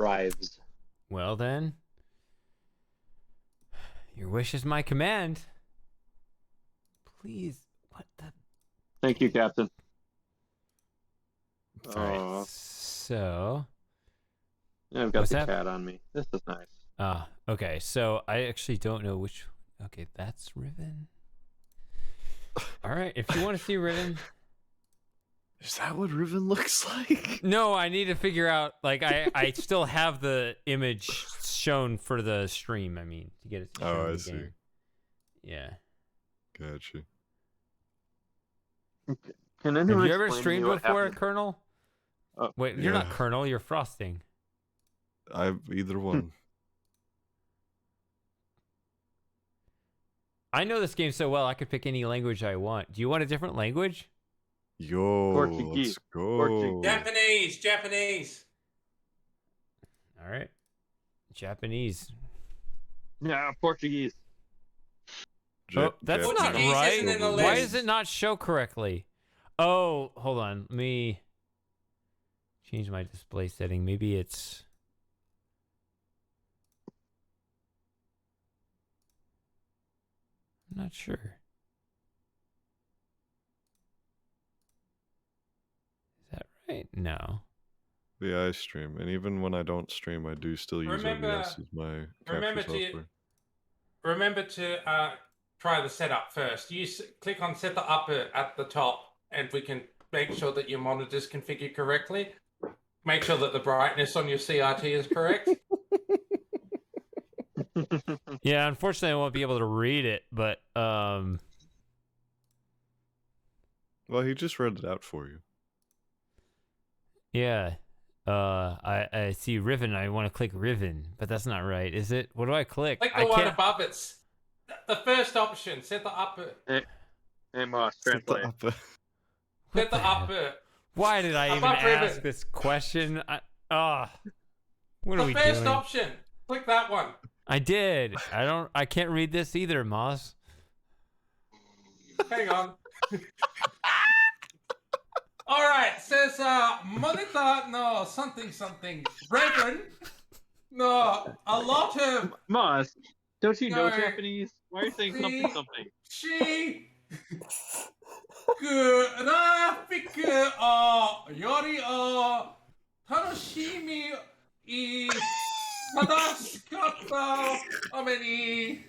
Rives. Well then, your wish is my command. Please, what the? Thank you, Captain. All right, so Yeah, I've got what's the that? cat on me. This is nice. Okay, so I actually don't know which. Okay, that's Riven. All right, if you want to see Riven. Is that what Riven looks like? No, I need to figure out, like, I still have the image shown for the stream, I mean, to get it to show Oh, in I the see. game. Yeah. Gotcha. Can anyone Have you ever explain to me streamed what before, happened? Colonel? Oh, Wait, you're not yeah. Colonel, you're Frosting. Either one. I know this game so well, I could pick any language I want. Do you want a different language? Yo, Portuguese. let's go. Portuguese. Japanese. All right. Japanese. Yeah, Portuguese. Oh, that's not Portuguese right. isn't in the Why list. does it not show correctly? Oh, hold on. Let me change my display setting. Maybe it's... I'm not sure. Is that right? No. Yeah, I stream, and even when I don't stream, I do still use Remember- OBS as my capture remember to- software. Remember to try the setup first. Click on set the upper at the top, and we can make sure that your monitor's configured correctly. Make sure that the brightness on your CRT is correct. Yeah, unfortunately I won't be able to read it, but Well, he just read it out for you. yeah. I see Riven. I want to click Riven, but that's not right, is it? What do I click? Click I the one can't. above it. The first option. Set the upper. Hey, Moss, Set the translate. upper- What Set the hell? upper. Why did I even Above Riven. ask this question? What are The we first doing? option. Click that one. I did. I can't read this either, Moss. Hang on. All right. Says monitor no something. Raven. No, a lot of Moss, don't you know No. Japanese? Why are you saying something See? something? she. Graphic yori tanoshimi I tadashikatta ameni.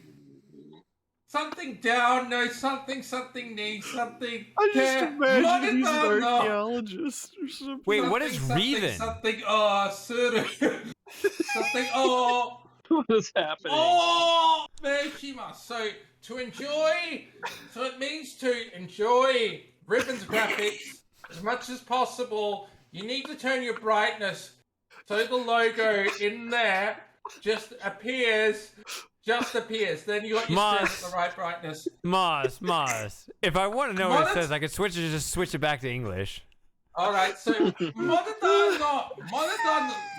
Something down, no something knee, something. I just Yeah, imagine he's an monitor, no. archaeologist or something. Wait, what is Riven? Something suru. Something What is happening? Meshima. So it means to enjoy Riven's graphics as much as possible. You need to turn your brightness so the logo in there just appears. Then you got your Moss. stream at the right brightness. Moss. If I want to know what it Monitor- says, I could just switch it back to English. All right, so monitor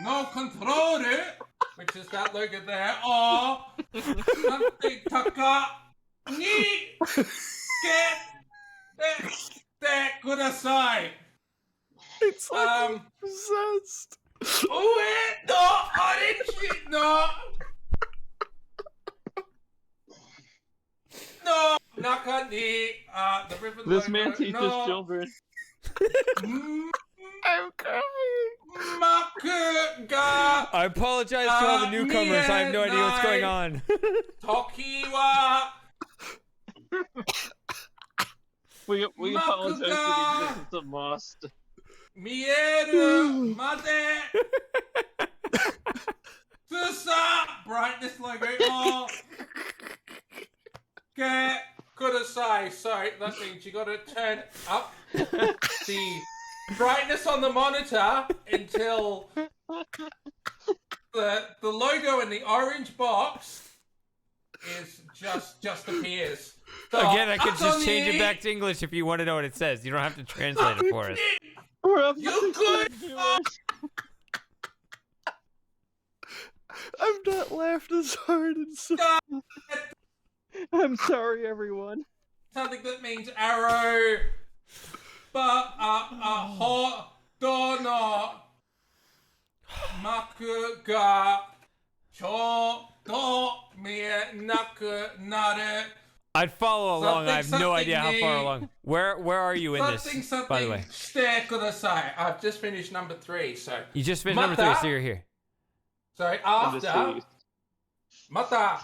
no controller, which is that logo there, or something taka ni get kudasai. It's like he's possessed. Ue no orange no. No, naka ni the Riven This logo. man teaches no. children. I'm coming. Maku ga I apologize to all the newcomers. I have no idea what's going on. toki wa We apologize for the existence of Moss. mieru made susa brightness logo o ge kudasai. So that means you got to turn up the brightness on the monitor until the logo in the orange box is just appears. So, Again, I could just change it Anthony, back to English if you want to know what it says. You don't have to translate it for us. We're up You could. I've not laughed as hard in so. I'm sorry, everyone. Something that means arrow, but hot dono 幕がちょっと見えなくなる。 I'd follow along. I have no Something idea how far need- along. Where are you in Something this? By the way, してください. I've just finished number 3, so you just finished number 3, so you're here. so Number after 3. また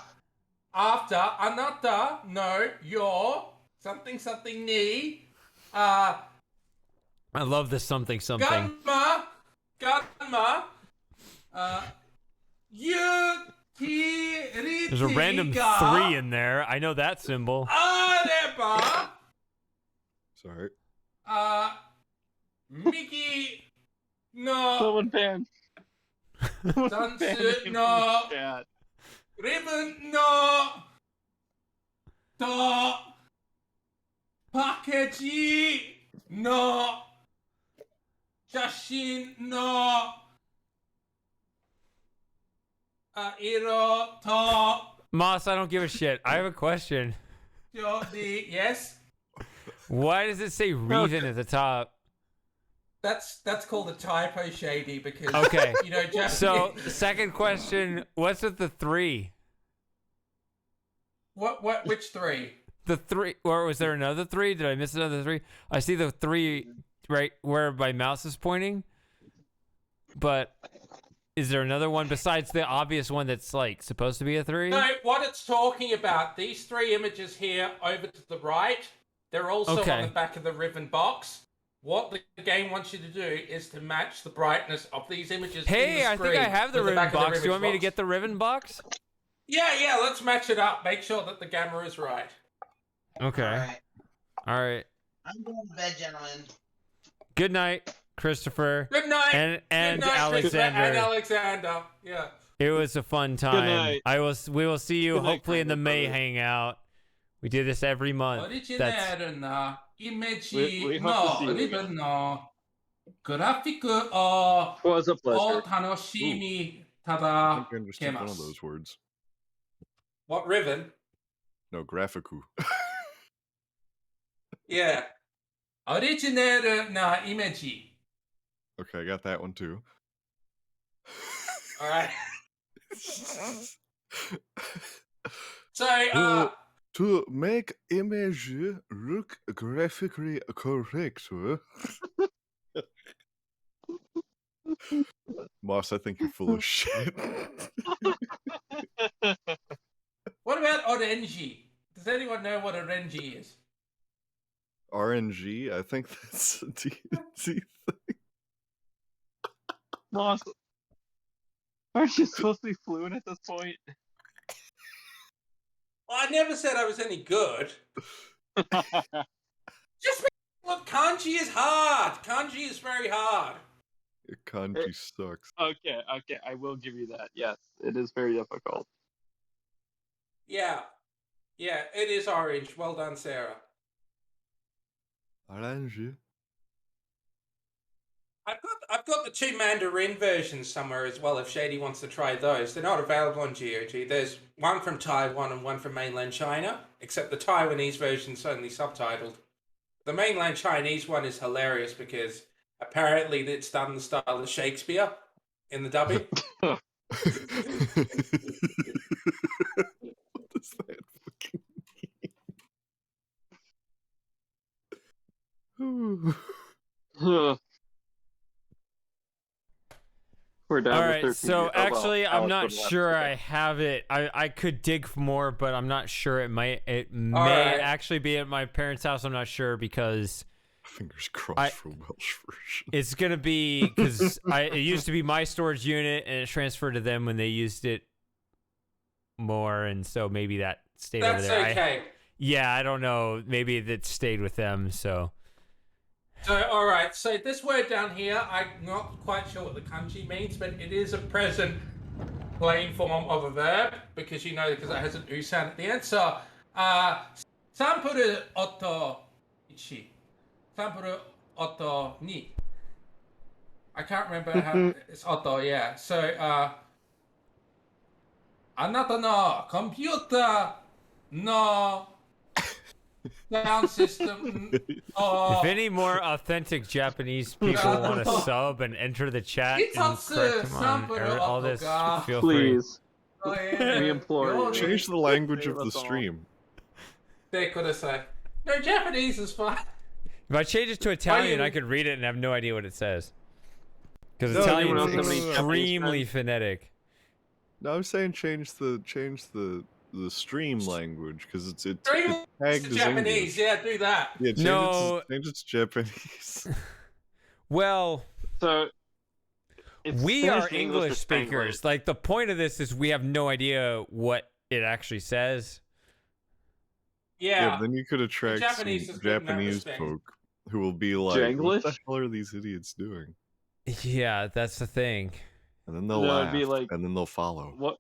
after あなた no your something something に I love this something. gamma utility There's a random 3 in there. I know that symbol. あれば Sorry. 右の Someone ban. 算 ban 数 him の from the chat. リブンのとパッケージの写真の色と Moss, I don't give a shit. I have a question. ジョディ yes Why does it say Riven at the top? that's called a typo, Shady, because Okay. you know Japanese. So, second question, what's with the 3? which 3? The 3, or was there another 3? Did I miss another 3? I see the 3 right where my mouse is pointing. But is there another one besides the obvious one that's like supposed to be a 3? No, what it's talking about, these 3 images here over to the right, they're also Okay. on the back of the Riven box. What the game wants you to do is to match the brightness of these images. Hey, I think I have the Riven box. Do you want me to get the Riven box? Yeah, let's match it up. Make sure that the gamma is right. Okay. All right. I'm going to bed, gentlemen. Good night, Christopher. Good night. And Good night, Christopher Alexander. and Alexander. Yeah. It was a fun time. night. We will see you Good night, hopefully in the May brother. hangout. We do this every month. That's オリジナルなイメー We ジ hope to の see you リブンのグラフィックを It was a お pleasure. 楽しみいた I だ think I け understood ま one of す。 those words. What Riven? No, graphicu. Yeah. オリジナルなイメージ。 Okay, I got that one too. Alright. So, To make image look graphically correct, Moss, I think you're full of shit. what about RNG? Does anyone know what RNG is? RNG, I think that's a D&D Moss, aren't you supposed to be fluent at this point? Well, I never said I was any good. Just look, kanji is hard. Kanji is very hard. Kanji sucks. Okay, I will give you that. Yes, it is very difficult. Yeah, it is orange. Well done, Sarah. RNG? I've got the 2 Mandarin versions somewhere as well. If Shady wants to try those, they're not available on GOG. There's one from Taiwan and one from mainland China. Except the Taiwanese version's only subtitled. The mainland Chinese one is hilarious because apparently it's done in the style of Shakespeare in the dubbing. What does that fucking mean? We're down All to right, 13. so Oh, well, actually, I'm Alex not wouldn't have sure to I have it. I could dig for more, but I'm not sure. It may right. actually be at my parents' house. I'm not sure because Fingers crossed for Welsh version. it's gonna be because it used to be my storage unit and it transferred to them when they used it more, and so maybe that stayed That's over there. okay. Yeah, I don't know. Maybe that stayed with them. So So, alright, so this word down here, I'm not quite sure what the kanji means, but it is a present plain form of a verb, because it has an u sound at the end. So, sampuru oto ichi, sampuru oto ni. I can't remember how it's oto, yeah. So, あなたのコンピューターの Sound system. Oh, If any more authentic Japanese people want to sub and enter the chat and Itatsu correct them on Samuro all this, Otoga. feel free. Please. We implore you. Change the language Save of the us all. stream. They could have said. No, Japanese is fine. If I change it to Italian, you- I could read it and have no idea what it says. Because No, Italian anyone is else have any extremely Japanese phonetic. No, I'm saying change the stream language because it's Stream tagged to as Japanese, English. yeah, do that. Yeah, change it to Japanese. Well, So it's we are finished in English or speakers. Spanglish. Like, the point of this is we have no idea what it actually says. Yeah, Yeah. but then you could attract Japanese some is good in that Japanese respect. folk who will be like, "What Janglish? the hell are these idiots doing?" Yeah, that's the thing. And then they'll No, laugh, it'd be like- and then they'll follow.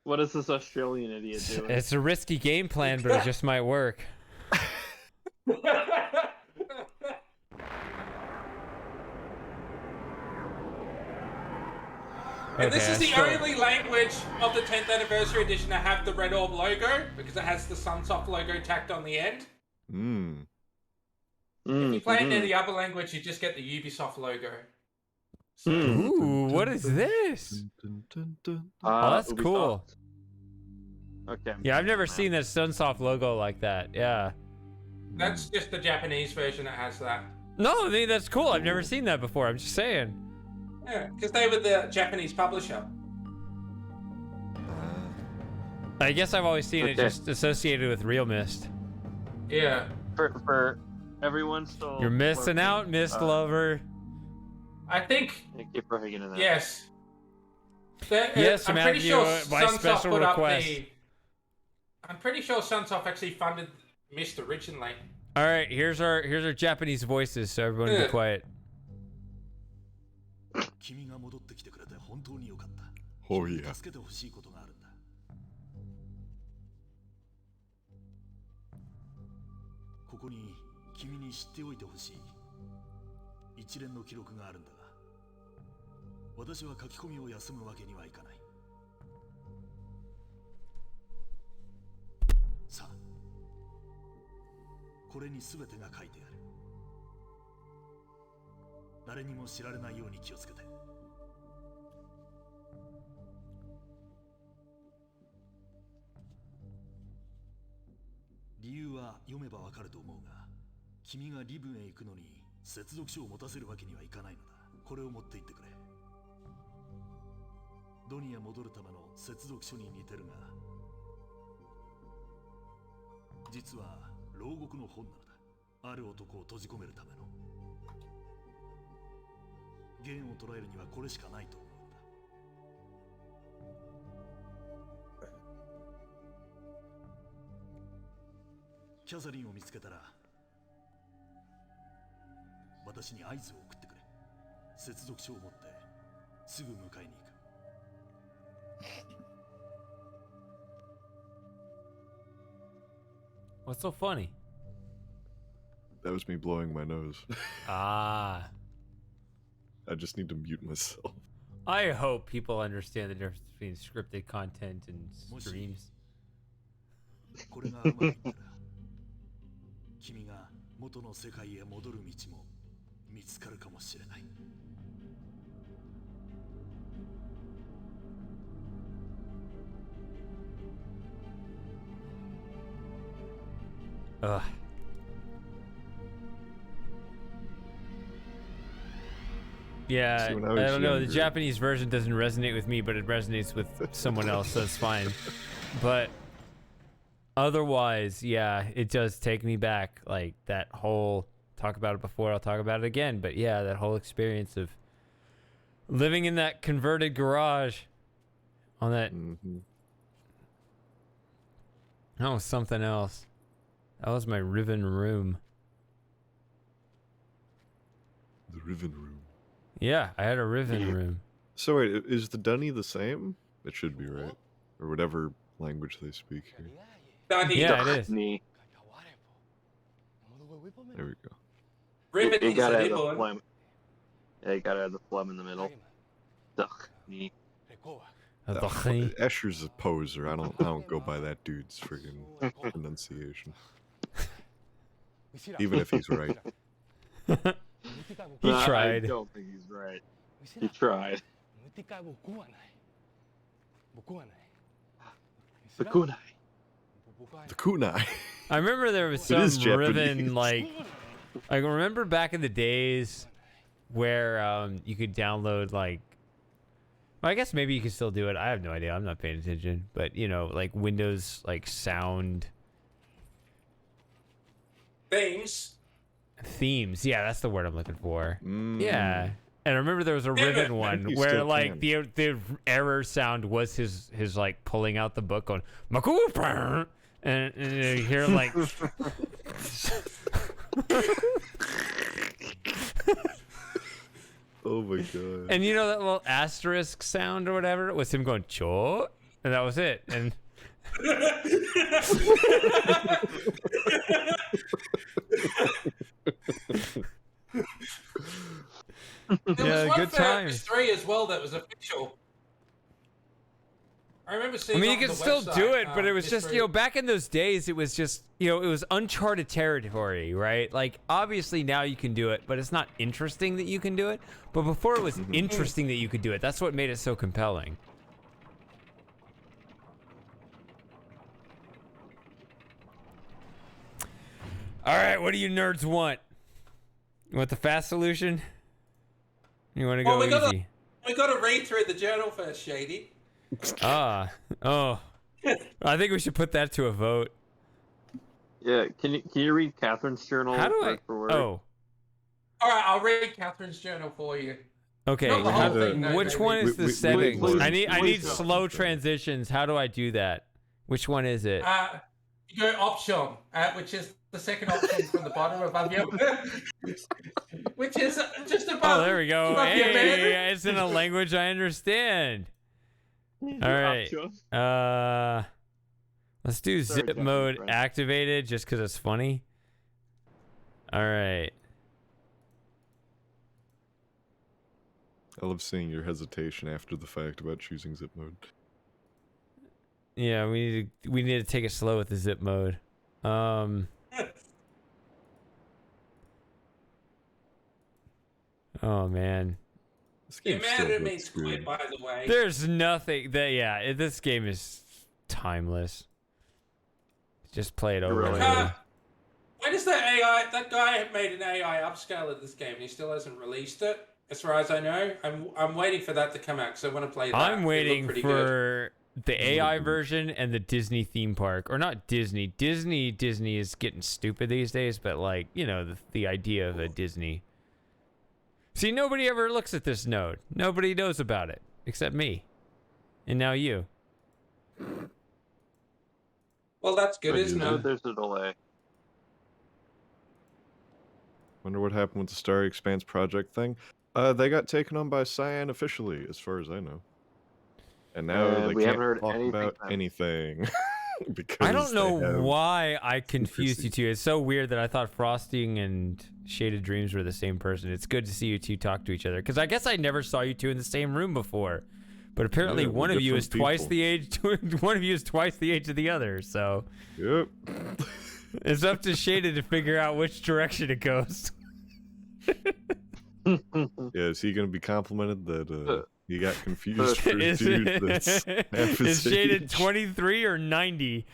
What is this Australian idiot doing? It's a risky game plan, but it just might work. And this Okay, is the so- only language of the 10th anniversary edition to have the Red Orb logo, because it has the Sunsoft logo tacked on the end. Mm. If you play it in Mhm. any other language, you just get the Ubisoft logo. So, Ooh, what is this? Dun, dun, dun, dun. Oh, that's cool. Okay. Yeah, I've never seen that Sunsoft logo like that. Yeah. that's just the Japanese version that has that. No, I mean, that's cool. I've never seen that before. I'm just saying. Yeah, because they were the Japanese publisher. I guess I've always seen it Okay. just associated with Real Mist. Yeah. For everyone still. You're missing lurking, out, Mist Lover. I think, Thank you for hanging in there. yes. Yes, I'm I'm pretty having sure you by Sunsoft special put request. up the... I'm pretty sure Sunsoft actually funded Mist originally. All right, here's our Japanese voices, so everyone be Yeah. quiet. 君が戻ってきてくれて本当によかった。 Oh 君に yeah. 助けてほしいことがあるんだ。ここに君に知っておいてほしい一連の記録があるんだが、私は書き込みを休むわけにはいかない。さあ、これに全てが書いてある。誰にも知られないように気をつけて。理由は読めばわかると思うが、君がリブンへ行くのに接続書を持たせるわけにはいかないのだ。これを持って行ってくれ。ドニア戻るための接続書に似てるが、実は牢獄の本なのだ。ある男を閉じ込めるための。弦を捉えるにはこれしかないと思うんだ。キャサリンを見つけたら私に合図を送ってくれ。接続書を持ってすぐ迎えに行く。 What's so funny? That was me blowing my nose. Ah. I just need to mute myself. I hope people understand the difference between scripted content and streams. これがうまくいったら君が元の世界へ戻る道も見つかるかもしれない。 Ugh. Yeah, See, when I I was don't know. The younger- Japanese version doesn't resonate with me, but it resonates with someone else, so it's fine. But otherwise, yeah, it does take me back. Like that whole talk about it before, I'll talk about it again. But yeah, that whole experience of living in that converted garage on that. Mhm. That was something else. That was my Riven room. The Riven room. Yeah, I had a Riven room. So wait, is the Dunny the same? It should be, right? Or whatever language they speak here. Danny, Yeah, it is. Knee. There we go. Riven You is gotta a have the nibble. phlegm. Yeah, you gotta have the phlegm in the middle. Duck. Knee. Escher's a poser. I don't go by that dude's friggin' pronunciation. even if he's right. He I tried. don't think he's right. He tried. The kunai. The kunai. I remember there was It some is Japanese. Riven, like, I remember back in the days where you could download, like, well, I guess maybe you can still do it. I have no idea. I'm not paying attention. But, you know, like Windows, like, sound themes. Yeah, that's the word I'm looking for. Yeah. And I remember there was a Riven one You where, still like, can. the error sound was his like, pulling out the book going, Maku, and you hear, like... Oh my god. And you know that little asterisk sound or whatever? It was him going, cho, and that was it. And There was one good for times. PS3 as well that was official. I remember I seeing. mean, you on can the still website, do it, but it was PS3. just, you know, back in those days, it was just, you know, it was uncharted territory, right? Like, obviously now you can do it, but it's not interesting that you can do it. But before it was interesting that you could do it. That's what made it so compelling. All right, what do you nerds want? You want the fast solution? You want to go easy? We got to read through the journal first, Shady. Oh. I think we should put that to a vote. Yeah, can you read Catherine's journal How do I? word for word? Oh, All right, I'll read Catherine's journal for you. okay. Not the whole thing, no, Which maybe. one is the We- settings? please- I need please don't. slow transitions. How do I do that? Which one is it? You go option, which is the second option from the bottom above you, which is just above. Oh, there we go. above your bed. Hey, it's in a language I understand. All right. Let's do Sorry, zip Japanese mode friend. activated just because it's funny. All right. I love seeing your hesitation after the fact about choosing zip mode. Yeah, we need to take it slow with the zip mode. Oh man. This You're game's mad still at me, good Squid, screwed. by the way. There's nothing that this game is timeless. Just play it over and Really? over. When is that AI? That guy made an AI upscale of this game, and he still hasn't released it, as far as I know. I'm waiting for that to come out because I want to play that. I'm It waiting looked pretty good. for the AI version and the Disney theme park, or not Disney. Disney is getting stupid these days, but like, you know, the idea of a Disney. See, nobody ever looks at this node. Nobody knows about it except me, and now you. Well, that's good, I isn't use No, it? there's a delay. Wonder what happened with the Starry Expanse project thing. They got taken on by Cyan officially, as far as I know. And now they we can't haven't heard talk anything about from- anything. Because I don't know they have- why I confused you secrecy. two. It's so weird that I thought Frosting and Shaded Dreams were the same person. It's good to see you two talk to each other, because I guess I never saw you two in the same room before. But apparently, Yeah, we're one of you is different twice people. the age. One of you is twice the age of the other. So Yep. it's up to Shaded to figure out which direction it goes. Yeah, is he gonna be complimented that he got confused for a Is, dude that's half his is Shaded age? 23 or 90?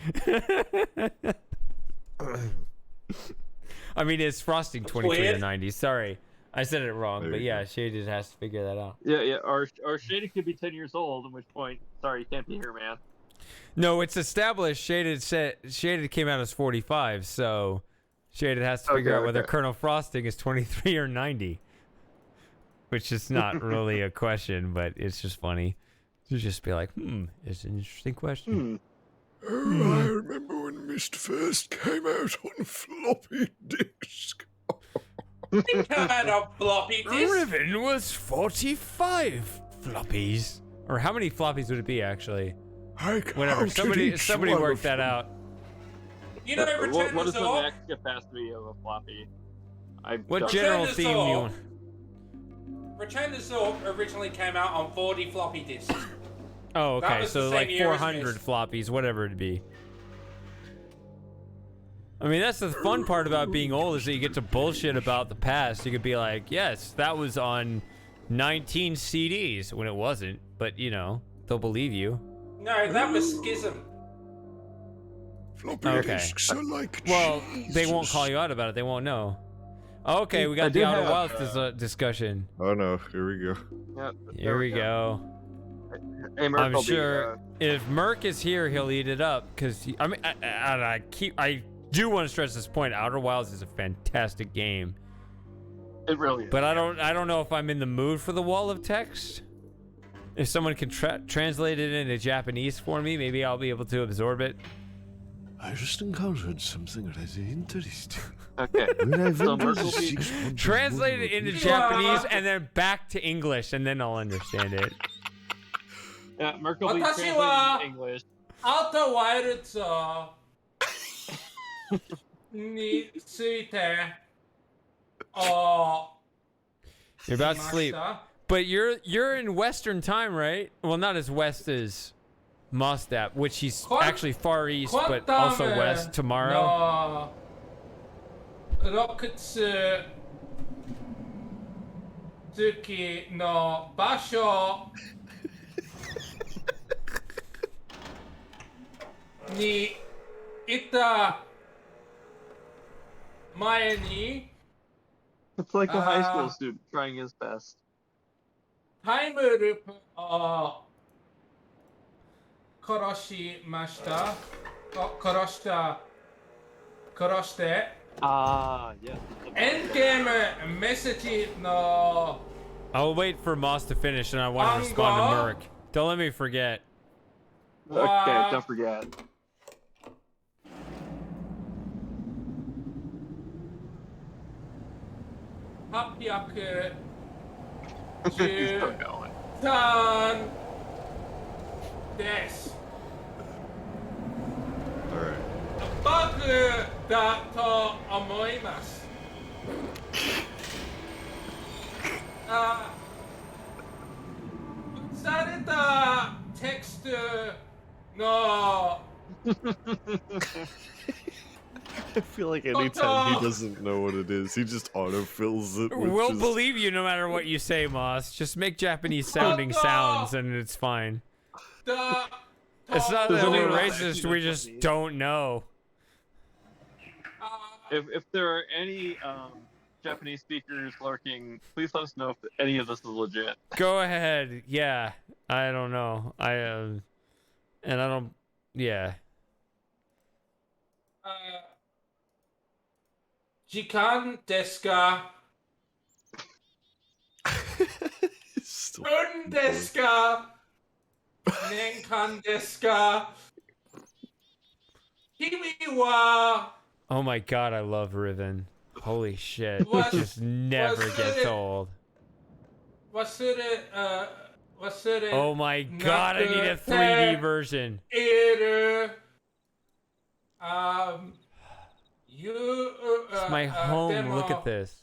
I mean, it's Frosting 23 or weird. 90. Sorry, I said it wrong. There But you yeah, go. Shaded has to figure that out. Yeah. Our Shady could be 10 years old, at which point, sorry, you can't be here, man. No, it's established. Shaded came out as 45, so Shaded has to figure Okay, out whether okay. Colonel Frosting is 23 or 90. Which is not really a question, but it's just funny to just be like, it's an interesting question. Oh, I remember when Mist first came out on floppy disk. Kind of floppy disk. Riven was 45 floppies. Or how many floppies would it be, actually? I Whatever. counted each Somebody one work of that them. out. You know, Return What to is the Zork. max capacity of a floppy? What don't- general Return to theme do you Zork. want? Return to Zork originally came out on 40 floppy disks. Oh, That okay. was the So same like year as 400 Myst. floppies, whatever it'd be. I mean, that's the fun part about being old is that you get to bullshit about the past. You could be like, yes, that was on 19 CDs when it wasn't, but you know, they'll believe you. No, that was Schism. Floppy Okay. disks are like Well, they won't cheese. call you out about it. They won't know. Okay, we I got the did Outer have, Wilds discussion. Oh no, here we go. Yeah, Here there we go. Hey, Merc, I'm I'll be, sure if Merc is here, he'll eat it up. Because I mean, I do want to stress this point. Outer Wilds is a fantastic game, it really is. but I don't know if I'm in the mood for the wall of text. If someone can translate it into Japanese for me, maybe I'll be able to absorb it. I just encountered something really interesting. Okay. When I So went to Merc the will be- 600 Translate it into moon- Japanese and then back to English, and then I'll understand it. Yeah, Merc will be Watashi translating wa- into English. Outer Wilds について You're about to sleep, but you're in Western time, right? Well, not as west as Mostap, which he's actually far east, but also west tomorrow. 6月の場所にいた前に It's like a high school student trying his best. タイムループを殺しました。殺してAh, yes. エンドゲームメッセージの I'll wait for Moss to finish, and I want to respond to Merc. Don't let me forget. Okay, don't forget. 813 Still going. です。 Alright. 僕だと思います。されたテクストの I feel like anytime he doesn't know what it is, he just autofills it. Which We'll is... believe you no matter what you say, Moss. Just make Japanese sounding sounds, and it's fine. It's not that we're racist, we just don't know. If there are any Japanese speakers lurking, please let us know if any of this is legit. Go ahead. Yeah. I don't know. And I don't. Yeah. 時間ですか Still... 運ですか年間ですか君は Oh my god, I love Riven. Holy shit. It What- just never what's gets it? old. 忘れ Oh my god, I need a 3D version. いるIt's my home. Look at this.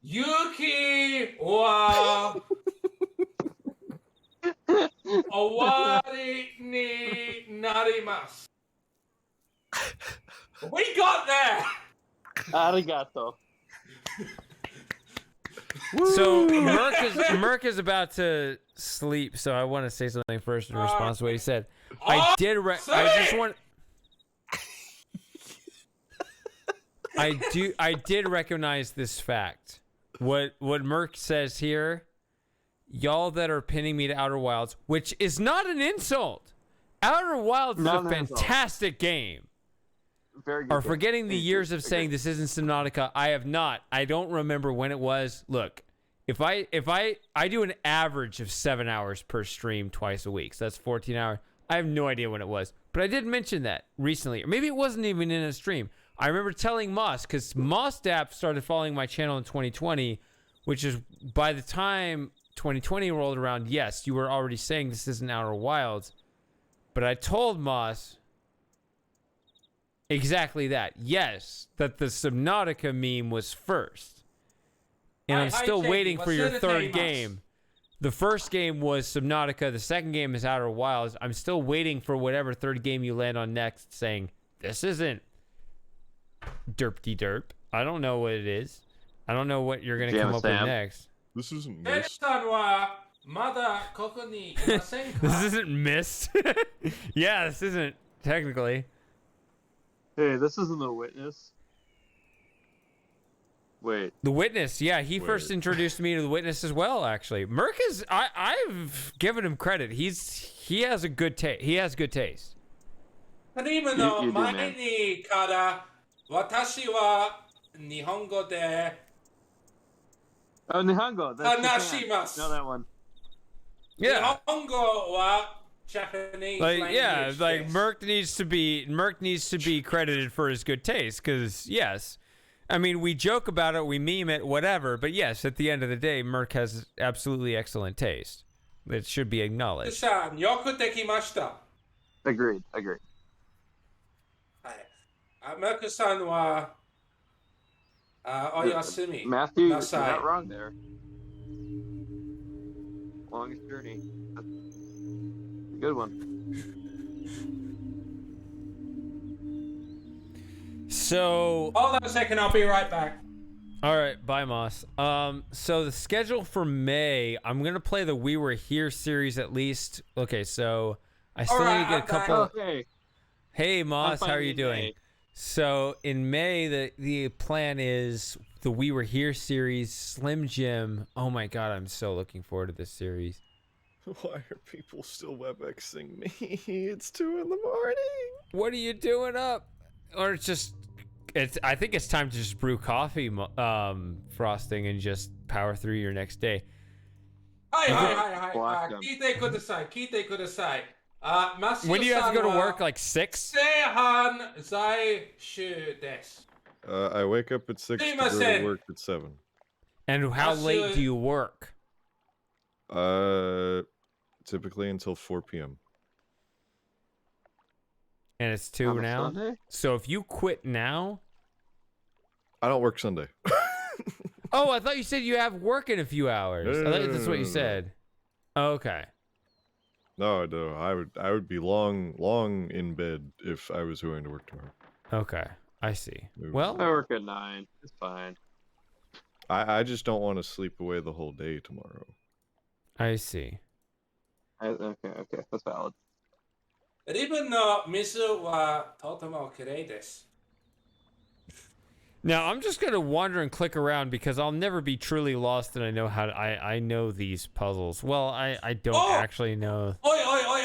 雪は終わりになります We got there! Arigato. So Merc is about to sleep, so I want to say something first in response to what he said. I just want I did recognize this fact. What Merc says here, y'all that are pinning me to Outer Wilds, which is not an insult. Outer Wilds is Not a an insult. fantastic game. Very good. Are game. forgetting the years of saying this isn't Subnautica. I have not. I don't remember when it was. Look, if I do an average of 7 hours per stream twice a week, so that's 14 hours. I have no idea when it was, but I did mention that recently, or maybe it wasn't even in a stream. I remember telling Moss, because Mossdap started following my channel in 2020, which is by the time 2020 rolled around, yes, you were already saying this isn't Outer Wilds, but I told Moss exactly that. Yes, that the Subnautica meme was first. And I'm still waiting for your third game. The first game was Subnautica. The second game is Outer Wilds. I'm still waiting for whatever third game you land on next saying, this isn't derp. I don't know what it is. I don't know what you're gonna come up with Jam-a-sam. next. This isn't ペッ mist. さんはまだここにいませんか This isn't mist. Yeah, this isn't technically. Hey, this isn't a witness. Wait. The Witness, yeah, he first Wait. introduced me to the Witness as well. Actually, Merc is. I've given him credit. He has a good taste. He has good taste. リム You の do, 前 man. にから私は日本語で Oh, Nihongo. That's Japan. Hanashimasu. No, that one. 日 Yeah, 本語は Japanese like language yeah, like です Merc needs to be credited for his good taste. Because yes, I mean we joke about it, we meme it, whatever. But yes, at the end of the day, Merc has absolutely excellent taste. It should be ペッ acknowledged. さんよくできました Agreed. はいメックさんはおやすみ Matthew, you're なさい not wrong there. Longest journey. That's a good one. So Hold on a second, I'll be right back. all right, bye, Moss. So the schedule for May, I'm gonna play the We Were Here series at least. Okay, so I still Alright, need to get a I'm back. couple. Okay. Hey, Moss, how are you finally doing? May. So in May, the plan is the We Were Here series, Slim Jim. Oh my God, I'm so looking forward to this series. Why are people still WebExing me? It's 2 in the morning. What are you doing up? Or I think it's time to just brew coffee, frosting, and just power through your next day. はいはいはいはい。 Block them. 聞いてください。聞いてください。マシオ When do you have to go to さんは work? Like 6? 正反在州です。 I wake up at 6 to go to すいません。 work at 7. And how late do you work? Typically until 4 p.m. And it's 2 On a now? Sunday? So if you quit now... I don't work Sunday. Oh, I thought you said you have work in a few hours. I thought that's what you No. said. Okay. No, I would be long in bed if I was going to work tomorrow. Okay. I see. Move. I Well, work at 9. It's fine. I just don't want to sleep away the whole day tomorrow. I see. Okay. That's valid. リブンの水はとてもきれいです。 Now, I'm just going to wander and click around because I'll never be truly lost and I know how to... I know these puzzles. Well, I don't Oh! actually know. おいおいおい、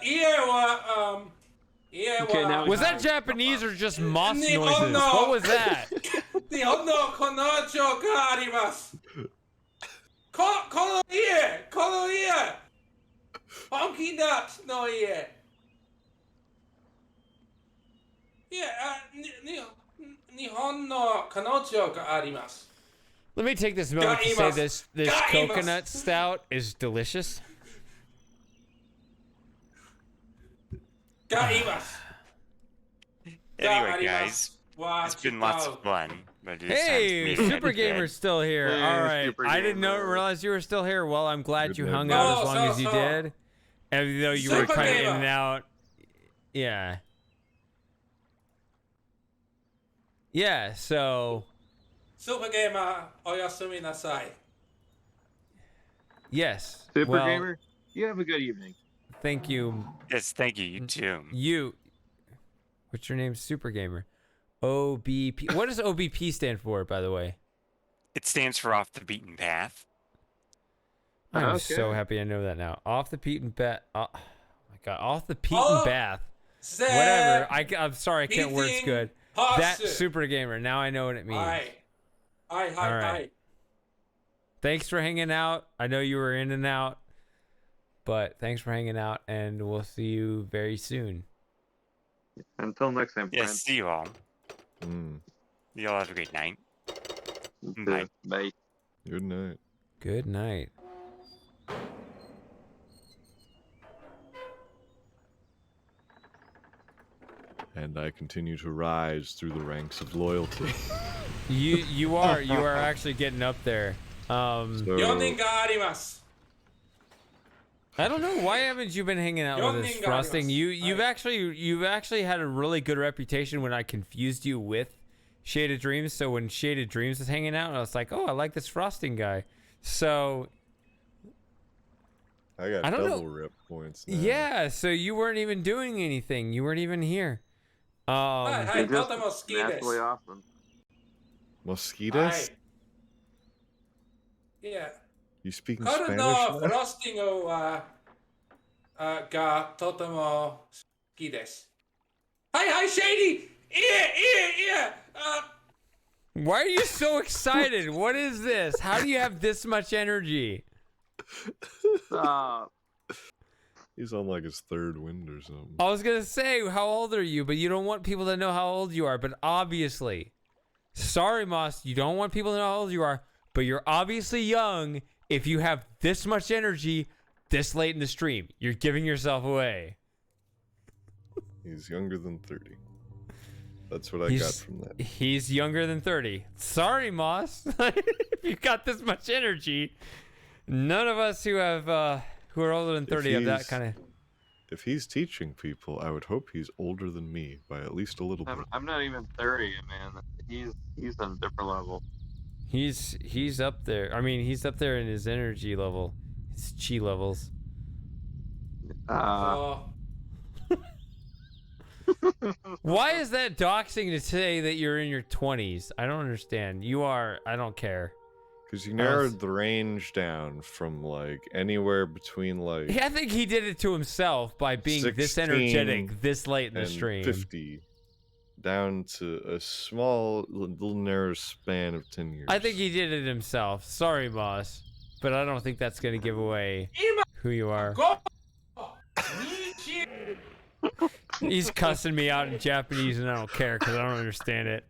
家は、家は、 Okay, now we Was that have- Japanese or just moss noises? Oh, no. What was that? 日本の彼女があります。この家、本気ナッツの家。いや、日本の彼女があります。 Let me take this moment to say Gaimas. this Gaimas. coconut stout is delicious. がいます。 Anyway, guys, Wow, it's been lots of fun. But it is time Hey, for me to Super head to bed. Gamer's still here. Hey, All right. Super I didn't Gamer. realize you were still here. Well, I'm glad Good you night, hung man. out as Oh, long so, as you so. did. Even though you were Super kind of in Gamer. and out. Yeah. Yeah, so, スーパーゲーマー、おやすみなさい。 yes. Super well, Gamer, you have a good evening. thank you. Yes, thank you. You too. You. What's your name? Super Gamer. OBP. What does OBP stand for, by the way? It stands for Off the Beaten Path. I'm so Okay. happy I know that now. Off the beaten path. Oh my god. Off the beaten Oh. path. せ Whatever. I'm sorry. I can't words Beating good. path. That Super Gamer. Now I know what it means. はい。はいはいAll は right. い。 Thanks for hanging out. I know you were in and out, but thanks for hanging out, and we'll see you very soon. Until next time, Yes, friends. see you all. Mm, You all have a great night. You too. Bye. Bye. good night. Good night. And I continue to rise through the ranks of loyalty. You are actually getting up there. So, 4人があります。I don't know, why haven't you been hanging out with us, Frosting? You've actually had a really good reputation when I confused you with Shaded Dreams. So when Shaded Dreams was hanging out, I was like, oh, I like this Frosting guy. So I got I don't double know. rip points now. Yeah, so you weren't even doing anything. You weren't even here. Hi, You're just tote mosquitoes. naturally awesome. Mosquitoes? Yeah. You speaking 彼 Spanish の now? フロスティングはがとても好きです。はいはい、シェイディ Why are you so excited? What is this? How do you have this much energy? Stop. He's on like his third wind or something. I was gonna say, how old are you? But you don't want people to know how old you are. But obviously, sorry, Moss, you don't want people to know how old you are. But you're obviously young if you have this much energy this late in the stream. You're giving yourself away. He's younger than 30. That's what I got from that. He's younger than 30. Sorry, Moss. If you got this much energy, none of us who have who are older than 30 have that kind of. If he's teaching people, I would hope he's older than me by at least a little bit. I'm not even 30, man. He's on a different level. He's up there. I mean, he's up there in his energy level, his chi levels. Why is that doxing to say that you're in your 20s? I don't understand. You are. I don't care. Because you narrowed the range down from like anywhere between like. I think he did it to himself by being this energetic this late in the and stream. 50 down to a small, little narrow span of 10 years. I think he did it himself. Sorry, boss, but I don't think that's gonna give away who you are. He's cussing me out in Japanese, and I don't care because I don't understand it.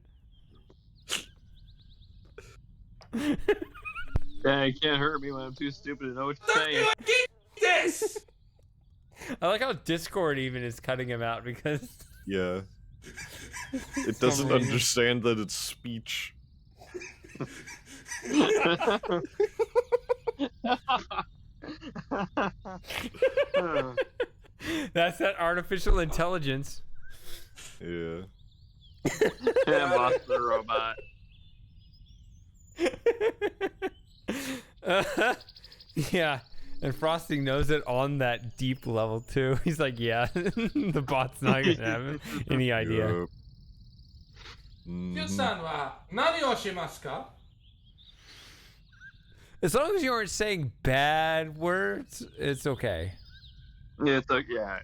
Yeah, you can't hurt me when I'm too stupid to know what you're saying. This! I like how Discord even is cutting him out because Yeah. It doesn't understand that it's speech. that's that artificial intelligence. Yeah. Yeah, boss the robot. Yeah, and Frosting knows it on that deep level too. He's like, yeah, the bot's not gonna have any idea. Yup. Mhm. ゆうさんは何をしますか? As long as you aren't saying bad words, it's okay. Yeah, it's okay. Yeah.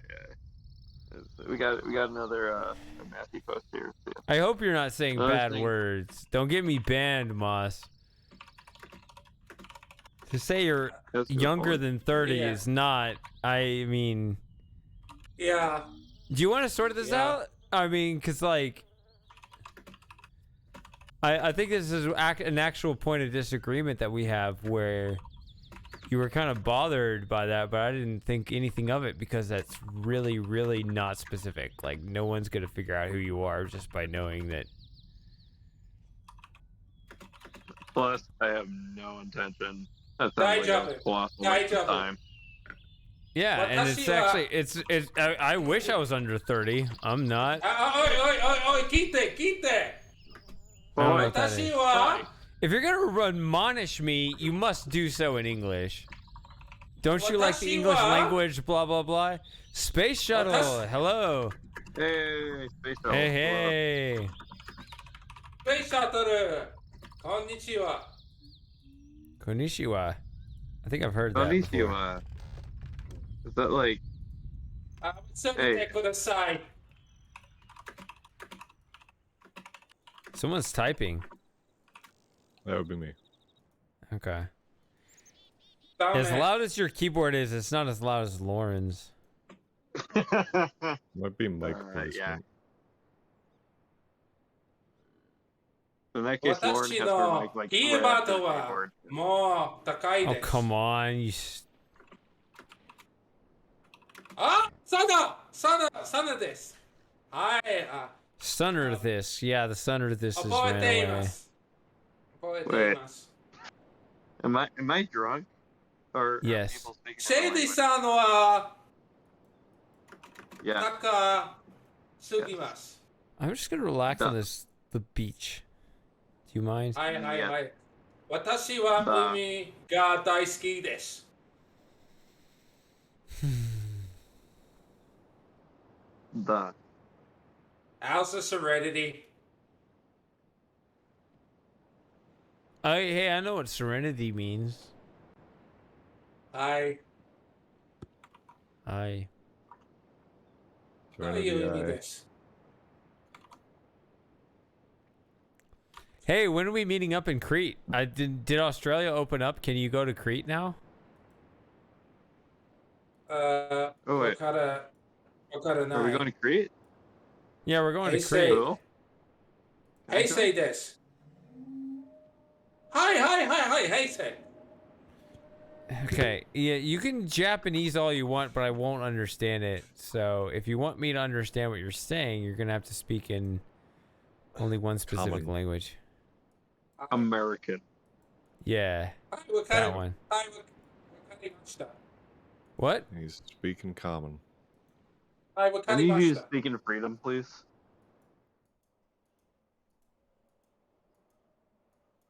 We got another Matthew post here. So yeah. I hope you're not saying Another bad thing. words. Don't get me banned, Moss. To say you're That's a good younger point. than 30 Yeah. is not. I mean, Yeah. do you want to sort this Yeah. out? I mean, because like, I think this is an actual point of disagreement that we have where you were kind of bothered by that, but I didn't think anything of it because that's really, really not specific. Like, no one's going to figure out who you are just by knowing that. Plus, I have no intention. That sounds like I was colossal waste of time. Yeah, Well, and it's that's you, actually, it's. I wish I was under 30. I'm not. おい、聞いて。I don't know what that is. 私は If you're gonna admonish me, you must do so in English. Don't you like the English language? Blah blah blah. Space shuttle. Hello. Hey, space shuttle. Hey. スペースシャトル。こんにちは。 Konnichiwa. I think I've heard that. before. Konnichiwa. Is that like? 見てください。 Someone's typing. That would be me. Okay. ダメ As loud as your keyboard is, it's not as loud as Lauren's. Might be mic placement. Yeah. In that case, Lauren 私 has her の mic like キ right ーバー after ド the は keyboard. もう高い Oh です。 come on, you. サナです。はい。Stunner this. Yeah, the stunner this is 覚 ran えてい away. ます。覚えています。Am I drunk? Or Yes. people speakingシェイディ language. さんは Yeah. なんか過ぎます。 I'm just gonna relax on Duh. the beach. Do you mind? はいはいはい。私は海が大好きです。 The. How's the serenity? Hey, I know what serenity means. はい。 I. どういう意味 Serenity で Eye. す。 Hey, when are we meeting up in Crete? Did Australia open up? Can you go to Crete now? Oh, wait. わからない。 Are we going to Crete? Yeah, we're going Hey, to Crete. Cool. 平成です。はいはいはいはい、平成。 Okay, yeah, you can Japanese all you want, but I won't understand it. So if you want me to understand what you're saying, you're gonna have to speak in only one specific Common. language. American. Yeah, はい、わか that り one. はい、わかりました。 What? He's speaking common. はい、わか I り need ま you し to た。 speak in freedom, please.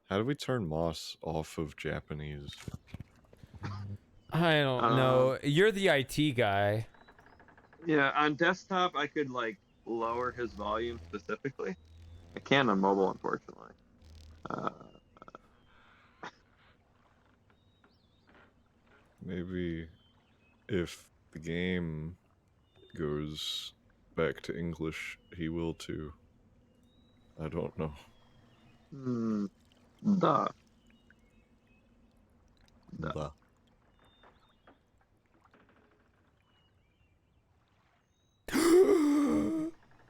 How do we turn Moss off of Japanese? I don't know. You're the IT guy. Yeah, on desktop I could like lower his volume specifically. I can't on mobile, unfortunately. Maybe if the game goes back to English, he will too. I don't know. The. The.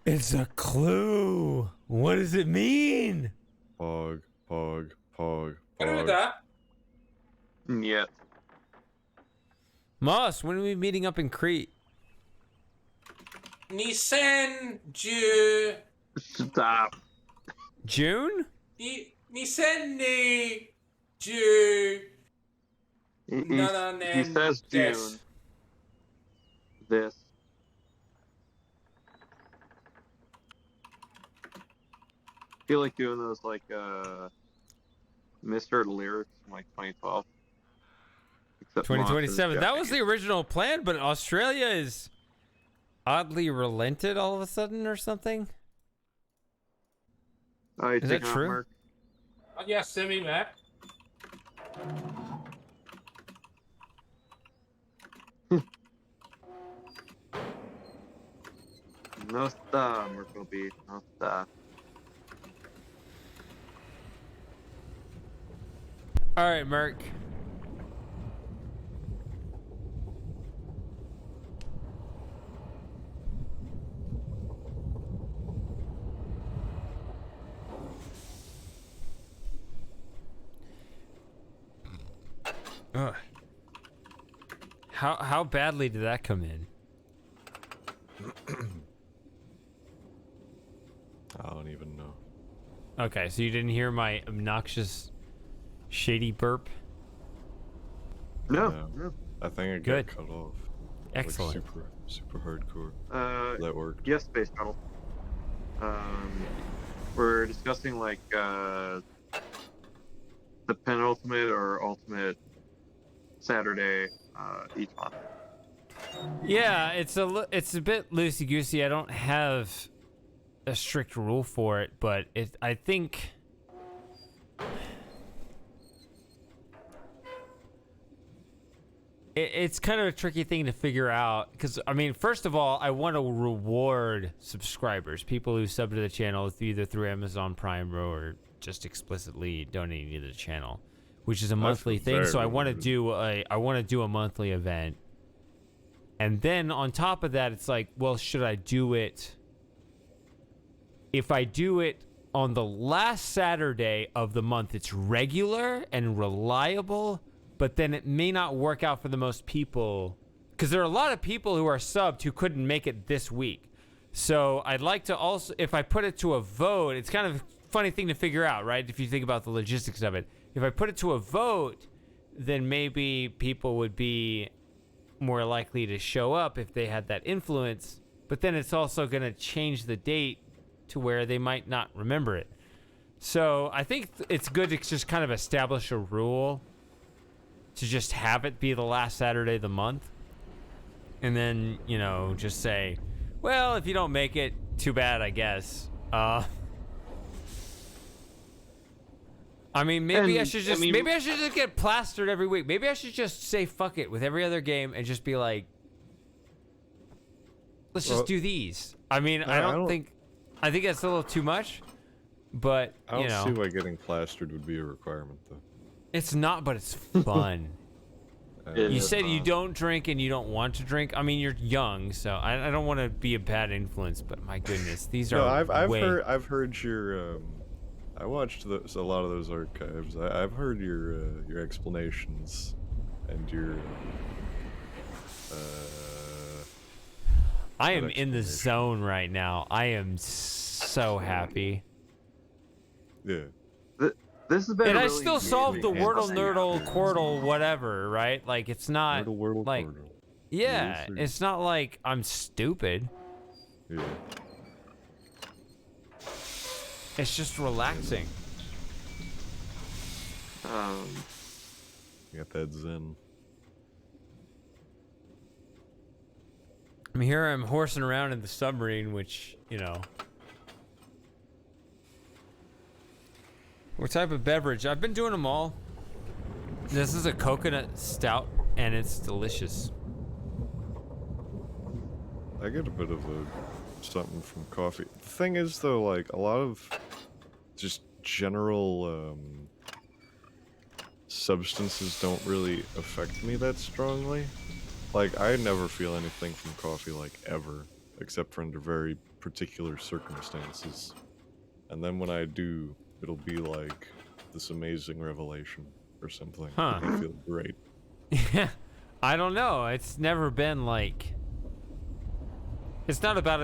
It's a clue. What does it mean? Pog, pog, pog, これ pog. だ Yeah. Moss, when are we meeting up in Crete? 2010 Stop. June? 2020 He, 7 he年 says で June. す。 This. I feel like doing those like misheard lyrics from like 2012. Except Moss is 2027. That was the Japanese. original plan, but Australia is oddly relented all of a sudden or something. Oh, you Is that taking out true? Mark? Yeah, send me back. No está, Merkel B. No está. All right, Merc. Ugh. How badly did that come in? I don't even know. Okay, so you didn't hear my obnoxious, shady burp? No. No. No. I think it Good. got cut off. Excellent. Like super hardcore. That worked. Yes, Space Shuttle. We're discussing like the penultimate or ultimate Saturday each month. Yeah, it's a bit loosey goosey. I don't have a strict rule for it, but I think it's kind of a tricky thing to figure out because I mean, first of all, I want to reward subscribers, people who sub to the channel either through Amazon Prime or just explicitly donating to the channel, which is a monthly thing. So I want to do a monthly event. And then on top of that, it's like, well, should I do it? If I do it on the last Saturday of the month, it's regular and reliable, but then it may not work out for the most people because there are a lot of people who are subbed who couldn't make it this week. So I'd like to also, if I put it to a vote, it's kind of a funny thing to figure out, right? If you think about the logistics of it. If I put it to a vote, then maybe people would be more likely to show up if they had that influence. But then it's also going to change the date to where they might not remember it. So I think it's good to just kind of establish a rule to just have it be the last Saturday of the month. And then, you know, just say, well, if you don't make it, too bad, I guess. I mean, maybe I should just get plastered every week. Maybe I should just say fuck it with every other game and just be like, let's just do these. I mean, I think that's a little too much, but I don't see why getting plastered would be a requirement, though. It's not, but it's fun. You said you don't drink and you don't want to drink. I mean, you're young, so I don't want to be a bad influence, but my goodness, these are. No, I've heard your. I watched a lot of those archives. I've heard your explanations, and your. I am in the zone right now. I am so happy. Yeah. This has been. And a I really still solved the amazing Wordle, thing. Nerdle, Quirtle, whatever, right? Like, it's not Wordle, like, Quirtle. yeah, Yes, it's not like I'm stupid. Yeah. It's just relaxing. You got that zen. I mean, here I'm horsing around in the submarine, which, you know. What type of beverage? I've been doing them all. This is a coconut stout, and it's delicious. I get a bit of something from coffee. The thing is, though, like, a lot of just general substances don't really affect me that strongly. Like, I never feel anything from coffee, like, ever, except for under very particular circumstances. And then when I do, it'll be like this amazing revelation or something. Huh. I feel great. Yeah, I don't know. It's never been like. It's not about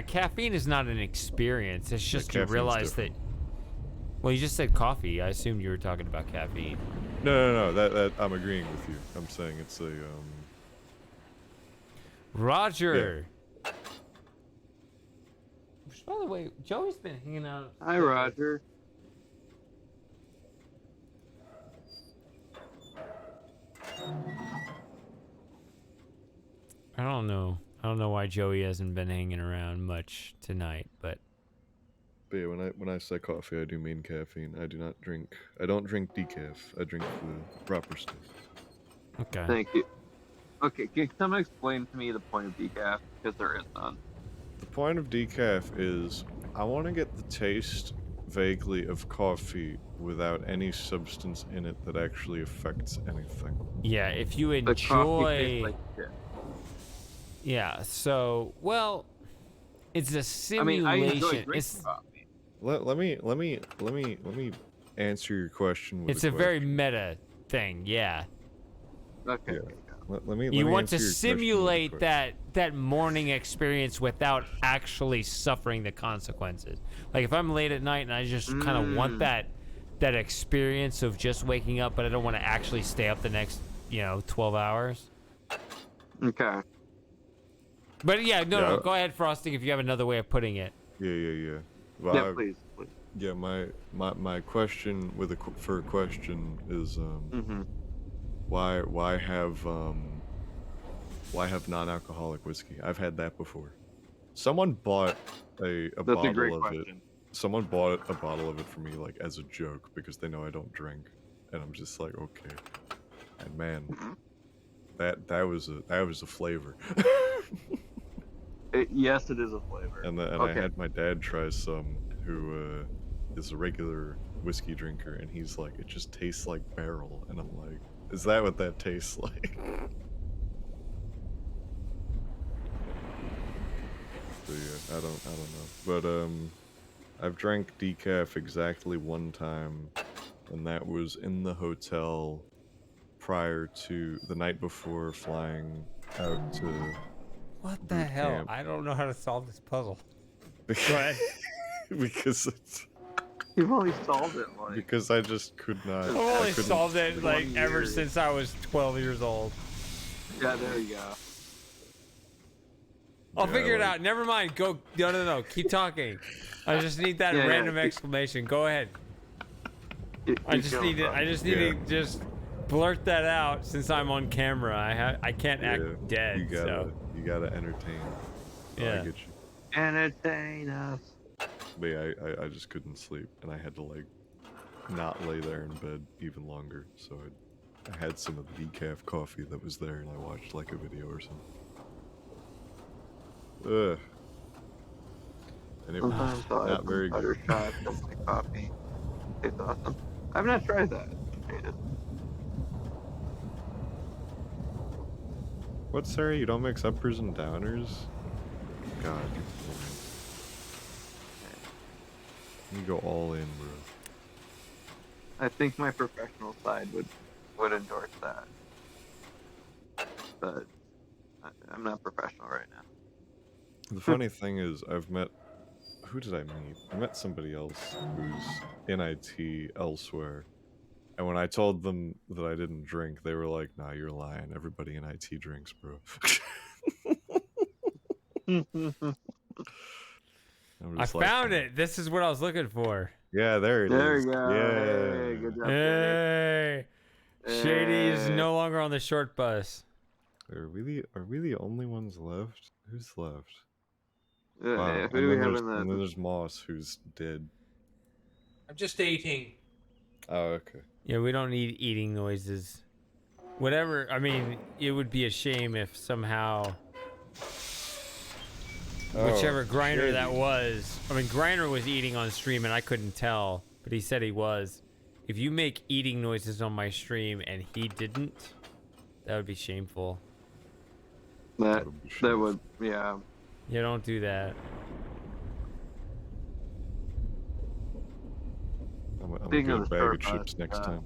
caffeine is not an experience. It's just you caffeine's realize different. that. Well, you just said coffee. I assumed you were talking about caffeine. No. That I'm agreeing with you. I'm saying it's a Roger. Yeah. By the way, Joey's been hanging out. Hi, Roger. I don't know. I don't know why Joey hasn't been hanging around much tonight, but yeah, when I say coffee, I do mean caffeine. I don't drink decaf. I drink the proper stuff. okay. Thank you. Okay, can someone explain to me the point of decaf? Because there is none. The point of decaf is I want to get the taste vaguely of coffee without any substance in it that actually affects anything. Yeah, if you The coffee tastes enjoy. like shit. Yeah. So, well, it's a I simulation. mean, I enjoy drinking It's coffee. Let me answer your question with it's a a very question. meta thing. Yeah. Okay. Yeah. Let me You want to answer your question with a simulate question. that morning experience without actually suffering the consequences. Like if I'm late at night and I just kind of want that experience of just waking up, but I don't want to actually stay up the next 12 hours. Okay. But yeah, no, Yeah. go ahead, Frosting, if you have another way of putting it. Yeah. Well, Yeah, please. yeah, my question for a question is why have non-alcoholic whiskey? I've had that before. Someone bought a That's bottle a great of question. it. Someone bought a bottle of it for me, like as a joke, because they know I don't drink, and I'm just like, okay. And man, that was a flavor. Yes, it is a flavor. And Okay. I had my dad try some, who is a regular whiskey drinker, and he's like, it just tastes like barrel, and I'm like, is that what that tastes like? So yeah, I don't know, but I've drank decaf exactly one time, and that was in the hotel prior to the night before flying out to. What the boot hell? camp. I don't know how to solve this puzzle. Go ahead. Because You've only solved it like. Because I just could not. I've I only couldn't solved it sleep. like 20 ever years. since I was 12 years old. Yeah, there you go. I'll Yeah, figure it like- out. Never mind. Go. No. Keep talking. I just need that Yeah, random keep- exclamation. Go ahead. Keep I just going, need to. bro. I just need Yeah. to just blurt that out since I'm on camera. I can't act Yeah, dead. You gotta entertain. Oh, Yeah. I get you. Entertain us. But yeah, I just couldn't sleep, and I had to like not lay there in bed even longer. So I had some of the decaf coffee that was there, and I watched like a video or something. Ugh. And it was Sometimes I'll not add very some butter good. shots in my coffee. It's awesome. I've not tried that. What, Sarah? You don't mix uppers and downers? God. You go all in, bro. I think my professional side would endorse that. But I'm not professional right now. The funny thing is, I've met. Who did I meet? I met somebody else who's in IT elsewhere. And when I told them that I didn't drink, they were like, nah, you're lying. Everybody in IT drinks, bro. I'm I just like, found it. This is what I was looking for. Yeah, there it is. There you go. Yeah. Hey, good job. Hey, Shady is Hey. no longer on the short bus. Are we the only ones left? Who's left? Yeah, Wow. who And do we then have there's- in and then the? there's Moss, who's dead. I'm just eating. Oh, okay. Yeah, we don't need eating noises. Whatever. I mean, it would be a shame if somehow whichever grinder that was. I mean, Griner was eating on stream and I couldn't tell, but he said he was. If you make eating noises on my stream and he didn't, that would be shameful. That would be that shameful. would yeah. Yeah, don't do that. I'm gonna Speaking get of a the bag short of chips bus, next time.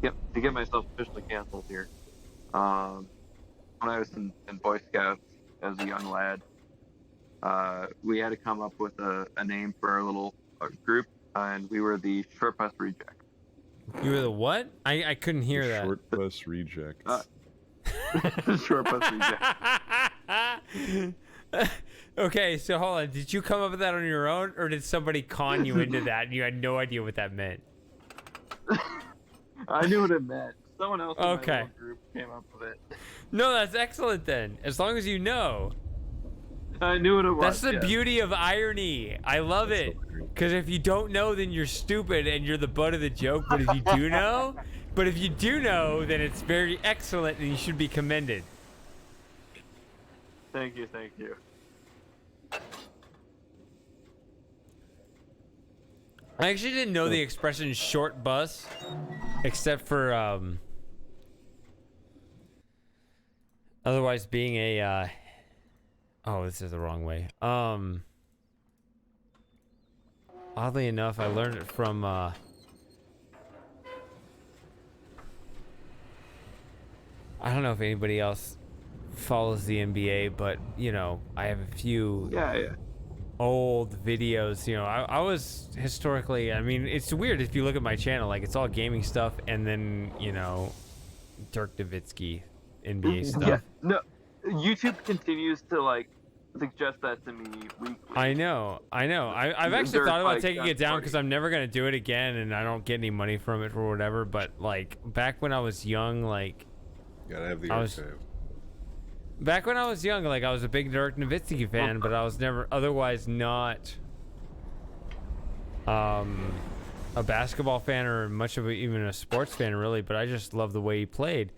Yep, to get myself officially canceled here. When I was in Boy Scouts as a young lad, we had to come up with a name for our little group, and we were the Short Bus Rejects. You were the what? I couldn't hear The that. Short bus rejects. Short Bus Rejects. Okay, so hold on. Did you come up with that on your own, or did somebody con you into that and you had no idea what that meant? I knew what it meant. Someone else in my Okay. little group came up with it. No, that's excellent then. As long as you know. I knew what it was. That's the yeah. beauty of irony. I love it. Because if you don't know, then you're stupid and you're the butt of the joke. But if you do know, then it's very excellent and you should be commended. Thank you, thank you. I actually didn't know the expression short bus, except for otherwise being a oh, this is the wrong way. Oddly enough, I learned it from I don't know if anybody else follows the NBA, but you know, I have a few Yeah. old videos. You know, I was historically, I mean, it's weird if you look at my channel, like it's all gaming stuff and then, you know, Dirk Nowitzki NBA stuff. Yeah. No, YouTube continues to like suggest that to me weekly. I know. I've actually Dirk, thought about like, taking that's it down funny. because I'm never gonna do it again, and I don't get any money from it or whatever. But like back when I was young, like Gotta have the I was- archive. back when I was young, like I was a big Dirk Nowitzki fan, but I was never otherwise not a basketball fan or much of even a sports fan really. But I just love the way he played.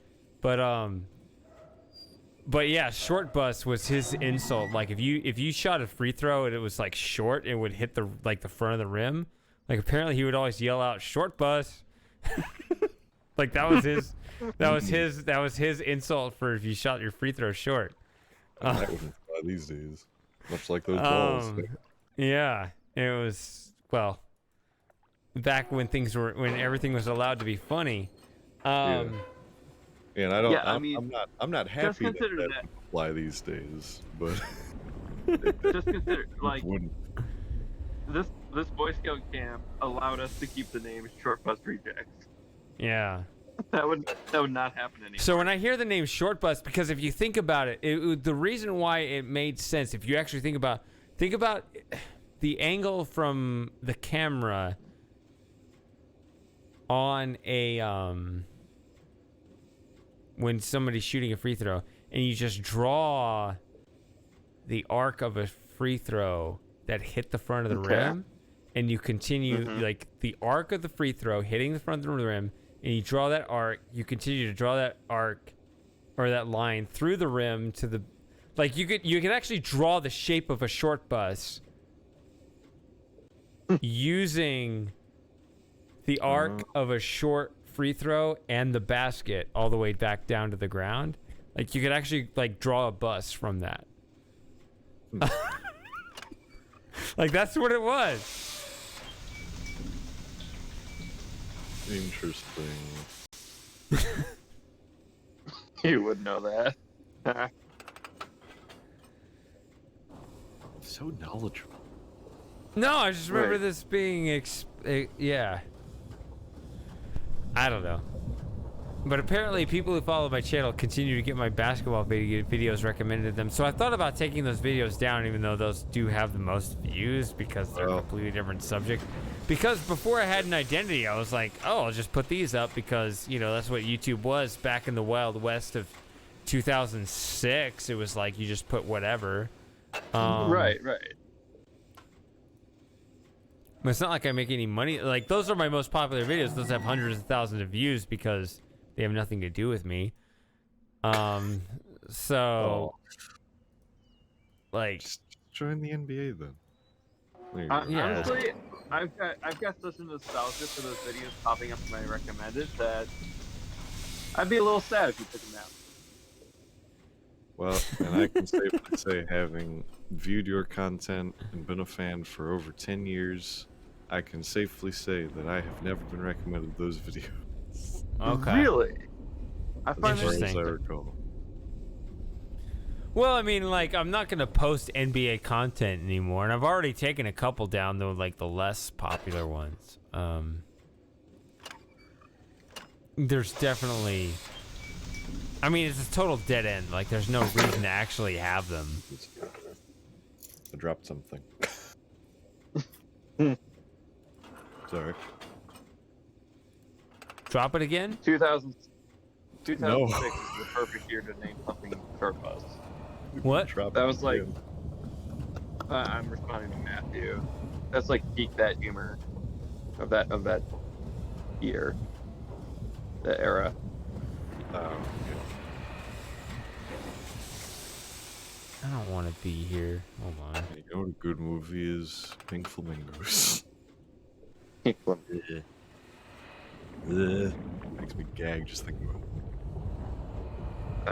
But yeah, short bus was his insult. Like if you shot a free throw and it was like short, it would hit the front of the rim. Like apparently he would always yell out short bus. Like that was his insult for if you shot your free throw short. That wouldn't fly these days. Much like those balls. Yeah, it was back when everything was allowed to be funny. Yeah, and I don't. Yeah, I I'm, mean, I'm not happy that consider that that- would fly these days, but Just consider like wouldn't. this Boy Scout camp allowed us to keep the name Short Bus Rejects. Yeah. That would not happen anymore. So when I hear the name Short Bus, because if you think about it, the reason why it made sense, if you actually think about the angle from the camera on a when somebody's shooting a free throw, and you just draw the arc of a free throw that hit the front of the rim, and you continue like the arc of the free throw hitting the front of the rim, and you draw that arc, you continue to draw that arc or that line through the rim to the, like you could actually draw the shape of a short bus using the arc of a short free throw and the basket all the way back down to the ground. Like you could actually like draw a bus from that. Like that's what it was. Interesting. You would know that. So knowledgeable. No, I just remember Right. this being yeah. I don't know. But apparently people who follow my channel continue to get my basketball videos recommended to them. So I thought about taking those videos down, even though those do have the most views because they're a completely different subject. Because before I had an identity, I was like, oh, I'll just put these up because, you know, that's what YouTube was back in the Wild West of 2006. It was like you just put whatever. Right. But it's not like I make any money. Like, those are my most popular videos. Those have hundreds of thousands of views because they have nothing to do with me. So, like, Just join the NBA then. There you Yeah. go. Honestly, I've got such a nostalgia for those videos popping up in my recommended that I'd be a little sad if you took them down. Well, and I can safely say, having viewed your content and been a fan for over 10 years, I can safely say that I have never been recommended those videos. okay. Really? I find As far Interesting. as I recall. Well, I mean, like, I'm not going to post NBA content anymore, and I've already taken a couple down, though, like, the less popular ones. There's definitely... I mean, it's a total dead end. Like, there's no reason to actually have them. I dropped something. Sorry. Drop it again? 2006 No. is the perfect year to name something Short Bus. What? Drop That it was like, again. I'm responding to Matthew. That's like peak that humor of that year, that era. Oh, okay. I don't want to be here. Hold on. You know what a good movie is? Pink Flamingos. Peak Ugh. Makes me gag just thinking about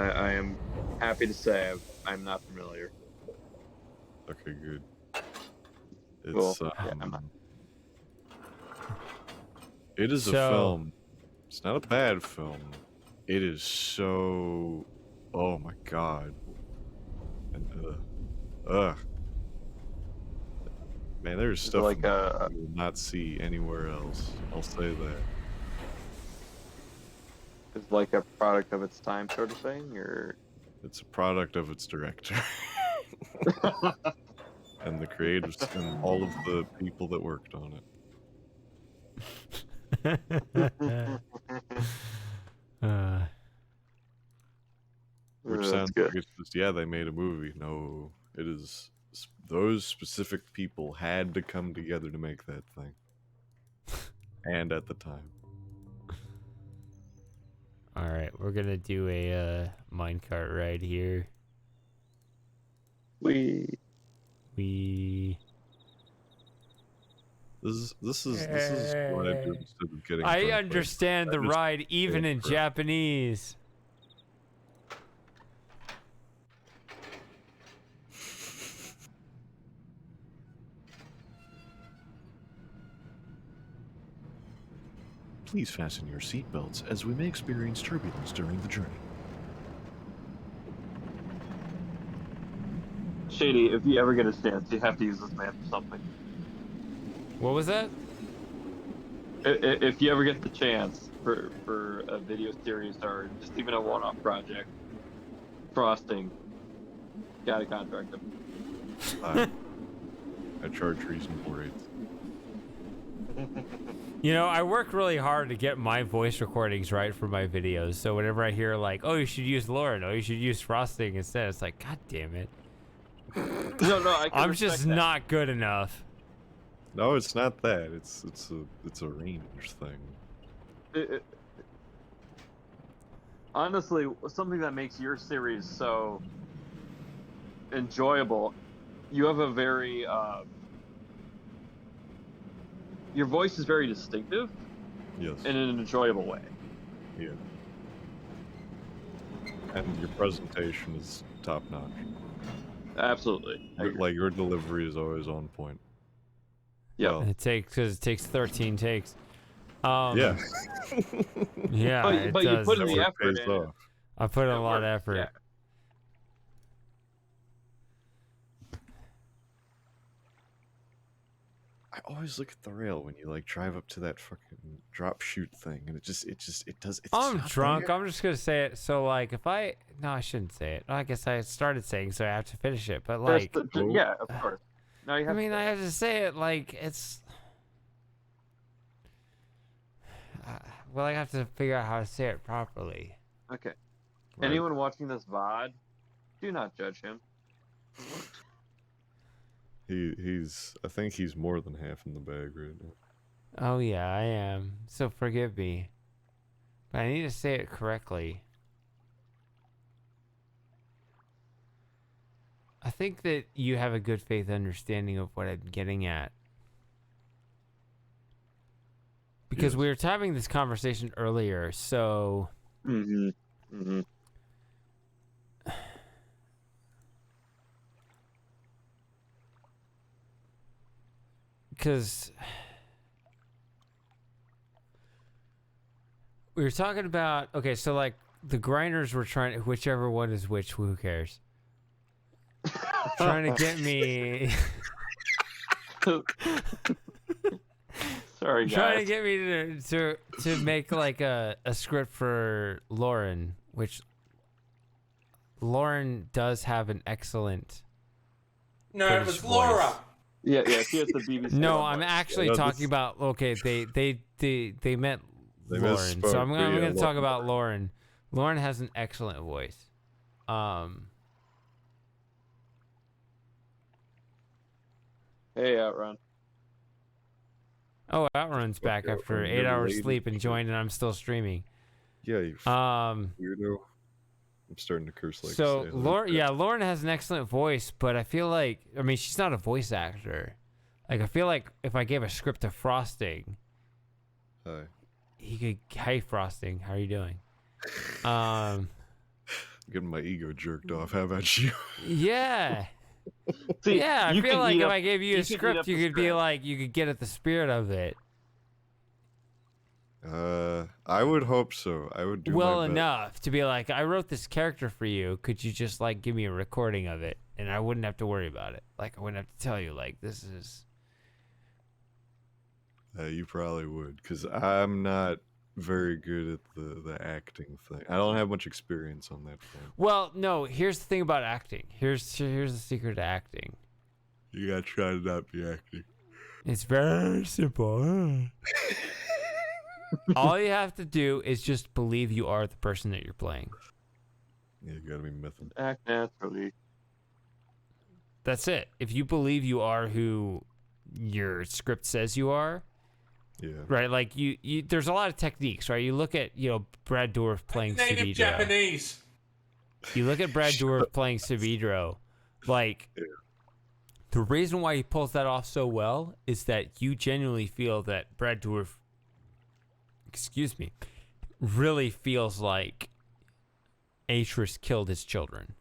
it. I am happy to say I'm not familiar. Okay, good. Cool. It's Yeah, I'm not. it is a So- film. It's not a bad film. It is so, oh my god. And man, there's stuff like in that you will not see anywhere else. I'll say that. It's like a product of its time, sort of thing, or It's a product of its director. And the creators and all of the people that worked on it. Which that's sounds good. like it's just, yeah, they made a movie. No, it is those specific people had to come together to make that thing. And at the time. All right, we're gonna do a minecart ride here. We This is what I do instead of getting. I drunk, like, understand I the just ride even in for- Japanese. Please fasten your seatbelts as we may experience turbulence during the journey. Shady, if you ever get a chance, you have to use this man for something. What was that? If you ever get the chance for a video series or just even a one-off project, Frosting, gotta contract him. I charge reasonable rates. You know, I work really hard to get my voice recordings right for my videos. So whenever I hear like, "Oh, you should use Lauren," "Oh, you should use Frosting instead," it's like, God damn it! No, I can I'm respect just that. not good enough. No, it's not that. It's a range thing. Honestly, something that makes your series so enjoyable, you have a very your voice is very distinctive Yes. in an enjoyable way. Yeah. And your presentation is top notch. Absolutely. I agree. Like your delivery is always on point. Yep. Well, It takes 13 takes. yeah. Yeah, it but you does. put in That the work effort pays in it. off. I put in It a lot of works, effort. yeah. I always look at the rail when you like drive up to that fucking drop shoot thing, and it does. It's I'm not drunk. there. I'm just gonna say it. So like, if I I shouldn't say it. I guess I started saying, so I have to finish it. But like, Yeah, of course. No, you I have mean, to. I have to say it. Like, it's. Well, I have to figure out how to say it properly. Okay. Right. Anyone watching this VOD, do not judge him. He's. I think he's more than half in the bag right now. Oh yeah, I am. So forgive me. But I need to say it correctly. I think that you have a good faith understanding of what I'm getting at. Because Yes. we were having this conversation earlier, so Mm-hmm. Mm-hmm. because we were talking about, okay, so like the grinders were trying, whichever one is which, who cares? Trying to get me Sorry, trying to guys. get me to make like a script for Lauren, which Lauren does have an excent No, it British was Laura. voice. Yeah, she has the BBC. No, one I'm voice. actually no, talking this- about, okay, they meant They Lauren. misspoke, So I'm but gonna yeah, talk about Lauren. Lauren has an excellent voice. Hey, Outrun. Oh, Outrun's back Okay, after I'm 8 hours related sleep and to- joined, and I'm still streaming. Yeah, you weirdo. I'm starting to curse like. So a Lauren, yeah, Lauren has an excellent voice, but I feel like, I mean, she's not a voice actor. Like, I feel like if I gave a script to Frosting, Hi. he could. Hey, Frosting, how are you doing? Getting my ego jerked off. How about you? Yeah. See, Yeah, I you feel can like eat if up- I gave you a you can eat script, up you the could be script. like, you could get at the spirit of it. I would hope so. I would do Well my best. enough to be like, I wrote this character for you. Could you just like give me a recording of it, and I wouldn't have to worry about it. Like, I wouldn't have to tell you like this is. You probably would, because I'm not very good at the acting thing. I don't have much experience on that front. Well, no. Here's the thing about acting. Here's the secret to acting. You gotta try to not be acting. It's very simple. All you have to do is just believe you are the person that you're playing. Yeah, you gotta be mything. Act naturally. That's it. If you believe you are who your script says you are, Yeah. right? Like you there's a lot of techniques, right? You look at, Brad Dourif playing Native Subidro. Japanese. You look at Brad Dourif playing Subidro, like the reason why he pulls that off so well is that you genuinely feel that Brad Dourif, really feels like Atris killed his children,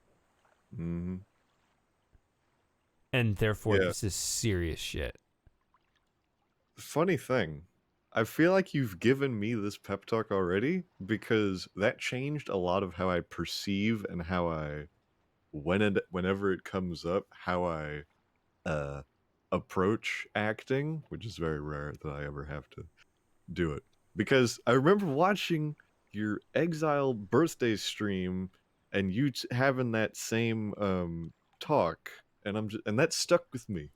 Mm-hmm. and therefore Yeah. this is serious shit. Funny thing, I feel like you've given me this pep talk already, because that changed a lot of how I perceive and how I, whenever it comes up, how I approach acting, which is very rare that I ever have to do it. Because I remember watching your Exile birthday stream and you having that same talk, and that stuck with me.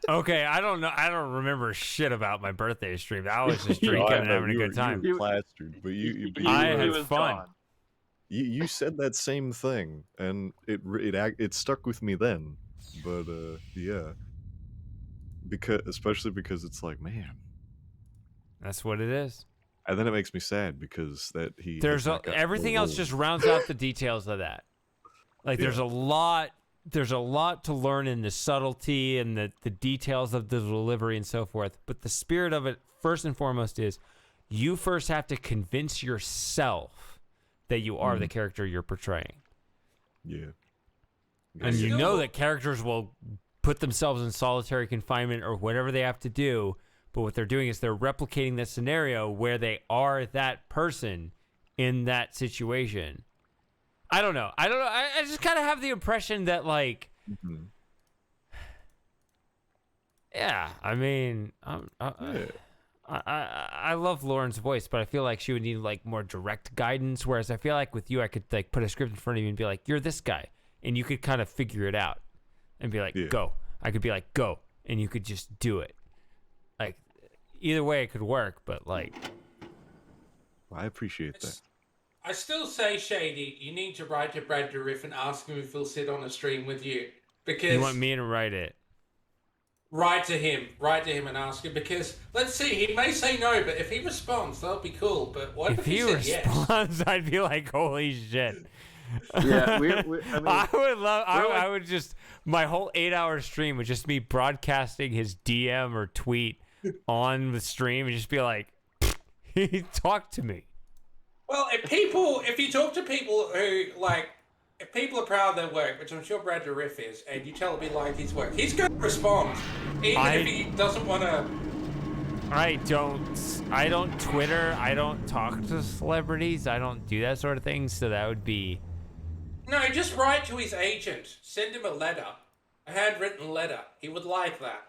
Okay, I don't know. I don't remember shit about my birthday stream. I was just No, drinking I and know having a good time. You were plastered, but you I were- had was fun. gone. you said that same thing, and it stuck with me then. But yeah, especially because it's like, man, That's what it is. and then it makes me sad because that he There's has not gotten everything more else roles. just rounds out the details of that. Like there's a lot to learn in the subtlety and the details of the delivery and so forth. But the spirit of it, first and foremost, is you first have to convince yourself that you are the character you're portraying. Yeah. And you Still- know that characters will put themselves in solitary confinement or whatever they have to do. But what they're doing is they're replicating that scenario where they are that person in that situation. I don't know. I just kind of have the impression that, like, Mhm. yeah, I mean, Yeah. I love Lauren's voice, but I feel like she would need, like, more direct guidance. Whereas I feel like with you, I could, like, put a script in front of you and be like, you're this guy. And you could kind of figure it out and be like, Yeah. go. I could be like, go. And you could just do it. Like, either way it could work, but, like, I appreciate that. I still say, Shady, you need to write to Brad Dourif and ask him if he'll sit on a stream with you. Because you want me to write it. write to him and ask him. Because let's see, he may say no, but if he responds, that'll be cool. But what if, If he said yes? responds, I'd be like, holy shit. Yeah, I mean, I would love. I like- would just. My whole 8-hour stream would just be broadcasting his DM or tweet on the stream and just be like, "He talk to me." Well, if you talk to people who like, if people are proud of their work, which I'm sure Brad Dourif is, and you tell him you like his work, he's going to respond, even if he doesn't want to. I don't Twitter. I don't talk to celebrities. I don't do that sort of thing. So that would be. No, just write to his agent. Send him a letter, a handwritten letter. He would like that.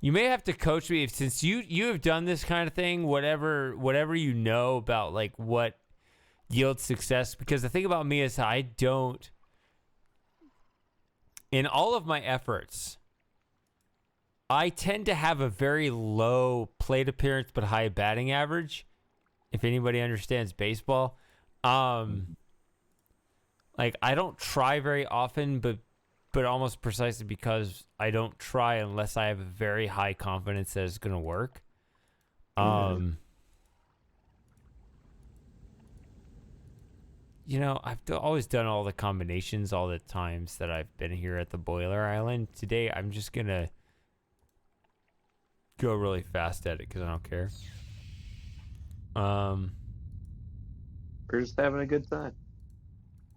You may have to coach me since you have done this kind of thing. Whatever you know about like what yields success. Because the thing about me is I don't. In all of my efforts, I tend to have a very low plate appearance but high batting average. If anybody understands baseball, like I don't try very often, but almost precisely because I don't try unless I have a very high confidence that it's gonna work. You know, I've always done all the combinations all the times that I've been here at the Boiler Island. Today, I'm just gonna go really fast at it because I don't care. we're just having a good time.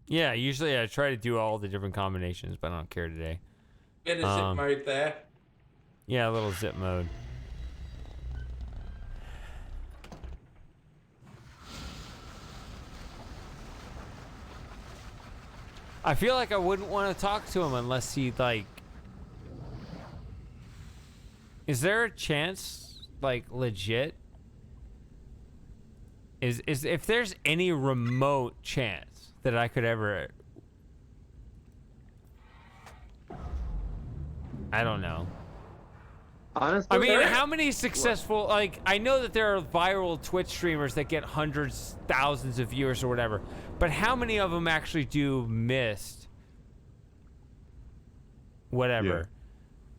Yeah, usually I try to do all the different combinations, but I don't care today. Get a zip mode there. Yeah, a little zip mode. I feel like I wouldn't want to talk to him unless he, like... Is there a chance, like, legit? Is if there's any remote chance that I could ever... I don't know. Honestly, I mean, how many successful, like, I know that there are viral Twitch streamers that get hundreds, thousands of viewers or whatever, but how many of them actually do missed whatever? Yeah.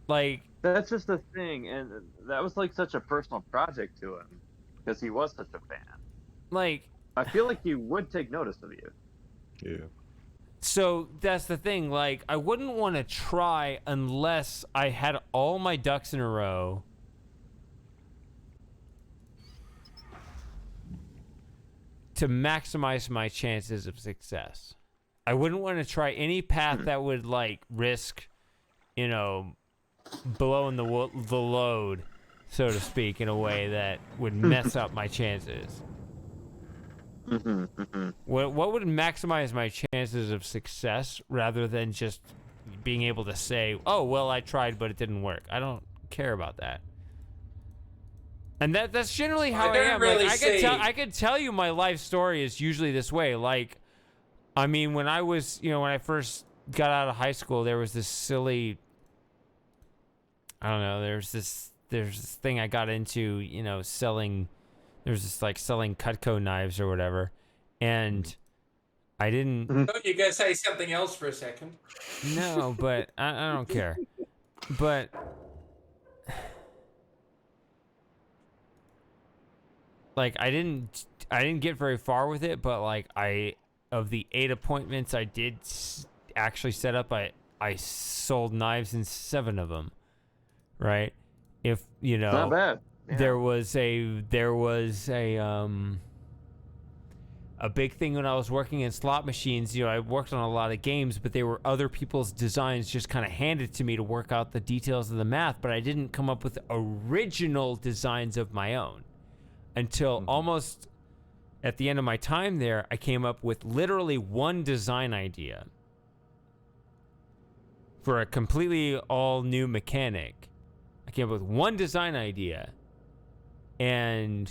Like, that's just the thing, and that was like such a personal project to him because he was such a fan. like, I feel like he would take notice of you. Yeah. so that's the thing. Like, I wouldn't want to try unless I had all my ducks in a row. To maximize my chances of success. I wouldn't want to try any path that would, like, risk, you know, blowing the load, so to speak, in a way that would mess up my chances. What would maximize my chances of success rather than just being able to say, "Oh, well, I tried, but it didn't work." I don't care about that. And that's generally how I don't am. really Like, see- I could tell you my life story is usually this way. Like, I mean, when I was, when I first got out of high school, there was this silly, I don't know, there's this thing I got into, selling, there's this like selling Cutco knives or whatever. And I didn't, Thought you were gonna say something else for a second. no, but I don't care. But like I didn't get very far with it, but like of the 8 appointments I did actually set up, I sold knives in 7 of them. Right? If Not bad. Yeah. there was a big thing when I was working in slot machines. I worked on a lot of games, but they were other people's designs just kind of handed to me to work out the details of the math, but I didn't come up with original designs of my own until almost at the end of my time there. I came up with literally one design idea for a completely all new mechanic. I came up with one design idea, and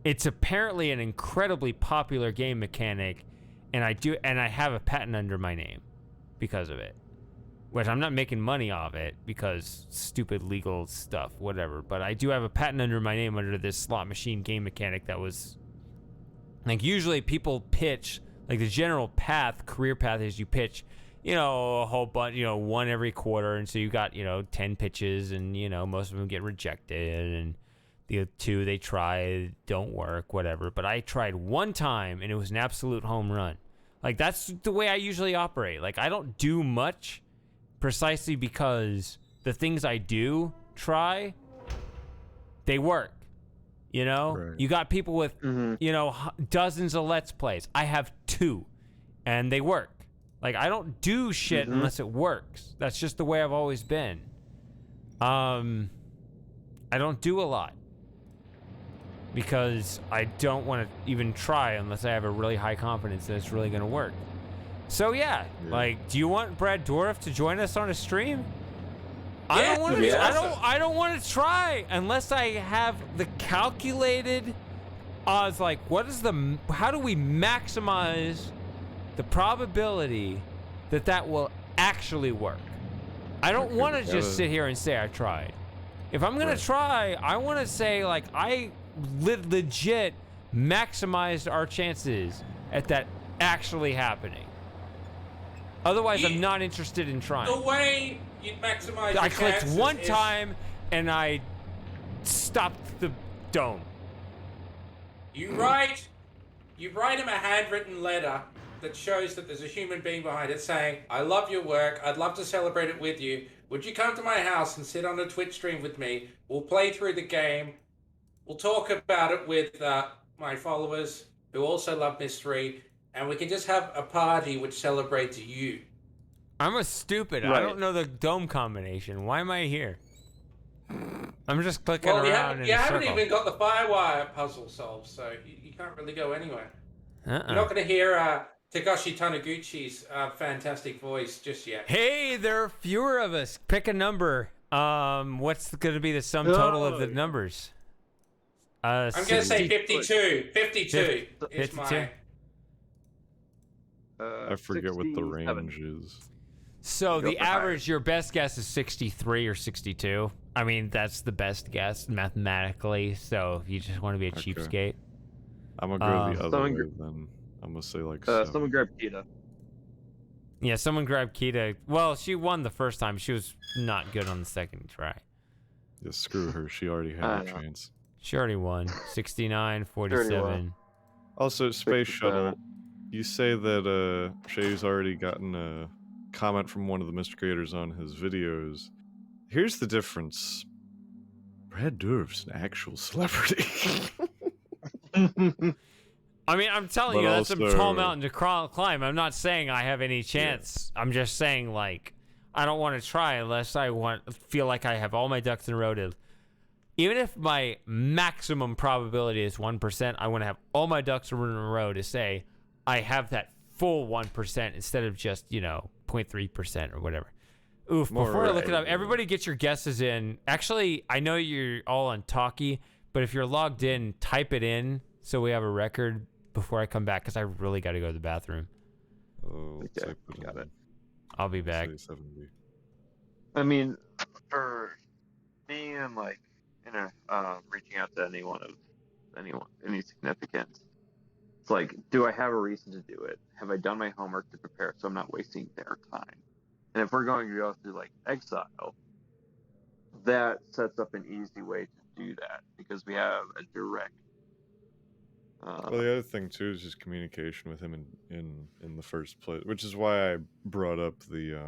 it's apparently an incredibly popular game mechanic, and I have a patent under my name because of it. Which I'm not making money off it because stupid legal stuff, whatever. But I do have a patent under my name under this slot machine game mechanic that was like, usually people pitch, like the general career path is you pitch, a whole bunch, one every quarter, and so you got 10 pitches, and most of them get rejected, and the 2 they try don't work, whatever. But I tried one time, and it was an absolute home run. Like, that's the way I usually operate. Like, I don't do much, precisely because the things I do try, they work. Right. You got people with dozens of Let's Plays. I have 2, and they work. Like, I don't do shit unless it works. That's just the way I've always been. I don't do a lot because I don't want to even try unless I have a really high confidence that it's really going to work. So yeah, like, do you want Brad Dourif to join us on a stream? I don't want to. I don't want to try unless I have the calculated odds. Like, how do we maximize the probability that will actually work? I don't want to just sit here and say I tried. If I'm gonna try, I want to say, like, I legit maximized our chances at that actually happening. Otherwise, I'm not interested in trying. The way you'd maximize your I clicked chances one is- time and I stopped the dome. You write him a handwritten letter that shows that there's a human being behind it saying, "I love your work. I'd love to celebrate it with you. Would you come to my house and sit on a Twitch stream with me? We'll play through the game. We'll talk about it with my followers who also love Mystery, and we can just have a party which celebrates you." I'm a stupid. I Right. don't know the dome combination. Why am I here? I'm just clicking Well, around in you a haven't circle. even got the Firewire puzzle solved, so you can't really go anywhere. You're Uh-uh. not going to hear Takashi Taniguchi's fantastic voice just yet. Hey, there are fewer of us. Pick a number. What's going to be the sum total of the numbers? I'm going to say 52. 52 is 52? my... I forget what the 67. range is. So Go the for higher. average, your best guess is 63 or 62. I mean, that's the best guess mathematically. So if you just want to be a Okay. cheapskate. I'm gonna go the other someone way then. I'm gonna say like Someone grab Kita. Yeah, someone grabbed Kita. Well, she won the first time. She was not good on the second try. Yeah, screw her. She already had I a know. chance. She already won. 69, 47. Also, Space 67. Shuttle, you say that Shay's already gotten a comment from one of the Mr. Creators on his videos. Here's the difference. Brad Dourif's an actual celebrity. I mean, I'm telling But you, that's a also- tall mountain to climb. I'm not saying I have any chance. I'm just saying, like, I don't want to try unless I feel like I have all my ducks in a row to. Even if my maximum probability is 1%, I want to have all my ducks in a row to say I have that full 1% instead of just 0.3% or whatever. Oof. More Before I look it right, up, yeah. everybody get your guesses in. Actually, I know you're all on Talkie, but if you're logged in, type it in so we have a record before I come back because I really got to go to the bathroom. Oh, Okay, type it got in. it. I'll be back. Say 70. I mean, for me and like, reaching out to any significance, it's like, do I have a reason to do it? Have I done my homework to prepare so I'm not wasting their time? And if we're going to go through like exile, that sets up an easy way to do that because we have a direct. Well, the other thing too is just communication with him in the first place, which is why I brought up the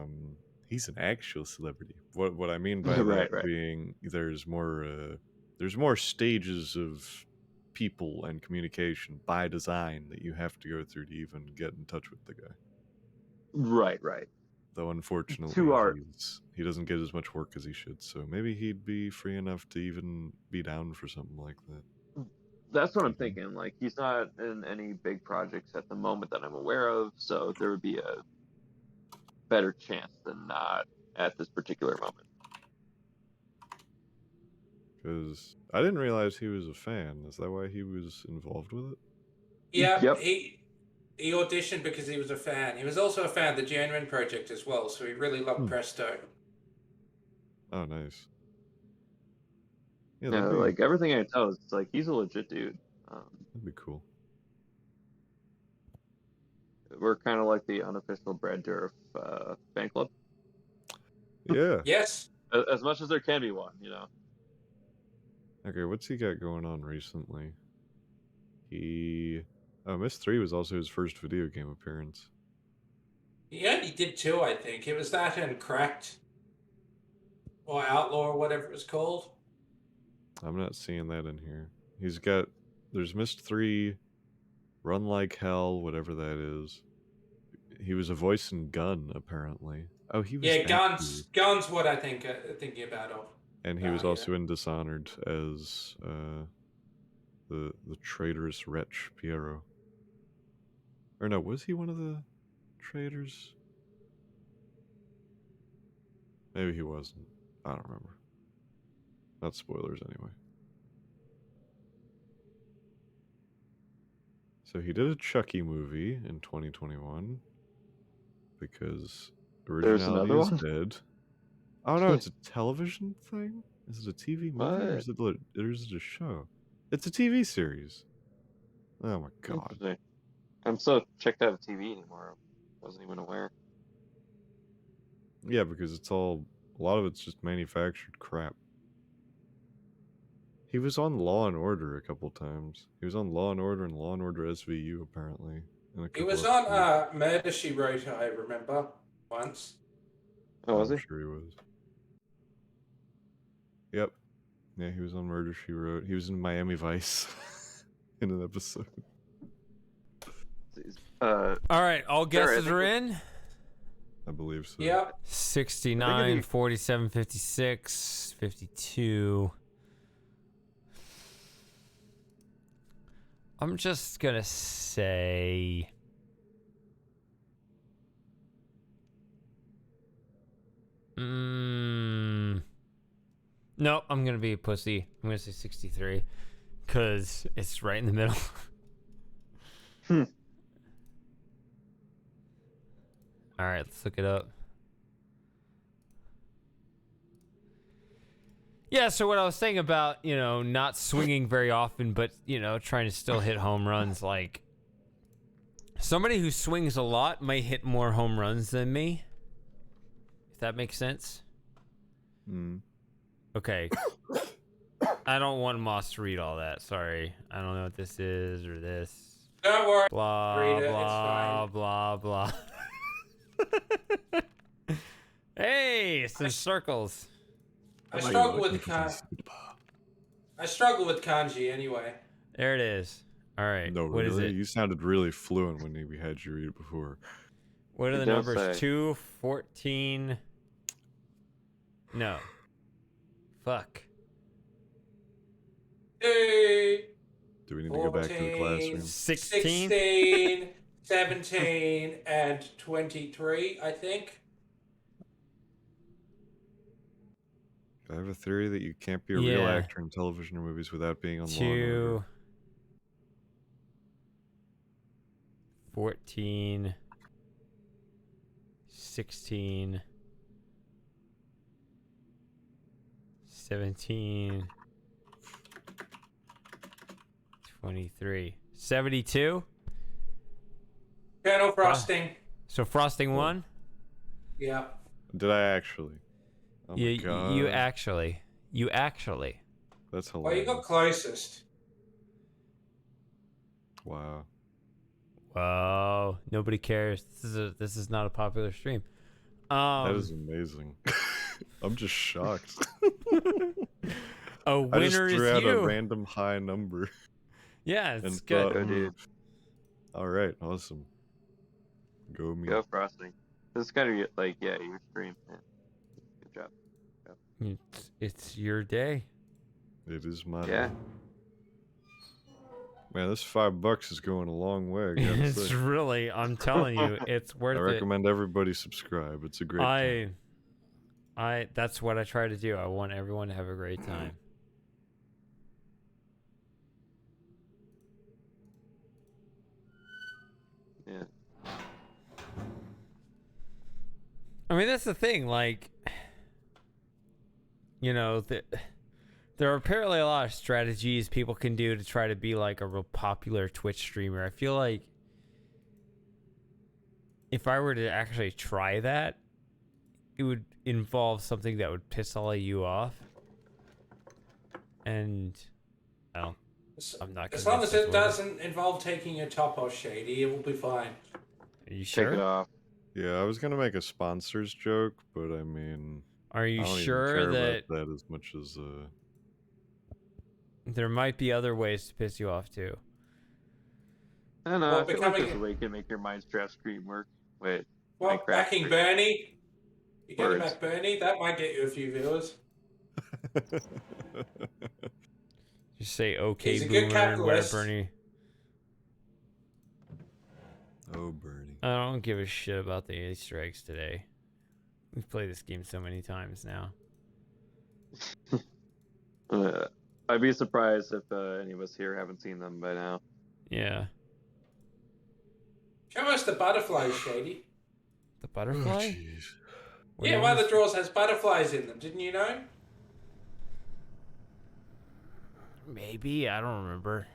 he's an actual celebrity. What I mean by Right, that right. being there's more stages of people and communication by design that you have to go through to even get in touch with the guy. Right, right. Though unfortunately To our he doesn't get as much work as he should, so maybe he'd be free enough to even be down for something like that. That's what I'm thinking. Like, he's not in any big projects at the moment that I'm aware of, so there would be a better chance than not at this particular moment. Because I didn't realize he was a fan. Is that why he was involved with it? Yeah, Yep. he auditioned because he was a fan. He was also a fan of the Genuine Project as well, so he really loved Presto. Oh, nice. Yeah, Yeah, that'd be, like everything I tell is like he's a legit dude. that'd be cool. We're kind of like the unofficial Brad Dourif fan club, Yeah. Yes. as much as there can be one. Okay, what's he got going on recently? Miss 3 was also his first video game appearance. He only did 2, I think. It was that and Cracked. Or Outlaw, or whatever it was called. I'm not seeing that in here. There's Mist 3, Run Like Hell, whatever that is. He was a voice in Gun, apparently. Oh, he was Guns what I think thinking about. And he was also in Dishonored as the traitorous wretch Piero. Or no, was he one of the traitors? Maybe he wasn't. I don't remember. Not spoilers anyway. So he did a Chucky movie in 2021 because originality another is one? dead. Oh no, it's a television thing? Is it a TV movie or What? is it a show? It's a TV series. Oh my god. Interesting. I'm so checked out of TV anymore. I wasn't even aware. Yeah, because a lot of it's just manufactured crap. He was on Law and Order a couple times. He was on Law and Order and Law and Order SVU apparently. He was on Murder, She Wrote, I remember, once. Oh, was I'm he? sure he was. Yep. Yeah, he was on Murder, She Wrote. He was in Miami Vice in an episode. Uh, All right, all guesses think are we- in. I believe so. Yep. 69, 47, 56, 52. I'm just gonna say no, I'm gonna be a pussy. I'm gonna say 63 because it's right in the middle. All right, let's look it up. Yeah, so what I was saying about, not swinging very often, but, trying to still hit home runs, like, somebody who swings a lot might hit more home runs than me, if that makes sense. Okay. I don't want Moss to read all that, sorry. I don't know what this is or this. Don't worry. Blah, Read it, blah, it's fine. blah, blah. Hey, some circles. I struggle with kanji anyway. There it is. All right. No, what really? is it? You sounded really fluent when we had you read it before. What are You the don't numbers? say. 2, 14. No. Fuck. Hey, Do we need to go back to the 14, classroom? 16. 16, 17, and 23, I think. I have a theory that you can't be a real Yeah. actor in television or movies without being on Law and Order. 2, 14, 16, 17, 23, 72. Colonel Frosting. So Frosting won. Yeah. Did I actually? Oh my You god. you actually. That's Well, you hilarious. got closest. Wow. Whoa, nobody cares. This is not a popular stream. That is amazing. I'm just shocked. a I just winner threw is out you. a random high number Yeah, and it's good. thought, Go, dude. all right, awesome. Go me. Go Frosting. This is kind of like, yeah, your stream. Yeah. Good job. It's your day. It is my Yeah. day. Man, this $5 is going a long way. I gotta It's say. really, I'm telling you, it's I worth it. recommend everybody subscribe. It's a great time. That's what I try to do. I want everyone to have a great time. Yeah. I mean, that's the thing. Like, you know, there are apparently a lot of strategies people can do to try to be like a real popular Twitch streamer. I feel like if I were to actually try that, it would involve something that would piss all of you off. And I'm not. As long convinced as that's it what doesn't involve taking your top off, Shady, it will be fine. Are you Take it sure? off. Yeah, I was gonna make a sponsors joke, but I mean, Are you I don't sure even care that about that as much as there might be other ways to piss you off too? I don't know. Well, I feel like becoming- there's a way you can make your Minecraft stream work. Wait. Well, Minecraft backing stream. Bernie. You getting Words. back Bernie? That might get you a few viewers. Just say okay, He's a good boomer, and wear capitalist. Bernie. Oh, Bernie. I don't give a shit about the Easter eggs today. We've played this game so many times now. I'd be surprised if any of us here haven't seen them by now. Yeah. Show us the butterflies, Shady. The Oh, butterfly? jeez. What do Yeah, you one of mean? the drawers has butterflies in them. Didn't you know? Maybe, I don't remember.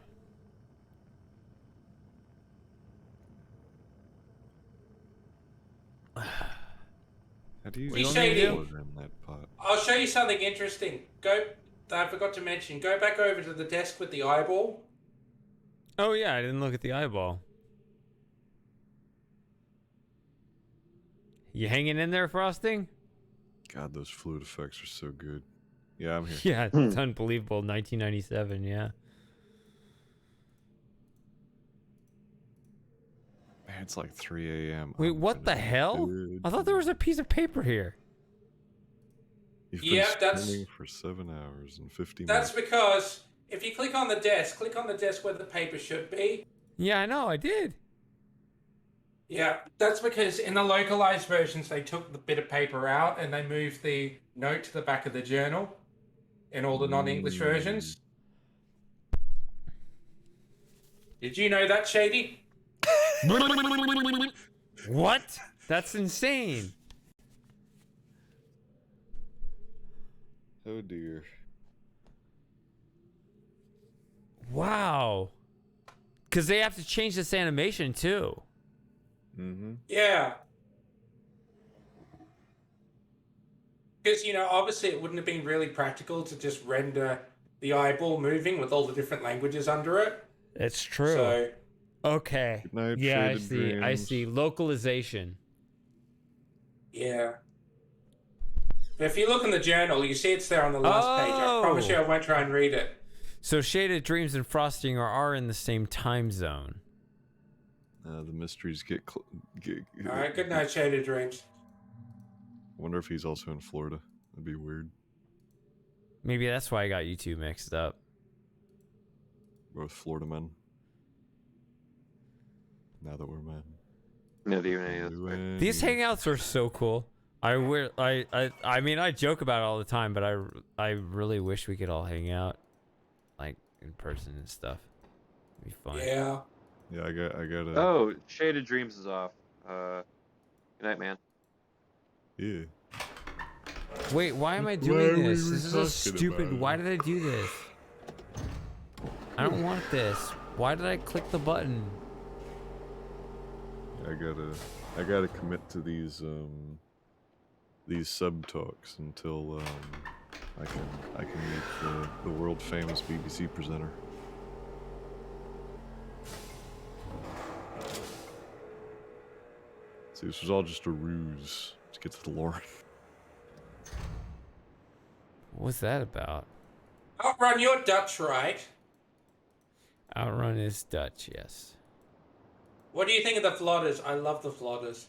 How do you Hey, put Shady. water in that pot? I'll show you something interesting. Go. I forgot to mention. Go back over to the desk with the eyeball. Oh yeah, I didn't look at the eyeball. You hanging in there, Frosting? God, those fluid effects are so good. Yeah, I'm here. Yeah, it's unbelievable. 1997, yeah. Man, it's like 3 a.m. Wait, I'm what the finished. hell? Good I thought there was a piece of paper here. You've Yeah, been that's- streaming for 7 hours and 50 That's minutes. because if you click on the desk where the paper should be. Yeah, I know, I did. Yeah, that's because in the localized versions they took the bit of paper out and they moved the note to the back of the journal in all the non-English versions. Did you know that, Shady? What? That's insane. Oh dear. Wow. Because they have to change this animation too. Mm-hmm. Yeah. Because, you know, obviously it wouldn't have been really practical to just render the eyeball moving with all the different languages under it. It's true. So, Okay. Good night, Yeah, I Shaded see. I Dreams. see. Localization. yeah. But if you look in the journal, you see it's there on the last page. I promise you I won't try and read it. So Shaded Dreams and Frosting are in the same time zone. The mysteries get. Alright, good night, Shaded Dreams. Wonder if he's also in Florida. That'd be weird. Maybe that's why I got you two mixed up. Both Florida men. Now that we're men. Not even any of this. These hangouts are so cool. I mean, I joke about it all the time, but I really wish we could all hang out, like in person and stuff. It'd be fun. Yeah. Yeah, I got a. Oh, Shaded Dreams is off. Good night, man. Yeah. Wait, why am I Why doing are we this? This is so talking stupid. about Why it? did I do this? I don't want this. Why did I click the button? I gotta commit to these sub talks until I can meet the world famous BBC presenter. See, this was all just a ruse to get to the lore. What was that about? Outrun, you're Dutch, right? Outrun is Dutch, yes. What do you think of the Flodders? I love the Flodders.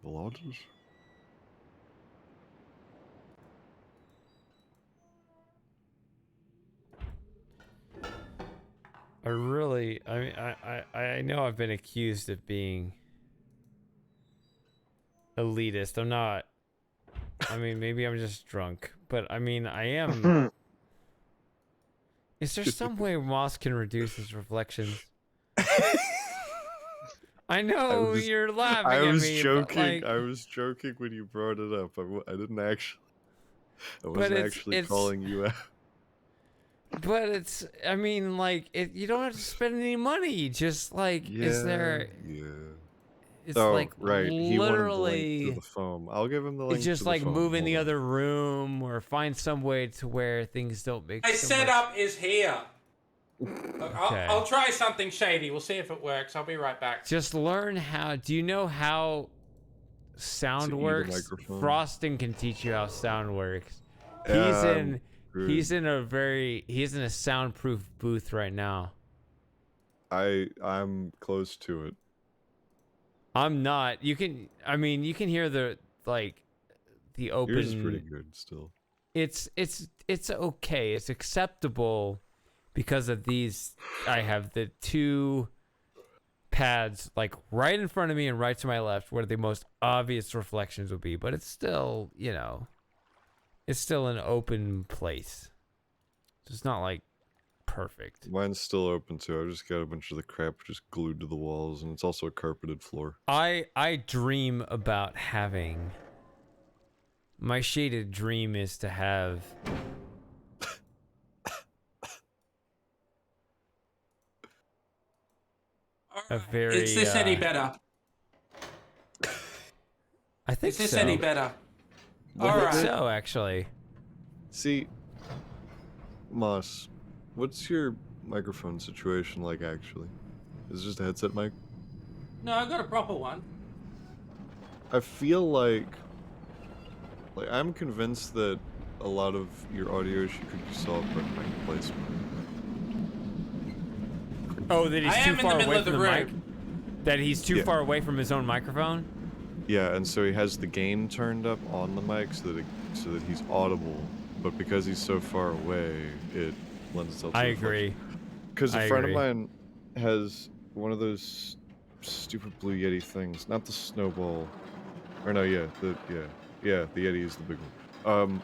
The lodges? I mean, I know I've been accused of being elitist. I'm not. I mean, maybe I'm just drunk, but I mean, I am. Is there some way Moss can reduce his reflections? I know you're laughing I at was me. joking. But like, I was joking when you brought it up. I didn't actually. I But wasn't it's- actually it's- calling you out. but it's. I mean, like, you don't have to spend any money. Just like, is there? Yeah. It's Oh, like right. He wanted the literally. link to the foam. I'll give him the link. It's just to the like foam. move in the Hold on. other room or find some way to where things don't make My so setup is here. Look, Okay. I'll try something shady. We'll see if it works. I'll be right back. Just learn how. Do you know how sound To eat a works? microphone? Frosting can teach you how sound works. Good. He's in a soundproof booth right now. I'm close to it. I'm not. You can hear the open. Yours is pretty good still. It's okay. It's acceptable because of these. I have the two pads like right in front of me and right to my left where the most obvious reflections would be, but it's still, it's still an open place. So it's not like perfect. Mine's still open too. I just got a bunch of the crap just glued to the walls, and it's also a carpeted floor. I dream about having. My shaded dream is to have a very. Is this any better? I think Is this so. any better? I All think right. so, actually. See, Moss, what's your microphone situation like actually? Is it just a headset mic? No, I got a proper one. I feel like I'm convinced that a lot of your audio issue could be solved by mic placement. Oh, that he's I too am in the far middle away of the from the mic? room. That he's too Yeah. far away from his own microphone? Yeah, and so he has the gain turned up on the mic so that he's audible, but because he's so far away, it lends itself to I reflection. agree. Because a I friend agree. of mine has one of those stupid Blue Yeti things, not the snowball, or no, the Yeti is the big one.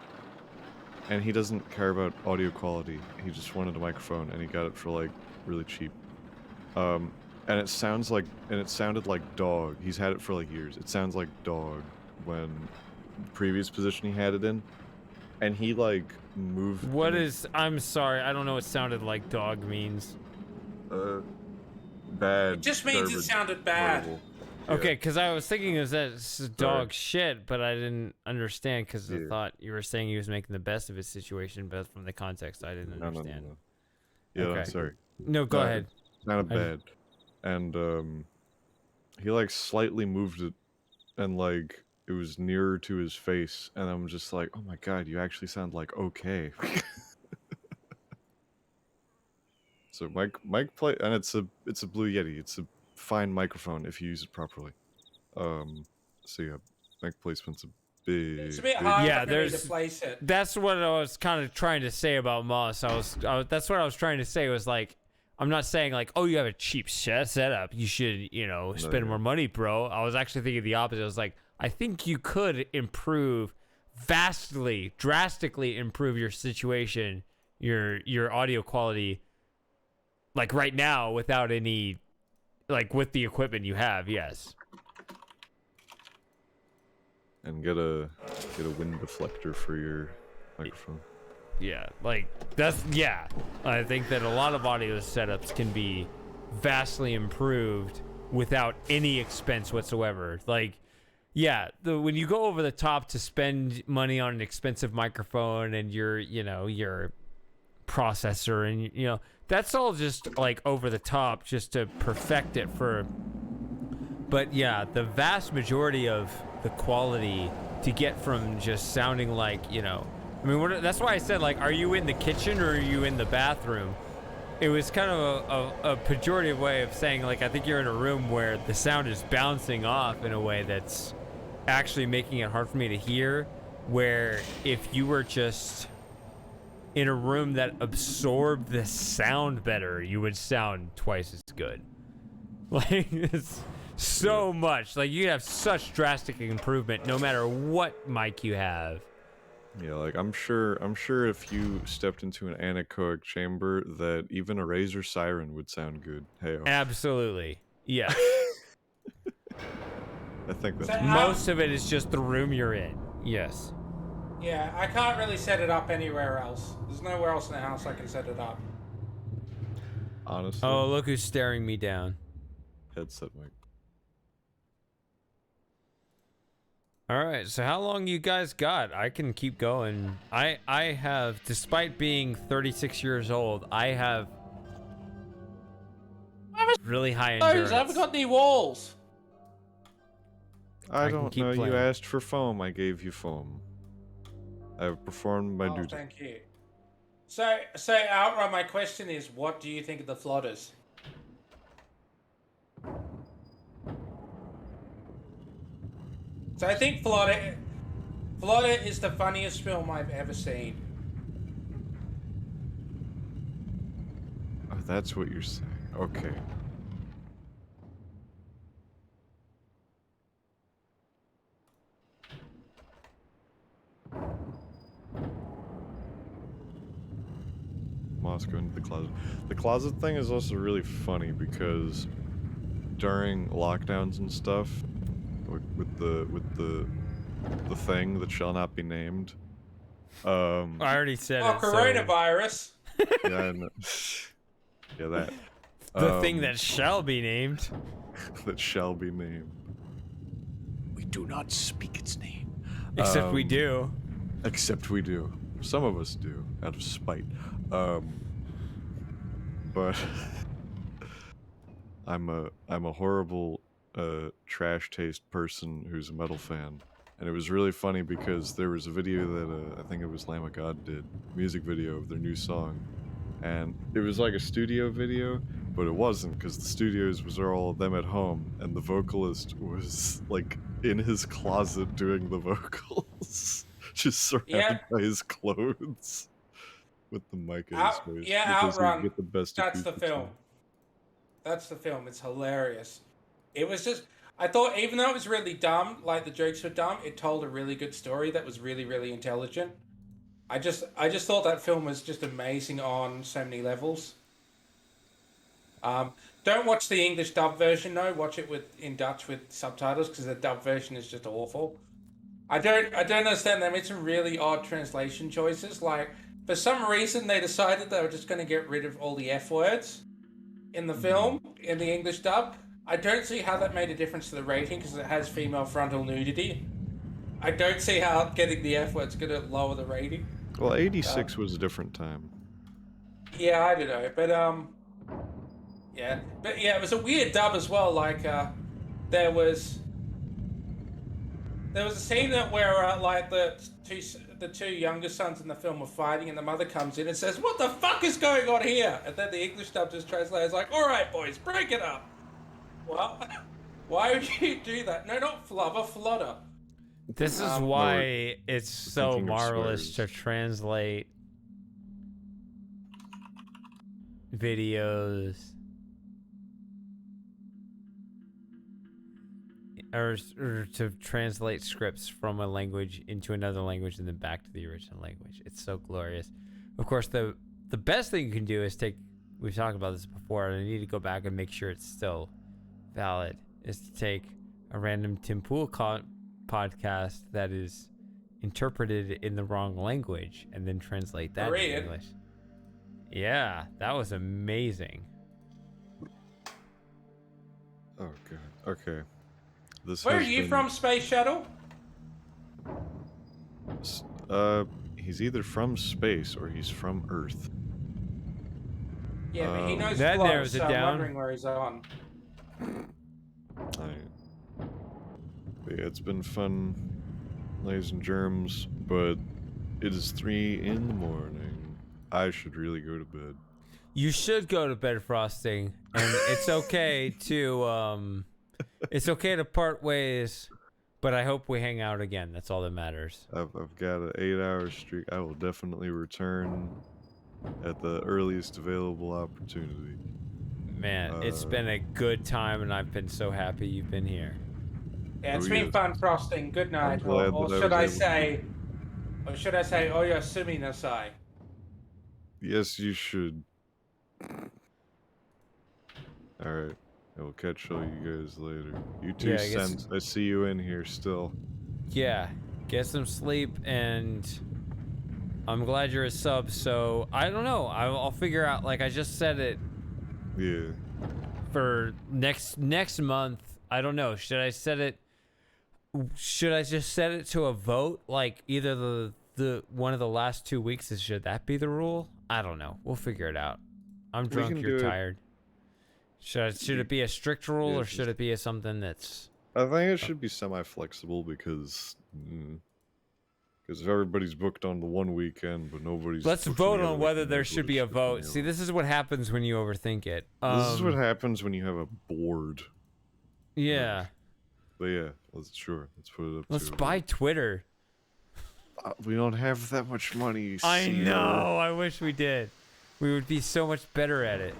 And he doesn't care about audio quality. He just wanted a microphone, and he got it for like really cheap. And it sounded like dog. He's had it for like years. It sounds like dog when the previous position he had it in, and he like moved. What is... I'm sorry, I don't know what sounded like dog means. Bad. It just means it garbage, sounded bad. horrible. Yeah. Okay, because I was thinking it was that it's dog shit, but I didn't understand because I Yeah. thought you were saying he was making the best of his situation, but from the context, I didn't No. understand. Yeah, Okay. sorry. No, go No, ahead. Sounded I- bad. And he like slightly moved it, and like it was nearer to his face, and I'm just like, oh my god, you actually sound like okay. So mic play, and it's a Blue Yeti. It's a fine microphone if you use it properly. So yeah, mic placement's a big. It's a bit big- hard Yeah, for me to there's- place it. That's what I was kind of trying to say about Moss. That's what I was trying to say was like, I'm not saying like, oh, you have a cheap setup, you should, you know, spend more money, bro. I was actually thinking the opposite. I was like, I think you could improve vastly, drastically improve your situation, your audio quality, like right now without any, like with the equipment you have. Yes. And get a wind deflector for your microphone. Yeah, like yeah. I think that a lot of audio setups can be vastly improved without any expense whatsoever. Like, yeah, when you go over the top to spend money on an expensive microphone and your processor and that's all just like over the top just to perfect it for. But yeah, the vast majority of the quality to get from just sounding like, I mean, that's why I said, like, are you in the kitchen or are you in the bathroom? It was kind of a pejorative way of saying, like, I think you're in a room where the sound is bouncing off in a way that's actually making it hard for me to hear, where if you were just in a room that absorbed the sound better, you would sound twice as good. Like, it's so much. Like, you have such drastic improvement no matter what mic you have. Yeah, like I'm sure if you stepped into an anechoic chamber that even a Razor siren would sound good. Hey. Absolutely. Yes. I think that's So most of it is just the room you're in. Yes. Yeah, I can't really set it up anywhere else. There's nowhere else in the house I can set it up. honestly. Oh, look who's staring me down. Headset mic. All right, so how long you guys got? I can keep going. I have, despite being 36 years old, I have really high endurance. I haven't got any walls. I can don't keep know. playing. You asked for foam. I gave you foam. I have performed my duty. Thank you. So outright, my question is, what do you think of the Flotters? So I think Flotter is the funniest film I've ever seen. Oh, that's what you're saying. Okay. Moss, go into the closet. The closet thing is also really funny because during lockdowns and stuff, with the thing that shall not be named. I already said it. Coronavirus. Yeah, I know. Yeah, that. The thing that shall be named. that shall be named. We do not speak its name. Except we do. Except we do. Some of us do, out of spite. But I'm a horrible trash taste person who's a metal fan, and it was really funny because there was a video that I think it was Lamb of God did, music video of their new song, and it was like a studio video, but it wasn't because the studios was all of them at home, and the vocalist was like in his closet doing the vocals, just surrounded by his clothes. With the mic in his face. Yeah, because he Outrun. get the best That's the acoustic film. sound. That's the film. It's hilarious. It was just, I thought, even though it was really dumb, like the jokes were dumb, it told a really good story that was really, really intelligent. I just thought that film was just amazing on so many levels. Don't watch the English dub version though. Watch it in Dutch with subtitles because the dub version is just awful. I don't understand. They made some really odd translation choices. Like, for some reason, they decided they were just going to get rid of all the F words in the film, in the English dub. I don't see how that made a difference to the rating because it has female frontal nudity. I don't see how getting the F word's going to lower the rating. Well, 86 was a different time. Yeah, I don't know. But, yeah. But, yeah, it was a weird dub as well. Like, there was a scene where, like, the two younger sons in the film were fighting, and the mother comes in and says, "What the fuck is going on here?" And then the English dub just translates like, "All right, boys, break it up." Well, why would you do that? No, not flubber, flotter. This is why it's so thinking of marvelous to swears. translate videos, or to translate scripts from a language into another language and then back to the original language. It's so glorious. Of course, the best thing you can do is take, we've talked about this before, and I need to go back and make sure it's still valid, is to take a random Tim Pool podcast that is interpreted in the wrong language and then translate that into English. Yeah, that was amazing. Oh god. Okay. Where are you from, Space Shuttle? He's either from space or he's from Earth. Yeah, but he knows that close, narrows it so down. I'm wondering where he's on. Yeah, it's been fun, ladies and germs, but it is 3 in the morning. I should really go to bed. You should go to bed, Frosting, and it's okay to it's okay to part ways, but I hope we hang out again. That's all that matters. I've got an 8-hour streak. I will definitely return at the earliest available opportunity. Man, it's been a good time, and I've been so happy you've been here. Yeah, it's been fun, Frosting. Good night. Or should I say, Oyasumi Nasai? Yes, you should. Alright. I will catch all you guys later. You two cents. I see you in here still. Yeah, get some sleep, and I'm glad you're a sub, so I don't know. I'll figure out, like I just said it. Yeah. For next month, I don't know. Should I set it? Should I just set it to a vote? Like either the one of the last 2 weeks should that be the rule? I don't know. We'll figure it out. I'm drunk. You're tired. Should it be a strict rule or should it be something that's? I think it should be semi-flexible because if everybody's booked on the one weekend, but nobody's. Let's vote on whether there should be a vote. See, this is what happens when you overthink it. This is what happens when you have a board. Yeah. But yeah, let's put it up. Let's buy Twitter. We don't have that much money. I know. I wish we did. We would be so much better at it.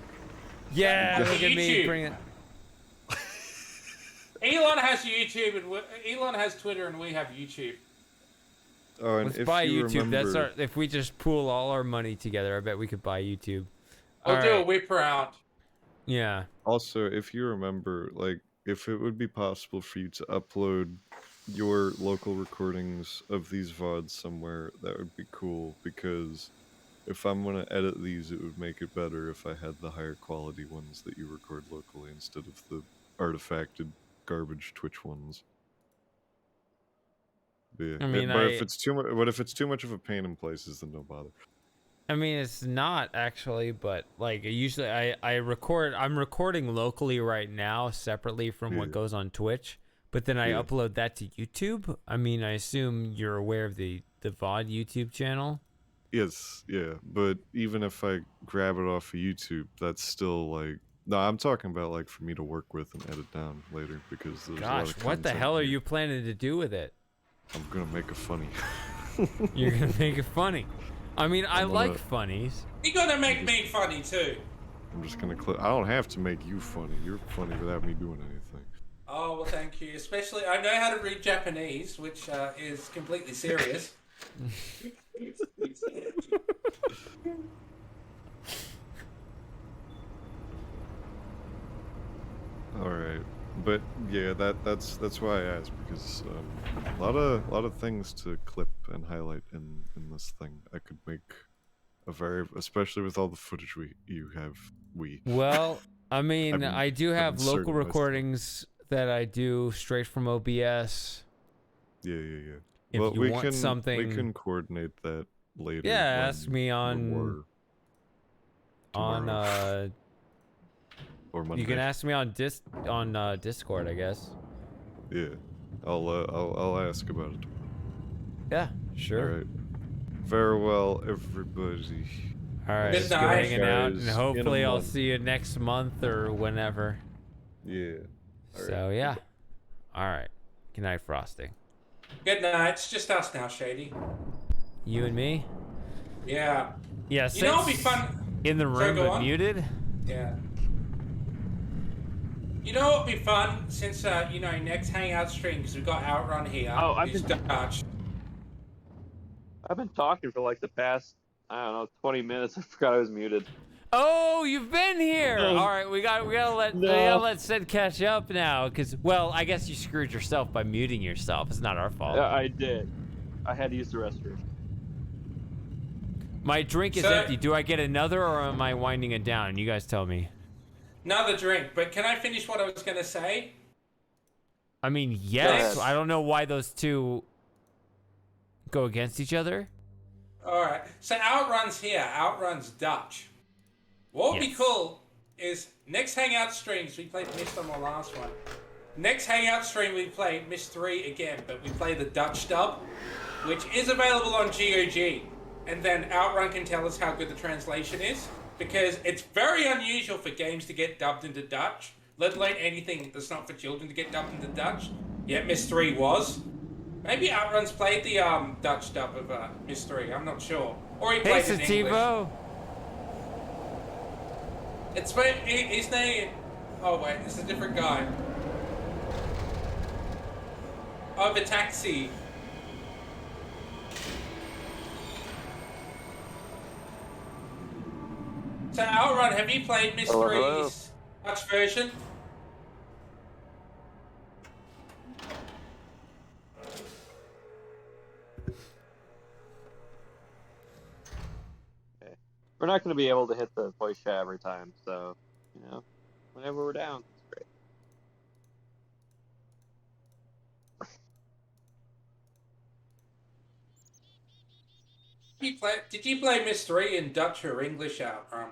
Yeah, look at me bring it. Elon has YouTube, and Elon has Twitter, and we have YouTube. Oh, and let's buy YouTube. That's our. If we just pool all our money together, I bet we could buy YouTube. I'll do a whip round. Yeah. Also, if you remember, like, if it would be possible for you to upload your local recordings of these VODs somewhere, that would be cool, because if I'm going to edit these, it would make it better if I had the higher quality ones that you record locally instead of the artifacted garbage Twitch ones. But yeah. I mean, but if it's too much of a pain in places, then don't bother. I mean, it's not actually, but like usually I'm recording locally right now separately from what goes on Twitch, but then I upload that to YouTube. I mean, I assume you're aware of the VOD YouTube channel. Yes, yeah, but even if I grab it off of YouTube, that's still like, no, I'm talking about like for me to work with and edit down later, because there's a lot of what the hell are you planning to do with it? I'm gonna make it funny. You're gonna make it funny. I mean, I like funnies. You're gonna make me funny too. I'm just gonna I don't have to make you funny. You're funny without me doing anything. Oh, well, thank you. Especially, I know how to read Japanese, which is completely serious. All right, but yeah, that's why I asked, because a lot of things to clip and highlight in this thing. I could make especially with all the footage you have. Well, I mean, I do have local recordings that I do straight from OBS. Yeah. If well, you want something, we can coordinate that later. Yeah, ask me on or Monday. You can ask me on Discord, I guess. Yeah, I'll ask about it tomorrow. Yeah, sure. All right. Farewell, everybody. All right, good night. Hanging out, and hopefully I'll month. see you next month or whenever. Yeah. So yeah. All right. Good night, Frosting. Good night. It's just us now, Shady. You and me? Yeah. Yeah. You know, it'll be fun. In the Sorry, room go but on. muted? Yeah. You know what would be fun since next Hangout stream because we've got Outrun here. Oh, Who's Dutch. I've been talking for like the past, I don't know, 20 minutes. I forgot I was muted. Oh, you've been here. No. All right, we gotta let Sid catch up now, because I guess you screwed yourself by muting yourself. It's not our fault. I did. I had to use the restroom. My drink is So- empty. Do I get another, or am I winding it down? You guys tell me. Another drink, but can I finish what I was going to say? I mean, yes. ahead. I don't know why those two go against each other. Alright, so Outrun's here. Outrun's Dutch. What would be Yes. cool is next Hangout streams, we played Mist on the last one. Next Hangout stream, we play Mist 3 again, but we play the Dutch dub, which is available on GOG. And then Outrun can tell us how good the translation is, because it's very unusual for games to get dubbed into Dutch, let alone anything that's not for children to get dubbed into Dutch. Yet Mist 3 was. Maybe Outrun's played the Dutch dub of Mist 3, I'm not sure. Or he Hey, played it in English. Sativo. It's his name. Oh wait, it's a different guy. Oh, the taxi. So Outrun, have you played Mist Hello. 3's Dutch version? We're not going to be able to hit the voice chat every time, so, whenever we're down, it's great. Did you play Mist 3 in Dutch or English, Outrun?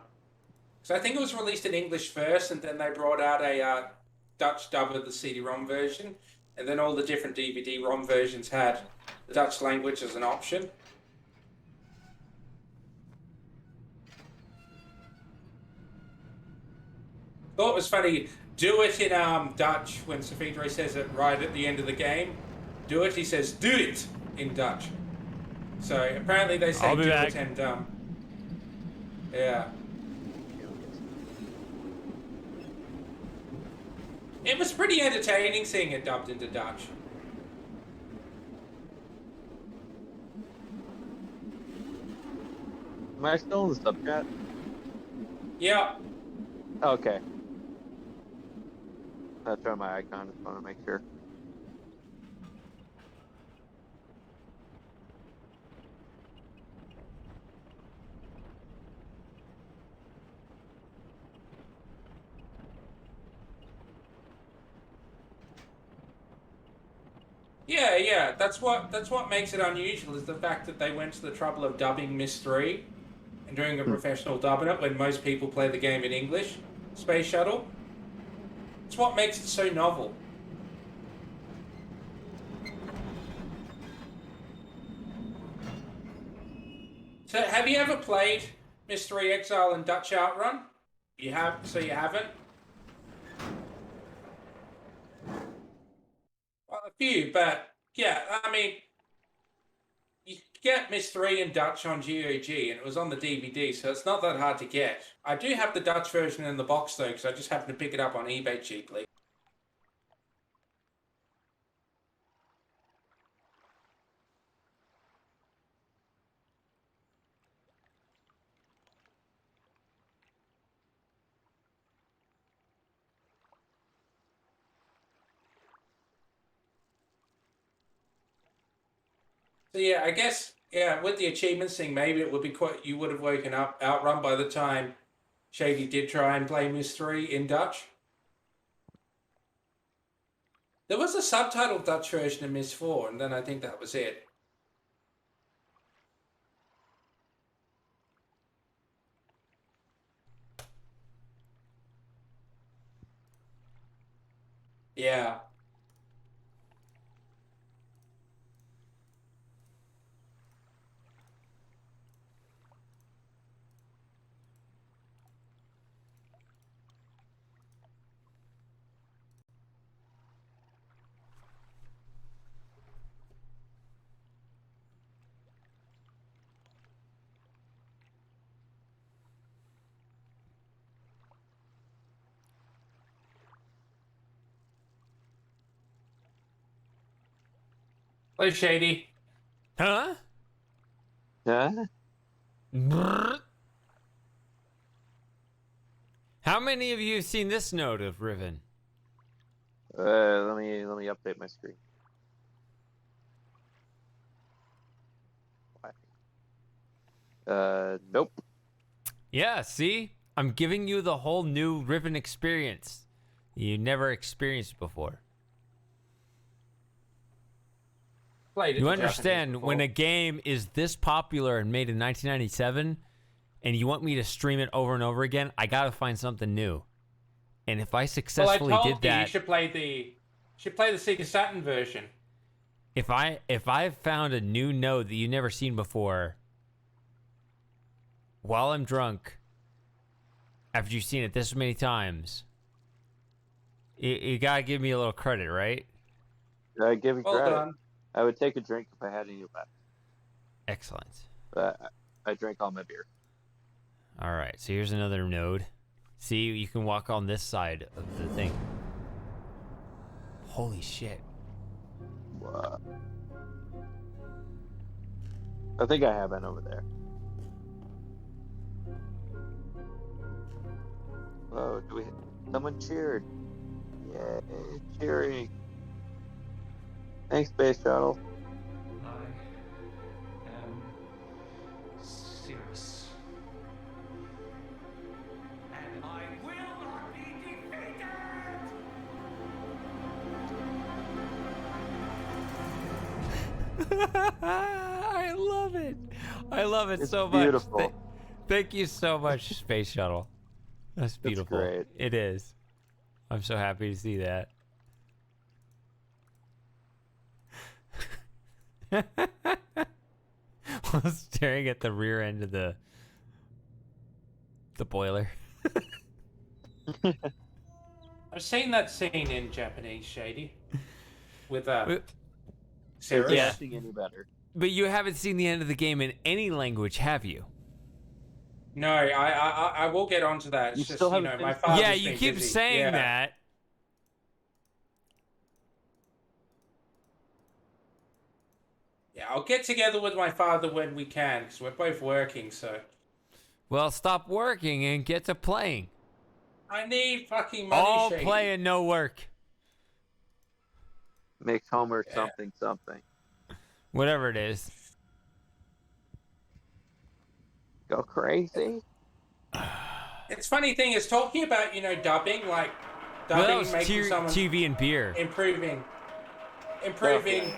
Because I think it was released in English first, and then they brought out a Dutch dub of the CD-ROM version, and then all the different DVD-ROM versions had the Dutch language as an option. Thought it was funny. Do it in Dutch when Safidre says it right at the end of the game. Do it, he says, do it in Dutch. So apparently they say I'll be do back. it and yeah. It was pretty entertaining seeing it dubbed into Dutch. Am I still in the sub chat? Yeah. Okay. That's on my icon, just want to make sure. Yeah. That's what makes it unusual is the fact that they went to the trouble of dubbing Mist 3 and doing a professional dub in it when most people play the game in English. Space Shuttle. It's what makes it so novel. So have you ever played Mist 3 Exile and Dutch Outrun? You have, so you haven't? Well, a few, but yeah, I mean, you get Mist 3 in Dutch on GOG, and it was on the DVD, so it's not that hard to get. I do have the Dutch version in the box, though, because I just happened to pick it up on eBay cheaply. So yeah, I guess, yeah, with the achievements thing, maybe it would be quite, you would have woken up Outrun by the time Shady did try and play Mist 3 in Dutch. There was a subtitled Dutch version of Mist 4, and then I think that was it. Yeah. Hello, Shady. Huh? Yeah. How many of you have seen this note of Riven? Let me update my screen. Nope. Yeah, see? I'm giving you the whole new Riven experience you never experienced before. Played it You in Japanese understand, when before. a game is this popular and made in 1997, and you want me to stream it over and over again, I gotta find something new. And if I Well, I successfully told did you you that, should play the Sega Saturn version. if I found a new node that you've never seen before, while I'm drunk, after you've seen it this many times, you gotta give me a little credit, right? I give you Well credit. done. I would take a drink if I had any left. Excellent. But I drank all my beer. All right, so here's another node. See, you can walk on this side of the thing. Holy shit. What? I think I have been over there. Whoa, someone cheered. Yay, cheering. Thanks, Space Shuttle. I am serious. And I will not be defeated! I love it. I love it It's so much. beautiful. Thank you so much, Space Shuttle. That's beautiful. great. It is. I'm so happy to see that. While staring at the rear end of the boiler. I've seen that scene in Japanese, Shady. With But- Sirius. Is Yeah. acting any better? But you haven't seen the end of the game in any language, have you? No, I will get onto that. It's You just, still you haven't know, my finished it? father's Yeah, you been keep busy. saying Yeah. that. Yeah, I'll get together with my father when we can, because we're both working, so. Well, stop working and get to playing. I need fucking money, All Shady. play and no work. Makes Homer Yeah. something. Whatever it is. Go crazy. It's funny thing is talking about, you know, dubbing, like Well, that dubbing, was making someone TV and beer. improving. Okay.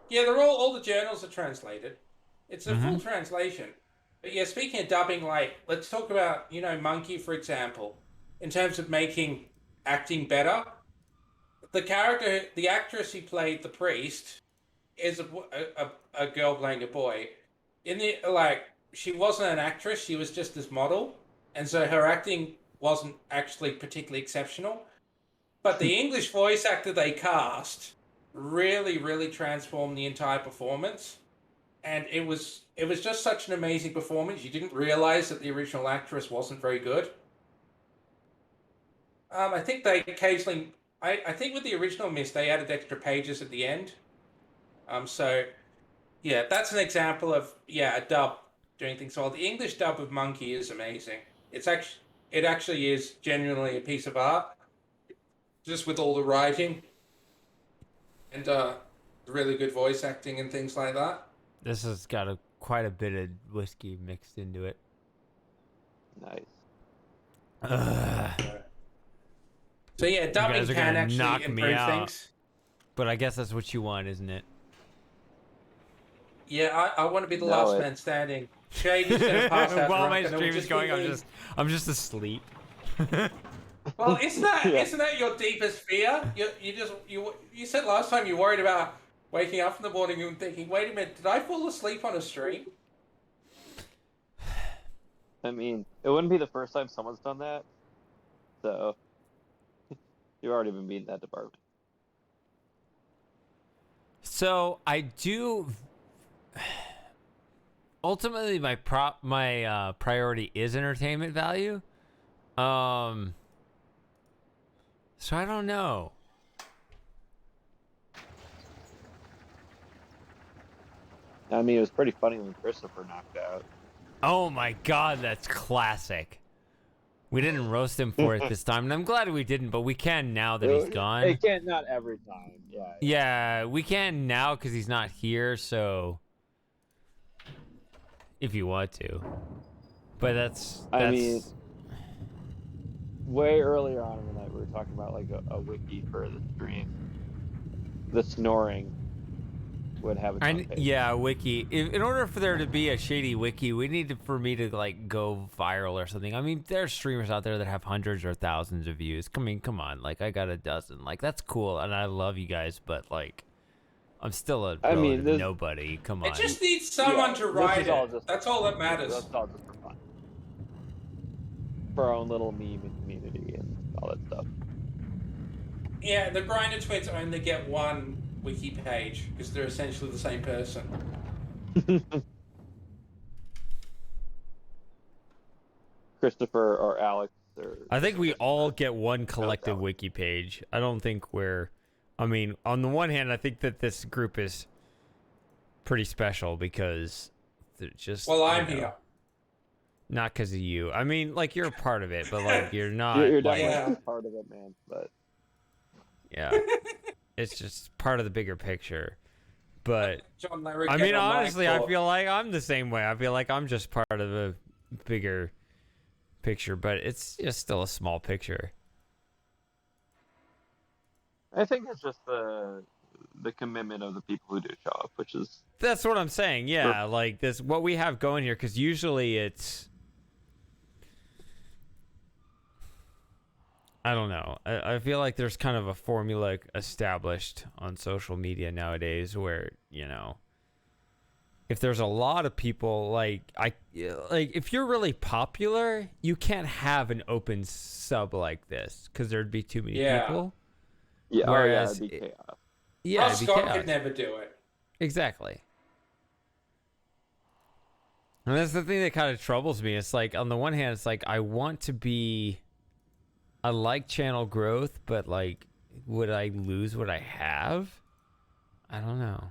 Yeah, they're all the journals are translated. It's a Mm-hmm. full translation. But yeah, speaking of dubbing, like let's talk about, you know, Monkey for example, in terms of making acting better. The actress who played the priest, is a girl playing a boy. In the she wasn't an actress; she was just this model, and so her acting wasn't actually particularly exceptional. But the English voice actor they cast really transformed the entire performance, and it was just such an amazing performance. You didn't realize that the original actress wasn't very good. I think they occasionally. I think with the original Miss, they added extra pages at the end. So, yeah, that's an example of a dub doing things well. The English dub of Monkey is amazing. It actually is genuinely a piece of art, just with all the writing and really good voice acting and things like that. This has got quite a bit of whiskey mixed into it. Nice. So yeah, dubbing guys are can gonna knock actually me improve out. things. But I guess that's what you want, isn't it? Yeah, I want to be the No, last it- man standing. Shady's gonna pass out While drunk, my and it'll stream is just be going, me. I'm just asleep. Well, isn't that Yeah. isn't that your deepest fear? You said last time you worried about waking up in the morning and thinking, wait a minute, did I fall asleep on a stream? I mean, it wouldn't be the first time someone's done that. So, you've already been beating that department. So I do. Ultimately, my priority is entertainment value. So I don't know. I mean, it was pretty funny when Christopher knocked out. Oh my god, that's classic. We didn't roast him for it this time, and I'm glad we didn't, but we can now that he's gone. It can't, not every time. Yeah. Yeah, we can now because he's not here, so if you want to. But that's I mean, way earlier on in the night, we were talking about like a wiki for the stream. The snoring would have its own page. yeah, wiki. In order for there to be a shady wiki, we need for me to like go viral or something. I mean, there's streamers out there that have hundreds or thousands of views. Come on, like I got a dozen. Like that's cool, and I love you guys, but like, I'm still a relative nobody. Come on. It just needs someone to write it. That's all that matters. That's all just for fun. For our own little meme community and all that stuff. Yeah, the Grinder twins only get one wiki page because they're essentially the same person. Christopher or Alex or I think we all get one collective wiki page. I don't think we're. I mean, on the one hand, I think that this group is pretty special because they're just. Well, I'm here. Not because of you. I mean, like you're a part of it, but like you're not. You're like, definitely part of it, man. But yeah, it's just part of the bigger picture. But John Larry I mean, on my honestly, I court. feel like I'm the same way. I feel like I'm just part of a bigger picture, but it's just still a small picture. I think it's just the commitment of the people who do show up, which is That's what I'm saying. Yeah, like this, what we have going here, because usually it's. I don't know. I feel like there's kind of a formula established on social media nowadays where, you know, if there's a lot of people like if you're really popular, you can't have an open sub like this because there'd be too many people. yeah, Whereas it'd be chaos. Yeah, Ross it'd be Scott chaos. could never do it. Exactly. And that's the thing that kind of troubles me. It's like, on the one hand, it's like, I like channel growth, but like, would I lose what I have? I don't know.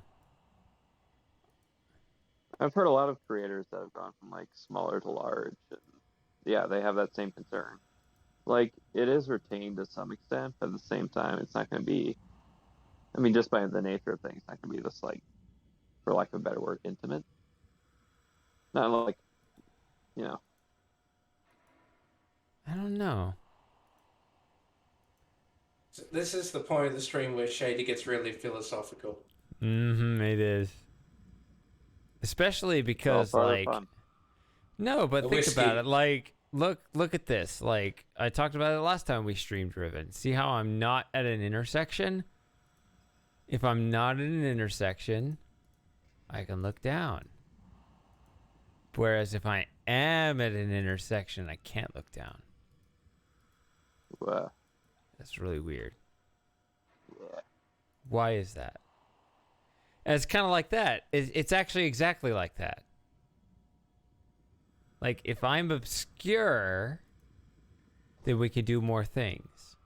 I've heard a lot of creators that have gone from like smaller to large, and yeah, they have that same concern. Like, it is retained to some extent, but at the same time, it's not going to be. I mean, just by the nature of things, it's not going to be this, like, for lack of a better word, intimate. Not like, you know. I don't know. So this is the point of the stream where Shady gets really philosophical. It is. Especially because, like, no, but The think whiskey. about it. Like, look at this. Like, I talked about it last time we streamed Riven. See how I'm not at an intersection? If I'm not at an intersection, I can look down. Whereas if I am at an intersection, I can't look down. That's really weird. Yeah. Why is that? And it's kind of like that. It's actually exactly like that. Like, if I'm obscure, then we can do more things.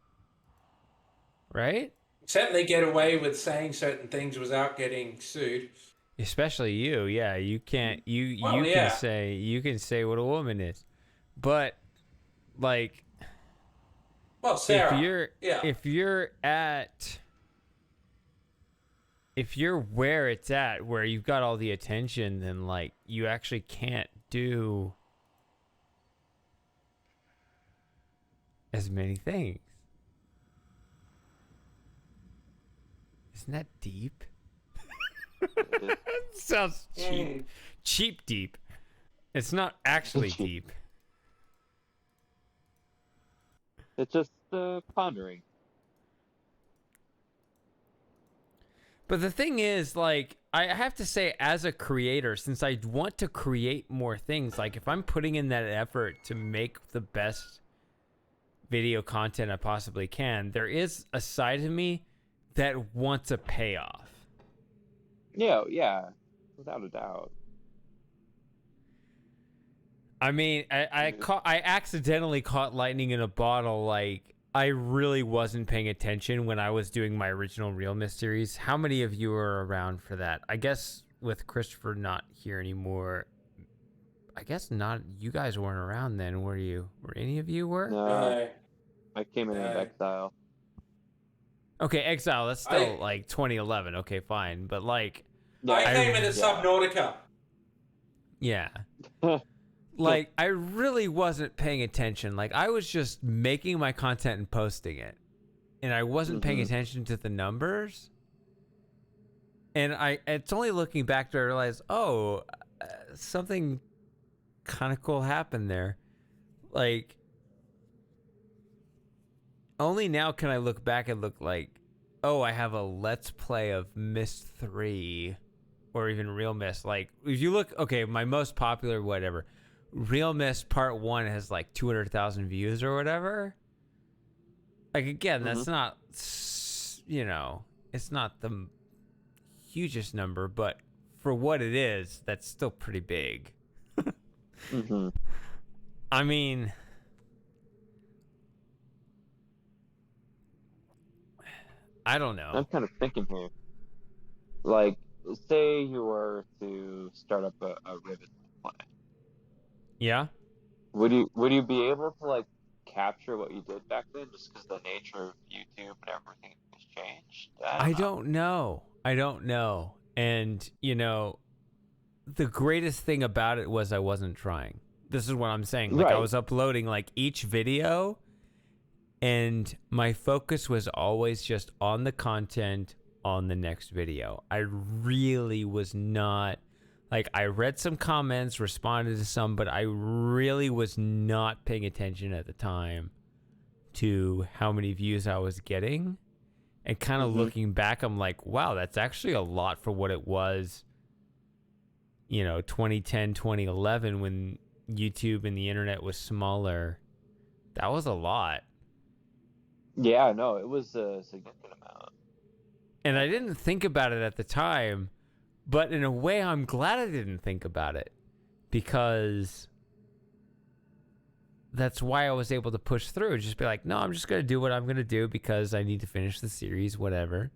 Right? Except they get away with saying certain things without getting sued. Especially you. Yeah, you can't you yeah. can say what a woman is. But like, Well, Sarah. if you're where it's at, where you've got all the attention, then like you actually can't do as many things. Isn't that deep? Sounds cheap. Cheap deep. It's not actually deep. It's just pondering. But the thing is, like, I have to say, as a creator, since I want to create more things, like, if I'm putting in that effort to make the best video content I possibly can, there is a side of me that wants a payoff. Yeah, without a doubt. I mean, I accidentally caught lightning in a bottle. Like, I really wasn't paying attention when I was doing my original Real Mysteries. How many of you were around for that? I guess with Christopher not here anymore, I guess not. You guys weren't around then, were you? Were any of you were? No, I came in No. exile. Okay, Exile. That's still like 2011. Okay, fine, but like, I Yeah, came in as Subnautica. yeah. Like, I really wasn't paying attention. Like, I was just making my content and posting it. And I wasn't paying attention to the numbers. And it's only looking back to realize, something kind of cool happened there. Like, only now can I look back and look like, oh, I have a Let's Play of Myst 3. Or even Real Myst. Like, if you look, okay, my most popular, whatever. Real Myst Part 1 has like 200,000 views or whatever. Like, again, that's not, you know, it's not the hugest number, but for what it is, that's still pretty big. I mean, I don't know. I'm kind of thinking here. Like, say you were to start up a Riven play. Yeah? Would you be able to like capture what you did back then, just because the nature of YouTube and everything has changed? I don't know. And, you know, the greatest thing about it was I wasn't trying. This is what I'm saying. Like, I was uploading like each video, and my focus was always just on the content on the next video. I really was not, like, I read some comments, responded to some, but I really was not paying attention at the time to how many views I was getting. And kind of looking back, I'm like, wow, that's actually a lot for what it was, you know, 2010, 2011, when YouTube and the internet was smaller. That was a lot. Yeah, no, it was a significant amount. And I didn't think about it at the time, but in a way, I'm glad I didn't think about it, because that's why I was able to push through. Just be like, no, I'm just going to do what I'm going to do because I need to finish the series, whatever.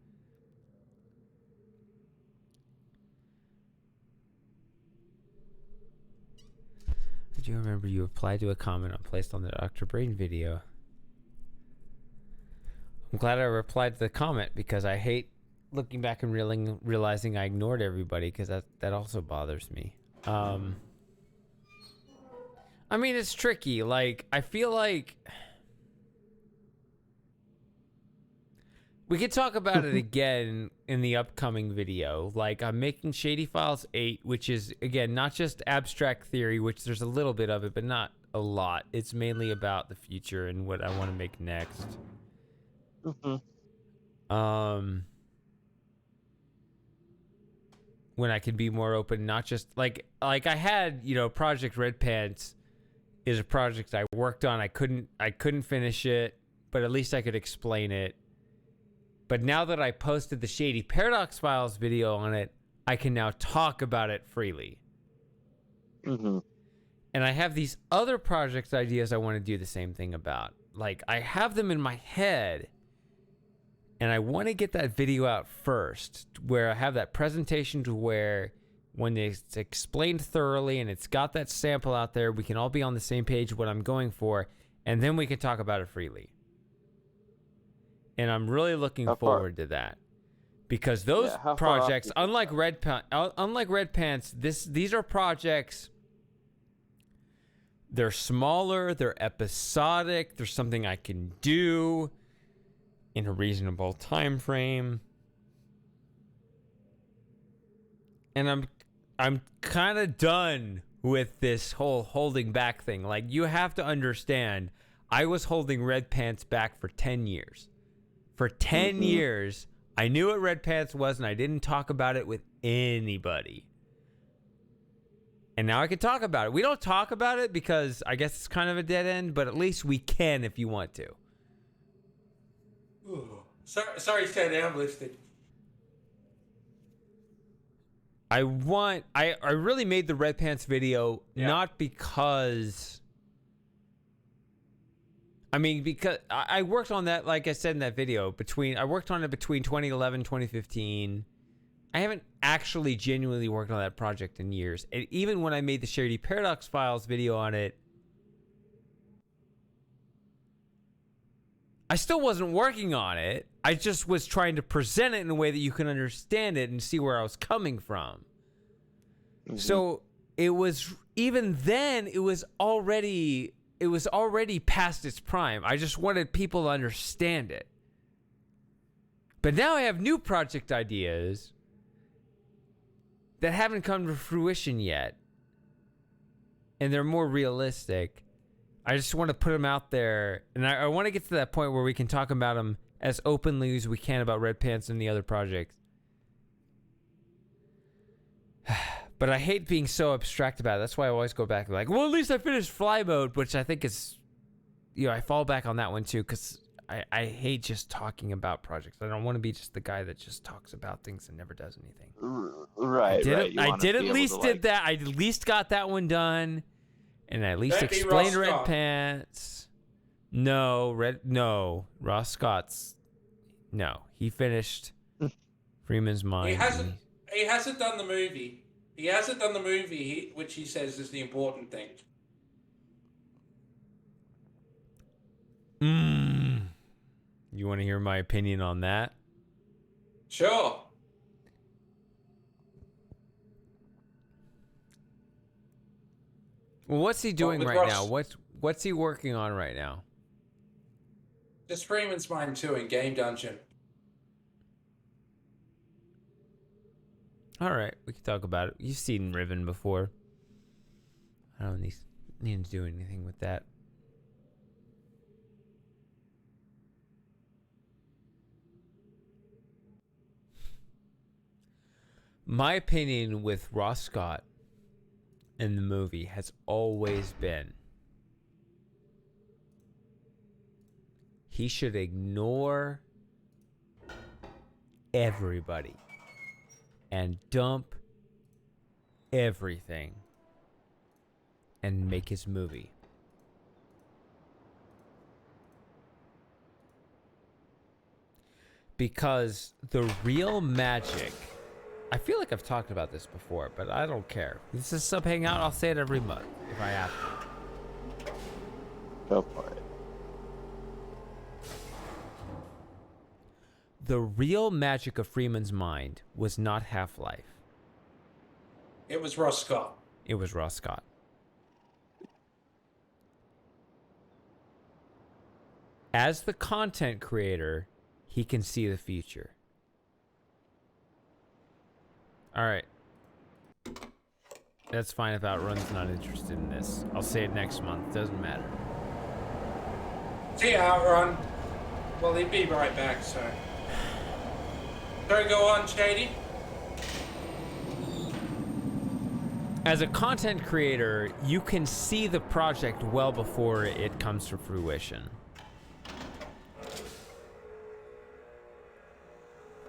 I do remember you replied to a comment I placed on the Dr. Brain video. I'm glad I replied to the comment, because I hate looking back and realizing I ignored everybody, because that also bothers me. I mean, it's tricky. Like, I feel like we could talk about it again in the upcoming video. Like, I'm making Shady Files 8, which is, again, not just abstract theory, which there's a little bit of it, but not a lot. It's mainly about the future and what I want to make next. When I can be more open, not just like I had, you know, Project Red Pants is a project I worked on. I couldn't finish it, but at least I could explain it. But now that I posted the Shady Paradox Files video on it, I can now talk about it freely. And I have these other project ideas I want to do the same thing about. Like, I have them in my head, and I want to get that video out first, where I have that presentation to where when it's explained thoroughly and it's got that sample out there, we can all be on the same page what I'm going for, and then we can talk about it freely. And I'm really looking forward to that, because those projects, unlike Red Pants, these are projects. They're smaller, they're episodic, there's something I can do in a reasonable time frame. And I'm kind of done with this whole holding back thing. Like, you have to understand, I was holding Red Pants back for 10 years. For 10 years, I knew what Red Pants was, and I didn't talk about it with anybody. And now I can talk about it. We don't talk about it because I guess it's kind of a dead end, but at least we can if you want to. Ooh. Sorry, Ted, I'm listed. I really made the Red Pants video not because... I mean, because I worked on that, like I said in that video, I worked on it between 2011, 2015, I haven't actually genuinely worked on that project in years. And even when I made the Shady Paradox Files video on it, I still wasn't working on it. I just was trying to present it in a way that you can understand it and see where I was coming from. So it was, even then, it was already past its prime. I just wanted people to understand it. But now I have new project ideas that haven't come to fruition yet. And they're more realistic. I just want to put them out there. And I want to get to that point where we can talk about them as openly as we can about Red Pants and the other projects. But I hate being so abstract about it. That's why I always go back and like, well, at least I finished Fly Mode, which I think is, I fall back on that one too, because I hate just talking about projects. I don't want to be just the guy that just talks about things and never does anything. Right. I did at least did that. I at least got that one done, and I at least explained Red Pants. No, Ross Scott's. No, he finished Freeman's Mind. He hasn't done the movie. He hasn't done the movie, which he says is the important thing. You want to hear my opinion on that? Sure. Well, what's he doing right Ross? now? What's he working on right now? Just Freeman's Mind 2 in Game Dungeon. All right, we can talk about it. You've seen Riven before. I don't need to do anything with that. My opinion with Ross Scott in the movie has always been he should ignore everybody and dump everything and make his movie. Because the real magic, I feel like I've talked about this before, but I don't care. This is Sub Hangout. I'll say it every month if I have to. Go for it. The real magic of Freeman's Mind was not Half-Life. It was Ross Scott. It was Ross Scott. As the content creator, he can see the future. All right. That's fine if Outrun's not interested in this. I'll say it next month. Doesn't matter. See you, Outrun. Well, he'd be right back, so. So go on, Shady. As a content creator, you can see the project well before it comes to fruition.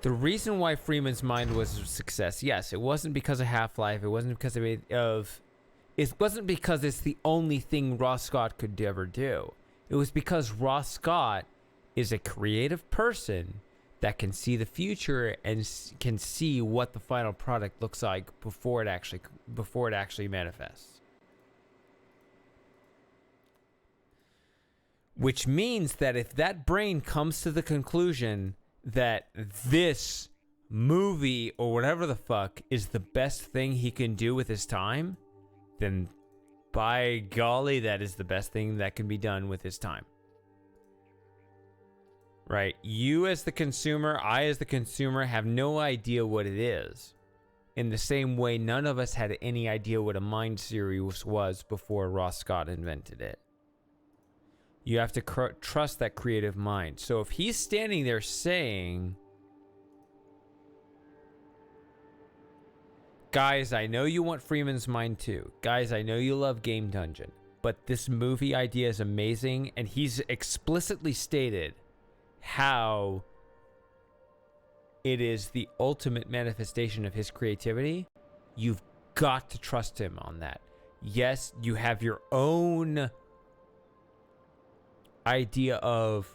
The reason why Freeman's Mind was a success, yes, it wasn't because of Half-Life. It wasn't because it wasn't because it's the only thing Ross Scott could ever do. It was because Ross Scott is a creative person that can see the future and can see what the final product looks like before it actually manifests. Which means that if that brain comes to the conclusion that this movie or whatever the fuck is the best thing he can do with his time, then by golly, that is the best thing that can be done with his time. Right? You as the consumer, I as the consumer have no idea what it is. In the same way, none of us had any idea what a mind series was before Ross Scott invented it. You have to trust that creative mind. So if he's standing there saying, guys, I know you want Freeman's Mind too. Guys, I know you love Game Dungeon. But this movie idea is amazing. And he's explicitly stated how it is the ultimate manifestation of his creativity. You've got to trust him on that. Yes, you have your own idea of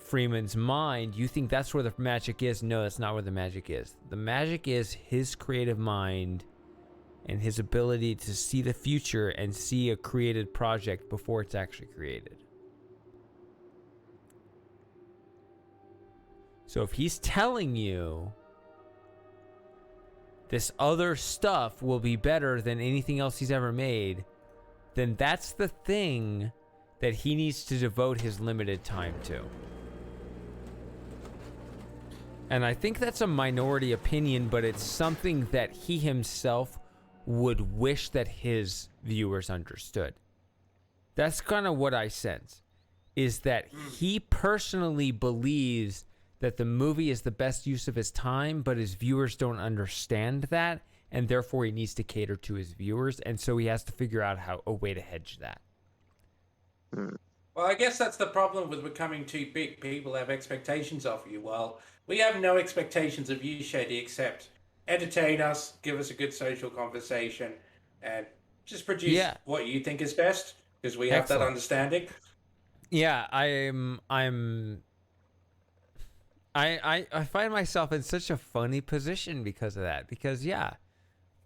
Freeman's mind, you think that's where the magic is. No, that's not where the magic is. The magic is his creative mind and his ability to see the future and see a created project before it's actually created. So if he's telling you this other stuff will be better than anything else he's ever made, then that's the thing that he needs to devote his limited time to. And I think that's a minority opinion, but it's something that he himself would wish that his viewers understood. That's kind of what I sense, is that he personally believes that the movie is the best use of his time, but his viewers don't understand that, and therefore he needs to cater to his viewers, and so he has to figure out a way to hedge that. Well, I guess that's the problem with becoming too big. People have expectations of you. Well, we have no expectations of you, Shady, except entertain us, give us a good social conversation, and just produce what you think is best, because we have that understanding. Yeah, I find myself in such a funny position because of that. Because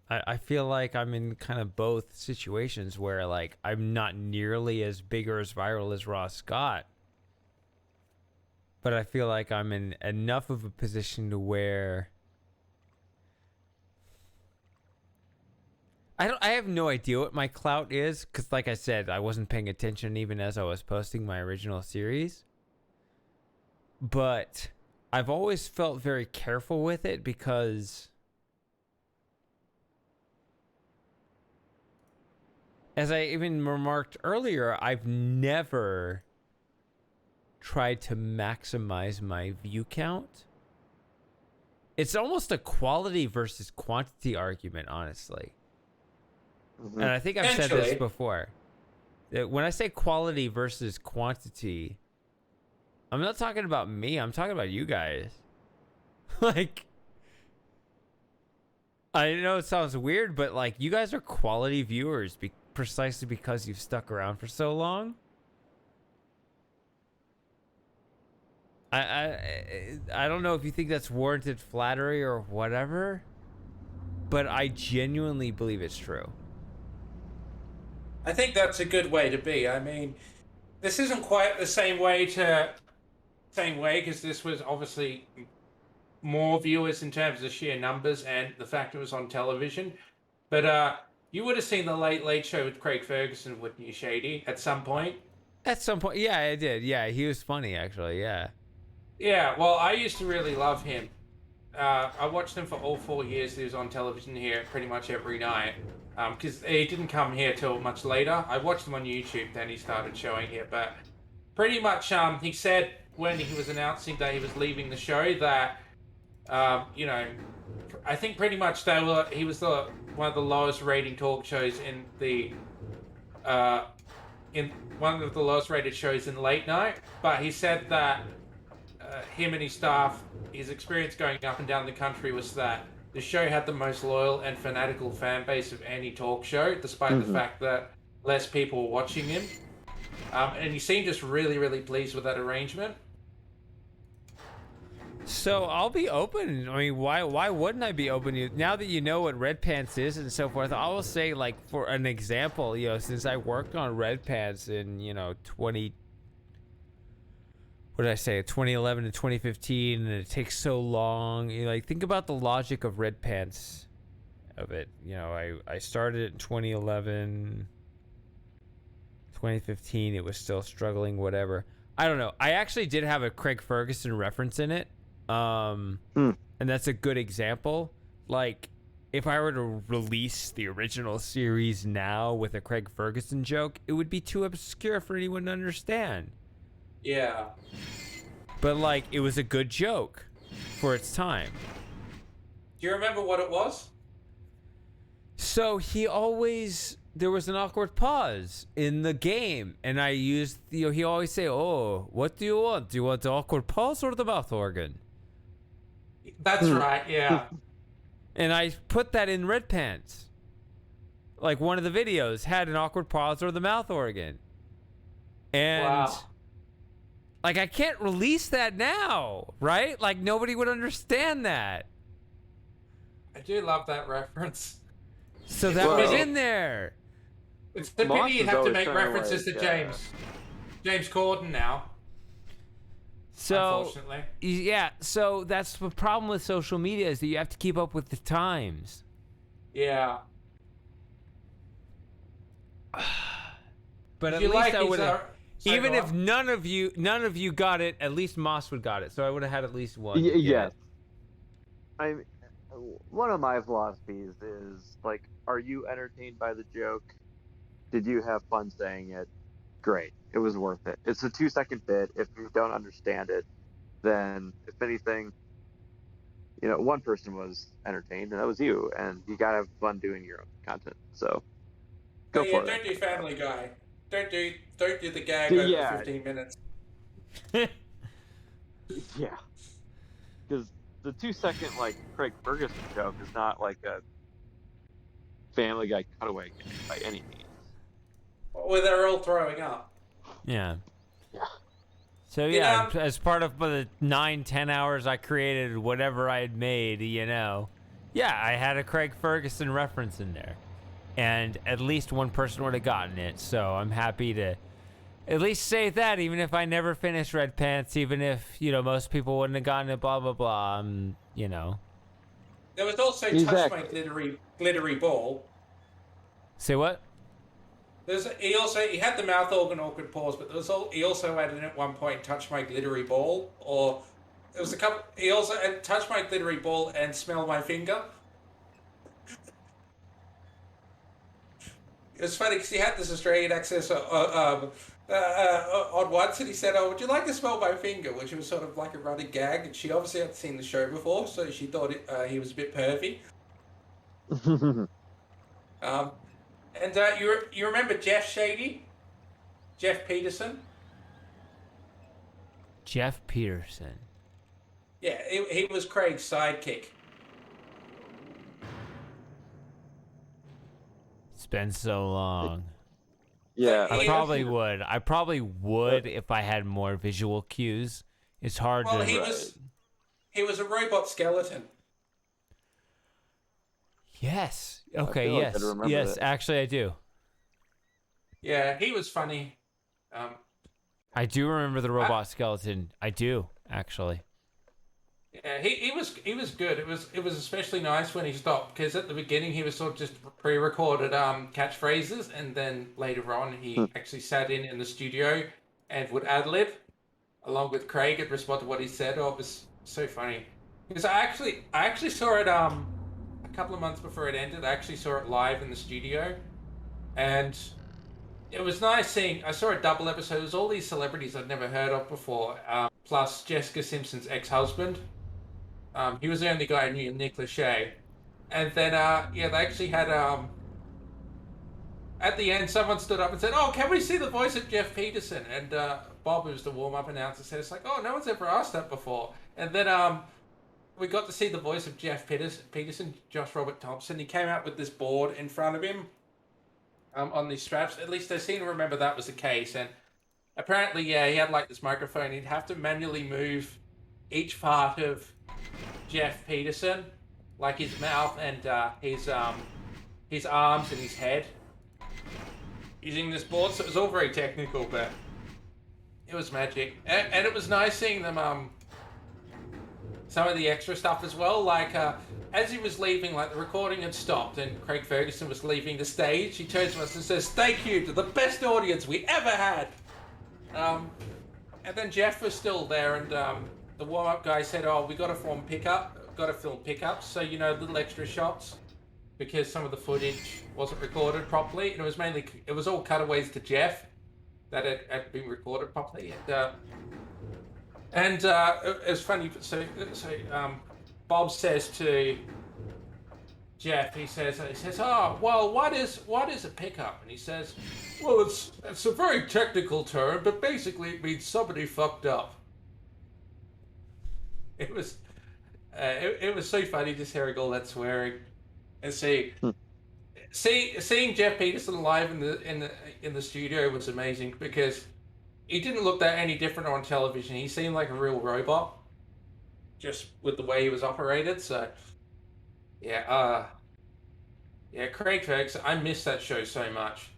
I feel like I'm in kind of both situations where like I'm not nearly as big or as viral as Ross Scott, but I feel like I'm in enough of a position to where I have no idea what my clout is, because like I said, I wasn't paying attention even as I was posting my original series. But I've always felt very careful with it because, as I even remarked earlier, I've never tried to maximize my view count. It's almost a quality versus quantity argument, honestly. And I think I've said this before. That when I say quality versus quantity, I'm not talking about me. I'm talking about you guys. Like, I know it sounds weird, but like, you guys are quality viewers precisely because you've stuck around for so long. I don't know if you think that's warranted flattery or whatever, but I genuinely believe it's true. I think that's a good way to be. I mean, this isn't quite the same way because this was obviously more viewers in terms of sheer numbers and the fact it was on television. But you would have seen the Late Late Show with Craig Ferguson, wouldn't you, Shady, at some point? At some point, yeah, I did. Yeah, he was funny, actually, yeah. Yeah, well, I used to really love him. I watched him for all 4 years. He was on television here pretty much every night. Because he didn't come here till much later. I watched him on YouTube, then he started showing here. But pretty much, he said when he was announcing that he was leaving the show that, you know, I think pretty much he was one of the lowest rating talk shows in one of the lowest rated shows in late night. But he said that him and his staff, his experience going up and down the country was that the show had the most loyal and fanatical fan base of any talk show, despite the fact that less people were watching him. And he seemed just really, really pleased with that arrangement. So I'll be open. I mean, why wouldn't I be open? Now that you know what Red Pants is and so forth, I will say, like, for an example, you know, since I worked on Red Pants in, you know, 2011 to 2015, and it takes so long. You know, like, think about the logic of Red Pants of it. You know, I started it in 2011, 2015, it was still struggling, whatever. I don't know. I actually did have a Craig Ferguson reference in it. And that's a good example. Like, if I were to release the original series now with a Craig Ferguson joke, it would be too obscure for anyone to understand. Yeah. But, like, it was a good joke for its time. Do you remember what it was? So there was an awkward pause in the game, and I used, you know, he always say, "Oh, what do you want? Do you want the awkward pause or the mouth organ?" That's right, yeah. And I put that in Red Pants. Like, one of the videos had an awkward pause or the mouth organ. And wow. Like, I can't release that now, right? Like, nobody would understand that. I do love that reference. So It's that a was pity. in there. It's a Moss pity you'd is have to always make kinda references like, to James Corden now. So, Unfortunately. yeah, so that's the problem with social media is that you have to keep up with the times. Yeah. But Did at you least like I his, would have, sorry, even go if on. none of you got it, at least Moss would got it. So I would have had at least one. to get Yes. it. One of my philosophies is like, are you entertained by the joke? Did you have fun saying it? Great. It was worth it. It's a 2 second bit. If you don't understand it, then if anything, one person was entertained, and that was you, and you gotta have fun doing your own content. So Oh go yeah, for it. don't do Family Guy. Don't do the gag So, over yeah, 15 minutes. yeah. Because the 2 second like Craig Ferguson joke is not like a Family Guy cutaway gag by any means. Where they're all throwing up. Yeah. Yeah. So You yeah, know- as part of the 9-10 hours I created whatever I had made, yeah, I had a Craig Ferguson reference in there, and at least one person would have gotten it. So I'm happy to at least say that, even if I never finished Red Pants, even if most people wouldn't have gotten it, blah blah blah. There was also Exactly. Touch My Glittery Ball. Say what? He had the mouth organ awkward pause, but he also added at one point Touch My Glittery Ball, or there was a couple. He also had Touch My Glittery Ball and Smell My Finger. It was funny because he had this Australian accent on once, and he said, "Oh, would you like to smell my finger?" Which was sort of like a running gag, and she obviously hadn't seen the show before, so she thought he was a bit pervy. And you remember Jeff Shady? Jeff Peterson? Jeff Peterson. Yeah, he was Craig's sidekick. It's been so long. Yeah, He- I probably would if I had more visual cues. It's hard Well, to. he was a robot skeleton. Yes. Okay. feel like Yes. I'd remember Yes. that. Actually, I do. Yeah, he was funny. I do remember the robot skeleton. I do actually. Yeah, he was good. It was especially nice when he stopped, because at the beginning he was sort of just pre-recorded catchphrases, and then later on he actually sat in the studio and would ad lib along with Craig and respond to what he said. Oh, it was so funny because I actually saw it a couple of months before it ended. I actually saw it live in the studio, and it was nice seeing. I saw a double episode. It was all these celebrities I'd never heard of before, plus Jessica Simpson's ex-husband. He was the only guy I knew, Nick Lachey. And then, they actually had, at the end, someone stood up and said, "Oh, can we see the voice of Jeff Peterson?" And Bob, who was the warm-up announcer, said, "It's like, oh, no one's ever asked that before." And then we got to see the voice of Jeff Peterson, Josh Robert Thompson. He came out with this board in front of him on these straps. At least I seem to remember that was the case. And apparently, yeah, he had like this microphone. He'd have to manually move each part of Jeff Peterson, like his mouth and his arms and his head, using this board. So it was all very technical, but it was magic. And it was nice seeing them some of the extra stuff as well. Like as he was leaving, like the recording had stopped and Craig Ferguson was leaving the stage, he turns to us and says, "Thank you to the best audience we ever had." And then Jeff was still there, and the warm-up guy said, "Oh, we got to film pickups, so little extra shots, because some of the footage wasn't recorded properly, and it was all cutaways to Jeff that had been recorded properly." And it was funny. So Bob says to Jeff, he says, "Oh, well, what is a pickup?" And he says, "Well, it's a very technical term, but basically it means somebody fucked up." It was so funny just hearing all that swearing, and seeing Jeff Peterson live in the studio was amazing, because he didn't look that any different on television. He seemed like a real robot, just with the way he was operated. So, yeah, yeah, Craig Ferguson. I miss that show so much.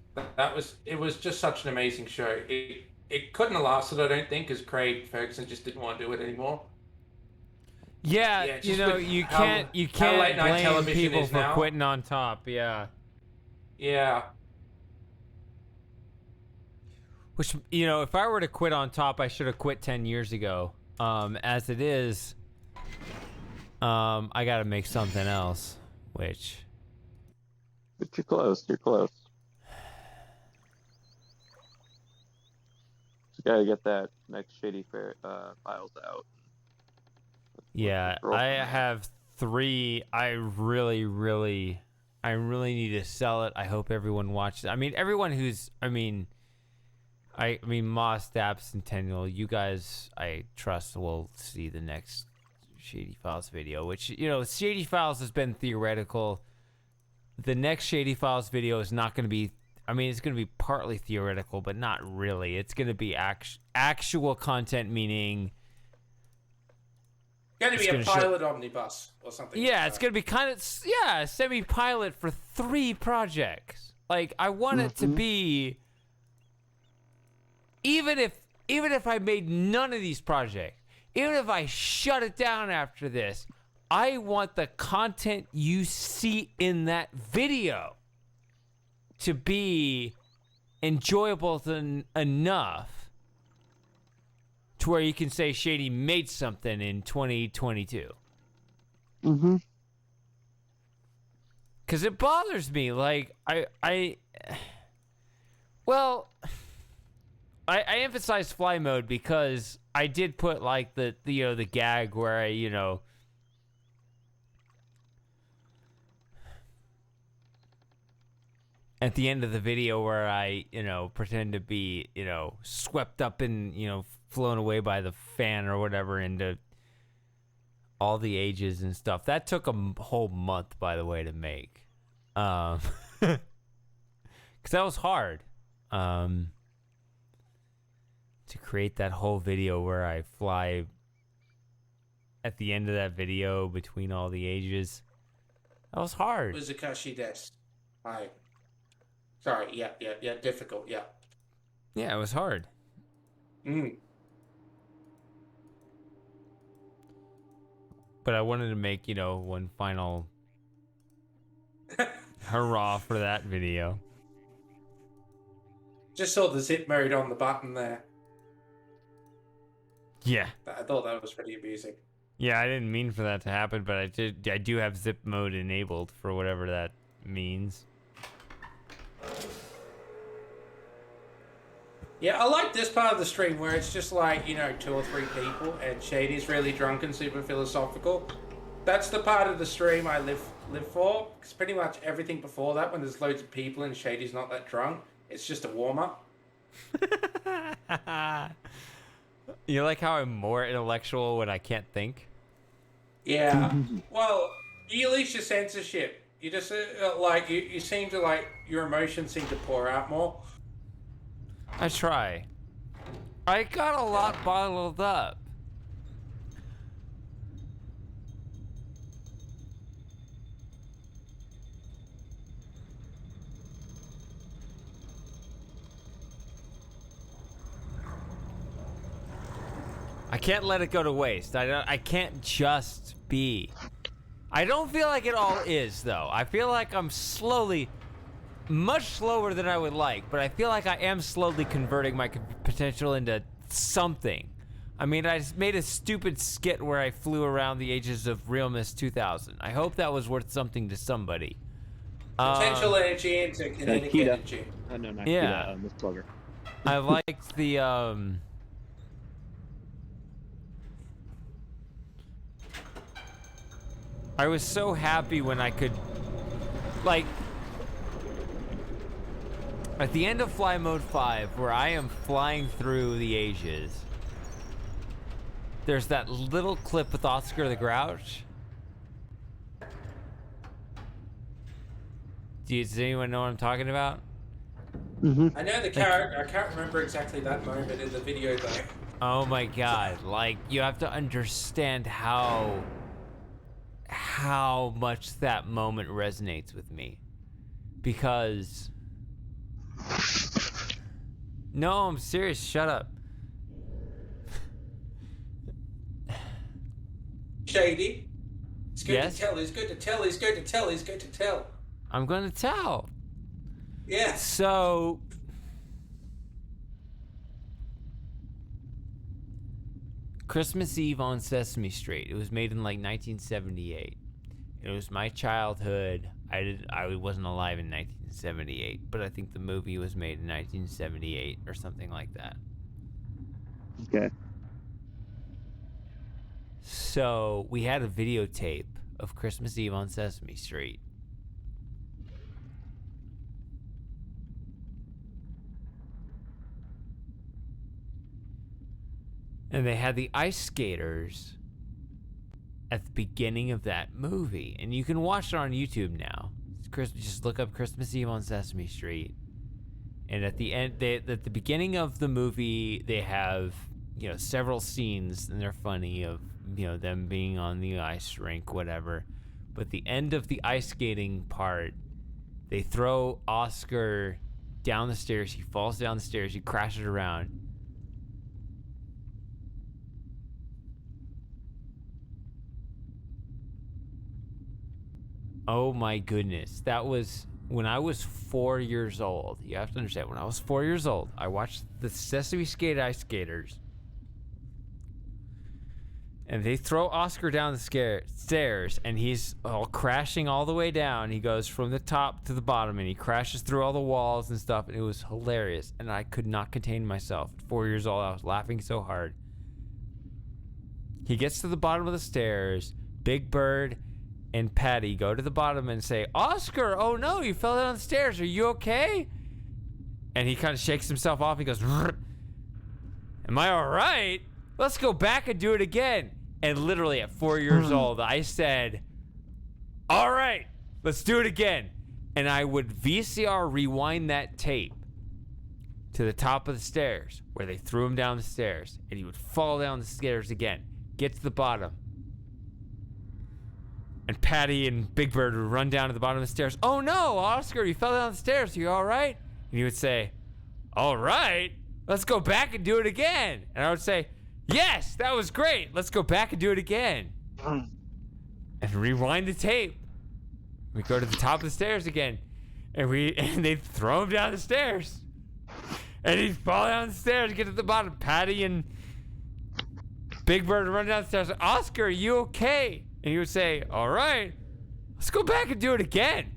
It was just such an amazing show. It couldn't have lasted, I don't think, because Craig Ferguson just didn't want to do it anymore. Yeah, Yeah, you just know, with you how- can't how late night blame television people is for now. quitting on top. Yeah. Yeah. Which, you know, if I were to quit on top, I should have quit 10 years ago. As it is, I got to make something else, which... But you're close. You're close. You gotta get that next Shady Files out. Yeah, Roll I from there. have 3. I really need to sell it. I hope everyone watches. I mean, everyone who's, I mean, Moss, Dap, Centennial, you guys, I trust will see the next Shady Files video, which, you know, Shady Files has been theoretical. The next Shady Files video is not going to be, I mean, it's going to be partly theoretical, but not really. It's going to be actual content, meaning... Going to It's be a gonna show- pilot omnibus or something. Yeah, like it's that. going to be kind of, yeah, semi-pilot for 3 projects. Like, I want it to be... Even if I made none of these projects, even if I shut it down after this, I want the content you see in that video to be enjoyable enough to where you can say Shady made something in 2022. Mm-hmm. Because it bothers me. Like, I emphasize fly mode because I did put, like, the gag where I, you know... At the end of the video where I, you know, pretend to be, you know, swept up and, you know, flown away by the fan or whatever into all the ages and stuff. That took a whole month, by the way, to make. Because that was hard. To create that whole video where I fly at the end of that video between all the ages. That was hard. Uzukashi desu. Hi. Sorry, yeah, difficult, yeah. Yeah, it was hard. Mm. But I wanted to make, you know, one final hurrah for that video. Just saw the zip mode on the button there. Yeah. I thought that was pretty amusing. Yeah, I didn't mean for that to happen, but I do have zip mode enabled for whatever that means. Yeah, I like this part of the stream where it's just like, you know, 2 or 3 people and Shady's really drunk and super philosophical. That's the part of the stream I live for. Because pretty much everything before that, when there's loads of people and Shady's not that drunk, it's just a warm-up. You like how I'm more intellectual when I can't think? Yeah. Well, you lose your censorship. You just, like, you seem to, like, your emotions seem to pour out more. I try. I got a lot bottled up. I can't let it go to waste. I can't just be. I don't feel like it all is, though. I feel like I'm slowly, much slower than I would like, but I feel like I am slowly converting my potential into something. I mean, I just made a stupid skit where I flew around the ages of Realness 2000. I hope that was worth something to somebody. Potential energy into kinetic Kita. energy. No, not Yeah. Kita, Miss Plugger. I liked the, I was so happy when I could, like, at the end of Fly Mode 5, where I am flying through the ages, there's that little clip with Oscar the Grouch. Does anyone know what I'm talking about? I know the character. I can't remember exactly that moment in the video though. Oh my god, like you have to understand how much that moment resonates with me. Because no, I'm serious, shut up. Shady. It's good Yes? to tell. He's good to tell. He's good to tell. He's good to tell. I'm gonna tell. Yes. So Christmas Eve on Sesame Street. It was made in like 1978. It was my childhood. I wasn't alive in 1978, but I think the movie was made in 1978 or something like that. Okay. So we had a videotape of Christmas Eve on Sesame Street. And they had the ice skaters at the beginning of that movie. And you can watch it on YouTube now. Just look up Christmas Eve on Sesame Street. And at the end, at the beginning of the movie, they have, you know, several scenes, and they're funny, of, you know, them being on the ice rink, whatever. But the end of the ice skating part, they throw Oscar down the stairs. He falls down the stairs. He crashes around. Oh my goodness. That was when I was 4 years old. You have to understand, when I was 4 years old, I watched the Sesame Street Ice Skaters. And they throw Oscar down the stairs, and he's all crashing all the way down. He goes from the top to the bottom, and he crashes through all the walls and stuff. And it was hilarious, and I could not contain myself. At 4 years old, I was laughing so hard. He gets to the bottom of the stairs. Big Bird and Patty go to the bottom and say, "Oscar, oh no, you fell down the stairs. Are you okay?" And he kind of shakes himself off. He goes, "Am I all right? Let's go back and do it again." And literally at 4 years old, I said, "All right, let's do it again." And I would VCR rewind that tape to the top of the stairs where they threw him down the stairs, and he would fall down the stairs again, get to the bottom. And Patty and Big Bird would run down to the bottom of the stairs. "Oh no, Oscar, you fell down the stairs. Are you all right?" And he would say, "All right, let's go back and do it again." And I would say, "Yes, that was great. Let's go back and do it again." And rewind the tape. We go to the top of the stairs again. And they'd throw him down the stairs. And he'd fall down the stairs, get to the bottom. Patty and Big Bird would run down the stairs. "Oscar, are you okay?" And he would say, "All right, let's go back and do it again."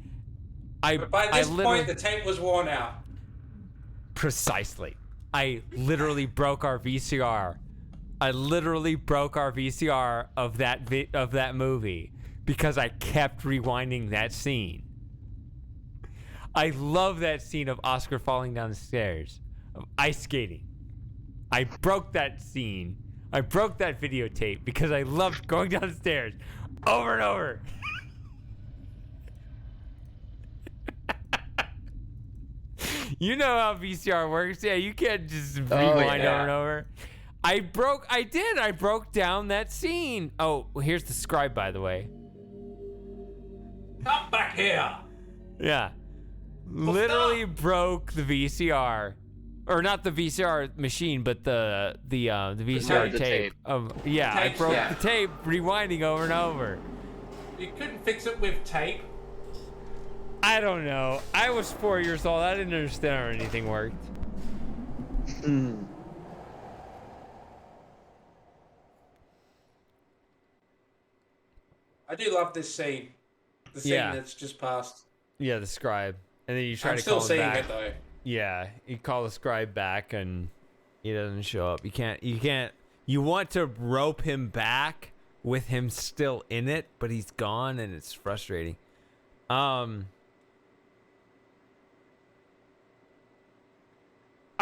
But by this point, the tape was worn out. Precisely. I literally broke our VCR. I literally broke our VCR of that movie because I kept rewinding that scene. I love that scene of Oscar falling down the stairs, of ice skating. I broke that scene. I broke that videotape because I loved going down the stairs over and over. You know how VCR works. Yeah, you can't just rewind over and over. I broke down that scene. Oh, here's the scribe, by the way. Come back here. Yeah. Literally broke the VCR. Or not the VCR machine, but the VCR the tape. Tape, I broke yeah. the tape, rewinding over and over. You couldn't fix it with tape. I don't know. I was 4 years old. I didn't understand how anything worked. I do love this scene. The scene that's just passed. Yeah, the scribe. And then you try to still call him seeing back. it though. Yeah, you call the scribe back and he doesn't show up. You want to rope him back with him still in it, but he's gone and it's frustrating. I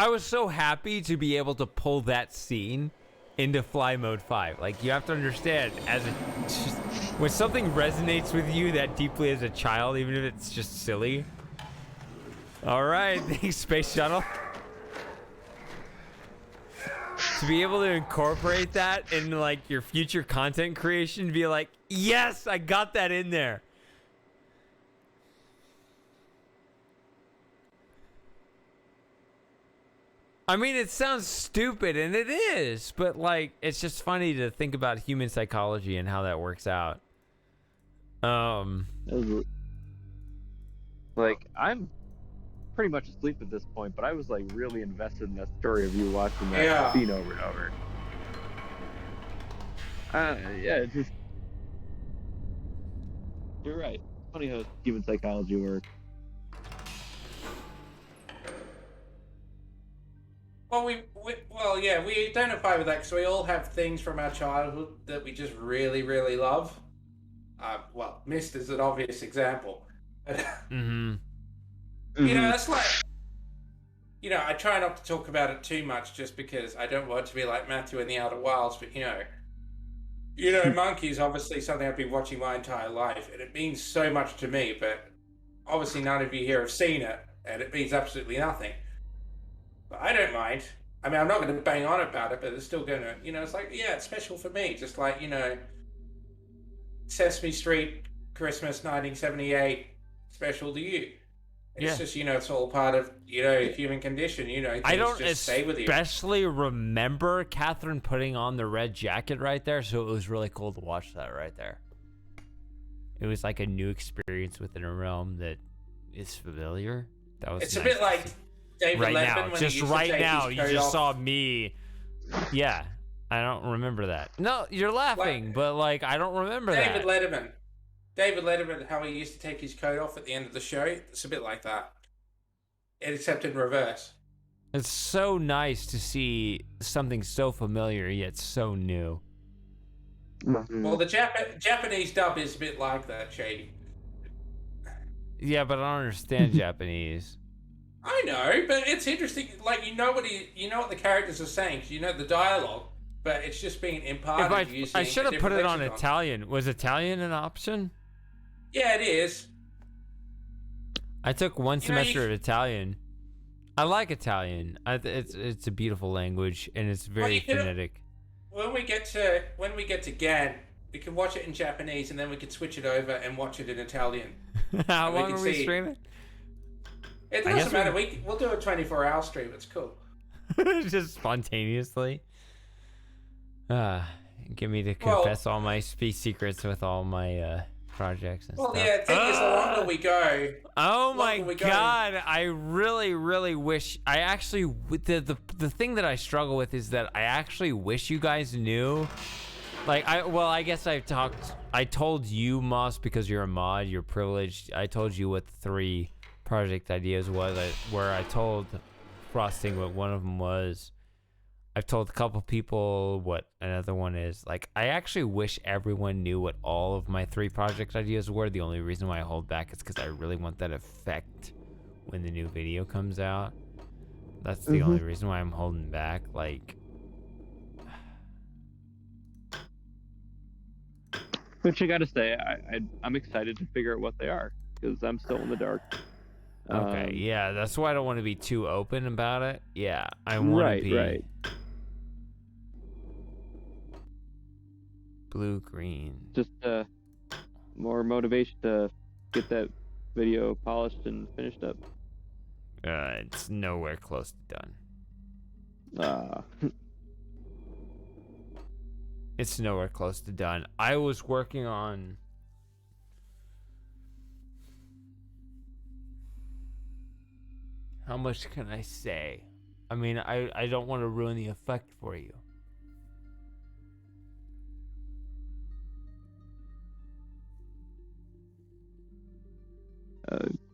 was so happy to be able to pull that scene into Fly Mode 5. Like, you have to understand, when something resonates with you that deeply as a child, even if it's just silly, All right, thanks, Space Shuttle. To be able to incorporate that in like your future content creation, be like, yes, I got that in there. I mean, it sounds stupid, and it is, but like, it's just funny to think about human psychology and how that works out. Like, I'm pretty much asleep at this point, but I was like really invested in that story of you watching that scene over and over. Yeah, it's just, you're right. Funny how human psychology works. Well, we identify with that because we all have things from our childhood that we just really, really love. Well, Mist is an obvious example. You know, that's like, you know, I try not to talk about it too much just because I don't want it to be like Matthew in the Outer Wilds, but you know, Monkey's obviously something I've been watching my entire life, and it means so much to me, but obviously none of you here have seen it, and it means absolutely nothing. But I don't mind. I mean, I'm not going to bang on about it, but it's still going to, you know, it's like, yeah, it's special for me. Just like, you know, Sesame Street, Christmas 1978, special to you. It's just, you know, it's all part of, you know, human condition, you know. I don't just stay with you. especially remember Catherine putting on the red jacket right there, so it was really cool to watch that right there. It was like a new experience within a realm that is familiar. That was It's nice a bit to like see. David right Letterman now, when just he used right to take now, his you coat just off. saw me. Yeah, I don't remember that. No, you're laughing, but like I don't remember David that. Letterman. David Letterman, how he used to take his coat off at the end of the show. It's a bit like that, except in reverse. It's so nice to see something so familiar yet so new. Well, the Japanese dub is a bit like that, Shady. Yeah, but I don't understand Japanese. I know, but it's interesting. Like you know what the characters are saying. 'Cause you know the dialogue, but it's just being imparted. I should have put it on Italian. Was Italian an option? Yeah, it is. I took one You know, semester of Italian. I like Italian. It's a beautiful language and it's very phonetic. When we get to GAN, we can watch it in Japanese and then we can switch it over and watch it in Italian. How And we long can are we see- streaming? It I doesn't guess matter. We'll do a 24-hour stream. It's cool. Just spontaneously. Get me to confess all my space secrets with all my projects and Well, stuff. yeah, the thing is, the longer we go. Oh my longer we go- god! I really, really wish. I actually the thing that I struggle with is that I actually wish you guys knew. Like I guess I told you, Moss, because you're a mod, you're privileged. I told you what the 3 project ideas was. Where I told Frosting what one of them was. I've told a couple people what another one is. Like, I actually wish everyone knew what all of my 3 project ideas were. The only reason why I hold back is because I really want that effect when the new video comes out. That's the only reason why I'm holding back. Like, Which I gotta say, I'm excited to figure out what they are because I'm still in the dark. okay, yeah, that's why I don't want to be too open about it. Yeah, I want to be right. blue green. Just more motivation to get that video polished and finished up. It's nowhere close to done. It's nowhere close to done. I was working on how much can I say? I mean, I don't want to ruin the effect for you.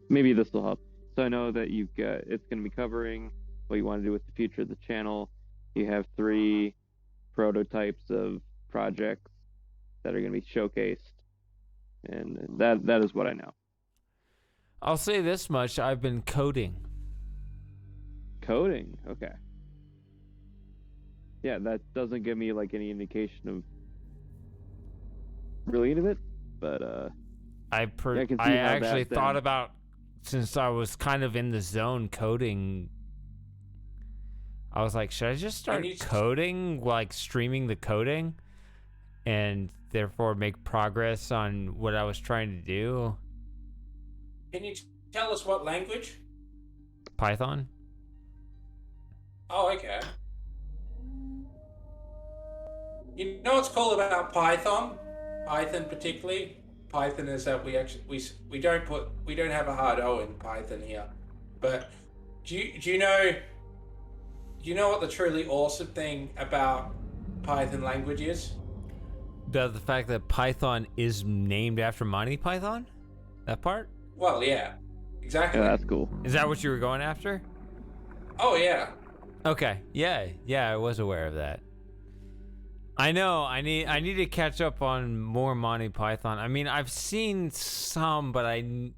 Maybe this will help. So I know that you've got, it's going to be covering what you want to do with the future of the channel. You have 3 prototypes of projects that are going to be showcased, and that is what I know. I'll say this much: I've been coding. Coding, okay. Yeah, that doesn't give me like any indication of really into it, but I can see how actually that thought then- about since I was kind of in the zone coding, I was like, should I just start coding, like streaming the coding, and therefore make progress on what I was trying to do? Can you tell us what language? Python? Oh, okay. You know what's cool about Python? Python particularly? Python is that we don't have a hard O in Python here. But do you know what the truly awesome thing about Python language is? The fact that Python is named after Monty Python? That part? Well, yeah. Exactly. Yeah, that's cool. Is that what you were going after? Oh, yeah. Okay. Yeah, I was aware of that. I know. I need to catch up on more Monty Python. I mean, I've seen some, but I need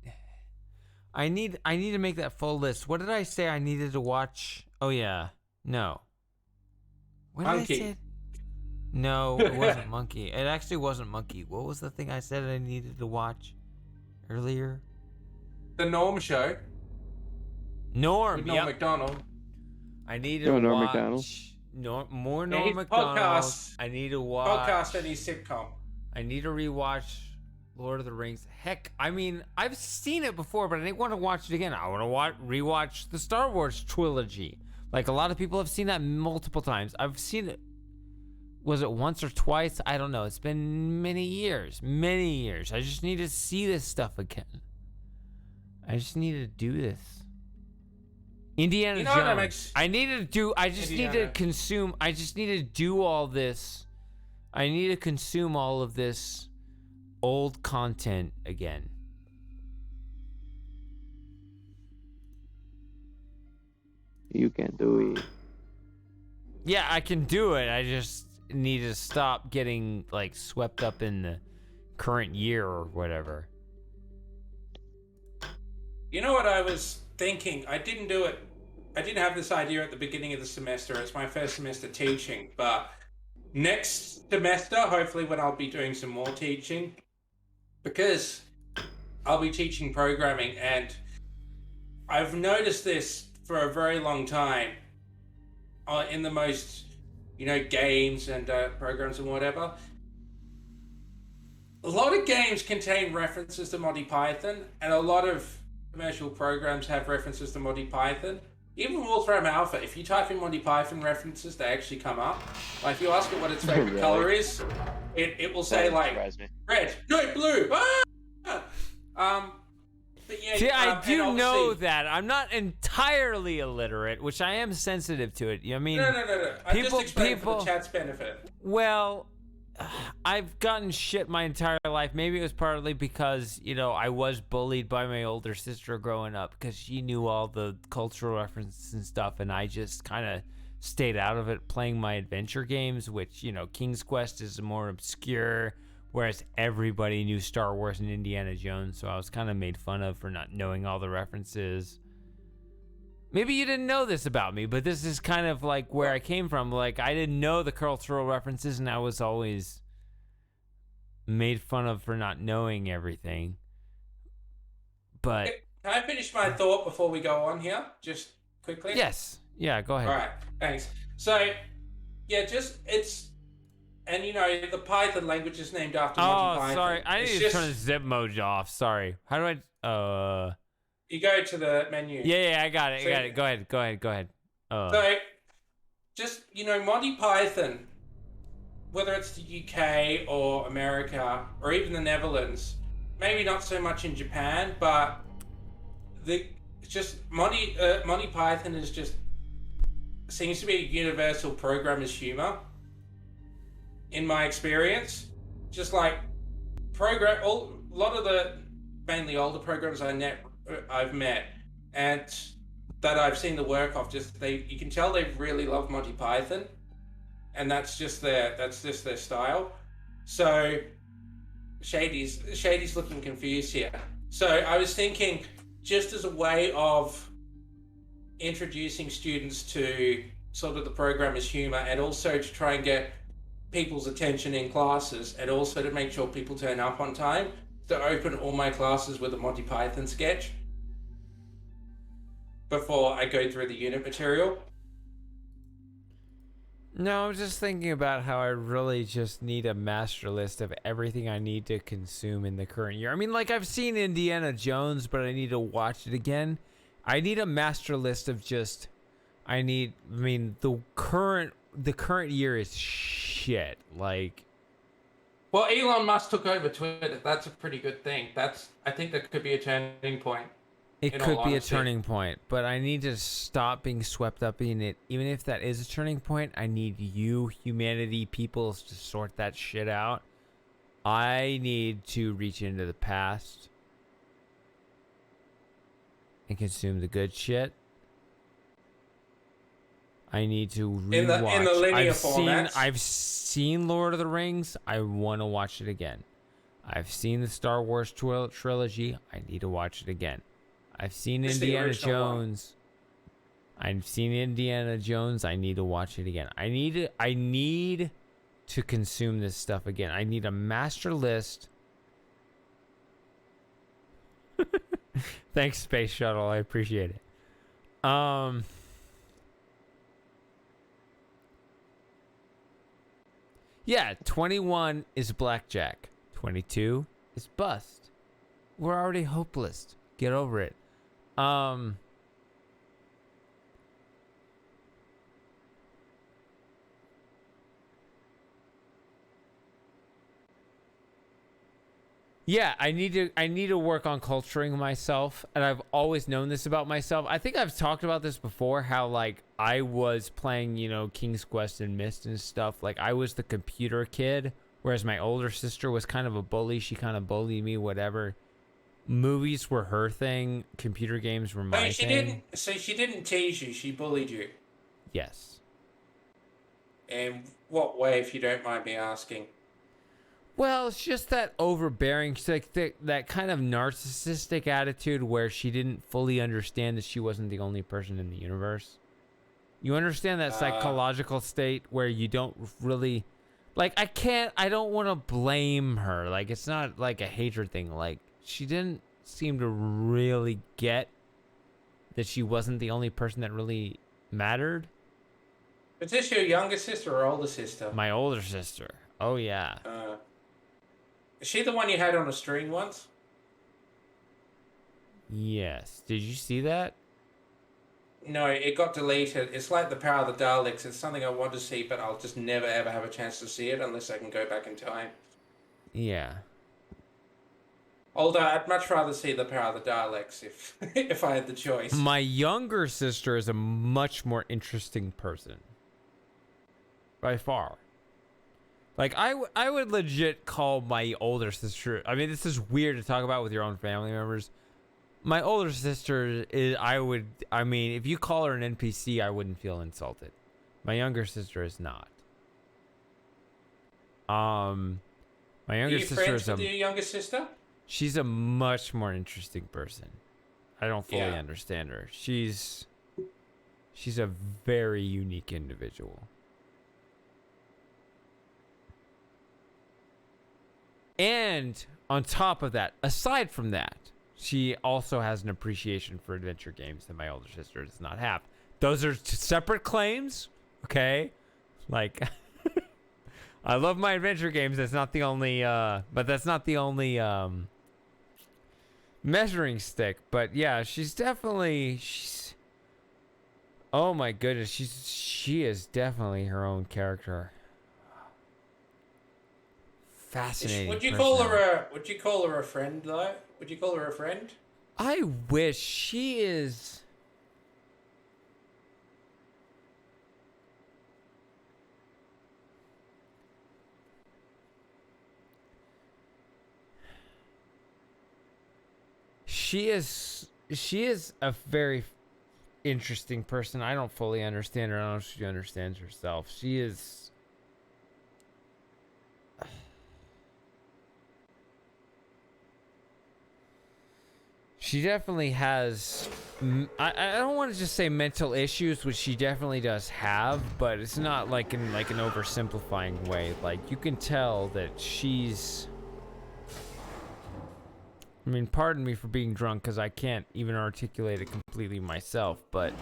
to make that full list. What did I say I needed to watch? Oh yeah. No. What did Monkey. I say? No, it wasn't Monkey. It actually wasn't Monkey. What was the thing I said I needed to watch earlier? The Norm Show. Norm. With Norm Yep. Macdonald. I need to Norm watch Macdonald. more Yeah, Norm his Macdonald. podcast- I need to watch Podcast and his sitcom. I need to rewatch Lord of the Rings. Heck, I mean, I've seen it before, but I didn't want to watch it again. I want to rewatch the Star Wars trilogy. Like, a lot of people have seen that multiple times. I've seen it. Was it once or twice? I don't know. It's been many years. Many years. I just need to see this stuff again. I just need to do this. Indiana You know what that Jones. makes- I need to do. I just need to Indiana. consume. I just need to do all this. I need to consume all of this old content again. You can do it. Yeah, I can do it. I just need to stop getting like swept up in the current year or whatever. You know what I was thinking? I didn't do it. I didn't have this idea at the beginning of the semester. It's my first semester teaching, but next semester, hopefully when I'll be doing some more teaching, because I'll be teaching programming, and I've noticed this for a very long time in the most, games and programs and whatever. A lot of games contain references to Monty Python, and a lot of commercial programs have references to Monty Python. Even Wolfram Alpha, if you type in Monty Python references, they actually come up. Like, if you ask it what its favorite Really? color is, it will say, like, Surprise me. red, no, blue. But yeah, See, I and do know obviously- that. I'm not entirely illiterate, which I am sensitive to it. I mean, No. I People- just explained for people- the chat's benefit. well, I've gotten shit my entire life. Maybe it was partly because, I was bullied by my older sister growing up because she knew all the cultural references and stuff, and I just kind of stayed out of it playing my adventure games, which, King's Quest is more obscure, whereas everybody knew Star Wars and Indiana Jones, so I was kind of made fun of for not knowing all the references. Maybe you didn't know this about me, but this is kind of like where I came from. Like, I didn't know the cultural references, and I was always made fun of for not knowing everything. But Can I finish my thought before we go on here? Just quickly? yes, yeah, go ahead. All right, thanks. So, yeah, and the Python language is named after Monty Oh, Python. sorry, I It's need to just- turn the zip mode off. Sorry. How do I? You go to the menu. Yeah, I got it. So- I got it. Go ahead. So, just, Monty Python, whether it's the UK or America or even the Netherlands, maybe not so much in Japan, but Monty Python is just seems to be a universal programmer's humor. In my experience, just like mainly older programs I've met and that I've seen the work of, you can tell they really love Monty Python, and that's just their style. So Shady's looking confused here. So I was thinking, just as a way of introducing students to sort of the programmer's humor, and also to try and get people's attention in classes, and also to make sure people turn up on time, to open all my classes with a Monty Python sketch. before I go through the unit material. No, I'm just thinking about how I really just need a master list of everything I need to consume in the current year. I mean, like, I've seen Indiana Jones, but I need to watch it again. I need a master list of just, the current year is shit. Like, Well, Elon Musk took over Twitter. That's a pretty good thing. I think that could be a turning point. it In could all be a honesty. turning point, but I need to stop being swept up in it. Even if that is a turning point, I need you, humanity, peoples, to sort that shit out. I need to reach into the past and consume the good shit. I need to rewatch. in the linear formats. I've seen Lord of the Rings. I want to watch it again. I've seen the Star Wars trilogy. I need to watch it again. I've seen It's the Indiana original one. Jones. I've seen Indiana Jones. I need to watch it again. I need to consume this stuff again. I need a master list. Thanks, Space Shuttle. I appreciate it. Yeah, 21 is blackjack. 22 is bust. We're already hopeless. Get over it. Yeah, I need to work on culturing myself, and I've always known this about myself. I think I've talked about this before, how like I was playing, King's Quest and Myst and stuff. Like I was the computer kid, whereas my older sister was kind of a bully. She kind of bullied me, whatever. Movies were her thing, computer games were my thing. So she didn't tease you. She bullied you. Yes. In what way, if you don't mind me asking? Well, it's just that overbearing, like that kind of narcissistic attitude where she didn't fully understand that she wasn't the only person in the universe. You understand that psychological state where you don't really, like, I don't want to blame her. Like, it's not like a hatred thing. Like, she didn't seem to really get that she wasn't the only person that really mattered. Is this your younger sister or older sister? My older sister. Oh, yeah. Is she the one you had on a string once? Yes. Did you see that? No, it got deleted. It's like the Power of the Daleks. It's something I want to see, but I'll just never ever have a chance to see it unless I can go back in time. Yeah. Although I'd much rather see the Power of the Daleks if if I had the choice. My younger sister is a much more interesting person. By far. Like, I would legit call my older sister... I mean, this is weird to talk about with your own family members. My older sister is... I mean, if you call her an NPC, I wouldn't feel insulted. My younger sister is not. My younger sister is with your younger sister? She's a much more interesting person. I don't fully Yeah. understand her. She's a very unique individual. And on top of that, aside from that, she also has an appreciation for adventure games that my older sister does not have. Those are separate claims, okay? Like, I love my adventure games. That's not the only, but that's not the only measuring stick. But yeah, she's definitely, oh my goodness, she is definitely her own character. Fascinating. Would you call her a friend though? Would you call her a friend? I wish. She is. She is a very interesting person. I don't fully understand her. I don't know if she understands herself. She is. She definitely has, I don't want to just say mental issues, which she definitely does have, but it's not like in like an oversimplifying way. Like, you can tell that she I mean, pardon me for being drunk because I can't even articulate it completely myself, but...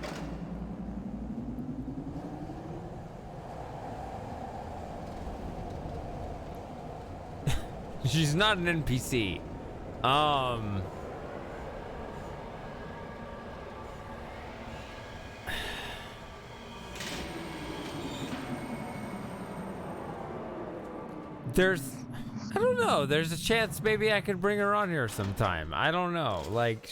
She's not an NPC. I don't know. There's a chance maybe I could bring her on here sometime. I don't know. Like,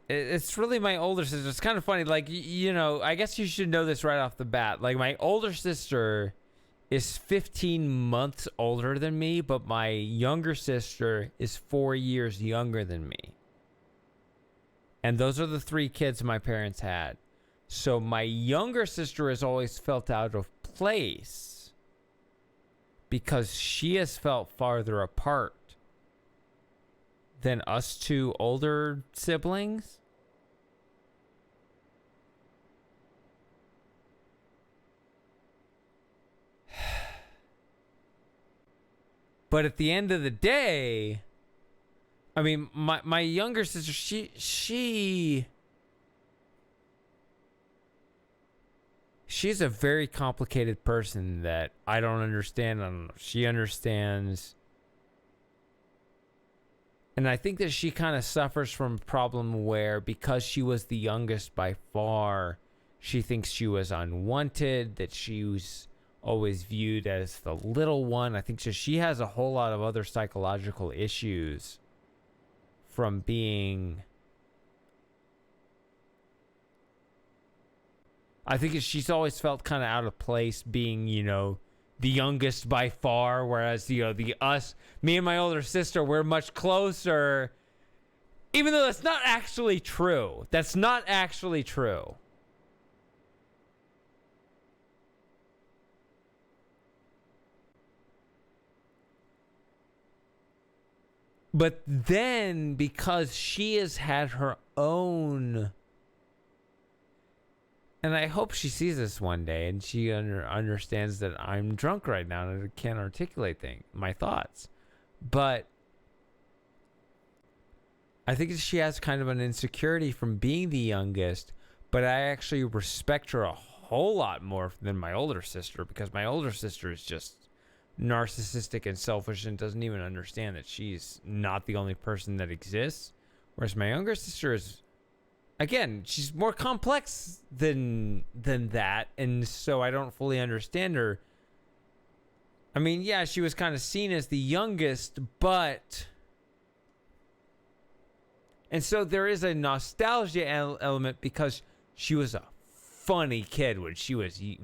it's really my older sister. It's kind of funny. Like, you know, I guess you should know this right off the bat. Like, my older sister is 15 months older than me, but my younger sister is 4 years younger than me. And those are the 3 kids my parents had. So my younger sister has always felt out of place because she has felt farther apart than us 2 older siblings. But at the end of the day, I mean, my younger sister, she's a very complicated person that I don't understand. I don't know if she understands. And I think that she kind of suffers from a problem where because she was the youngest by far, she thinks she was unwanted, that she was always viewed as the little one. I think she has a whole lot of other psychological issues from being... I think she's always felt kind of out of place being, you know, the youngest by far, whereas, you know, me and my older sister, we're much closer, even though that's not actually true. That's not actually true. But then, because she has had her own... And I hope she sees this one day and she understands that I'm drunk right now and I can't articulate my thoughts. But I think that she has kind of an insecurity from being the youngest, but I actually respect her a whole lot more than my older sister, because my older sister is just narcissistic and selfish and doesn't even understand that she's not the only person that exists. Whereas my younger sister is... Again, she's more complex than that, and so I don't fully understand her. I mean, yeah, she was kind of seen as the youngest, but... And so there is a nostalgia element because she was a funny kid when she was a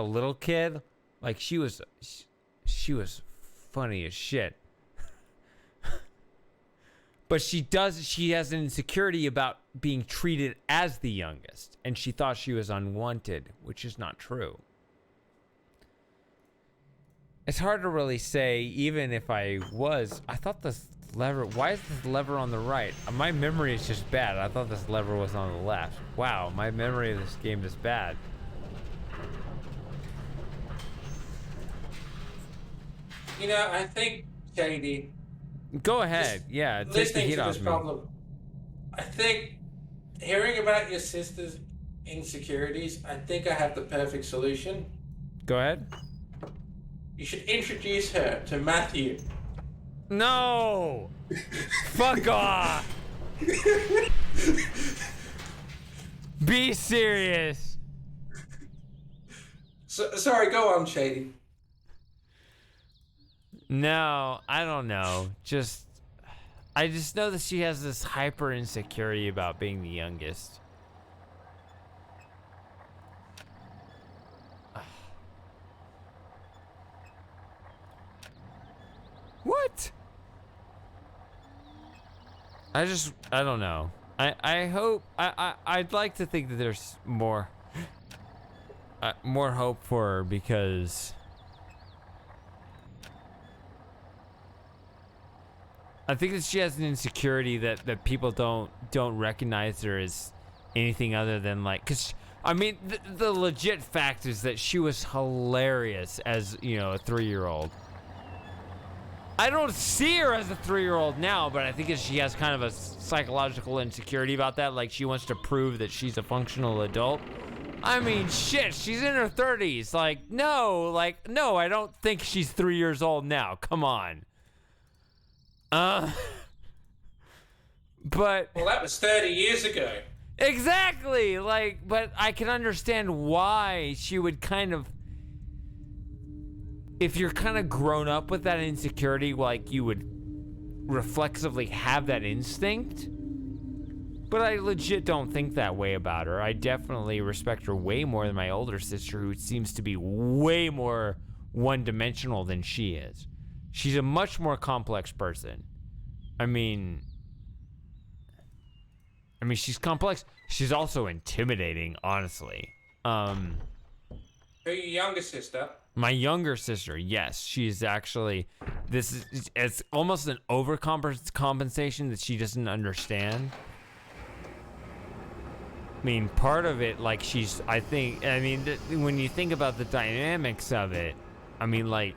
little kid. Like, she was funny as shit. But she has an insecurity about being treated as the youngest, and she thought she was unwanted, which is not true. It's hard to really say, even if I thought this lever, why is this lever on the right? My memory is just bad. I thought this lever was on the left. Wow, my memory of this game is bad. You know, I think, JD... Go ahead. Yeah, take the listening heat to off this me. problem, I think hearing about your sister's insecurities, I think I have the perfect solution. Go ahead. You should introduce her to Matthew. No! Fuck off! Be serious. Sorry, go on, Shady. No, I don't know. I just know that she has this hyper insecurity about being the youngest. What? I don't know. I hope, I'd like to think that there's more hope for her, because I think that she has an insecurity that people don't recognize her as anything other than, like, because I mean, the legit fact is that she was hilarious as, you know, a 3-year-old. I don't see her as a 3-year-old now, but I think she has kind of a psychological insecurity about that. Like, she wants to prove that she's a functional adult. I mean, shit, she's in her 30s. No, I don't think she's 3 years old now. Come on. But... Well, that was 30 years ago. Exactly! But I can understand why she would kind of... If you're kind of grown up with that insecurity, you would reflexively have that instinct. But I legit don't think that way about her. I definitely respect her way more than my older sister, who seems to be way more one-dimensional than she is. She's a much more complex person. I mean, she's complex. She's also intimidating, honestly. Who's your younger sister? My younger sister, yes. She's actually... It's almost an overcompensation that she doesn't understand. I mean, part of it, when you think about the dynamics of it, I mean,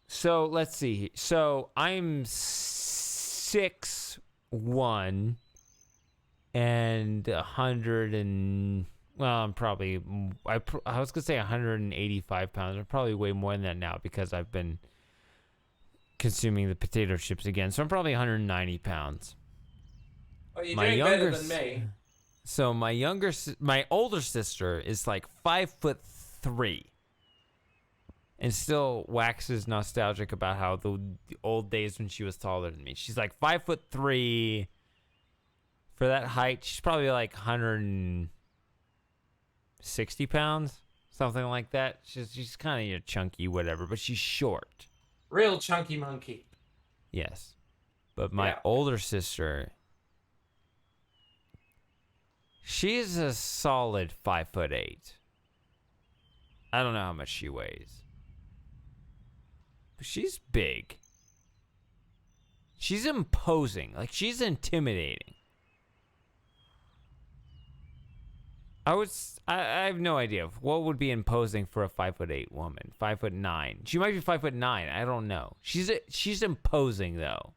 so let's see. So I'm 6'1" and 100 and... Well, I'm probably, I was going to say 185 pounds. I'm probably way more than that now because I've been consuming the potato chips again. So I'm probably 190 pounds. Oh, you're doing better than me. So my older sister is 5'3", and still waxes nostalgic about how the old days when she was taller than me. She's 5'3". For that height, she's probably 160 pounds, something like that. She's kind of chunky, whatever, but she's short. Real chunky monkey. Yes, but my older sister, she's a solid 5'8". I don't know how much she weighs, but she's big. She's imposing, she's intimidating. I have no idea what would be imposing for a 5'8" woman. 5'9". She might be 5'9". I don't know. She's imposing though,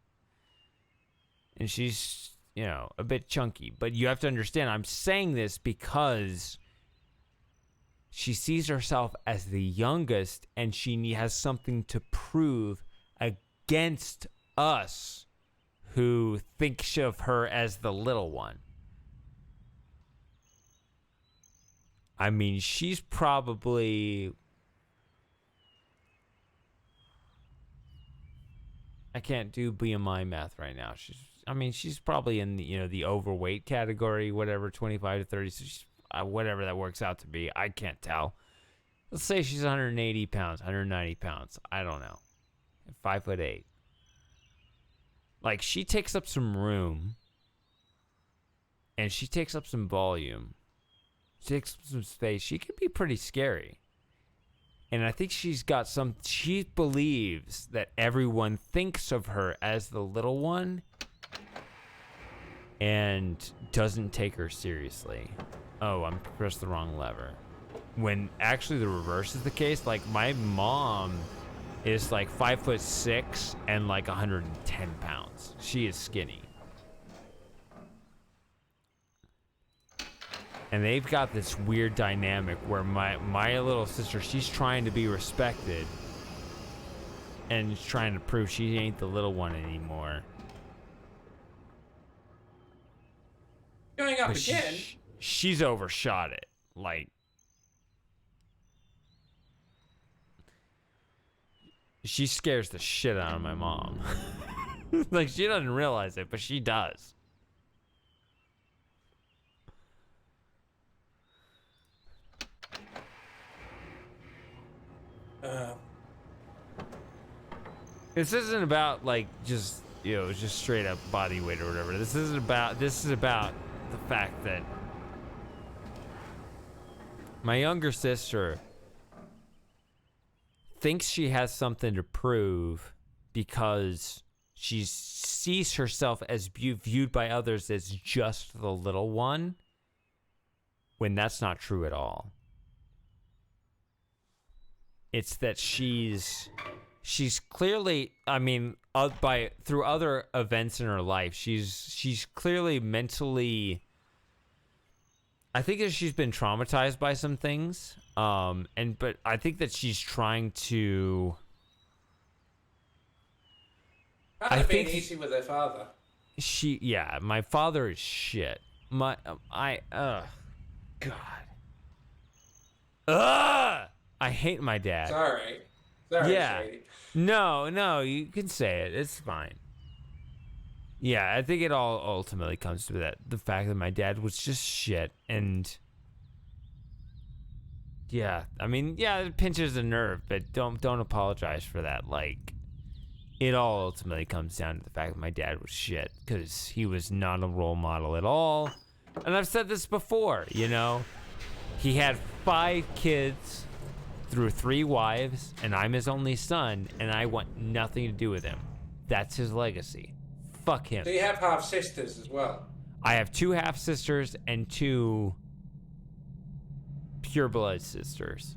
and she's a bit chunky. But you have to understand, I'm saying this because she sees herself as the youngest, and she has something to prove against us, who think of her as the little one. I mean, she's probably... I can't do BMI math right now. She's probably in the overweight category, whatever, 25 to 30. So she's, whatever that works out to be. I can't tell. Let's say she's 180 pounds, 190 pounds. I don't know. 5'8". She takes up some room, and she takes up some volume. She takes up some space. She can be pretty scary. And I think she believes that everyone thinks of her as the little one and doesn't take her seriously. Oh, I'm pressed the wrong lever. When actually the reverse is the case. My mom is 5'6" and 110 pounds. She is skinny. And they've got this weird dynamic where my little sister, she's trying to be respected and trying to prove she ain't the little one anymore. Going up again. She's overshot it. She scares the shit out of my mom. She doesn't realize it, but she does. This isn't about just straight up body weight or whatever. This is about the fact that my younger sister thinks she has something to prove because she sees herself as viewed by others as just the little one, when that's not true at all. It's that she's clearly, I mean, through other events in her life, she's clearly mentally, I think that she's been traumatized by some things, but I think that she's trying to. I think easy with her father. My father is shit. God. I hate my dad. Sorry, Yeah. sweetie. No, you can say it. It's fine. Yeah, I think it all ultimately comes to the fact that my dad was just shit, and yeah, I mean, yeah, it pinches a nerve, but don't apologize for that. Like, it all ultimately comes down to the fact that my dad was shit, because he was not a role model at all. And I've said this before, you know, he had 5 kids through 3 wives, and I'm his only son, and I want nothing to do with him. That's his legacy. Fuck him. So you have half sisters as well. I have 2 half sisters and 2 pure blood sisters,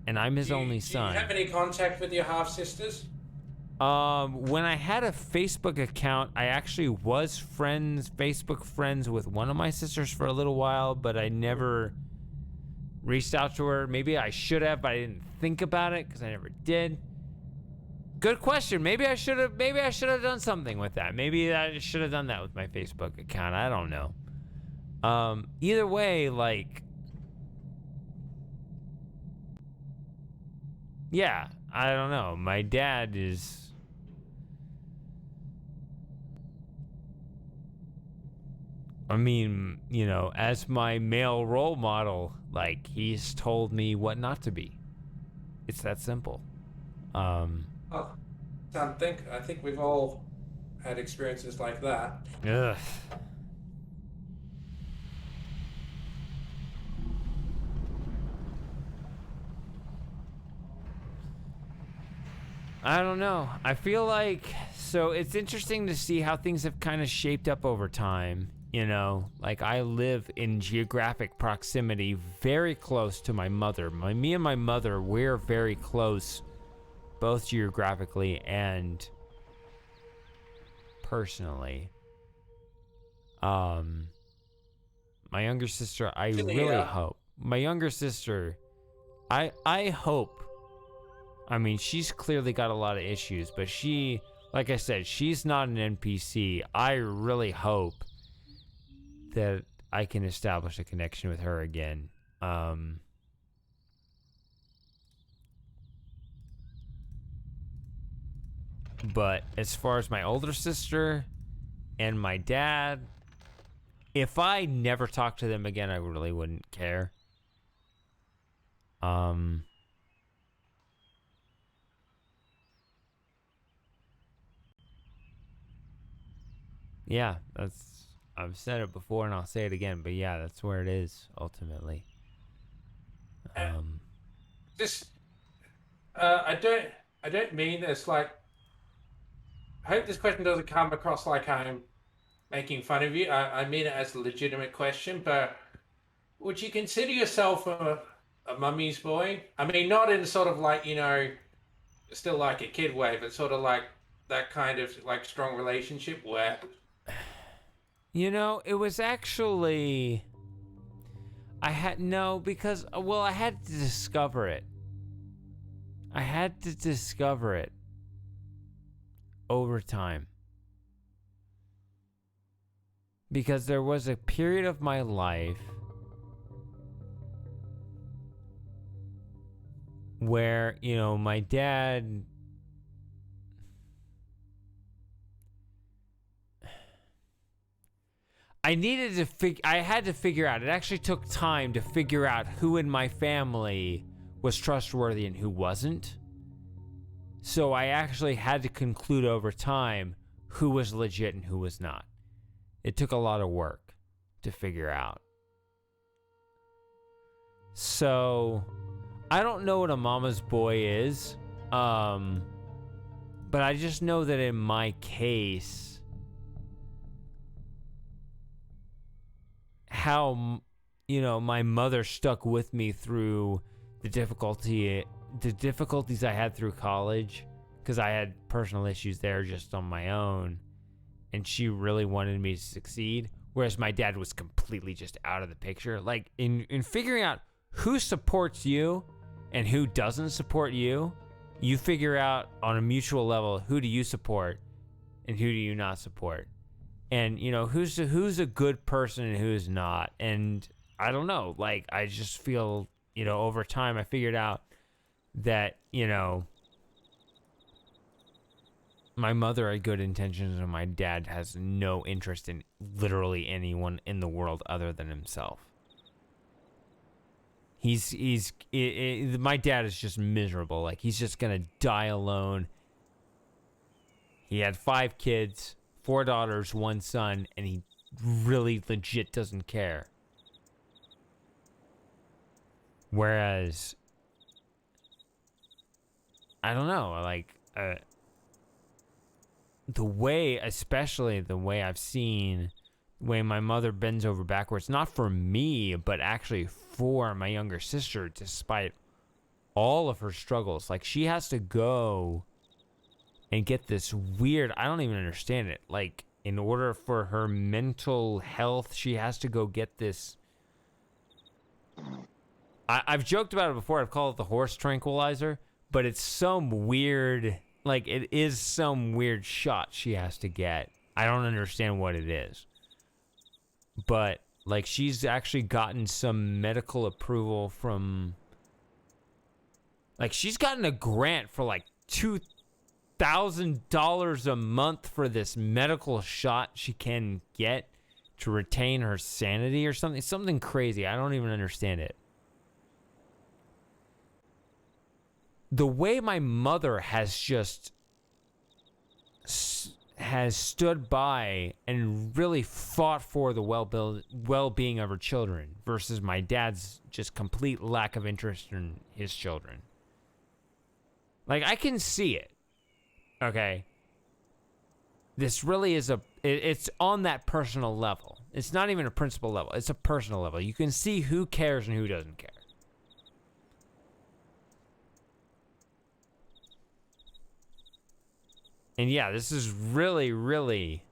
and I'm his only son. Do you have any contact with your half sisters? When I had a Facebook account, I actually was Facebook friends with one of my sisters for a little while, but I never reached out to her. Maybe I should have, but I didn't think about it because I never did. Good question. Maybe I should have done something with that. Maybe I should have done that with my Facebook account. I don't know. Either way, like, yeah, I don't know. My dad is, I mean, you know, as my male role model, like, he's told me what not to be. It's that simple. Oh, I think we've all had experiences like that. Ugh. I don't know. I feel like, so it's interesting to see how things have kind of shaped up over time. You know, like, I live in geographic proximity very close to my mother. Me and my mother, we're very close, both geographically and personally. My younger sister, I really hope. My younger sister, I hope. I mean, she's clearly got a lot of issues, but she, like I said, she's not an NPC. I really hope that I can establish a connection with her again. But as far as my older sister and my dad, if I never talked to them again, I really wouldn't care. Yeah, I've said it before and I'll say it again, but yeah, that's where it is ultimately. I don't mean this like. I hope this question doesn't come across like I'm making fun of you. I mean it as a legitimate question, but would you consider yourself a mummy's boy? I mean, not in sort of like, you know, still like a kid way, but sort of like that kind of like strong relationship where. You know, it was actually, because I had to discover it. I had to discover it over time. Because there was a period of my life where, you know, my dad, I had to figure out, it actually took time to figure out who in my family was trustworthy and who wasn't. So I actually had to conclude over time who was legit and who was not. It took a lot of work to figure out. So I don't know what a mama's boy is. But I just know that in my case, how, my mother stuck with me through the difficulties I had through college, because I had personal issues there just on my own, and she really wanted me to succeed, whereas my dad was completely just out of the picture. Like, in figuring out who supports you and who doesn't support you, you figure out on a mutual level, who do you support and who do you not support, and who's a good person and who's not. And I don't know, like, I just feel, over time I figured out that my mother had good intentions and my dad has no interest in literally anyone in the world other than himself. My dad is just miserable. Like, he's just gonna die alone. He had 5 kids, 4 daughters, 1 son, and he really legit doesn't care. Whereas, I don't know, like, especially the way I've seen, the way my mother bends over backwards, not for me, but actually for my younger sister, despite all of her struggles. Like, she has to go and get this weird, I don't even understand it. Like, in order for her mental health, she has to go get this. I've joked about it before. I've called it the horse tranquilizer, but it's some weird, like, it is some weird shot she has to get. I don't understand what it is. But, like, she's actually gotten some medical approval from, like, she's gotten a grant for, like, $2,000 a month for this medical shot she can get to retain her sanity or something. Something crazy. I don't even understand it. The way my mother has just has stood by and really fought for the well-being of her children versus my dad's just complete lack of interest in his children. Like, I can see it. Okay. This really is it's on that personal level. It's not even a principal level. It's a personal level. You can see who cares and who doesn't care. And yeah, this is really, really,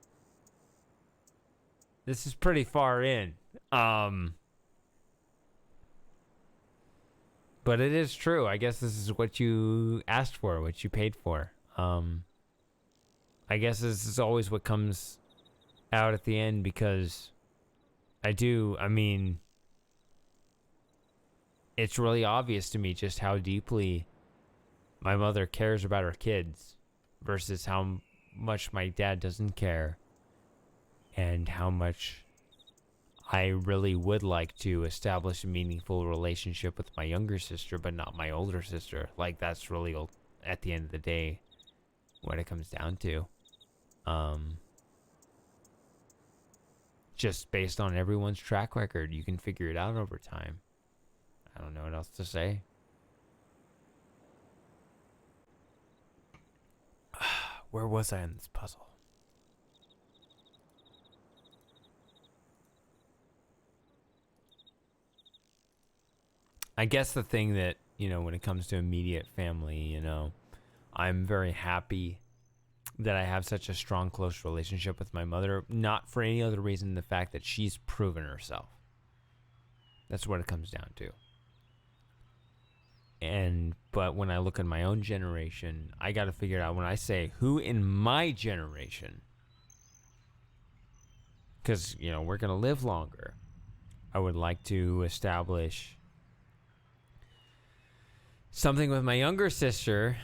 this is pretty far in. But it is true. I guess this is what you asked for, what you paid for. I guess this is always what comes out at the end, because I mean, it's really obvious to me just how deeply my mother cares about her kids versus how much my dad doesn't care, and how much I really would like to establish a meaningful relationship with my younger sister, but not my older sister. Like, that's really, at the end of the day, what it comes down to. Just based on everyone's track record, you can figure it out over time. I don't know what else to say. Where was I in this puzzle? I guess the thing that, when it comes to immediate family, I'm very happy that I have such a strong, close relationship with my mother. Not for any other reason than the fact that she's proven herself. That's what it comes down to. But when I look at my own generation, I got to figure out, when I say who in my generation, because, we're going to live longer, I would like to establish something with my younger sister,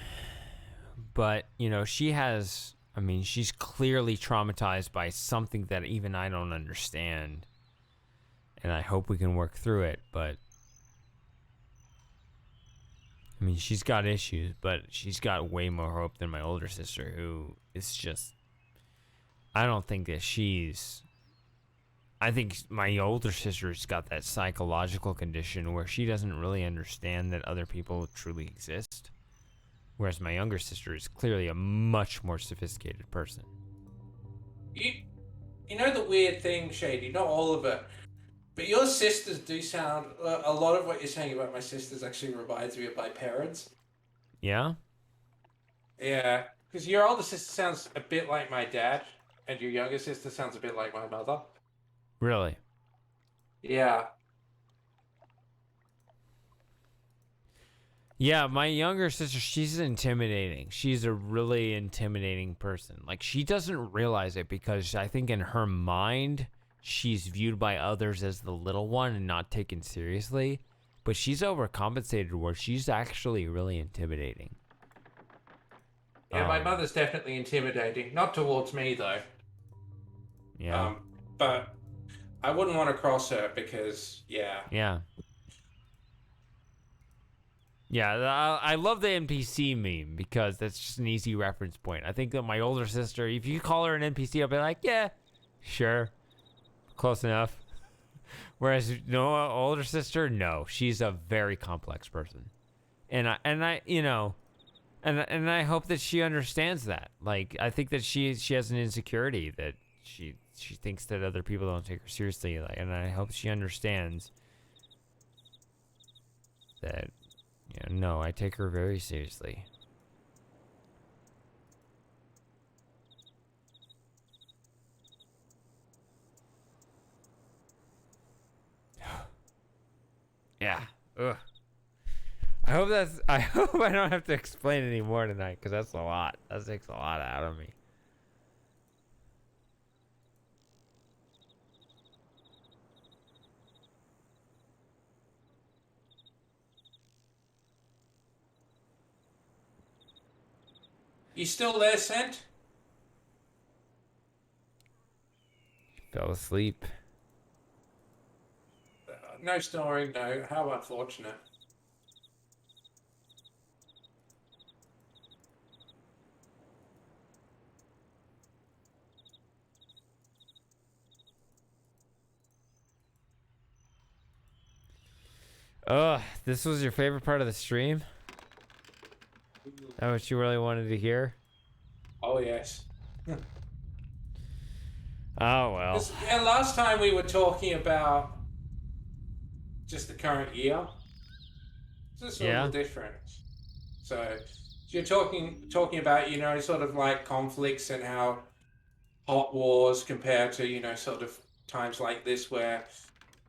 but, she's clearly traumatized by something that even I don't understand, and I hope we can work through it, but she's got issues, but she's got way more hope than my older sister, who is just, I don't think that she's I think my older sister's got that psychological condition where she doesn't really understand that other people truly exist. Whereas my younger sister is clearly a much more sophisticated person. You know the weird thing, Shady, not all of it, but your sisters do sound, a lot of what you're saying about my sisters actually reminds me of my parents. Yeah? Yeah, because your older sister sounds a bit like my dad, and your younger sister sounds a bit like my mother. Really? Yeah. Yeah, my younger sister, she's intimidating. She's a really intimidating person. Like, she doesn't realize it because I think in her mind, she's viewed by others as the little one and not taken seriously. But she's overcompensated where she's actually really intimidating. Yeah, my mother's definitely intimidating. Not towards me, though. Yeah. But I wouldn't want to cross her because, yeah. Yeah. Yeah, I love the NPC meme because that's just an easy reference point. I think that my older sister, if you call her an NPC, I'll be like, yeah, sure, close enough. Whereas Noah, older sister, no, she's a very complex person, and I, you know, and I hope that she understands that. Like, I think that she has an insecurity that she thinks that other people don't take her seriously, like, and I hope she understands that. Yeah, no, I take her very seriously. Yeah. Ugh. I hope I don't have to explain any more tonight, because that's a lot. That takes a lot out of me. You still there, Sent? Fell asleep. No snoring, no. How unfortunate. This was your favorite part of the stream? That what you really wanted to hear? Oh, yes. Oh, well. And last time we were talking about just the current year. It's a little different. So you're talking about, you know, sort of like conflicts and how hot wars compare to, you know, sort of times like this where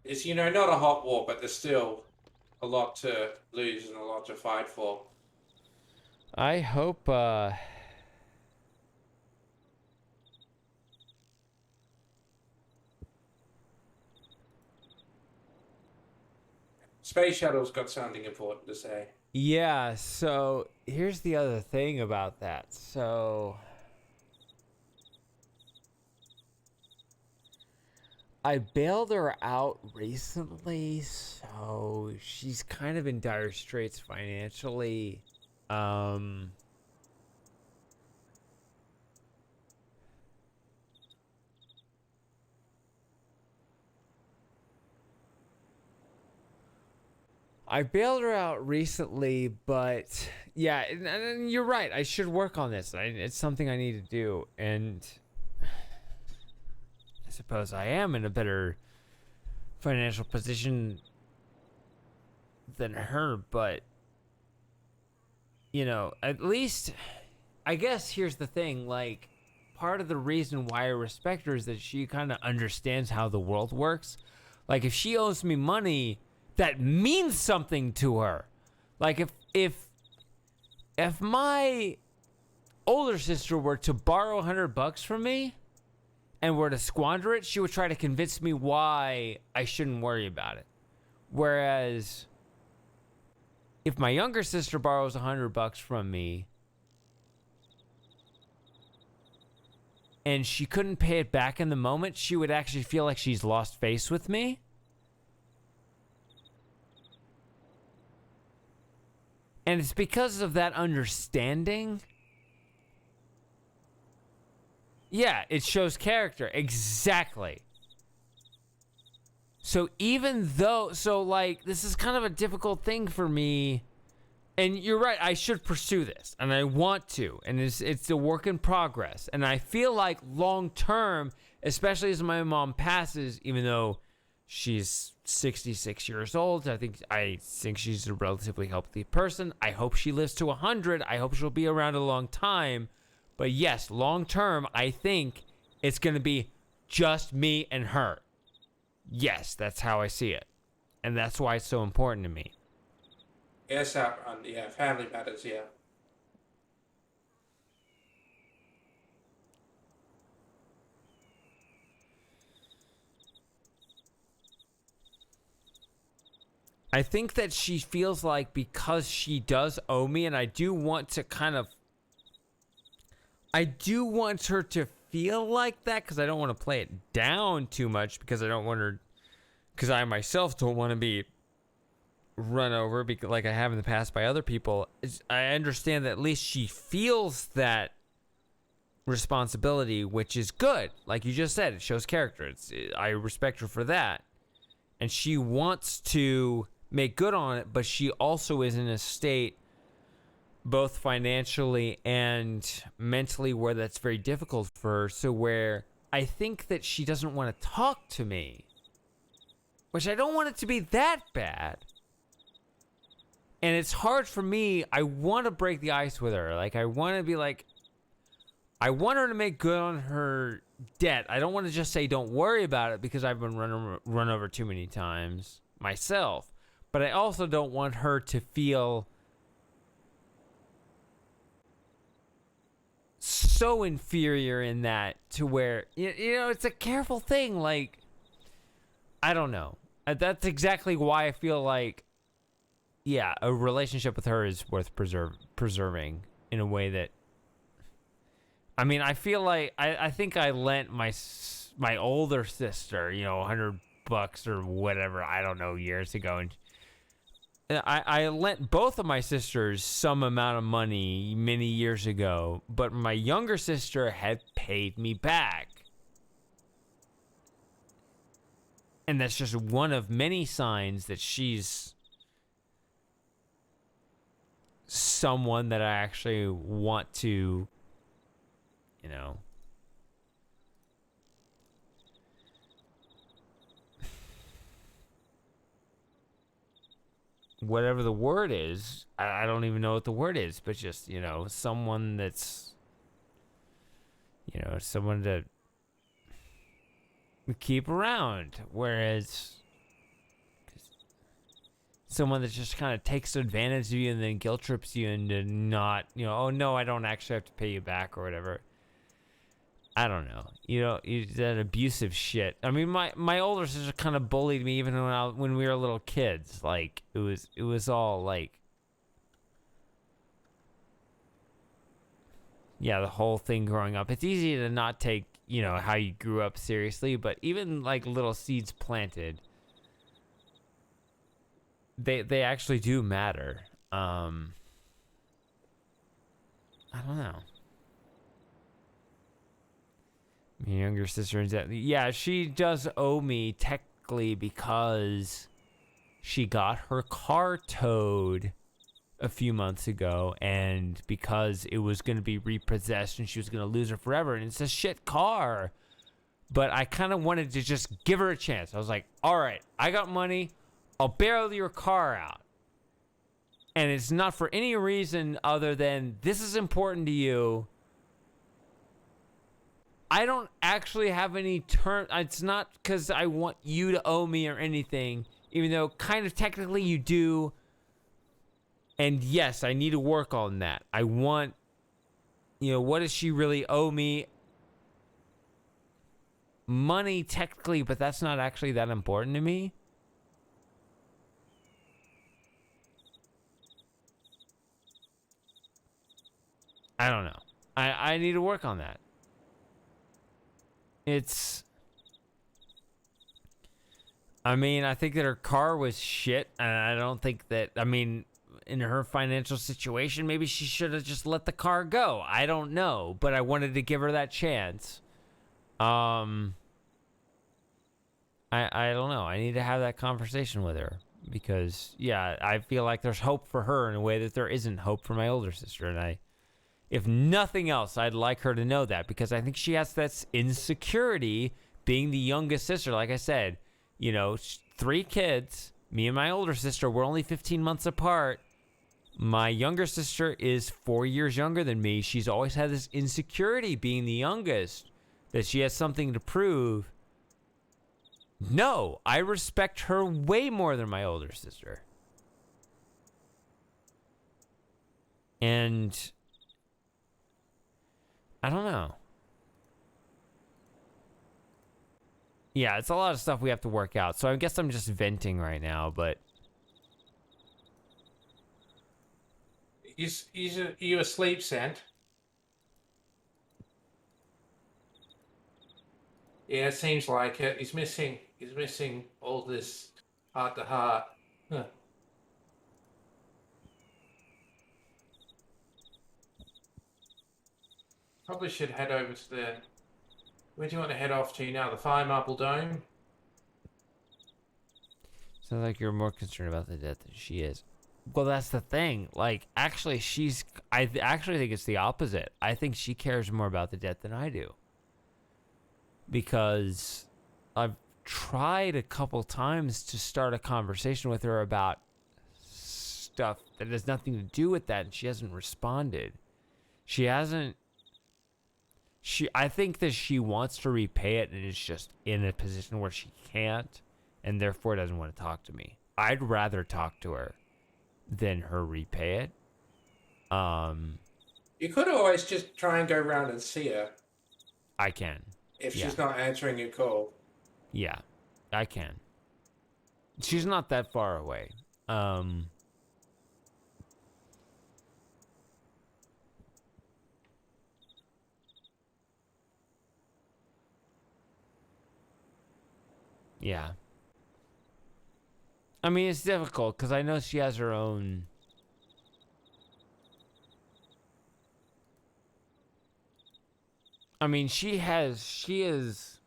it's, you know, not a hot war, but there's still a lot to lose and a lot to fight for. I hope, Space Shuttle's got something important to say. yeah, so here's the other thing about that. So I bailed her out recently, so she's kind of in dire straits financially. I bailed her out recently, but yeah, and you're right. I should work on this. It's something I need to do, and I suppose I am in a better financial position than her, but you know, at least I guess here's the thing, like, part of the reason why I respect her is that she kind of understands how the world works. Like, if she owes me money, that means something to her. Like, if my older sister were to borrow $100 from me and were to squander it, she would try to convince me why I shouldn't worry about it. Whereas if my younger sister borrows $100 from me and she couldn't pay it back in the moment, she would actually feel like she's lost face with me. And it's because of that understanding. Yeah, it shows character. Exactly. So even though, like, this is kind of a difficult thing for me. And you're right, I should pursue this, and I want to, and it's a work in progress. And I feel like long term, especially as my mom passes, even though she's 66 years old, I think she's a relatively healthy person. I hope she lives to 100. I hope she'll be around a long time. But yes, long term, I think it's going to be just me and her. Yes, that's how I see it. And that's why it's so important to me. Yes, yeah, family matters, yeah. I think that she feels like because she does owe me, and I do want her to feel like that, because I don't want to play it down too much, because I myself don't want to be run over like I have in the past by other people. I understand that at least she feels that responsibility, which is good. Like you just said, it shows character. I respect her for that. And she wants to make good on it, but she also is in a state, both financially and mentally, where that's very difficult for her. So where I think that she doesn't want to talk to me, which I don't want it to be that bad. And it's hard for me. I want to break the ice with her. Like, I want to be like, I want her to make good on her debt. I don't want to just say, don't worry about it, because I've been run over too many times myself. But I also don't want her to feel so inferior in that, to where, you know, it's a careful thing. Like, I don't know. That's exactly why I feel like, yeah, a relationship with her is worth preserving in a way that, I mean, I feel like I think I lent my older sister, you know, $100 or whatever, I don't know, years ago, and I lent both of my sisters some amount of money many years ago, but my younger sister had paid me back. And that's just one of many signs that she's someone that I actually want to, you know, whatever the word is, I don't even know what the word is, but just, you know, someone that's, you know, someone to keep around. Whereas someone that just kind of takes advantage of you and then guilt trips you into not, you know, oh no, I don't actually have to pay you back or whatever. I don't know. You know, that abusive shit. I mean, my older sister kind of bullied me even when we were little kids. Like, it was all like, yeah, the whole thing growing up. It's easy to not take, you know, how you grew up seriously, but even like little seeds planted, they actually do matter. I don't know. My younger sister, yeah, she does owe me technically because she got her car towed a few months ago, and because it was going to be repossessed and she was going to lose it forever, and it's a shit car. But I kind of wanted to just give her a chance. I was like, all right, I got money. I'll bail your car out. And it's not for any reason other than this is important to you. I don't actually have any term. It's not because I want you to owe me or anything, even though kind of technically you do. And yes, I need to work on that. I want, you know, what does she really owe me? Money technically, but that's not actually that important to me. I don't know. I need to work on that. I mean, I think that her car was shit, and I don't think that, I mean, in her financial situation, maybe she should have just let the car go. I don't know, but I wanted to give her that chance. I I don't know. I need to have that conversation with her because, yeah, I feel like there's hope for her in a way that there isn't hope for my older sister. And if nothing else, I'd like her to know that because I think she has that insecurity being the youngest sister. Like I said, 3 kids, me and my older sister, we're only 15 months apart. My younger sister is 4 years younger than me. She's always had this insecurity being the youngest, that she has something to prove. No, I respect her way more than my older sister. And I don't know. Yeah, it's a lot of stuff we have to work out. So I guess I'm just venting right now, but Are you asleep, Sant? Yeah, it seems like it. He's missing all this heart to heart. Huh. Probably should head over to the... Where do you want to head off to now? The Fire Marble Dome? sounds like you're more concerned about the death than she is. Well, that's the thing. Like, actually, I actually think it's the opposite. I think she cares more about the death than I do. Because I've tried a couple times to start a conversation with her about stuff that has nothing to do with that, and she hasn't responded. I think that she wants to repay it and is just in a position where she can't, and therefore doesn't want to talk to me. I'd rather talk to her than her repay it. You could always just try and go round and see her I can. if Yeah. she's not answering your call. Yeah, I can. She's not that far away. Yeah. I mean, it's difficult because I know she has her own... I mean, she is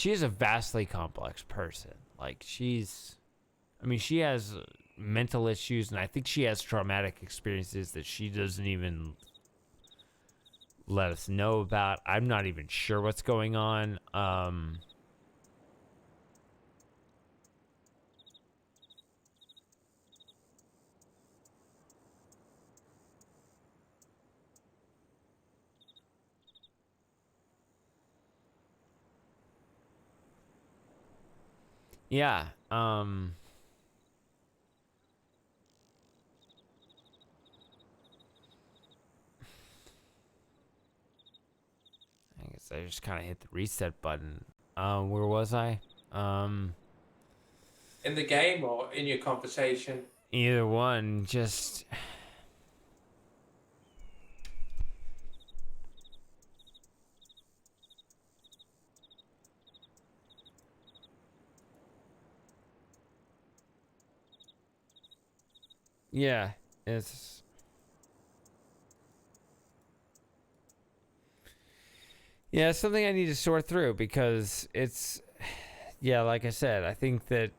a vastly complex person. Like, she has mental issues, and I think she has traumatic experiences that she doesn't even let us know about. I'm not even sure what's going on. Yeah, I guess I just kind of hit the reset button. Where was I? In the game or in your conversation? Either one, just... Yeah, it's... Yeah, it's something I need to sort through because it's... Yeah, like I said, I think that,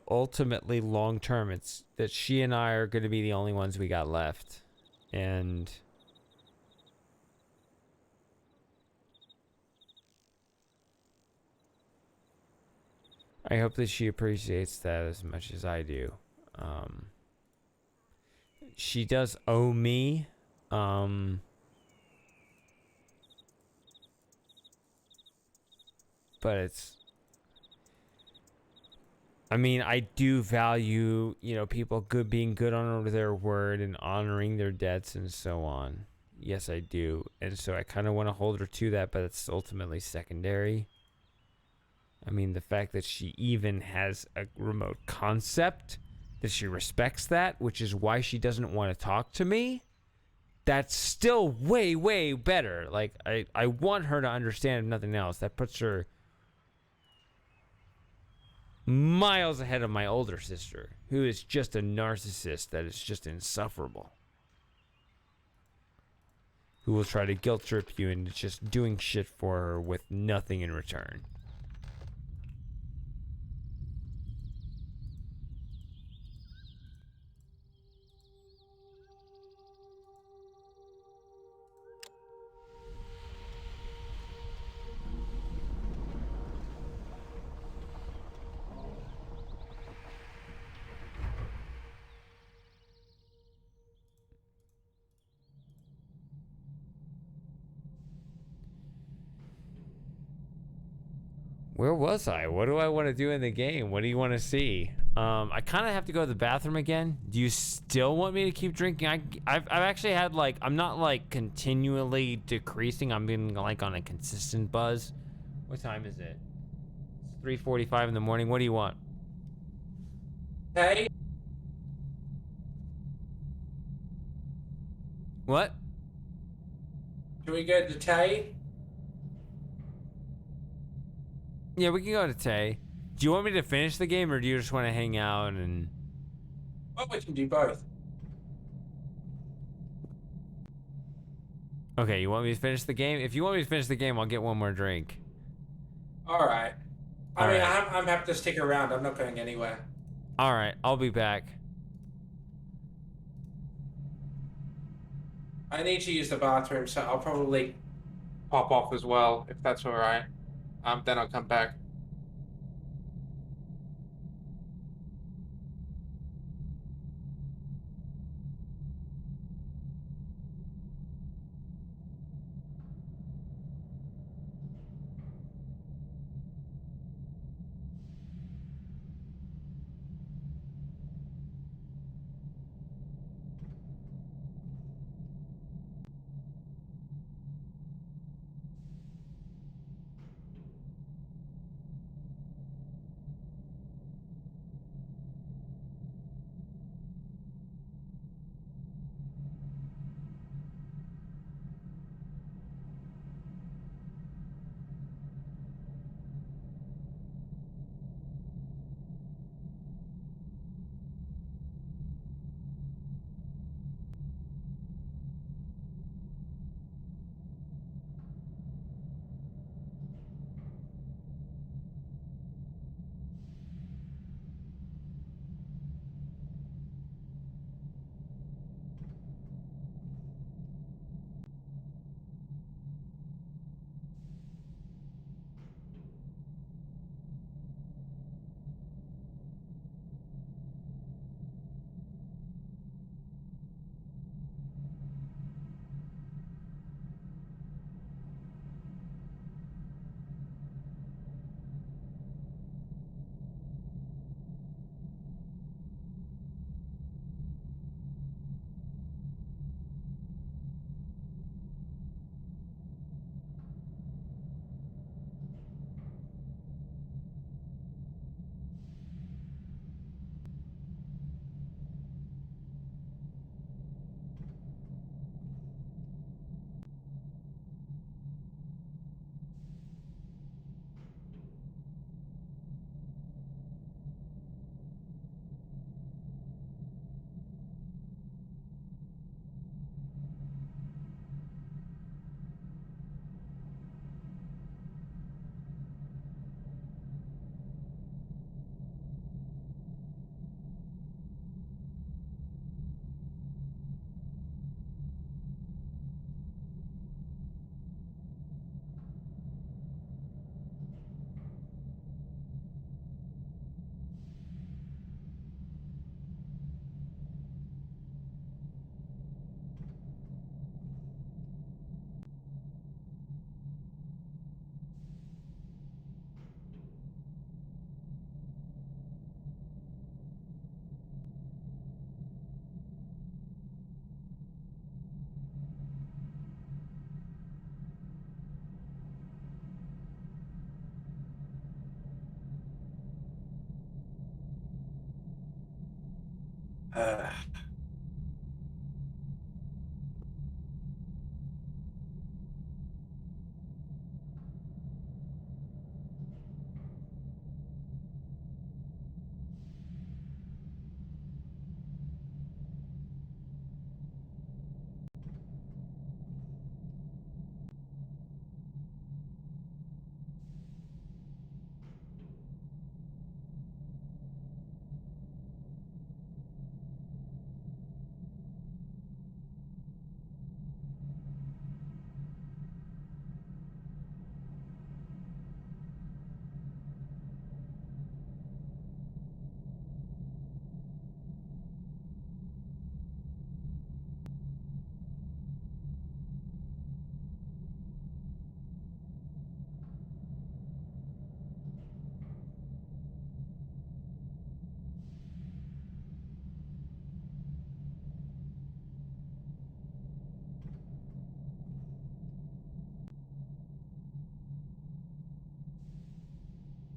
ultimately long term, it's that she and I are going to be the only ones we got left. And... I hope that she appreciates that as much as I do. She does owe me. But it's... I mean, I do value, people being good on their word and honoring their debts and so on. Yes, I do. And so I kind of want to hold her to that, but it's ultimately secondary. I mean, the fact that she even has a remote concept, that she respects that, which is why she doesn't want to talk to me, that's still way, way better. Like, I want her to understand, if nothing else. That puts her miles ahead of my older sister, who is just a narcissist that is just insufferable. Who will try to guilt trip you into just doing shit for her with nothing in return. Where was I? What do I want to do in the game? What do you want to see? I kind of have to go to the bathroom again. Do you still want me to keep drinking? I've actually had like, I'm not like continually decreasing. I'm being like on a consistent buzz. What time is it? It's 3:45 in the morning. What do you want? Hey, What? do we go to Tay? Yeah, we can go to Tay. Do you want me to finish the game or do you just want to hang out and... Well, we can do both. Okay, you want me to finish the game? If you want me to finish the game, I'll get one more drink. All right. I All mean, right. I'm happy to stick around. I'm not going anywhere. All right, I'll be back. I need to use the bathroom, so I'll probably pop off as well, if that's all right. Then I'll come back.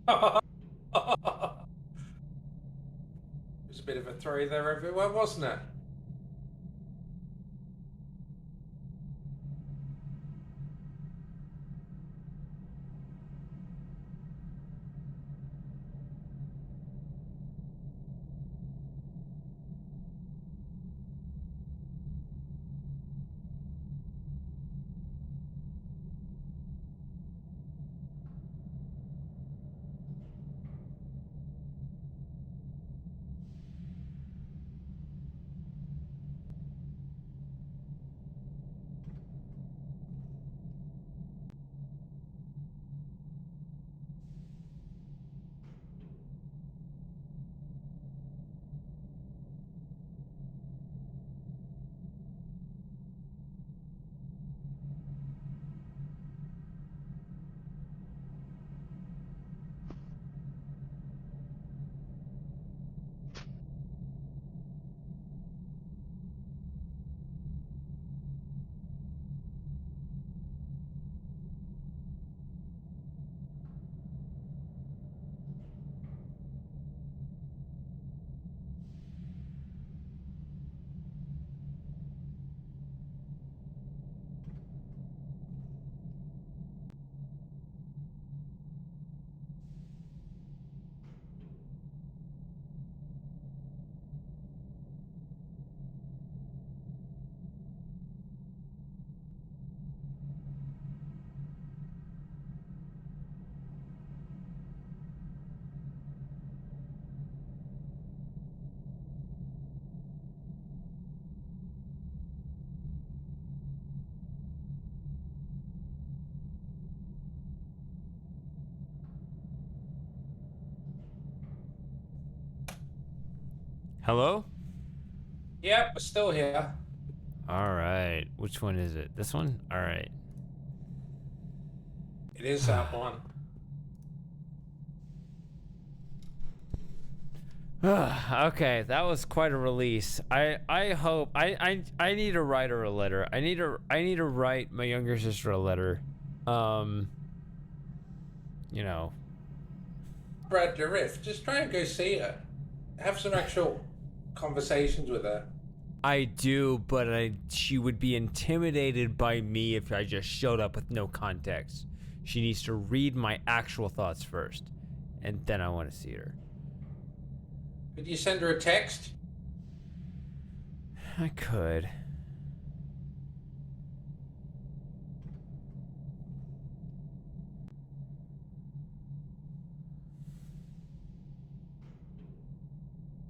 It was a bit of a throw there everywhere, wasn't it? Hello? Yep, we're still here. All right. Which one is it? This one? All right. It is that one. Okay, that was quite a release. I hope I need to write her a letter. I need to write my younger sister a letter. You know. Brad the Riff, just try and go see her. Have some actual conversations with her. I do, but she would be intimidated by me if I just showed up with no context. She needs to read my actual thoughts first, and then I want to see her. Could you send her a text? I could.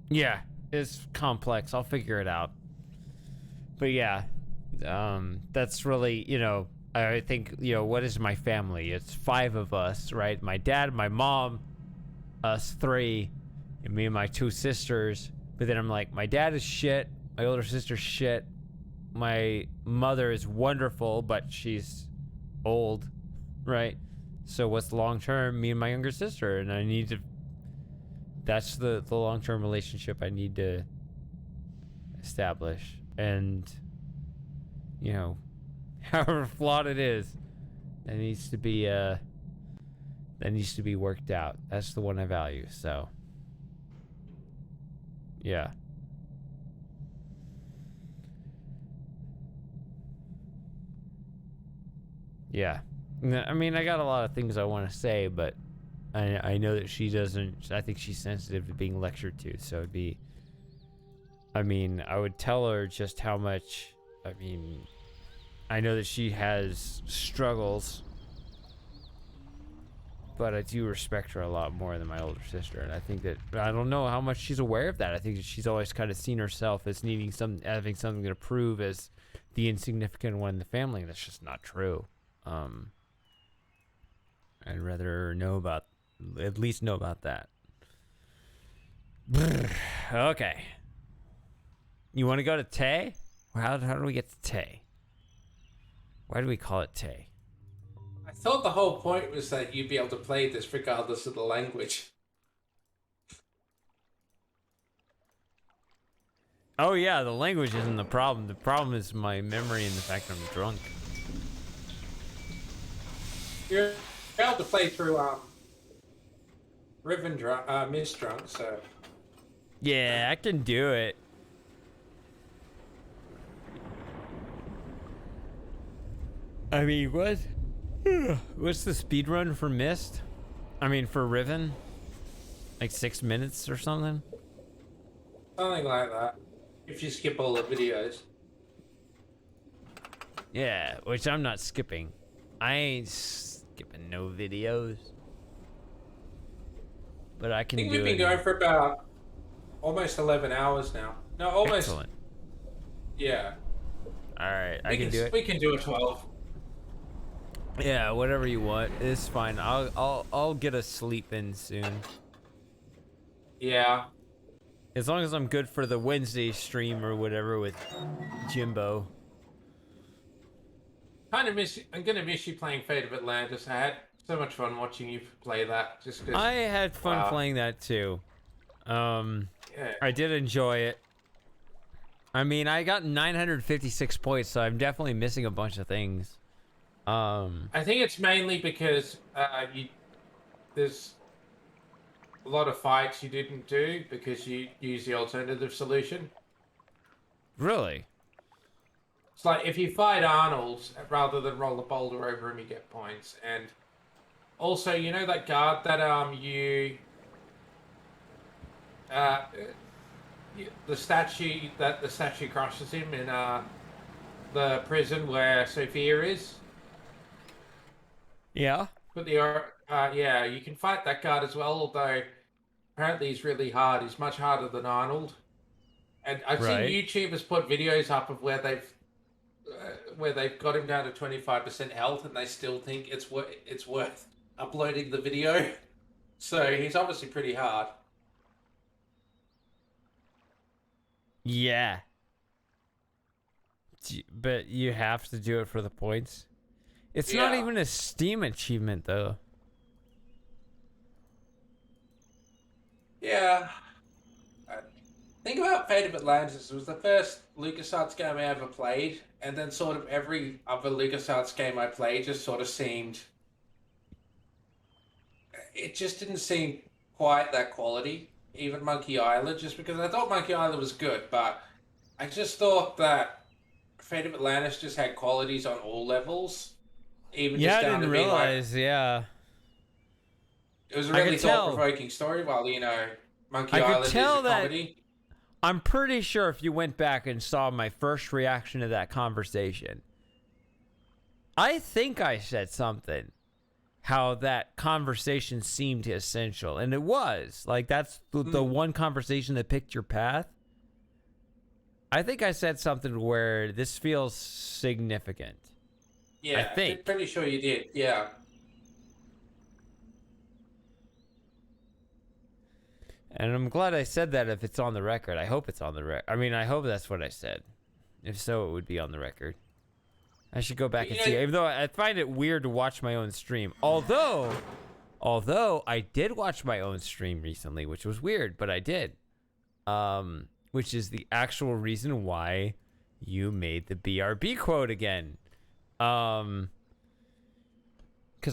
Yeah, it's complex. I'll figure it out. But yeah, that's really, you know, I think, you know, what is my family? It's 5 of us, right? My dad, my mom, us 3, and me and my 2 sisters. But then I'm like, my dad is shit. My older sister's shit. My mother is wonderful, but she's old, right? So what's long term? Me and my younger sister, and I need to. That's the long-term relationship I need to establish. And, you know, however flawed it is, that needs to be worked out. That's the one I value. So, yeah. Yeah. I mean, I got a lot of things I want to say, but I know that she doesn't. I think she's sensitive to being lectured to, so it'd be. I mean, I would tell her just how much. I mean, I know that she has struggles, but I do respect her a lot more than my older sister, and I think that I don't know how much she's aware of that. I think that she's always kind of seen herself as having something to prove as the insignificant one in the family, and that's just not true. I'd rather at least know about that. Okay. You want to go to Tay? How do we get to Tay? Why do we call it Tay? I thought the whole point was that you'd be able to play this regardless of the language. Oh yeah, the language isn't the problem. The problem is my memory and the fact that I'm drunk. You're able to play through Riven Miss drunk, so Yeah, I can do it. I mean, what? What's the speed run for Mist? I mean, for Riven? Like 6 minutes or something? something like that. If you skip all the videos. Yeah, which I'm not skipping. I ain't skipping no videos. But I I can think do we've it. been going for about almost 11 hours now. No, almost. Excellent. Yeah. Alright, I can do it. We can do a 12. Yeah, whatever you want. It's fine. I'll get a sleep in soon. Yeah. As long as I'm good for the Wednesday stream or whatever with Jimbo. Kind of miss. I'm gonna miss you playing Fate of Atlantis. I had so much fun watching you play that. Just 'cause, I had fun wow. playing that too. Yeah. I did enjoy it. I mean, I got 956 points, so I'm definitely missing a bunch of things. I think it's mainly because there's a lot of fights you didn't do because you use the alternative solution. Really? It's like if you fight Arnold rather than roll the boulder over him, you get points. And also, you know that guard that the statue crushes him in the prison where Sophia is. Yeah. But yeah, you can fight that guard as well. Although apparently he's really hard. He's much harder than Arnold. And I've Right. seen YouTubers put videos up of where they've got him down to 25% health, and they still think it's worth uploading the video. So he's obviously pretty hard. Yeah. But you have to do it for the points. It's not Yeah. even a Steam achievement, though. Yeah. Think about Fate of Atlantis. It was the first LucasArts game I ever played, and then sort of every other LucasArts game I played just sort of seemed... It just didn't seem quite that quality. Even Monkey Island, just because I thought Monkey Island was good, but I just thought that Fate of Atlantis just had qualities on all levels. Even Yeah, just I down didn't to being like... realize, yeah. It was a I really could tell. thought-provoking story, while, Monkey I could Island is tell a that- comedy. I'm pretty sure if you went back and saw my first reaction to that conversation, I think I said something. How that conversation seemed essential. And it was. Like, that's the one conversation that picked your path. I think I said something where this feels significant. Yeah, I think. pretty sure you did. Yeah. And I'm glad I said that if it's on the record. I hope it's on the record. I mean, I hope that's what I said. If so, it would be on the record. I should go back and see. Even though I find it weird to watch my own stream. Although I did watch my own stream recently, which was weird, but I did. Which is the actual reason why you made the BRB quote again. Because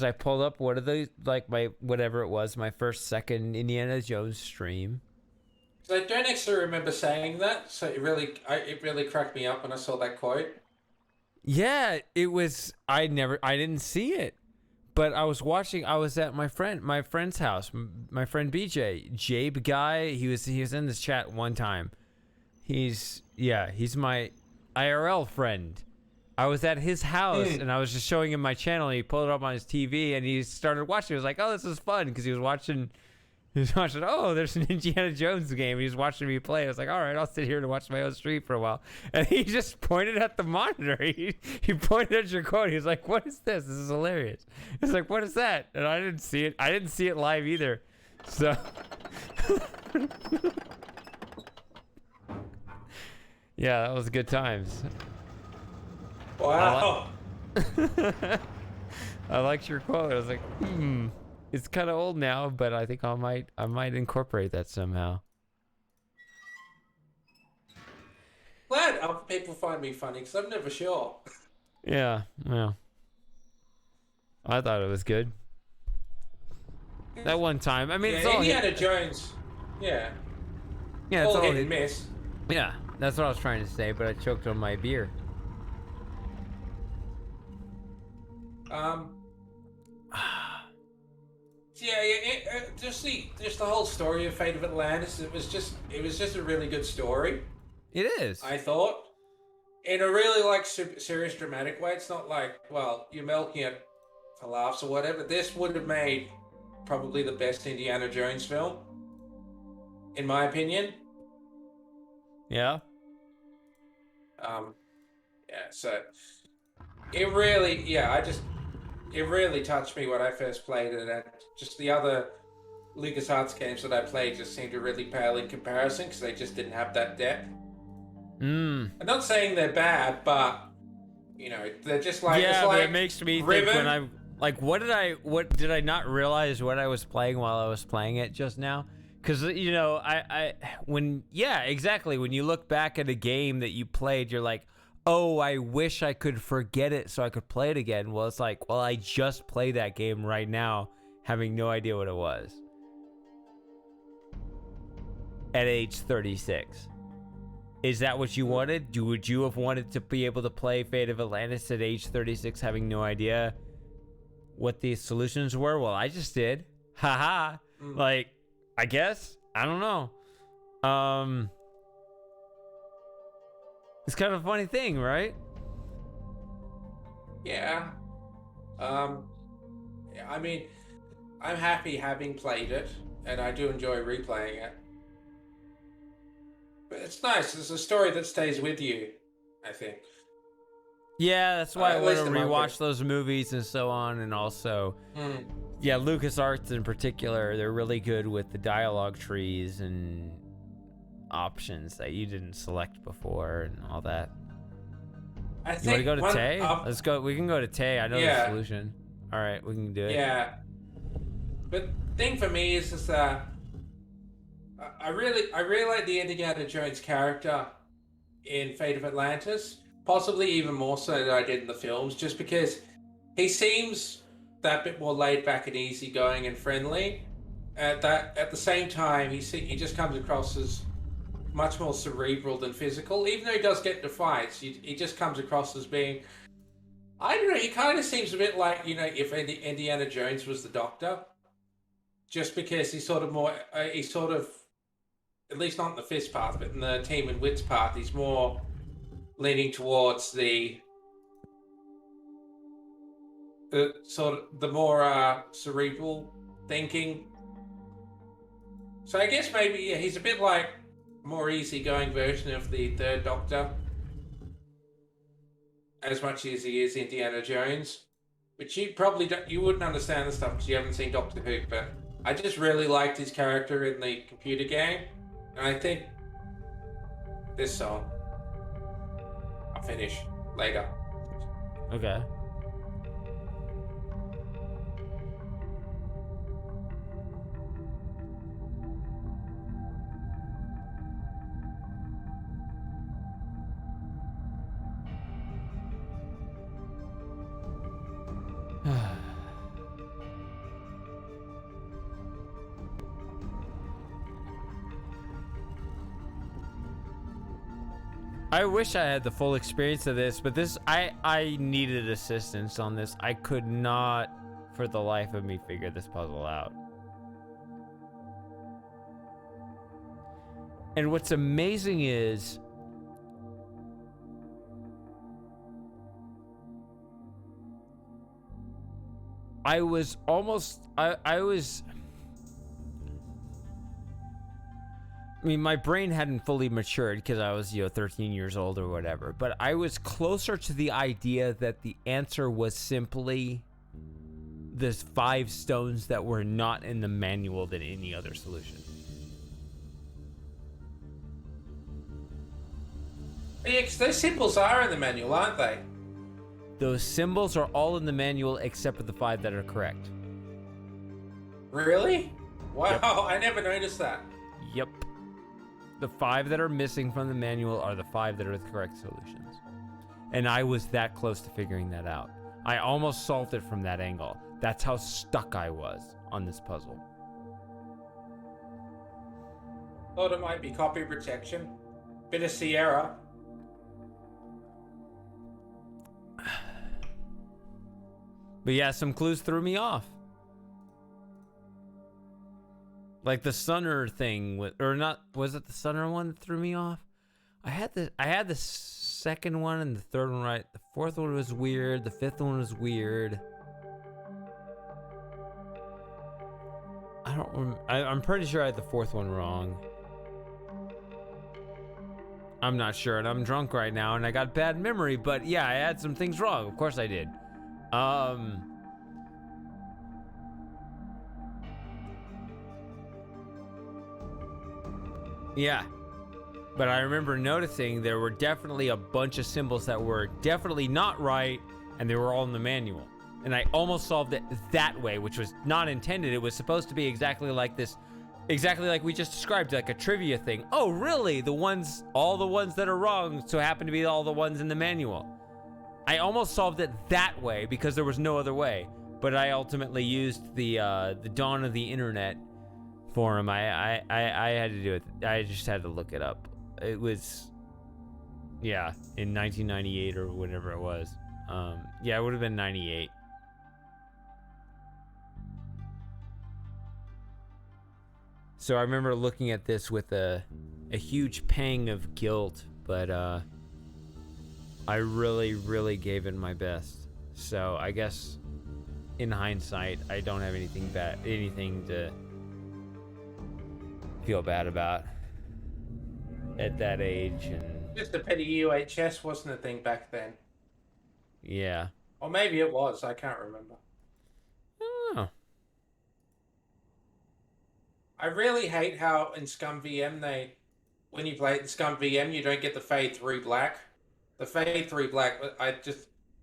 I pulled up one of the, like, my, whatever it was, my second Indiana Jones stream. So I don't actually remember saying that, so it really cracked me up when I saw that quote. Yeah, it was, I didn't see it. But I was at my friend's house, my friend BJ, Jabe guy, he was in this chat one time. He's my IRL friend. I was at his house and I was just showing him my channel and he pulled it up on his TV and he started watching. He was like, oh, this is fun, because he was watching, oh, there's an Indiana Jones game. He was watching me play. I was like, all right, I'll sit here and watch my own stream for a while. And he just pointed at the monitor. He pointed at your quote. He was like, what is this? This is hilarious. He was like, what is that? And I didn't see it. I didn't see it live either. So yeah, that was good times. Wow. I liked your quote. I was like, it's kind of old now, but I think I might incorporate that somehow. Glad other people find me funny, because I'm never sure. Yeah, well, I thought it was good. That one time. I mean, it's Yeah, all Indiana hit. Jones. Yeah, Yeah, it's all all hit hit. and miss. Yeah, that's what I was trying to say, but I choked on my beer. Um, just the whole story of Fate of Atlantis. It was just a really good story. It is. I thought, in a really like serious dramatic way. It's not like, well, you're milking it for laughs or whatever. This would have made probably the best Indiana Jones film, in my opinion. Yeah. Yeah. So it really, it really touched me when I first played it, and just the other LucasArts games that I played just seemed to really pale in comparison because they just didn't have that depth. I'm not saying they're bad, but they're just like, Yeah, it's but like it makes me Riven. think when I like, what did I not realize what I was playing while I was playing it just now? Because exactly, when you look back at a game that you played, you're like, oh, I wish I could forget it so I could play it again. Well, it's like, well, I just played that game right now, having no idea what it was. At age 36. Is that what you wanted? Would you have wanted to be able to play Fate of Atlantis at age 36, having no idea what the solutions were? Well, I just did. Haha. Like, I guess. I don't know. It's kind of a funny thing, right? Yeah. I mean, I'm happy having played it, and I do enjoy replaying it. But it's nice. It's a story that stays with you, I think. Yeah, that's why I At want least to in my rewatch opinion. those movies and so on, and also, yeah, LucasArts in particular, they're really good with the dialogue trees and options that you didn't select before and all that. I You want think to go to one Tay? up- Let's go. We can go to Tay. I know the Yeah. solution. All right, we can do it. Yeah. But the thing for me is just that I really like the Indiana Jones character in Fate of Atlantis, possibly even more so than I did in the films, just because he seems that bit more laid back and easygoing and friendly. At the same time, he just comes across as much more cerebral than physical. Even though he does get into fights, he just comes across as being, I don't know, he kind of seems a bit like, if Indiana Jones was the Doctor. Just because he's sort of more, at least not in the fist path, but in the team and wits path, he's more leaning towards the sort of the more cerebral thinking. So I guess maybe he's a bit like a more easygoing version of the Third Doctor, as much as he is Indiana Jones. But you wouldn't understand the stuff because you haven't seen Doctor Who. But I just really liked his character in the computer game, and I think this song I'll finish later. Okay. I wish I had the full experience of this, but I needed assistance on this. I could not, for the life of me, figure this puzzle out. And what's amazing is I was I mean, my brain hadn't fully matured because I was, 13 years old or whatever. But I was closer to the idea that the answer was simply the 5 stones that were not in the manual than any other solution. Yeah, because those symbols are in the manual, aren't they? Those symbols are all in the manual except for the 5 that are correct. Really? Wow, Yep. I never noticed that. Yep. The 5 that are missing from the manual are the 5 that are the correct solutions. And I was that close to figuring that out. I almost solved it from that angle. That's how stuck I was on this puzzle. Thought it might be copy protection. Bit of Sierra. But yeah, some clues threw me off. Like the Sunner thing, or not? Was it the Sunner one that threw me off? I had the second one and the third one right. The fourth one was weird. The fifth one was weird. I'm pretty sure I had the fourth one wrong. I'm not sure, and I'm drunk right now, and I got bad memory. But yeah, I had some things wrong. Of course I did. Yeah. But I remember noticing there were definitely a bunch of symbols that were definitely not right, and they were all in the manual. And I almost solved it that way, which was not intended. It was supposed to be exactly like this, exactly like we just described, like a trivia thing. Oh, really? All the ones that are wrong, so happen to be all the ones in the manual. I almost solved it that way because there was no other way. But I ultimately used the dawn of the internet forum. I had to do it. I just had to look it up. It was, yeah, in 1998 or whatever it was. Yeah, it would have been 98. So I remember looking at this with a huge pang of guilt, but I really, really gave it my best. So I guess in hindsight, I don't have anything to feel bad about at that age. And Just a pity UHS wasn't a thing back then. yeah. Or maybe it was, I can't remember. Oh. I really hate how in Scum VM when you play it in Scum VM, you don't get the fade through black. The fade through black,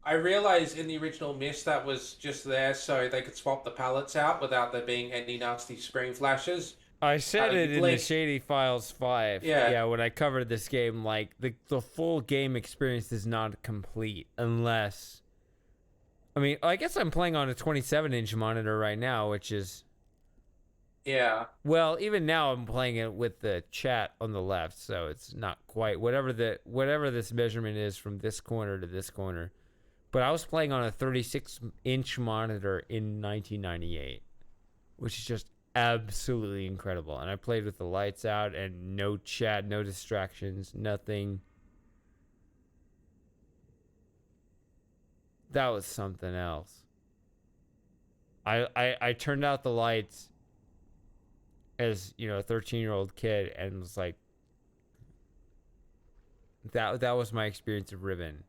I realized in the original Mist that was just there so they could swap the palettes out without there being any nasty screen flashes. I said it in the Shady Files 5. Yeah. When I covered this game, like the full game experience is not complete unless, I mean, I guess I'm playing on a 27-inch monitor right now, which is, yeah. well, even now I'm playing it with the chat on the left, so it's not quite whatever this measurement is from this corner to this corner. But I was playing on a 36-inch monitor in 1998, which is just absolutely incredible. And I played with the lights out and no chat, no distractions, nothing. That was something else. I turned out the lights as, a 13-year-old kid and was like, that was my experience of Riven.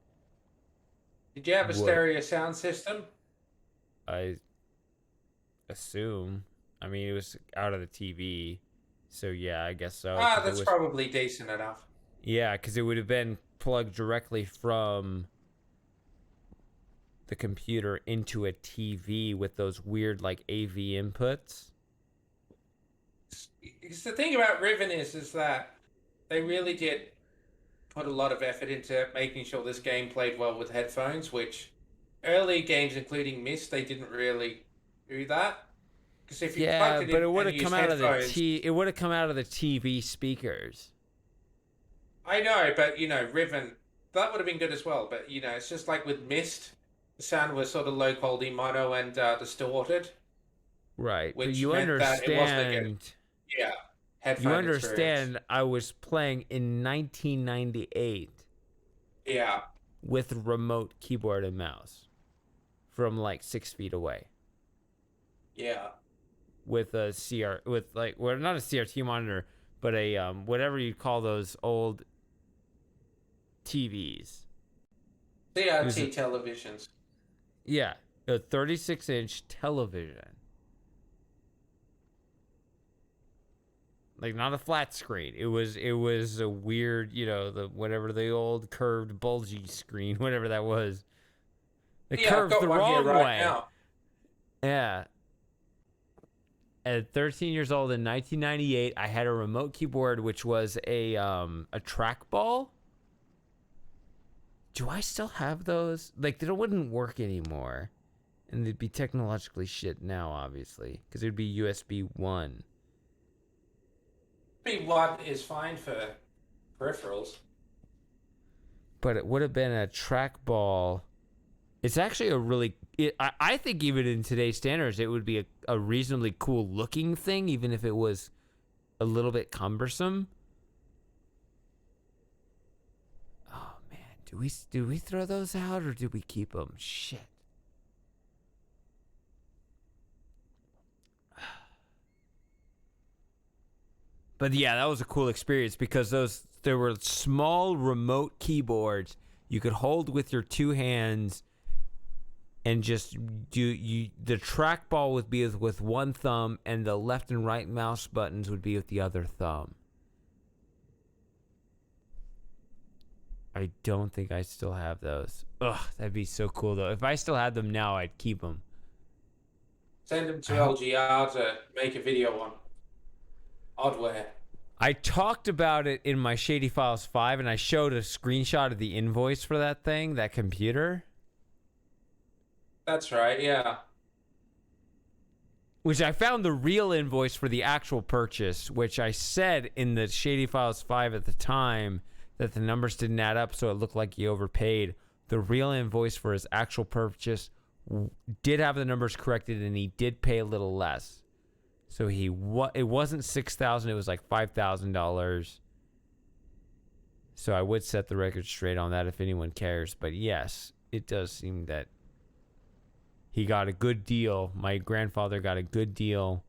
Did you have a stereo sound system? I assume. I mean, it was out of the TV, so yeah, I guess so. That's probably decent enough. Yeah, because it would have been plugged directly from the computer into a TV with those weird, like, AV inputs. Because the thing about Riven is that they really did put a lot of effort into making sure this game played well with headphones, which early games, including Mist, they didn't really do that. Because if you plugged it in, it would have come out headphones, of it would have come out of the TV speakers. I know, but Riven, that would have been good as well. But it's just like with Mist, the sound was sort of low quality mono and distorted. Right, Which but you meant understand. that it wasn't a good, headphone you understand. experience. I was playing in 1998. Yeah. With remote keyboard and mouse, from like 6 feet away. Yeah. With a not a CRT monitor, but a whatever you call those old TVs. CRT televisions. Yeah, a 36-inch television. Like not a flat screen. It was a weird, the old curved bulgy screen, whatever that was. It curved the wrong way. Now. Yeah. At 13 years old in 1998, I had a remote keyboard, which was a trackball. Do I still have those? Like, they wouldn't work anymore. And they'd be technologically shit now, obviously, because it'd be USB 1. B1 is fine for peripherals. But it would have been a trackball. It's actually a really... I think even in today's standards, it would be a reasonably cool looking thing, even if it was a little bit cumbersome. Oh, man. Do we throw those out or do we keep them? Shit. But yeah, that was a cool experience because there were small remote keyboards you could hold with your two hands and just the trackball would be with one thumb and the left and right mouse buttons would be with the other thumb. I don't think I still have those. Ugh, that'd be so cool though. If I still had them now, I'd keep them. Send them to LGR to make a video on. Oddware. I talked about it in my Shady Files 5 and I showed a screenshot of the invoice for that thing, that computer. That's right, yeah. Which I found the real invoice for the actual purchase, which I said in the Shady Files 5 at the time that the numbers didn't add up, so it looked like he overpaid. The real invoice for his actual purchase did have the numbers corrected, and he did pay a little less. So it wasn't $6,000, it was like $5,000. So I would set the record straight on that if anyone cares. But yes, it does seem that he got a good deal. My grandfather got a good deal.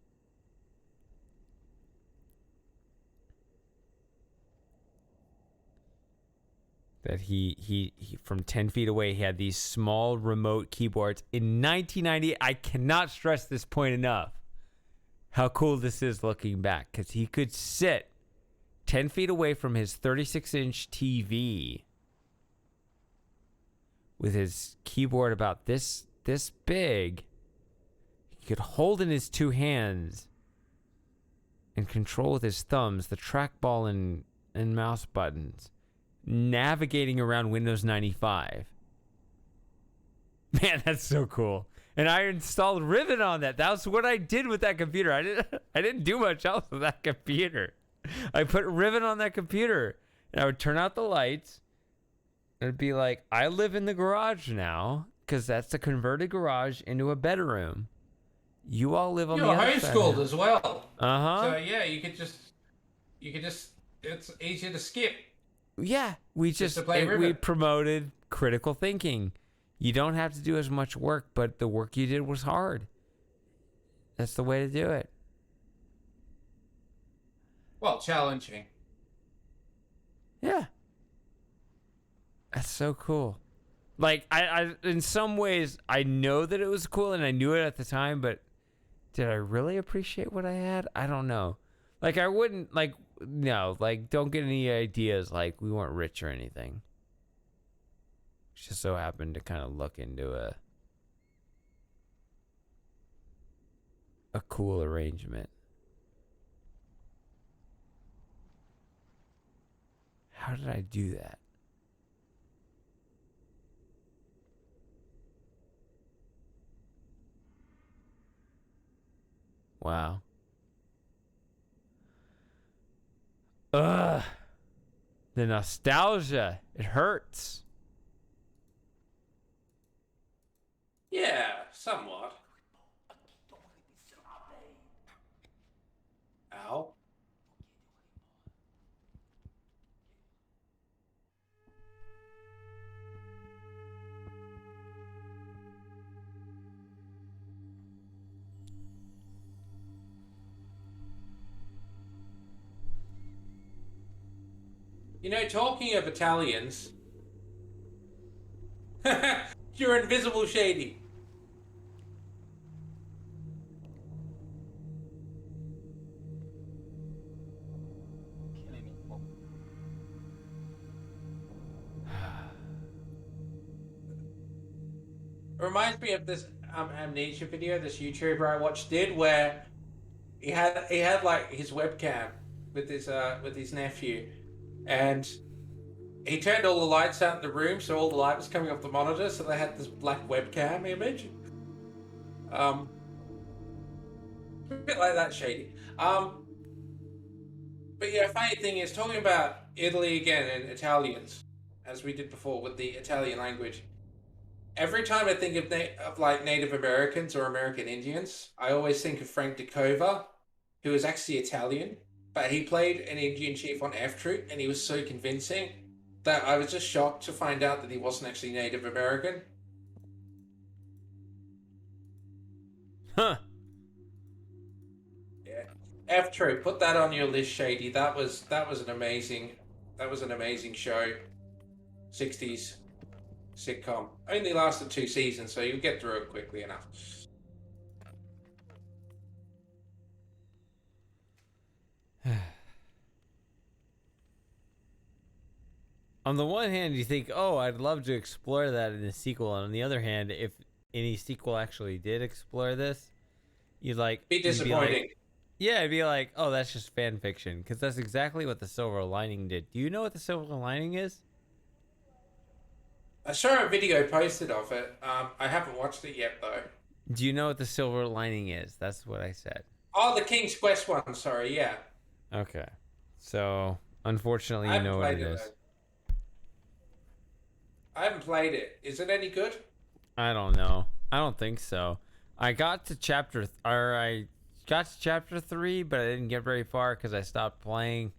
That he from 10 feet away, he had these small remote keyboards. In 1990, I cannot stress this point enough. How cool this is looking back. Because he could sit 10 feet away from his 36-inch TV with his keyboard about this big. He could hold in his two hands and control with his thumbs the trackball and mouse buttons, navigating around Windows 95. Man, that's so cool. And I installed Riven on that. That's what I did with that computer. I didn't do much else with that computer. I put Riven on that computer, and I would turn out the lights, and it'd be like, I live in the garage now, because that's a converted garage into a bedroom. You all live on the other side. You're homeschooled as well. Uh-huh. So yeah, you could just, it's easier to skip. Yeah, we promoted critical thinking. You don't have to do as much work, but the work you did was hard. That's the way to do it. Well, challenging. Yeah. That's so cool. Like, I in some ways, I know that it was cool and I knew it at the time, but did I really appreciate what I had? I don't know. Like, I wouldn't, like, no, like, don't get any ideas, like, we weren't rich or anything. Just so happened to kind of look into a cool arrangement. How did I do that? Wow. Ugh. The nostalgia. It hurts. Yeah, somewhat. Ow. You know, talking of Italians, you're invisible, Shady. It reminds me of this amnesia video this YouTuber I watched did, where he had like his webcam with his nephew, and he turned all the lights out in the room, so all the light was coming off the monitor, so they had this black webcam image. Um, a bit like that, Shady. But yeah, funny thing is, talking about Italy again and Italians, as we did before with the Italian language. Every time I think of like Native Americans or American Indians, I always think of Frank DeCova, who was actually Italian, but he played an Indian chief on F Troop, and he was so convincing that I was just shocked to find out that he wasn't actually Native American. Huh. Yeah, F Troop, put that on your list, Shady. That was an amazing show. 60s sitcom. Only lasted 2 seasons, so you'll get through it quickly enough. On the one hand, you think, oh, I'd love to explore that in a sequel. And on the other hand, if any sequel actually did explore this, you'd like... Be you'd like- disappointing. yeah, it'd be like, oh, that's just fan fiction. Because that's exactly what the Silver Lining did. Do you know what the Silver Lining is? I saw a video posted of it. I haven't watched it yet, though. Do you know what the Silver Lining is? That's what I said. Oh, the King's Quest one. Sorry, yeah. Okay. So, unfortunately, I you haven't know what it played it, is. though. I haven't played it. Is it any good? I don't know. I don't think so. I got to chapter 3, but I didn't get very far because I stopped playing.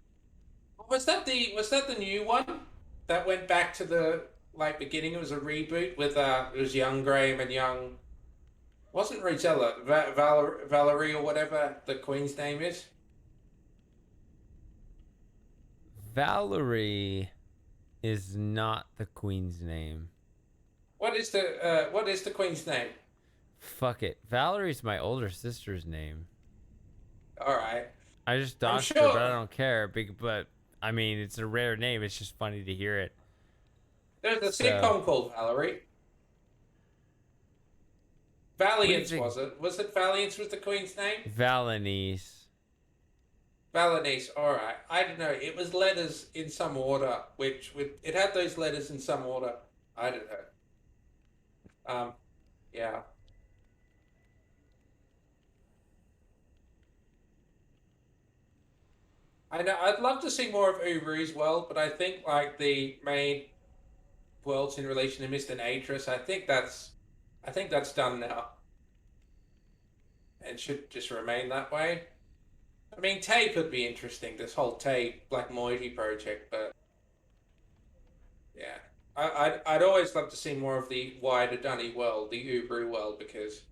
Was that the new one that went back to the beginning? It was a reboot with it was young Graham and young. Wasn't Rosella Valerie or whatever the Queen's name is? Valerie is not the Queen's name. What is the Queen's name? Fuck it. Valerie's my older sister's name. All right. I just I'm doxed her, sure- but I don't care. But I mean, it's a rare name. It's just funny to hear it. There's a So- sitcom called Valerie. Valiance think? was it? Was it Valiance was the Queen's name? Valenice. Valenice, all right. I don't know. It was letters in some order, it had those letters in some order. I don't know. Yeah. I know. I'd love to see more of Uru's world, but I think like the main worlds in relation to Mist and Atris, I think that's done now, and should just remain that way. I mean, Tay could be interesting, this whole Tay Black Moiety project, but yeah. I'd always love to see more of the wider Dunny world, the Uru world, because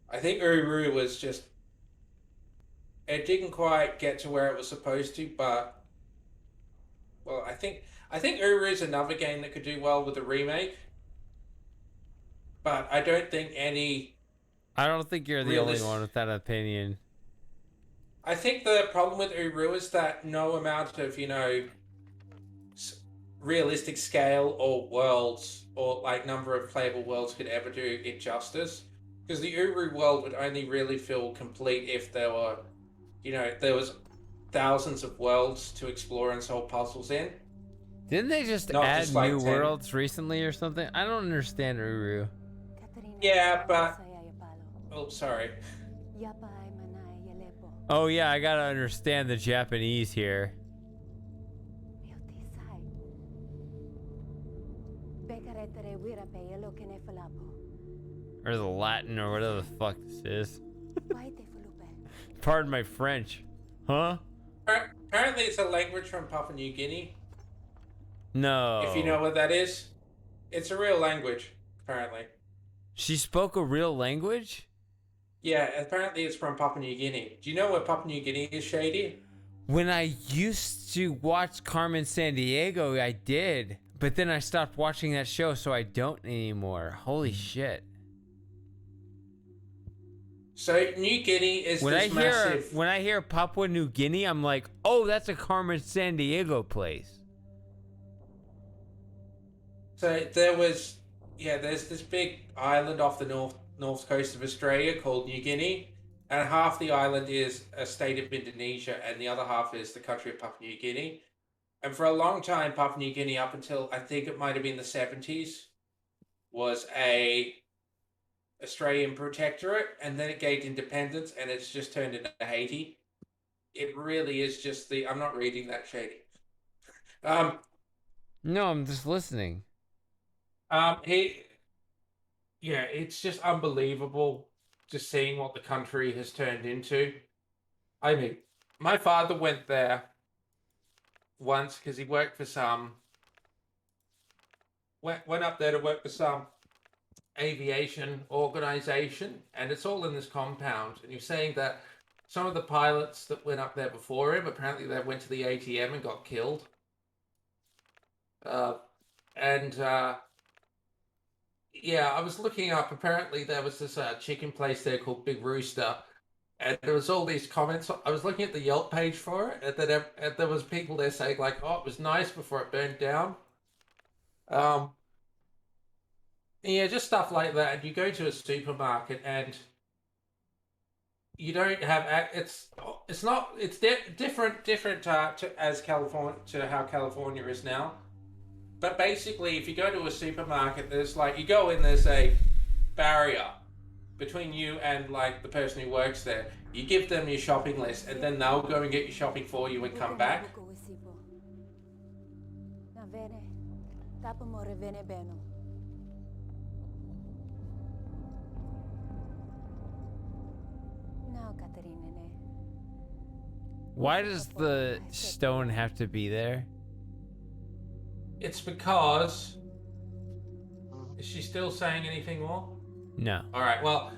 I think Uru was just... It didn't quite get to where it was supposed to, but... Well, I think Uru is another game that could do well with a remake, but I don't think any... I don't think you're the only Realist- one with that opinion. I think the problem with Uru is that no amount of, realistic scale or worlds or number of playable worlds could ever do it justice. Because the Uru world would only really feel complete if there were, there was thousands of worlds to explore and solve puzzles in. Didn't they just Not add just like new 10. worlds recently or something? I don't understand Uru. Yeah, but... Oh, sorry. Oh yeah, I gotta understand the Japanese here. Or the Latin or whatever the fuck this is. Pardon my French. Huh? Apparently it's a language from Papua New Guinea, No. if you know what that is. It's a real language, apparently. She spoke a real language? Yeah, apparently it's from Papua New Guinea. Do you know what Papua New Guinea is, Shady? When I used to watch Carmen Sandiego, I did. But then I stopped watching that show, so I don't anymore. Holy shit. So New Guinea is When this massive... I hear Papua New Guinea, I'm like, oh, that's a Carmen Sandiego place. So there's this big island off the north coast of Australia called New Guinea, and half the island is a state of Indonesia, and the other half is the country of Papua New Guinea. And for a long time, Papua New Guinea, up until I think it might have been the 70s, was a Australian protectorate, and then it gained independence, and it's just turned into Haiti. It really is just the. I'm not reading that, Shady. No, I'm just listening. He. Yeah, it's just unbelievable just seeing what the country has turned into. I mean, my father went there once because he worked for some. Went up there to work for some aviation organization, and it's all in this compound. And you're saying that some of the pilots that went up there before him, apparently they went to the ATM and got killed. And yeah, I was looking up. Apparently there was this chicken place there called Big Rooster, and there was all these comments. I was looking at the Yelp page for it, and there was people there saying like, "Oh, it was nice before it burned down." Yeah, just stuff like that. And you go to a supermarket and you don't have it's not it's different to as California to how California is now. But basically, if you go to a supermarket, there's like you go in, there's a barrier between you and like the person who works there. You give them your shopping list, and then they'll go and get your shopping for you and come back. Why does the stone have to be there? It's because. Is she still saying anything more? No. All right. Well,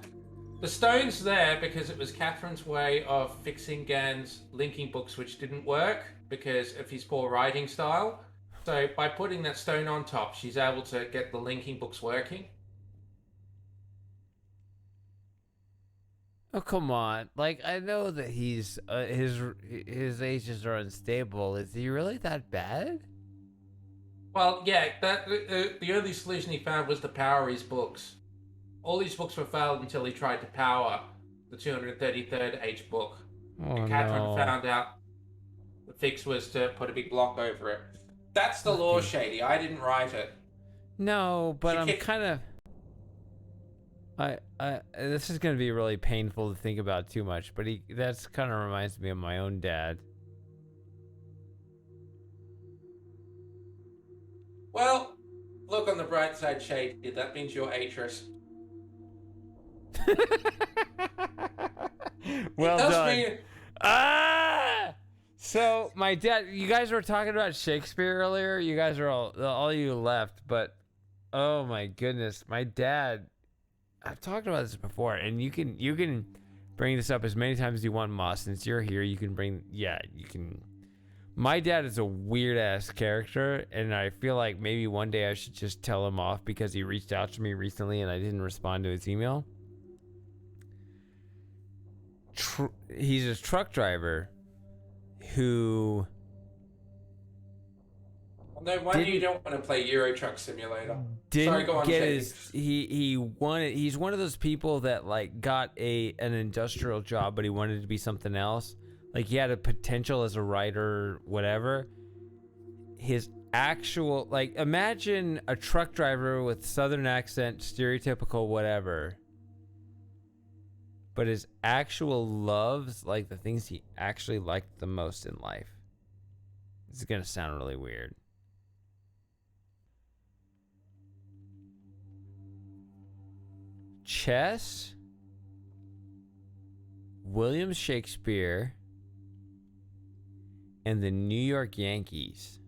the stone's there because it was Catherine's way of fixing Gan's linking books, which didn't work because of his poor writing style. So by putting that stone on top, she's able to get the linking books working. Oh, come on. Like, I know that he's his ages are unstable. Is he really that bad? Well, yeah, that the only solution he found was to power his books. All these books were failed until he tried to power the 233rd H book. Oh, And Catherine no. found out the fix was to put a big block over it. That's the law, Shady. I didn't write it. No, but She I'm kicked- kind of. This is gonna be really painful to think about too much, but that's kind of reminds me of my own dad. Well, look on the bright side, Shady. That means you're Atris. Well It does done. mean- Ah! So my dad, you guys were talking about Shakespeare earlier. You guys are all you left, but oh my goodness, my dad. I've talked about this before, and you can bring this up as many times as you want, Moss. Since you're here, you can bring. Yeah, you can. My dad is a weird ass character, and I feel like maybe one day I should just tell him off because he reached out to me recently and I didn't respond to his email. He's a truck driver who No wonder you don't want to play Euro Truck Simulator. didn't Sorry, go on, get Shady. his he's one of those people that like got an industrial job, but he wanted to be something else. Like he had a potential as a writer, whatever. His actual, like, imagine a truck driver with southern accent, stereotypical whatever, but his actual loves, like the things he actually liked the most in life. This is gonna sound really weird. Chess, William Shakespeare, and the New York Yankees.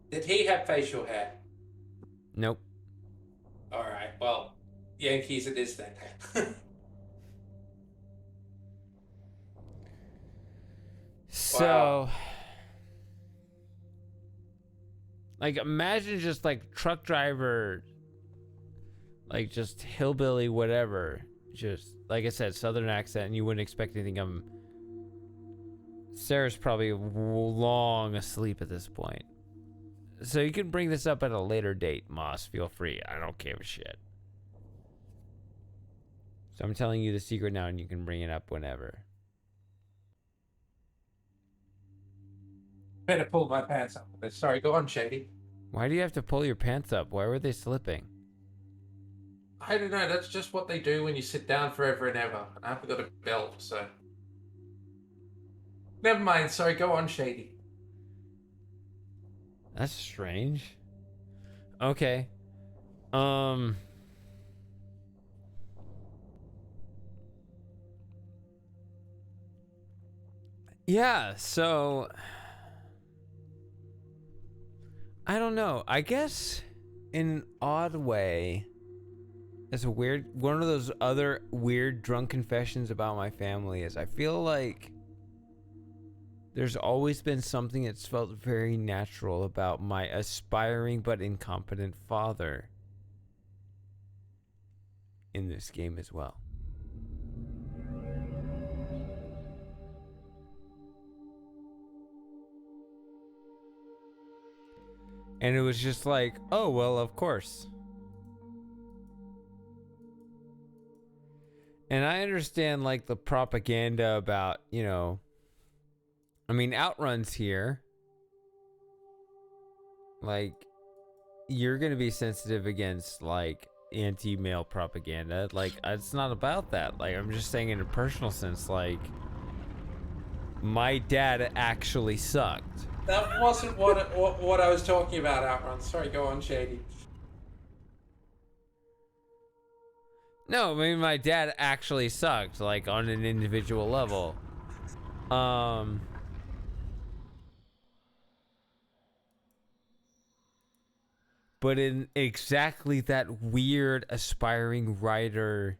Did he have facial hair? Nope. All right. Well, Yankees it is then. So, Wow. like, imagine just like truck driver, like just hillbilly, whatever. Just like I said, southern accent, and you wouldn't expect anything. Sarah's probably long asleep at this point. So you can bring this up at a later date, Moss. Feel free. I don't give a shit. So I'm telling you the secret now, and you can bring it up whenever. Better pull my pants up. Sorry, go on, Shady. Why do you have to pull your pants up? Why were they slipping? I don't know. That's just what they do when you sit down forever and ever. And I haven't got a belt, so. Never mind. Sorry, go on, Shady. That's strange. Okay. Yeah, so I don't know. I guess in an odd way, it's a weird one of those other weird drunk confessions about my family is I feel like there's always been something that's felt very natural about my aspiring but incompetent father in this game as well. And it was just like, oh, well, of course. And I understand, like, the propaganda about, you know, I mean, Outrun's here. Like, you're going to be sensitive against, like, anti-male propaganda. Like, it's not about that. Like, I'm just saying in a personal sense, like, my dad actually sucked. That wasn't what I was talking about, Outrun. Sorry, go on, Shady. No, I mean, my dad actually sucked, like, on an individual level. But in exactly that weird, aspiring writer,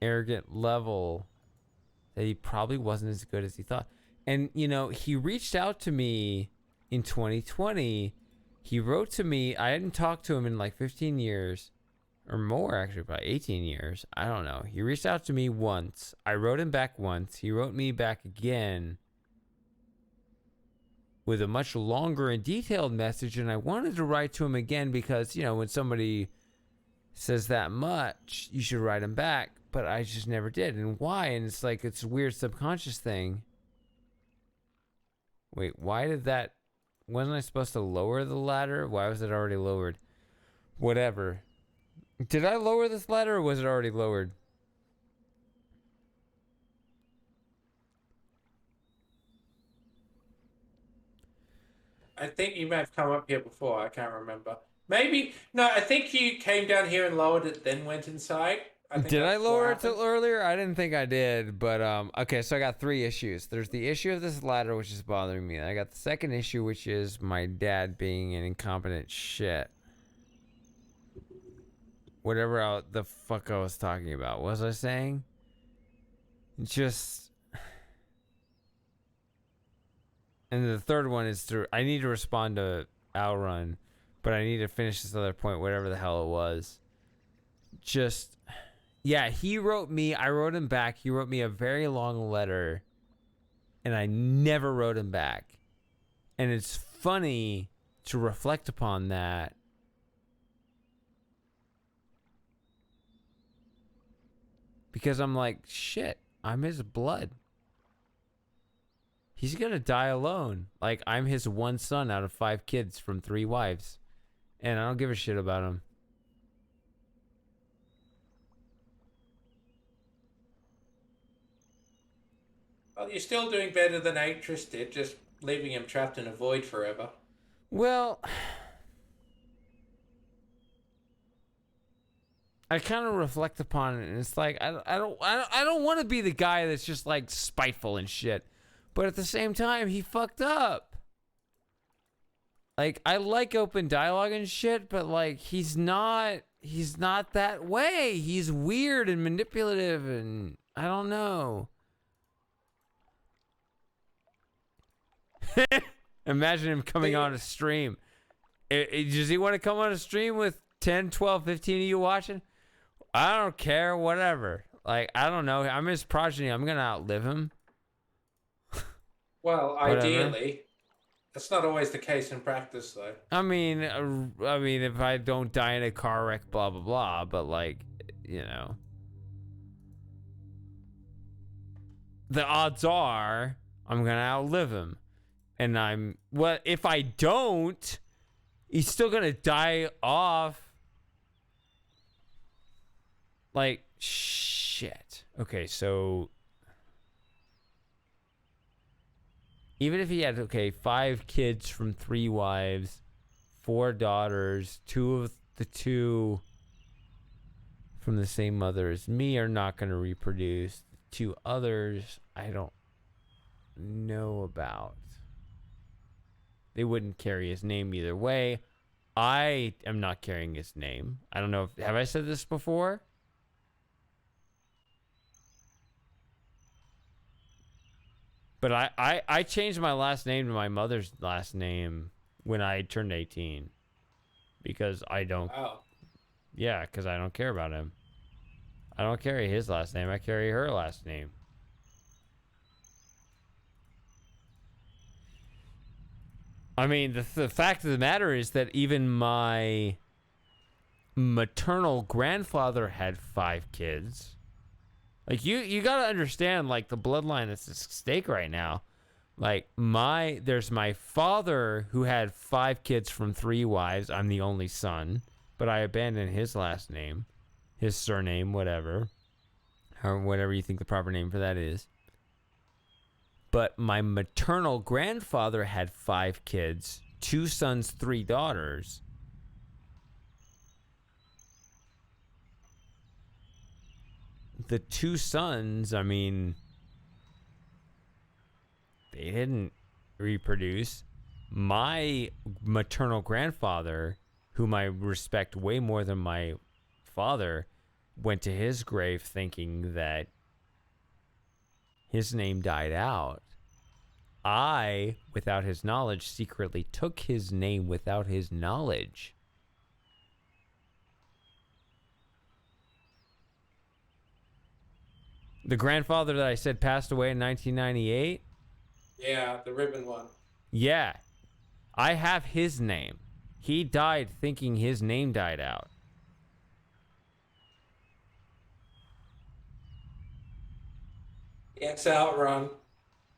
arrogant level that he probably wasn't as good as he thought. And, you know, he reached out to me in 2020. He wrote to me. I hadn't talked to him in like 15 years. Or more, actually, about 18 years. I don't know. He reached out to me once. I wrote him back once. He wrote me back again with a much longer and detailed message. And I wanted to write to him again because, you know, when somebody says that much, you should write him back. But I just never did. And why? And it's like, it's a weird subconscious thing. Wait, why did that... Wasn't I supposed to lower the ladder? Why was it already lowered? Whatever. Did I lower this ladder or was it already lowered? I think you may have come up here before. I can't remember. Maybe. No, I think you came down here and lowered it, then went inside. Did I lower it earlier? I didn't think I did, but okay, so I got 3 issues. There's the issue of this ladder, which is bothering me. I got the second issue, which is my dad being an incompetent shit. Whatever the fuck I was talking about. What was I saying? Just... And the third one is I need to respond to Outrun, but I need to finish this other point, whatever the hell it was. Just... Yeah, he wrote me, I wrote him back. He wrote me a very long letter, and I never wrote him back. And it's funny to reflect upon that. Because I'm like, shit, I'm his blood. He's gonna die alone. Like, I'm his one son out of 5 kids from 3 wives. And I don't give a shit about him. Well, you're still doing better than Actress did, just leaving him trapped in a void forever. Well, I kind of reflect upon it, and it's like I don't want to be the guy that's just like spiteful and shit, but at the same time, he fucked up. Like, I like open dialogue and shit, but like he's not that way. He's weird and manipulative, and I don't know. Imagine him coming on a stream. Does he want to come on a stream with 10, 12, 15 of you watching? I don't care, whatever. Like, I don't know. I'm his progeny. I'm going to outlive him. Well, ideally. That's not always the case in practice, though. I mean, if I don't die in a car wreck, blah, blah, blah. But, like, you know. The odds are I'm going to outlive him. And well, if I don't, he's still going to die off like, shit. Okay, so even if he had, 5 kids from 3 wives, 4 daughters, 2 of the 2 from the same mother as me are not going to reproduce. 2 others I don't know about. They wouldn't carry his name either way. I am not carrying his name. I don't know have I said this before? But I changed my last name to my mother's last name when I turned 18. Because I don't... Wow. Yeah, because I don't care about him. I don't carry his last name. I carry her last name. I mean, the fact of the matter is that even my maternal grandfather had 5 kids. Like, you gotta understand, like, the bloodline that's at stake right now. Like, there's my father who had 5 kids from 3 wives. I'm the only son, but I abandoned his last name, his surname, whatever, or whatever you think the proper name for that is. But my maternal grandfather had 5 kids, 2 sons, 3 daughters. The 2 sons, I mean, they didn't reproduce. My maternal grandfather, whom I respect way more than my father, went to his grave thinking that his name died out. I, without his knowledge, secretly took his name without his knowledge. The grandfather that I said passed away in 1998? Yeah, the Riven one. Yeah. I have his name. He died thinking his name died out. It's Outrun.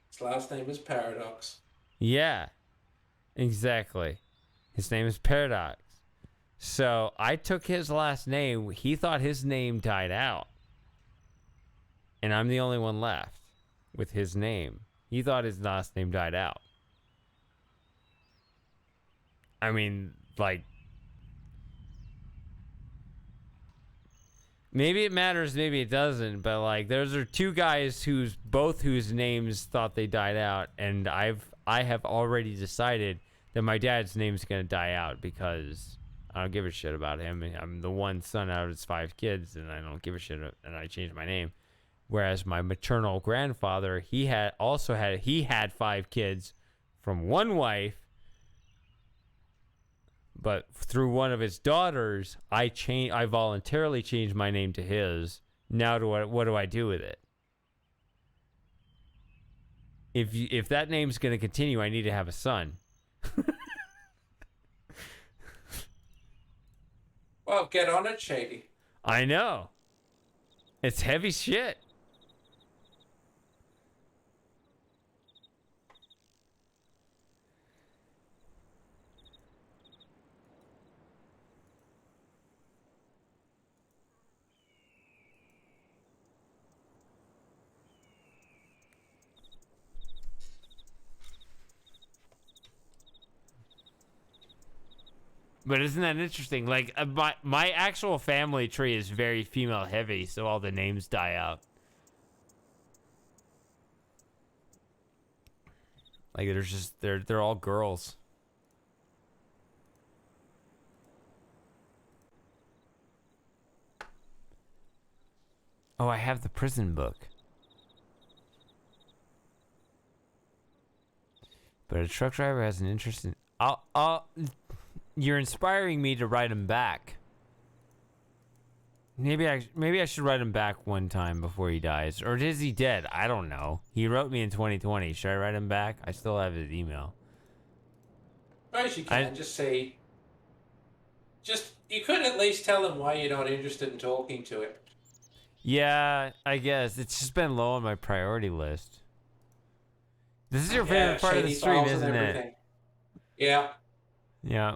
His last name is Paradox. Yeah. Exactly. His name is Paradox. So I took his last name. He thought his name died out. And I'm the only one left with his name. He thought his last name died out. I mean, like, maybe it matters, maybe it doesn't, but like, those are 2 guys whose names thought they died out, and I have already decided that my dad's name's gonna die out because I don't give a shit about him. I'm the one son out of his 5 kids, and I don't give a shit, and I changed my name. Whereas my maternal grandfather, he had 5 kids from 1 wife, but through one of his daughters, I voluntarily changed my name to his. Now what do I do with it? If that name's going to continue, I need to have a son. Well, get on it, Shady. I know. It's heavy shit. But isn't that interesting? Like, my actual family tree is very female heavy, so all the names die out. Like, there's just they're all girls. Oh, I have the prison book. But a truck driver has an interest in... You're inspiring me to write him back. Maybe I should write him back one time before he dies. Or is he dead? I don't know. He wrote me in 2020. Should I write him back? I still have his email. Right, you can just say... you could at least tell him why you're not interested in talking to him. Yeah, I guess. It's just been low on my priority list. This is your favorite part of the stream, isn't it? Yeah. Yeah.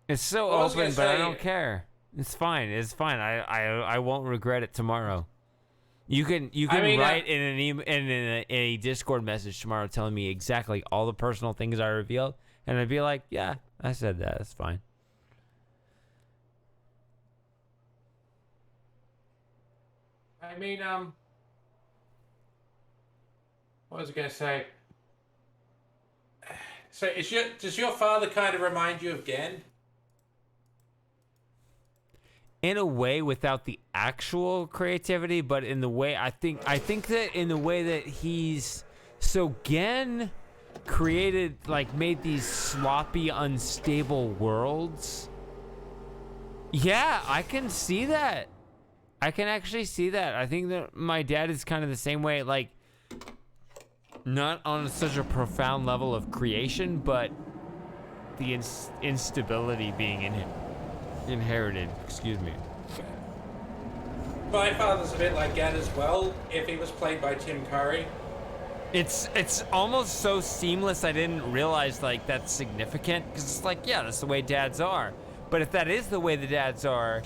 It's so I was open, gonna but I say- don't care. It's fine. It's fine. I won't regret it tomorrow. You can I mean, write in an in a Discord message tomorrow telling me exactly all the personal things I revealed, and I'd be like, yeah, I said that. That's fine. I mean, what was I going to say? So, does your father kind of remind you of Gan? In a way, without the actual creativity, but in the way I think that in the way that he's Gen created, like, made these sloppy, unstable worlds. Yeah, I can see that. I can actually see that. I think that my dad is kind of the same way, like, not on such a profound level of creation, but the instability being inherited. Excuse me. My father's a bit like Gan as well, if he was played by Tim Curry. It's almost so seamless I didn't realize, like, that's significant, because it's like, yeah, that's the way dads are. But if that is the way the dads are,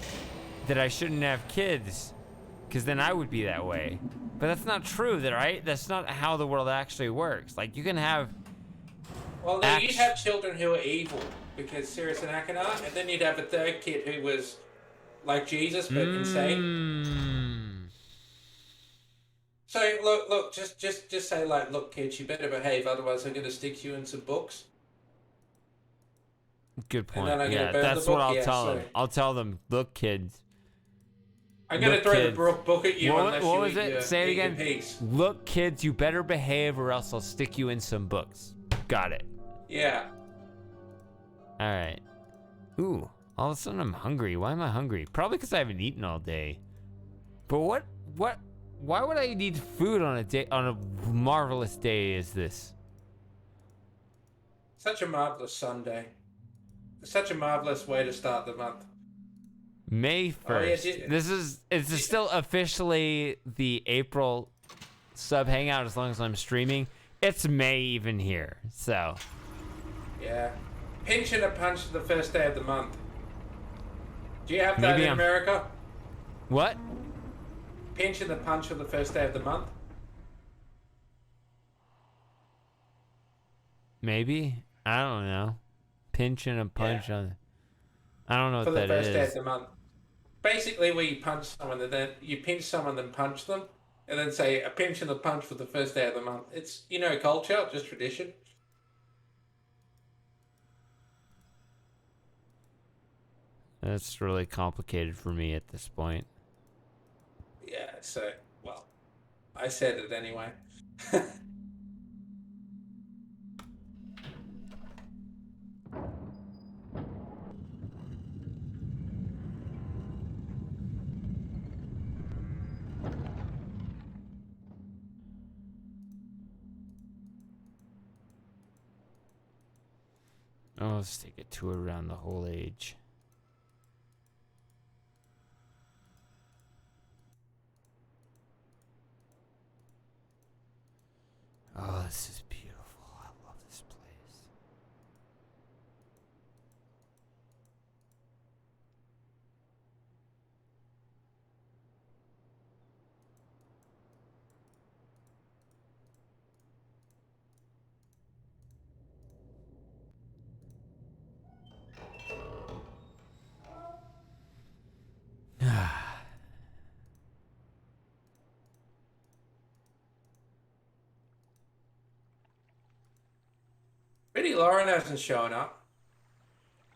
that I shouldn't have kids, because then I would be that way. But that's not true, right? That's not how the world actually works. Like, you can have... Well, no, you'd have children who are evil, because Sirius and Achenar, and then you'd have a third kid who was like Jesus, but insane. So, look, just say, like, look, kids, you better behave, otherwise I'm going to stick you in some books. Good point. And then I'm Yeah, gonna burn that's the what book. I'll Yeah, tell so- them. I'll tell them, look, kids. I'm going to Look, throw kids. the book at you unless What you was eat it? your, Say it eat your again. piece. Look, kids, you better behave or else I'll stick you in some books. Got it. Yeah. All right. Ooh, all of a sudden I'm hungry. Why am I hungry? Probably because I haven't eaten all day. But why would I need food on a marvelous day as this? Such a marvelous Sunday. Such a marvelous way to start the month. May 1st. Oh, yeah, It's still officially the April sub hangout as long as I'm streaming. It's May even here, so. Yeah. Pinch and a punch to the first day of the month. Do you have that Maybe in America? What? Pinch and the punch for the first day of the month? Maybe? I don't know. Pinch and a punch on. I don't know For what the that first day of is. the month. Basically, where you punch someone and then you pinch someone, then punch them, and then say a pinch and a punch for the first day of the month. It's, culture, just tradition. That's really complicated for me at this point. Yeah, so, well, I said it anyway. Oh, let's take a tour around the whole age. Oh, this is beautiful. I love this place. Pretty Lauren hasn't shown up.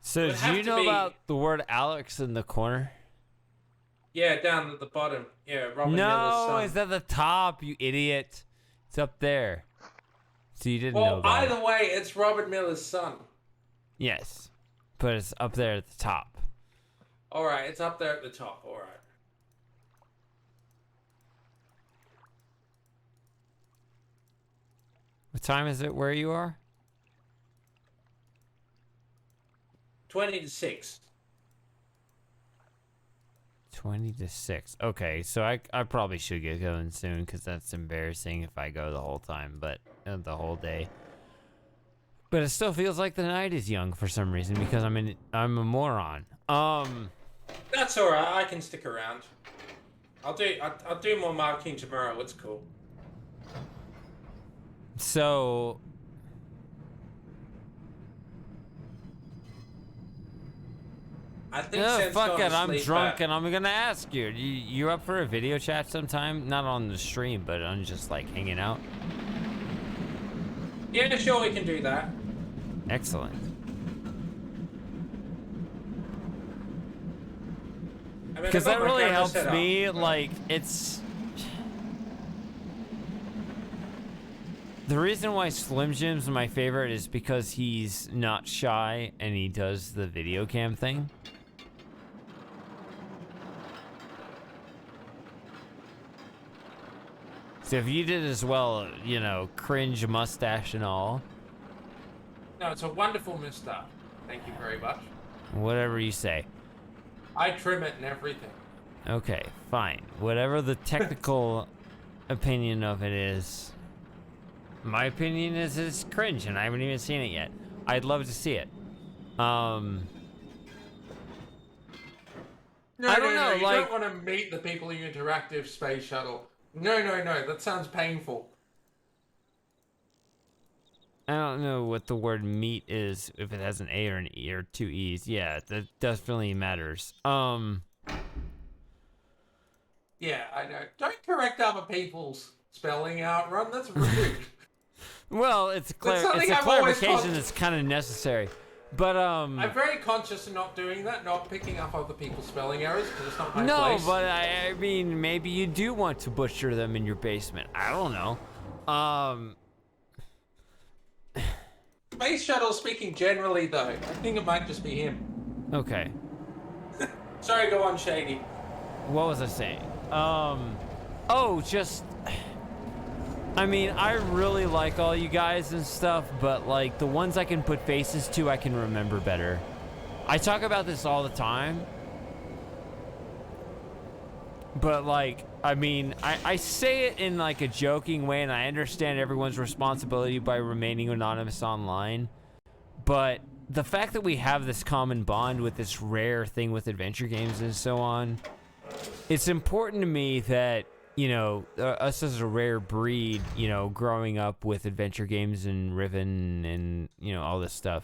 So, Would do have you to know be- about the word Alex in the corner? Yeah, down at the bottom. Yeah, Robin Miller's No, son. it's at the top, you idiot. It's up there. So you didn't know Well, about either it. way, it's Robert Miller's son. Yes, but it's up there at the top. All right, it's up there at the top. All right. What time is it where you are? 20 to 6. 20 to 6. Okay, so I probably should get going soon because that's embarrassing if I go the whole time, but the whole day. But it still feels like the night is young for some reason because I'm a moron. That's all right. I can stick around. I'll do more marketing tomorrow. It's cool. So I think oh, Sen's fuck gone it, to I'm sleep, drunk but- and I'm gonna ask you. You up for a video chat sometime? Not on the stream, but on just like hanging out. Yeah, sure, we can do that. Excellent. I mean, Because I've got that my really camera helps set up, me. but- Like, it's the reason why Slim Jim's my favorite is because he's not shy and he does the video cam thing. So if you did as well, you know, cringe mustache and all, No, it's a wonderful mustache. Thank you very much. whatever you say. I trim it and everything. Okay, fine. Whatever the technical opinion of it is, my opinion is it's cringe, and I haven't even seen it yet. I'd love to see it. No, I don't no, know, you like- don't want to meet the people in your interactive space shuttle. No, that sounds painful. I don't know what the word meat is, if it has an A or an E or two E's. Yeah, that definitely matters. Yeah, I know. Don't correct other people's spelling out, Ron. That's rude. Well, it's a something I've always clarification called- that's kind of necessary. But, I'm very conscious of not doing that, not picking up other people's spelling errors, because it's not my no, place. but I mean, maybe you do want to butcher them in your basement. I don't know. Space shuttle speaking generally, though. I think it might just be him. Okay. Sorry, go on, Shady. What was I saying? I mean, I really like all you guys and stuff, but like the ones I can put faces to, I can remember better. I talk about this all the time, but like, I mean, I say it in like a joking way, and I understand everyone's responsibility by remaining anonymous online, but the fact that we have this common bond with this rare thing with adventure games and so on, it's important to me that, you know, us as a rare breed, you know, growing up with adventure games and Riven and, you know, all this stuff,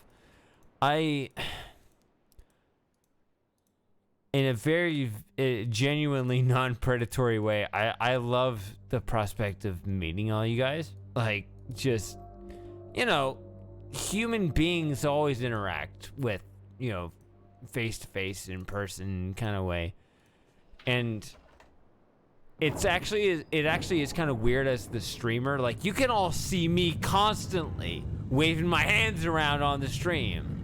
in a very genuinely non-predatory way, I love the prospect of meeting all you guys. Like, just, you know, human beings always interact with, you know, face-to-face, in person kind of way. And it actually is kind of weird as the streamer. Like, you can all see me constantly waving my hands around on the stream,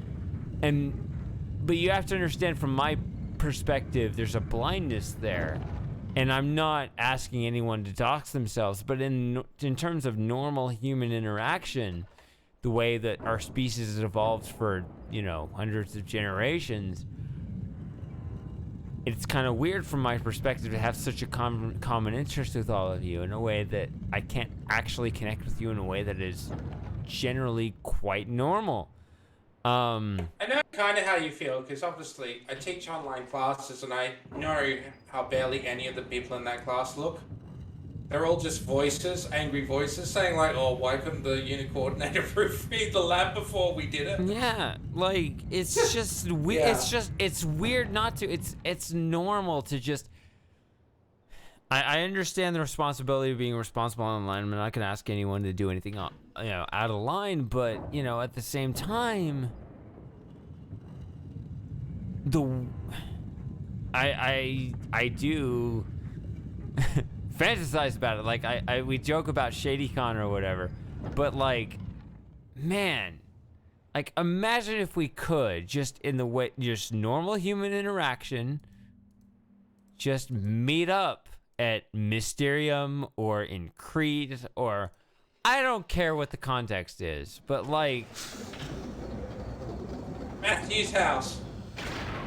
but you have to understand from my perspective, there's a blindness there, and I'm not asking anyone to dox themselves, but in terms of normal human interaction, the way that our species has evolved for, you know, hundreds of generations, it's kind of weird from my perspective to have such a common interest with all of you in a way that I can't actually connect with you in a way that is generally quite normal. I know kind of how you feel, because obviously I teach online classes and I know how barely any of the people in that class look. They're all just voices, angry voices, saying like, oh, why couldn't the unit coordinator proofread the lab before we did it? Yeah, like, it's just weird. Yeah. It's weird not to. It's normal to just. I understand the responsibility of being responsible online. I'm not gonna ask anyone to do anything, you know, out of line. But, you know, at the same time, I do fantasize about it. Like, we joke about ShadyCon or whatever, but like, man, like, imagine if we could just in the way, just normal human interaction, just meet up at Mysterium or in Crete, or I don't care what the context is, but like, Matthew's house.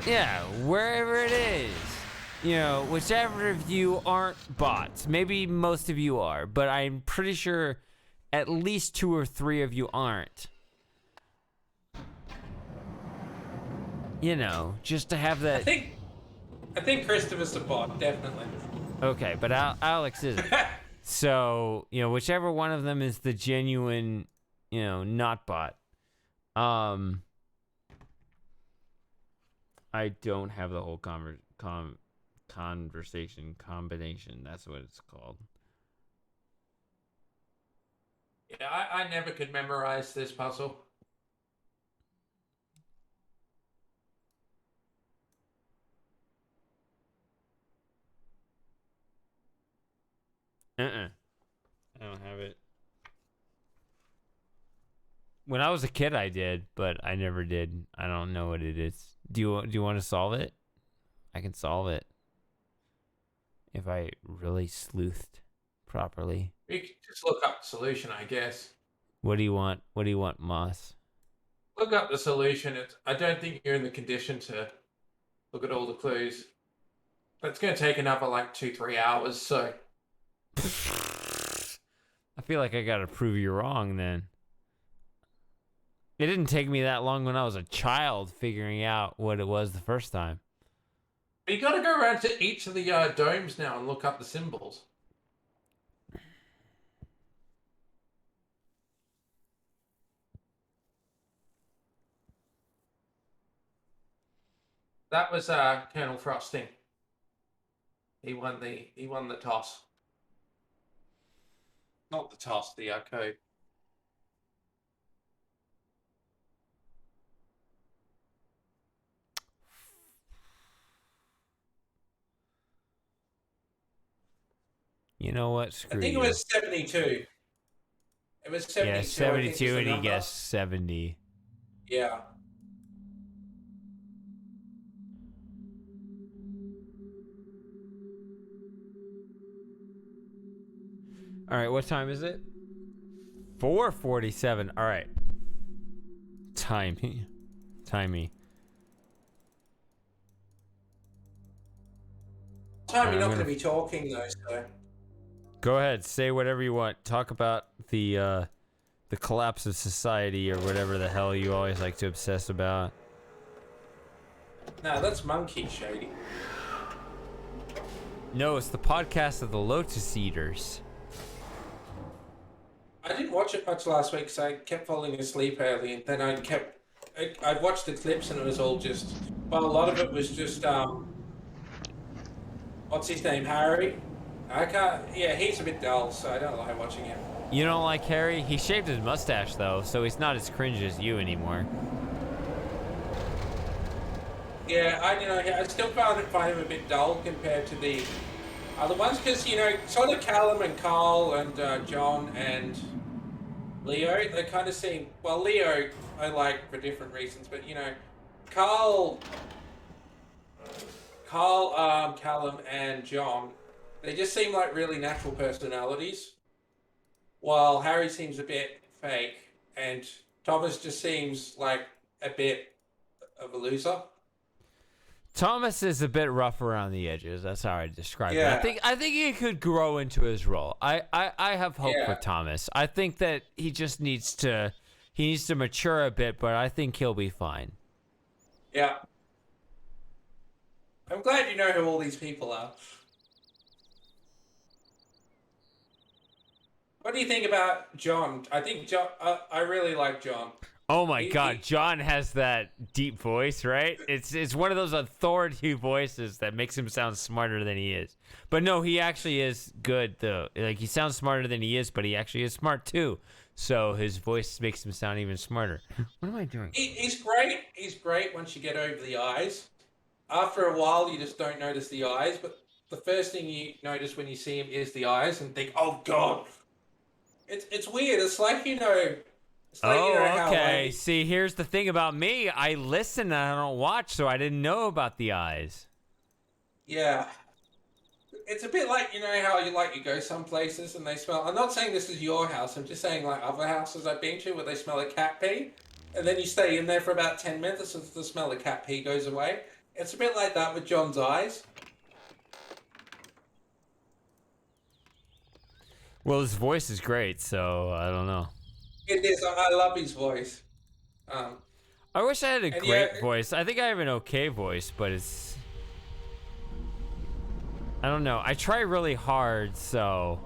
yeah, wherever it is. You know, whichever of you aren't bots. Maybe most of you are, but I'm pretty sure at least 2 or 3 of you aren't. You know, just to have I that. think I think Christopher's the bot, definitely. Okay, but Alex isn't. So, whichever one of them is the genuine, not bot. I don't have the whole conversation combination. That's what it's called. Yeah, I never could memorize this puzzle. I don't have it. When I was a kid, I did, but I never did. I don't know what it is. Do you want to solve it? I can solve it if I really sleuthed properly. You can just look up the solution, I guess. What do you want? What do you want, Moss? Look up the solution. I don't think you're in the condition to look at all the clues. But it's going to take another like 2-3 hours, so. I feel like I gotta prove you wrong then. It didn't take me that long when I was a child figuring out what it was the first time. But you got to go around to each of the domes now and look up the symbols. That was Colonel Frosting. He won the toss. Not the toss, the code. You know what? Screw I think you. it was 72. It was 72. Yeah, I think 72, was the and he number. guessed 70. Yeah. All right, what time is it? 4:47. All right. Time me. Time Alright, you're not I'm going to gonna- be talking though, so. Go ahead, say whatever you want. Talk about the collapse of society or whatever the hell you always like to obsess about. No, that's Monkey Shady. No, it's the podcast of the Lotus Eaters. I didn't watch it much last week because I kept falling asleep early, and then I watched the clips and it was all just, well, a lot of it was just, what's his name, Harry? He's a bit dull, so I don't like watching him. You don't like Harry? He shaved his mustache though, so he's not as cringe as you anymore. Yeah, I still find him a bit dull compared to the other ones, because, sort of Callum and Carl and John and Leo, they kind of seem, well, Leo I like for different reasons, but, Carl, Callum and John, they just seem like really natural personalities, while Harry seems a bit fake, and Thomas just seems like a bit of a loser. Thomas is a bit rough around the edges. That's how I describe it. Yeah. I think he could grow into his role. I have hope for Yeah. Thomas. I think that he just needs to mature a bit, but I think he'll be fine. Yeah. I'm glad you know who all these people are. What do you think about John? I think John. I really like John. Oh my He- God, he- John has that deep voice, right? It's one of those authority voices that makes him sound smarter than he is. But no, he actually is good though. Like, he sounds smarter than he is, but he actually is smart too. So his voice makes him sound even smarter. What am I doing? He's great. He's great once you get over the eyes. After a while, you just don't notice the eyes. But the first thing you notice when you see him is the eyes, and think, "Oh God." It's weird. It's like It's like, Oh, how, okay. like, See, here's the thing about me. I listen and I don't watch, so I didn't know about the eyes. yeah. It's a bit like, how you go some places and they smell. I'm not saying this is your house. I'm just saying like other houses I've been to where they smell like cat pee, and then you stay in there for about 10 minutes and the smell of cat pee goes away. It's a bit like that with John's eyes. Well, his voice is great, so I don't know. It is. I love his voice. I wish I had a And great yeah, voice. I think I have an okay voice, but I don't know. I try really hard, so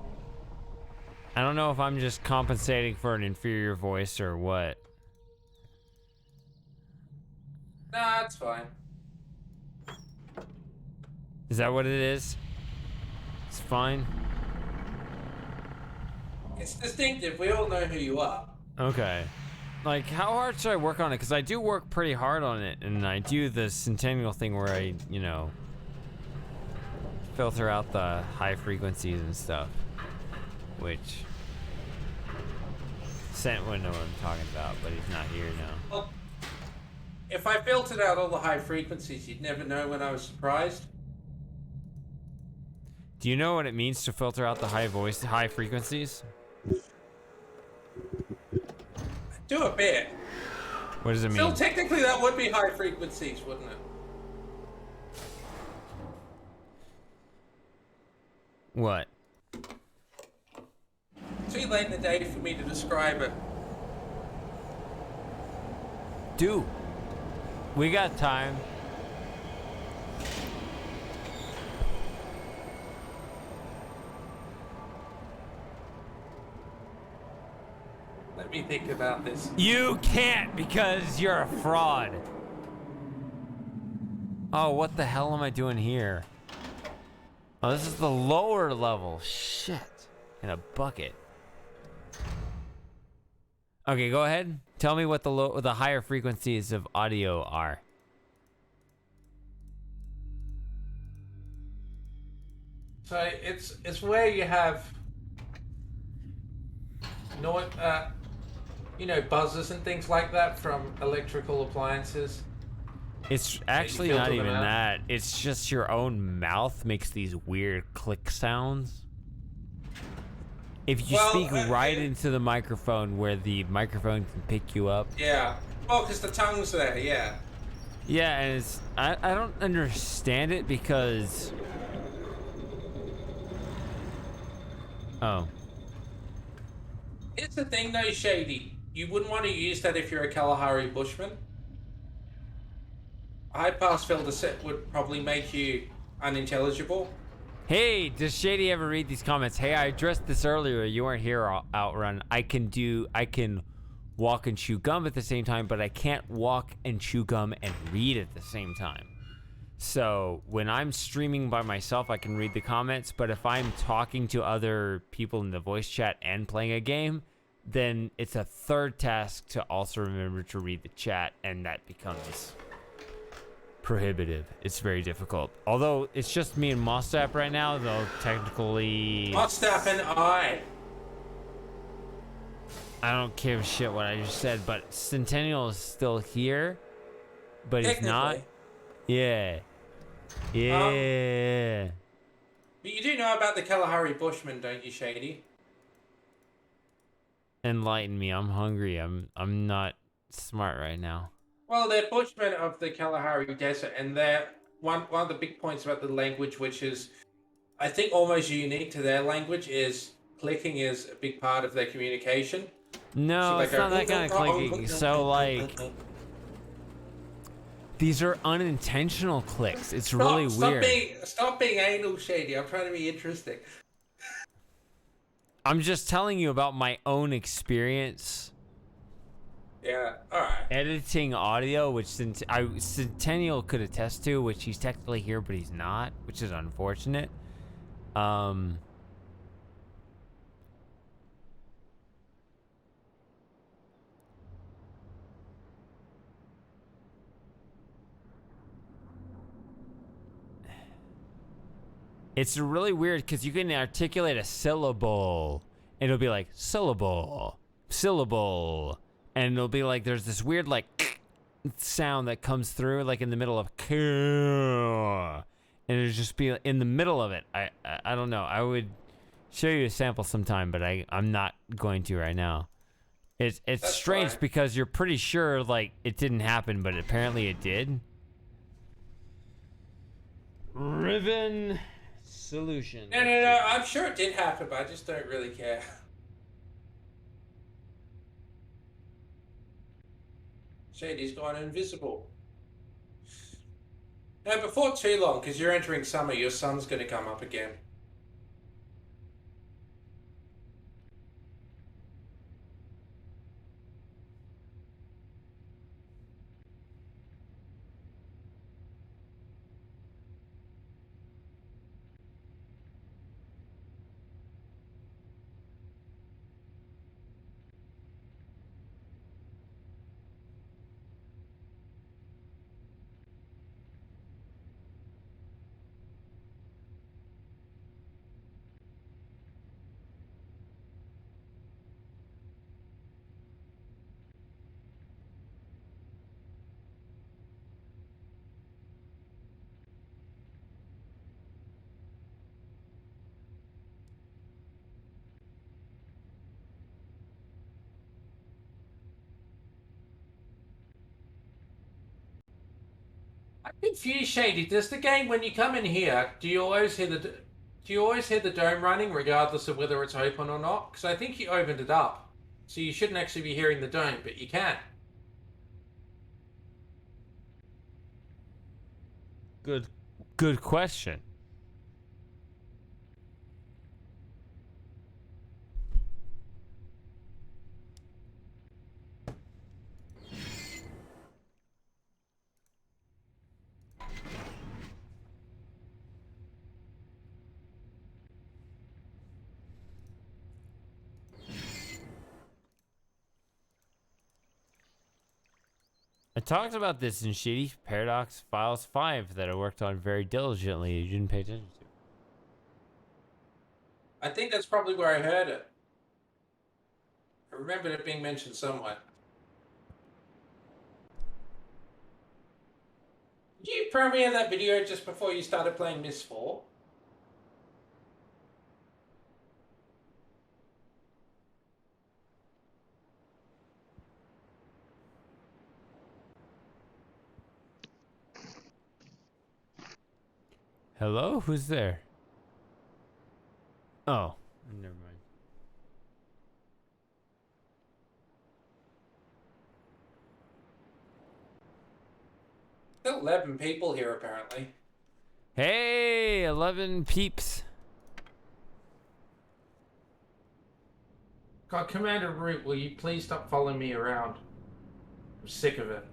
I don't know if I'm just compensating for an inferior voice or what. Nah, it's fine. Is that what it is? It's fine. It's distinctive. We all know who you are. Okay. Like, how hard should I work on it? Because I do work pretty hard on it, and I do the centennial thing where I, you know, filter out the high frequencies and stuff. Which Sent wouldn't know what I'm talking about, but he's not here now. Well, if I filtered out all the high frequencies, you'd never know when I was surprised. Do you know what it means to filter out the high frequencies? Do a bit. What does it mean? Still, technically, that would be high frequencies, wouldn't it? What? Too late in the day for me to describe it. Do. We got time. Let me think about this. You can't because you're a fraud. Oh, what the hell am I doing here? Oh, this is the lower level. Shit. In a bucket. Okay, go ahead. Tell me what the higher frequencies of audio are. So it's where you have buzzers and things like that from electrical appliances. It's actually filter not them even out? that. It's just your own mouth makes these weird click sounds. If you speak right into the microphone where the microphone can pick you up. Yeah. Well, because the tongue's there, yeah. Yeah, and it's I don't understand it because oh. It's the thing though, Shady. You wouldn't want to use that if you're a Kalahari Bushman. A high pass filter set would probably make you unintelligible. Hey, does Shady ever read these comments? Hey, I addressed this earlier. You weren't here, Outrun. I can walk and chew gum at the same time, but I can't walk and chew gum and read at the same time. So when I'm streaming by myself, I can read the comments, but if I'm talking to other people in the voice chat and playing a game, then it's a third task to also remember to read the chat, and that becomes prohibitive. It's very difficult. Although it's just me and Mostap right now, though technically Mostap and I don't give a shit what I just said, but Centennial is still here, but he's not. Yeah. Yeah. But you do know about the Kalahari Bushmen, don't you, Shady? Enlighten me. I'm hungry. I'm not smart right now. Well, they're Bushmen of the Kalahari Desert, and they're one of the big points about the language, which is, I think, almost unique to their language, is clicking is a big part of their communication. No, So it's not that kind of clicking. So, like, these are unintentional clicks. It's really weird. Stop being anal, Shady. I'm trying to be interesting. I'm just telling you about my own experience. Yeah, alright. Editing audio, which Centennial could attest to, which he's technically here, but he's not, which is unfortunate. It's really weird because you can articulate a syllable, and it'll be like syllable, syllable. And it'll be like there's this weird like sound that comes through like in the middle of and it'll just be in the middle of it. I don't know. I would show you a sample sometime, but I'm not going to right now. It's That's strange fine. because you're pretty sure like it didn't happen, but apparently it did. Riven solution. No, I'm sure it did happen, but I just don't really care. Shady's gone invisible. No, before too long, because you're entering summer, your sun's going to come up again. I'm confused, Shady. Does the game, when you come in here, do you always hear the dome running, regardless of whether it's open or not? Because I think you opened it up, so you shouldn't actually be hearing the dome, but you can. Good question. I talked about this in Shady Paradox Files 5 that I worked on very diligently. You didn't pay attention to. I think that's probably where I heard it. I remember it being mentioned somewhere. Did you premiere that video just before you started playing Miss 4? Hello? Who's there? Oh, never mind. Still 11 people here, apparently. Hey, 11 peeps. God, Commander Root, will you please stop following me around? I'm sick of it.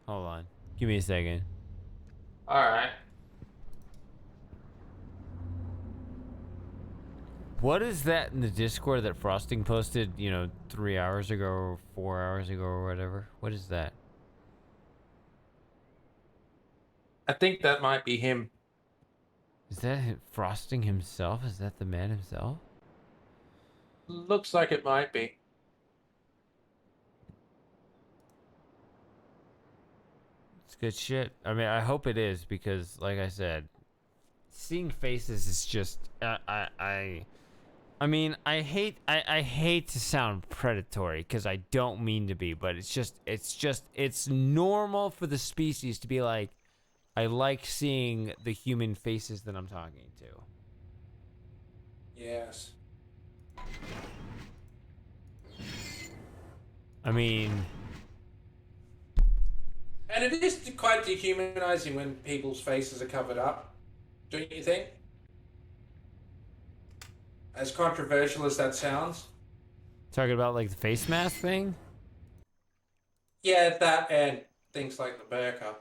Hold on. Give me a second. Alright. What is that in the Discord that Frosting posted, 3 hours ago or 4 hours ago or whatever? What is that? I think that might be him. Is that Frosting himself? Is that the man himself? Looks like it might be. It's good shit. I mean, I hope it is because, like I said, seeing faces is just I mean, I hate to sound predatory because I don't mean to be, but it's normal for the species to be like, I like seeing the human faces that I'm talking to. Yes. I mean, And it is quite dehumanizing when people's faces are covered up, don't you think? As controversial as that sounds. talking about like the face mask thing. Yeah, that and things like the burqa.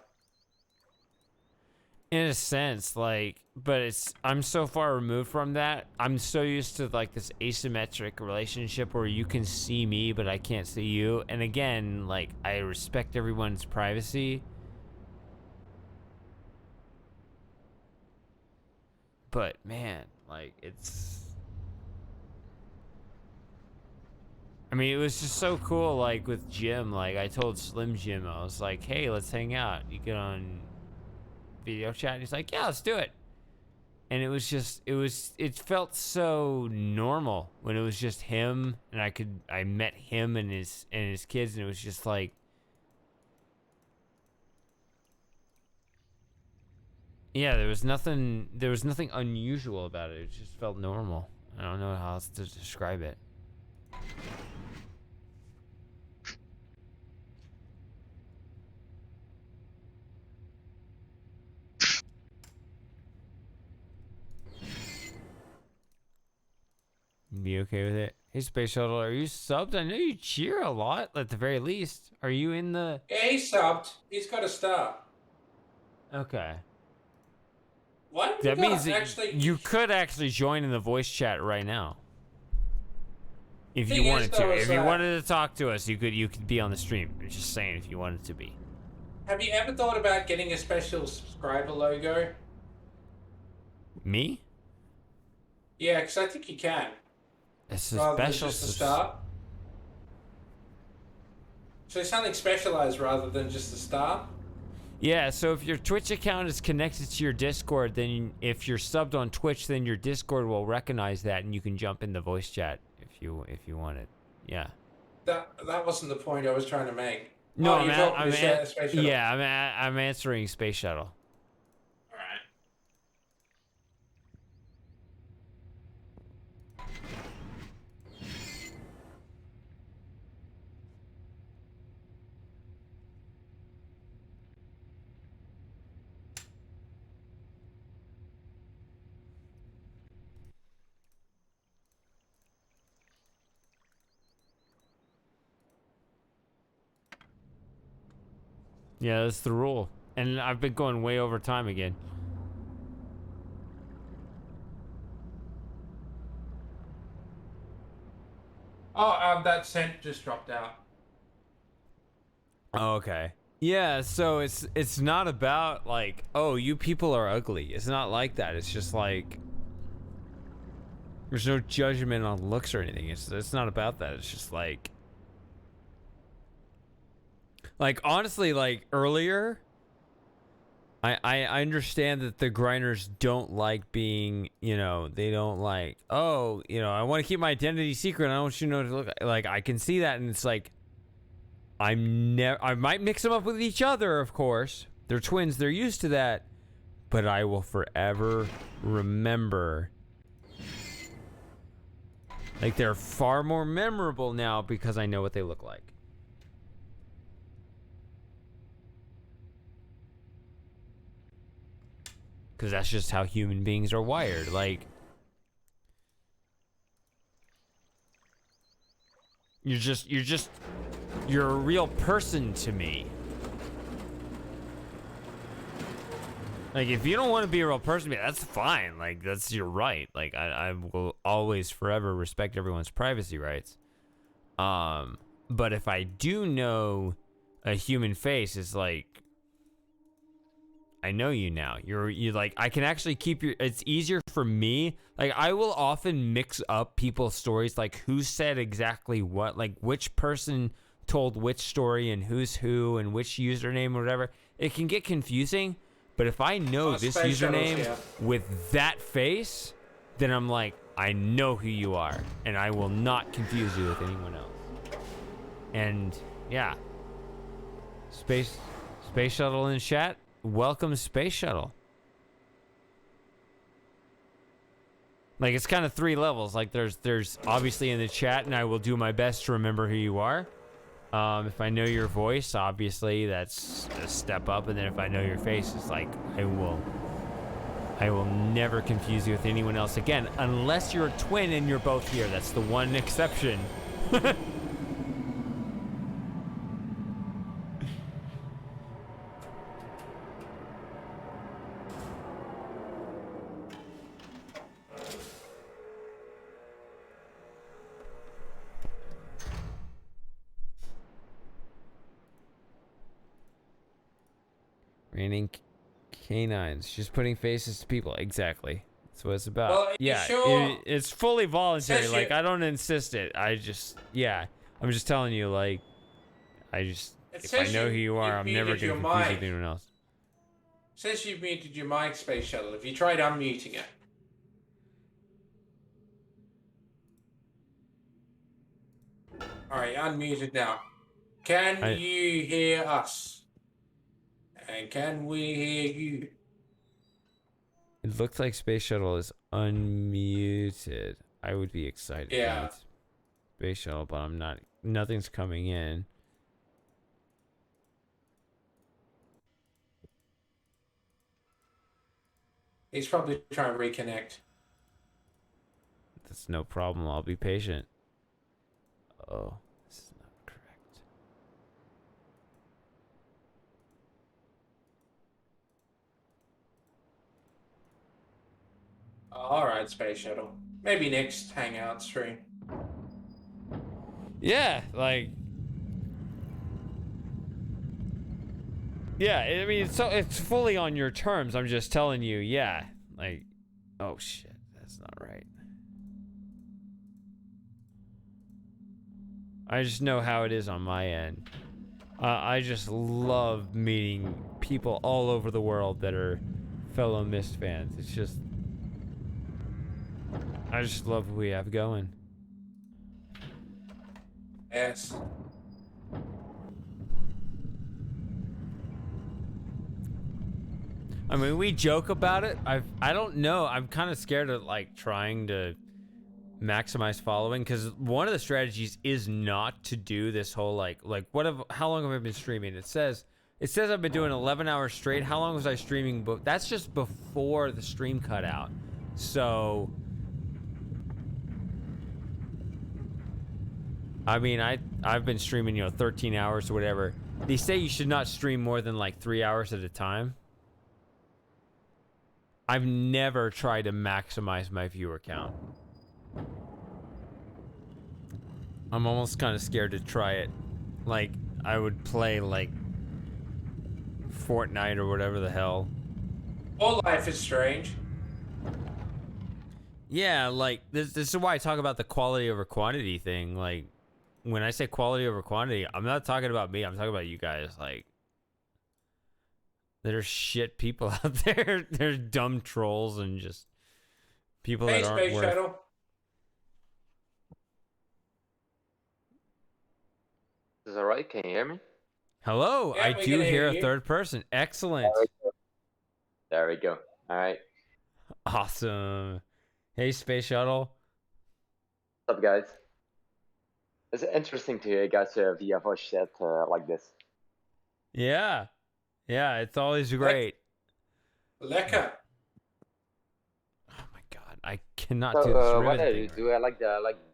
In a sense, like, but I'm so far removed from that. I'm so used to like this asymmetric relationship where you can see me, but I can't see you. And again, like, I respect everyone's privacy. But man, like, I mean, it was just so cool, like, with Jim. Like, I told Slim Jim, I was like, hey, let's hang out. You get on video chat? And he's like, yeah, let's do it. And it was just, it felt so normal when it was just him, and I met him and his kids, and it was just like, yeah, there was nothing unusual about it. It just felt normal. I don't know how else to describe it. Be okay with it. Hey, Space Shuttle, are you subbed? I know you cheer a lot, at the very least. Are you in the... Yeah, he's subbed. He's got a star. Okay. Why do we That means gotta that actually... you could actually join in the voice chat right now. If you Thing is, wanted though, to. is If you that- wanted to talk to us, you could be on the stream. I'm just saying if you wanted to be. Have you ever thought about getting a special subscriber logo? Me? Yeah, because I think you can. It's a Rather special than just a star. So something specialized rather than just a star. Yeah, so if your Twitch account is connected to your Discord, then if you're subbed on Twitch, then your Discord will recognize that, and you can jump in the voice chat if you want it. Yeah. That wasn't the point I was trying to make. No, oh, you're talking to Space Shuttle. yeah, I'm answering Space Shuttle. All right. Yeah, that's the rule. And I've been going way over time again. Oh, that scent just dropped out. Okay. Yeah, so it's not about like, oh, you people are ugly. It's not like that. It's just like there's no judgment on looks or anything. It's not about that. It's just like honestly, like earlier I understand that the grinders don't like being, they don't like, oh, I want to keep my identity secret. I don't want you to know what to look like. I can see that, and it's like I might mix them up with each other, of course. They're twins, they're used to that, but I will forever remember. Like, they're far more memorable now because I know what they look like. Because that's just how human beings are wired. Like, you're a real person to me. Like, if you don't want to be a real person to me, that's fine. Like, that's your right. Like, I will always forever respect everyone's privacy rights. But if I do know a human face, it's like, I know you now. You're like, I can actually keep it's easier for me. Like, I will often mix up people's stories, like who said exactly what, like which person told which story and who's who and which username or whatever. It can get confusing, but if I know this Space Shuttle's username here. with that face, then I'm like, I know who you are, and I will not confuse you with anyone else. And yeah, Space Shuttle in chat. Welcome, Space Shuttle. Like, it's kind of 3 levels. Like, there's obviously in the chat, and I will do my best to remember who you are. If I know your voice, obviously that's a step up, and then if I know your face, it's like I will never confuse you with anyone else again, unless you're a twin and you're both here. That's the one exception. Raining canines. Just putting faces to people. Exactly. That's what it's about. Well, yeah, sure? it's fully voluntary. Says Like, you- I don't insist it. I'm just telling you, like, if I says know who you are, you've I'm never muted going to your confuse you mic. with anyone else. Says you've muted your mic, Space Shuttle. Have you tried unmuting it? Alright, unmuted now. Can you hear us? And can we hear you? It looks like Space Shuttle is unmuted. I would be excited. Yeah. Right? Says you've muted your mic, Space Shuttle. Have you tried unmuting it? Space Shuttle is unmuted. I would be excited. Right? It looks like Space Shuttle is unmuted. I would be excited. Right? space shuttle, but I'm not. Nothing's coming in. He's probably trying to reconnect. That's no problem. I'll be patient. Oh, this is not correct. All right, Space Shuttle. Maybe next Hangout stream. Yeah, like. Yeah, I mean, it's fully on your terms. I'm just telling you, yeah. Like, oh shit, that's not right. I just know how it is on my end. I just love meeting people all over the world that are fellow Mist fans. It's just, I just love what we have going. Yes. I mean, we joke about it. I don't know. I'm kind of scared of like trying to maximize following, because one of the strategies is not to do this whole how long have I been streaming? It says I've been doing 11 hours straight. How long was I streaming? But that's just before the stream cut out. So I mean, I've been streaming 13 hours or whatever. They say you should not stream more than like 3 hours at a time. I've never tried to maximize my viewer count. I'm almost kind of scared to try it. Like, I would play, like, Fortnite or whatever the hell. All life is strange. Yeah, like, this is why I talk about the quality over quantity thing. Like, when I say quality over quantity, I'm not talking about me. I'm talking about you guys. Like, there's shit people out there. There's dumb trolls and just people Hey, that aren't Space worth... Shuttle. Is that right? Can you hear me? Hello, Yeah, I we do can hear hear a you. third person. Excellent. There we go. All right. Awesome. Hey, Space Shuttle. What's up, guys? It's interesting to hear you guys via voice chat like this. Yeah. Yeah, it's always great. Lekker. Oh my god, I cannot So do this what Riven I thing. do, I like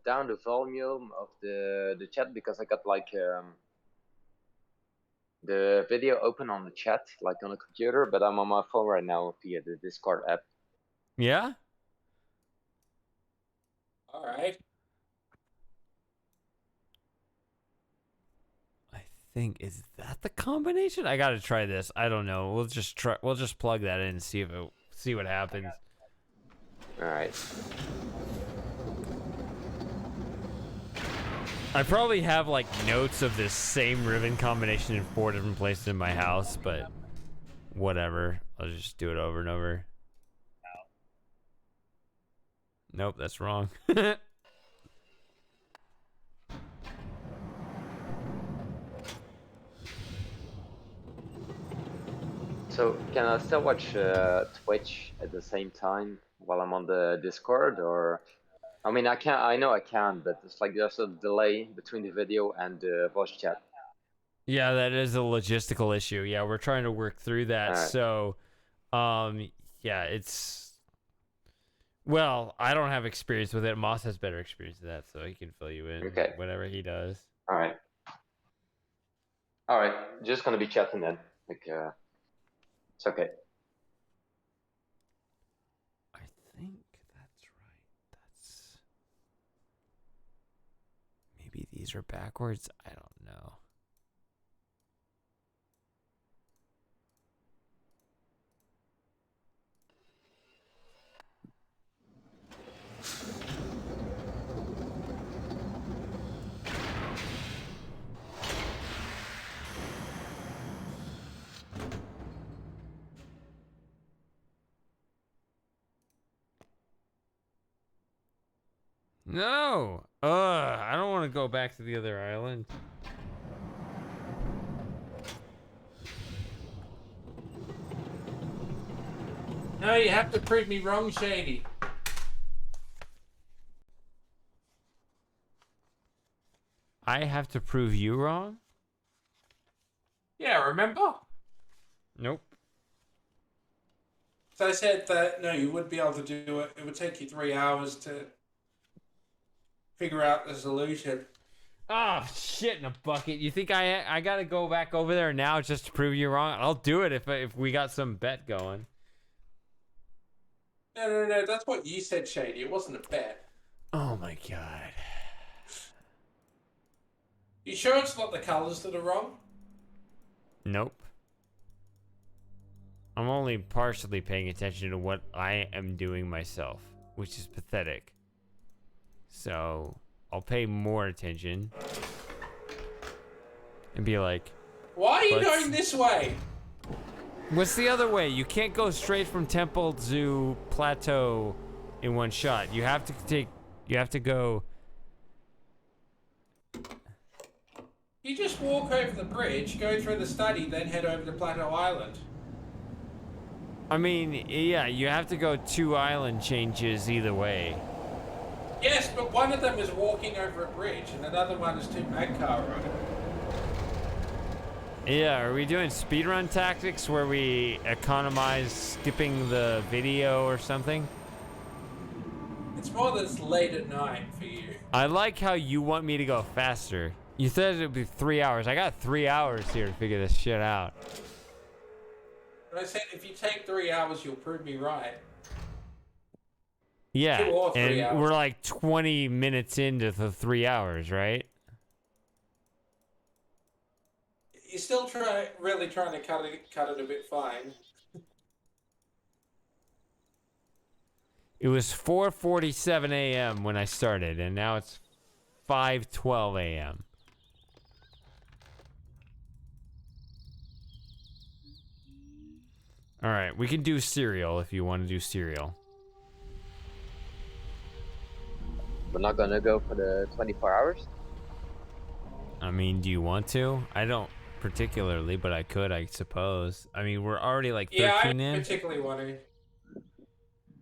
down the volume of the chat because I got the video open on the chat like on a computer, but I'm on my phone right now via the Discord app. Yeah? All right. I think, is that the combination? I gotta try this. I don't know. We'll just plug that in and see what happens. All right. I probably have like notes of this same Riven combination in 4 different places in my house, but whatever. I'll just do it over and over. Nope, that's wrong. So can I still watch Twitch at the same time while I'm on the Discord, or? I mean, I can. I know I can, but it's like there's a delay between the video and the voice chat. Yeah, that is a logistical issue. Yeah, we're trying to work through that. Alright. So, yeah, it's... Well, I don't have experience with it. Moss has better experience with that, so he can fill you in Okay. whatever he does. All right. All right. Just gonna be chatting then. Like, it's okay. I think that's right. That's... Maybe these are backwards? I don't know. No! I don't want to go back to the other island. No, you have to prove me wrong, Shady. I have to prove you wrong? Yeah, remember? Nope. So I said that no, you would be able to do it. It would take you 3 hours to figure out the solution. Oh, shit in a bucket. You think I gotta go back over there now just to prove you wrong? I'll do it if we got some bet going. No. That's what you said, Shady. It wasn't a bet. Oh my god. You sure it's not the colors that are wrong? Nope. I'm only partially paying attention to what I am doing myself, which is pathetic. So, I'll pay more attention. And be like, Why are you Let's- going this way? what's the other way? You can't go straight from Temple to Plateau in one shot. You have to go. You just walk over the bridge, go through the study, then head over to Plateau Island. I mean, yeah, you have to go 2 island changes either way. Yes, but one of them is walking over a bridge, and another one is 2 Magcar Road. Yeah, are we doing speedrun tactics where we economize skipping the video or something? It's more that it's late at night for you. I like how you want me to go faster. You said it'd be 3 hours. I got 3 hours here to figure this shit out. But I said if you take 3 hours, you'll prove me right. Yeah, 2 or 3 and hours. we're like 20 minutes into the 3 hours, right? You're still really trying to cut it a bit fine. It was 4:47 a.m. when I started, and now it's 5:12 a.m. All right, we can do cereal if you want to do cereal. We're not gonna go for the 24 hours. I mean, do you want to? I don't particularly, but I could, I suppose. I mean, we're already like 13 Yeah, I in. particularly want to.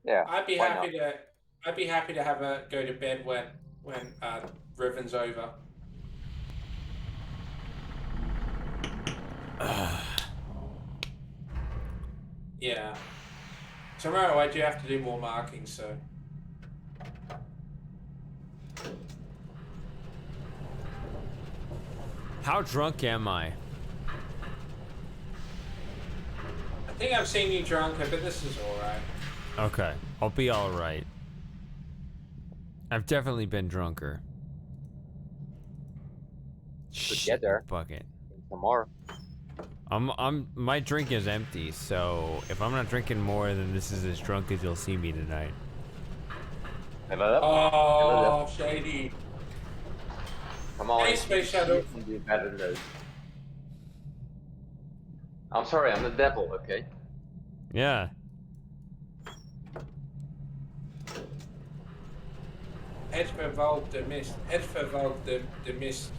Yeah. I'd be why happy to. I'd be happy to have a go to bed when Riven's over. Yeah. Tomorrow I do have to do more marking, so. How drunk am I? I think I've seen you drunker, but this is alright. Okay, I'll be all right. I've definitely been drunker. get there. Bucket. Tomorrow. My drink is empty, so if I'm not drinking more, then this is as drunk as you'll see me tonight. Fill it up. Oh, Shady. Come on. Hey, Space Shadow. You can do better than this. I'm sorry, I'm the devil, okay? Yeah. Het vervalt de mist. Het vervalt de mist.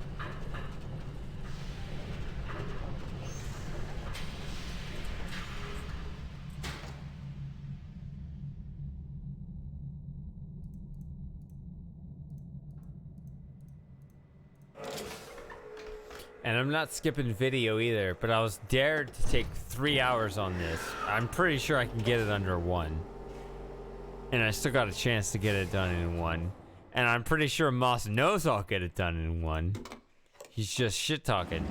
And I'm not skipping video either, but I was dared to take 3 hours on this. I'm pretty sure I can get it under 1. And I still got a chance to get it done in 1. And I'm pretty sure Moss knows I'll get it done in 1. He's just shit talking.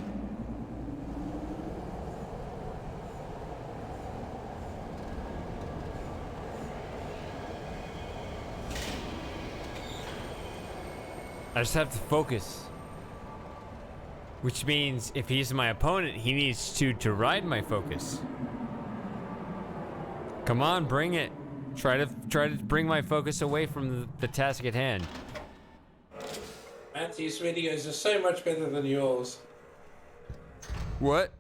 I just have to focus. Which means if he's my opponent, he needs to deride my focus. Come on, bring it. Try to bring my focus away from the task at hand. Matthew's videos are so much better than yours. What?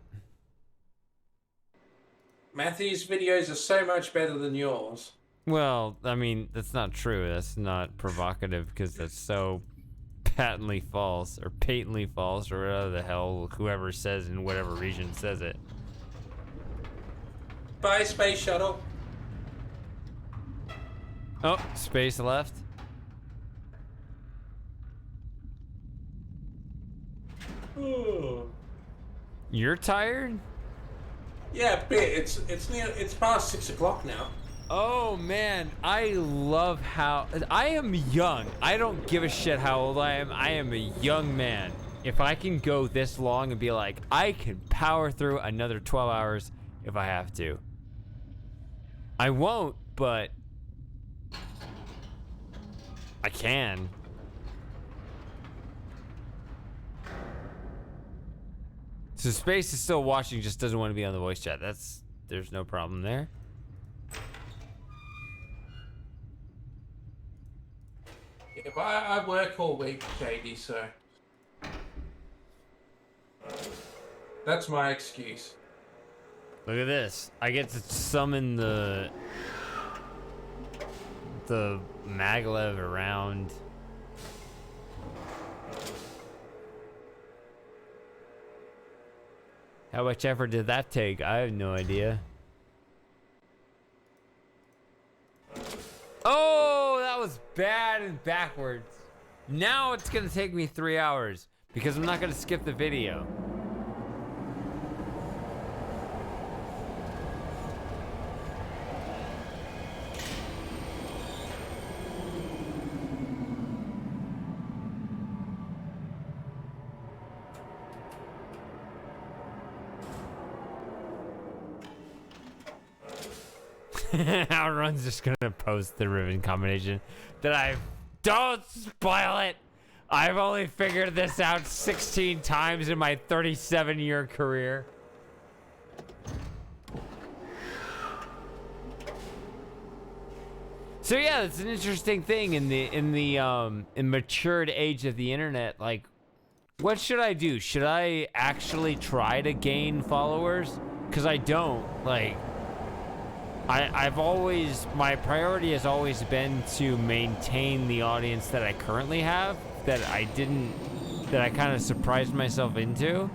Matthew's videos are so much better than yours. Well, I mean, that's not true. That's not provocative because that's so patently false or patently false or whatever the hell whoever says in whatever region says it. Bye, Space Shuttle. Oh, space left. You're tired? Yeah, a bit. It's past 6 o'clock now. Oh man, I love how I am young. I don't give a shit how old I am. I am a young man. If I can go this long and be like, I can power through another 12 hours if I have to. I won't, but I can. So Space is still watching, just doesn't want to be on the voice chat. There's no problem there. Yeah, but I work all week, JD, so that's my excuse. Look at this. I get to summon the maglev around. How much effort did that take? I have no idea. Oh, that was bad and backwards. Now it's gonna take me 3 hours because I'm not gonna skip the video. Outrun's just gonna post the Riven combination that I don't spoil it. I've only figured this out 16 times in my 37-year career. So yeah, it's an interesting thing in the matured age of the internet. Like, what should I do? Should I actually try to gain followers? Because I don't like. My priority has always been to maintain the audience that I currently have, that I kind of surprised myself into.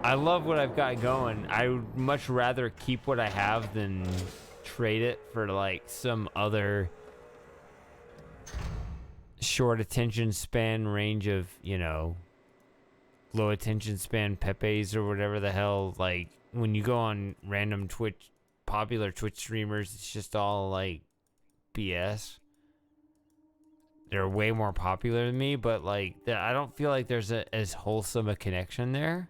I love what I've got going. I would much rather keep what I have than trade it for like some other short attention span range of, you know, low attention span Pepes or whatever the hell. Like, when you go on random popular Twitch streamers, it's just all like BS. They're way more popular than me, but like, I don't feel like there's as wholesome a connection there.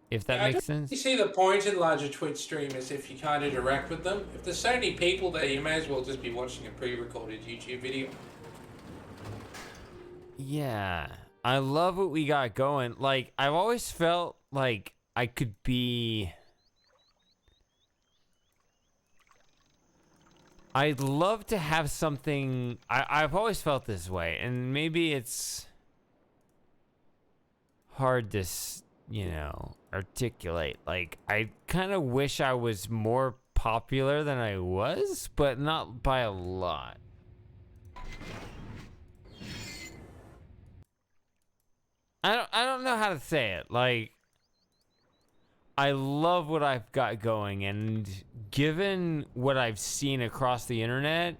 If that makes sense. You see the point in larger Twitch streamers if you can't interact with them. If there's so many people there, you may as well just be watching a pre-recorded YouTube video. Yeah, I love what we got going. Like, I've always felt like I could be... I'd love to have something... I've always felt this way, and maybe it's hard to, you know, articulate. Like, I kind of wish I was more popular than I was, but not by a lot. I don't know how to say it. Like, I love what I've got going, and given what I've seen across the internet,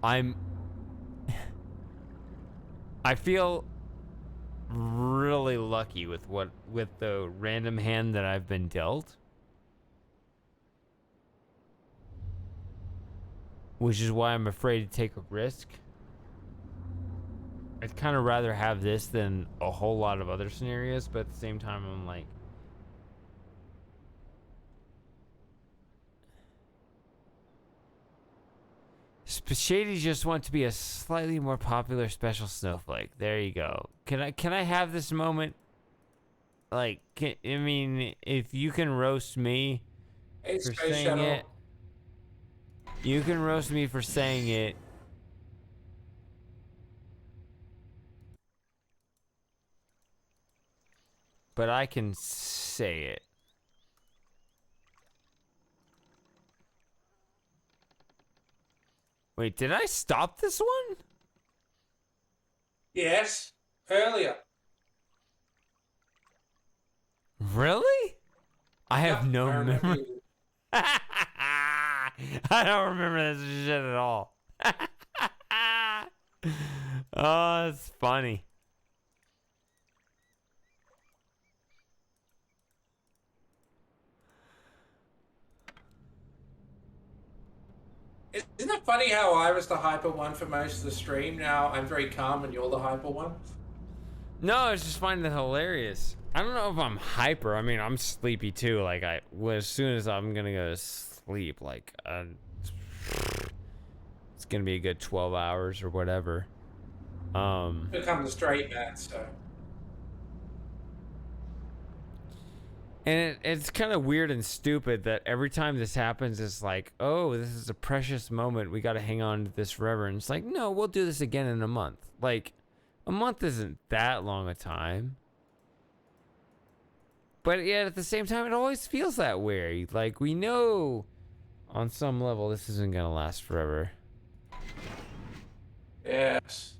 I feel really lucky with the random hand that I've been dealt. Which is why I'm afraid to take a risk. I'd kind of rather have this than a whole lot of other scenarios, but at the same time, I'm like... Shady just wants to be a slightly more popular special snowflake. There you go. Can I have this moment? Like, I mean, if you can roast me for saying it, you can roast me for saying it. But I can say it. Wait, did I stop this one? Yes, earlier. Really? I have no memory. I don't remember this shit at all. Oh, it's funny. Isn't it funny how I was the hyper one for most of the stream? Now I'm very calm and you're the hyper one. No, I was just finding it hilarious. I don't know if I'm hyper. I mean, I'm sleepy too. Like as soon as I'm gonna go to sleep, like it's gonna be a good 12 hours or whatever. Become the straight man, so. And it's kind of weird and stupid that every time this happens, it's like, oh, this is a precious moment. We got to hang on to this forever. And it's like, no, we'll do this again in a month. Like, a month isn't that long a time. But yet at the same time, it always feels that way. Like, we know on some level this isn't going to last forever. Yes.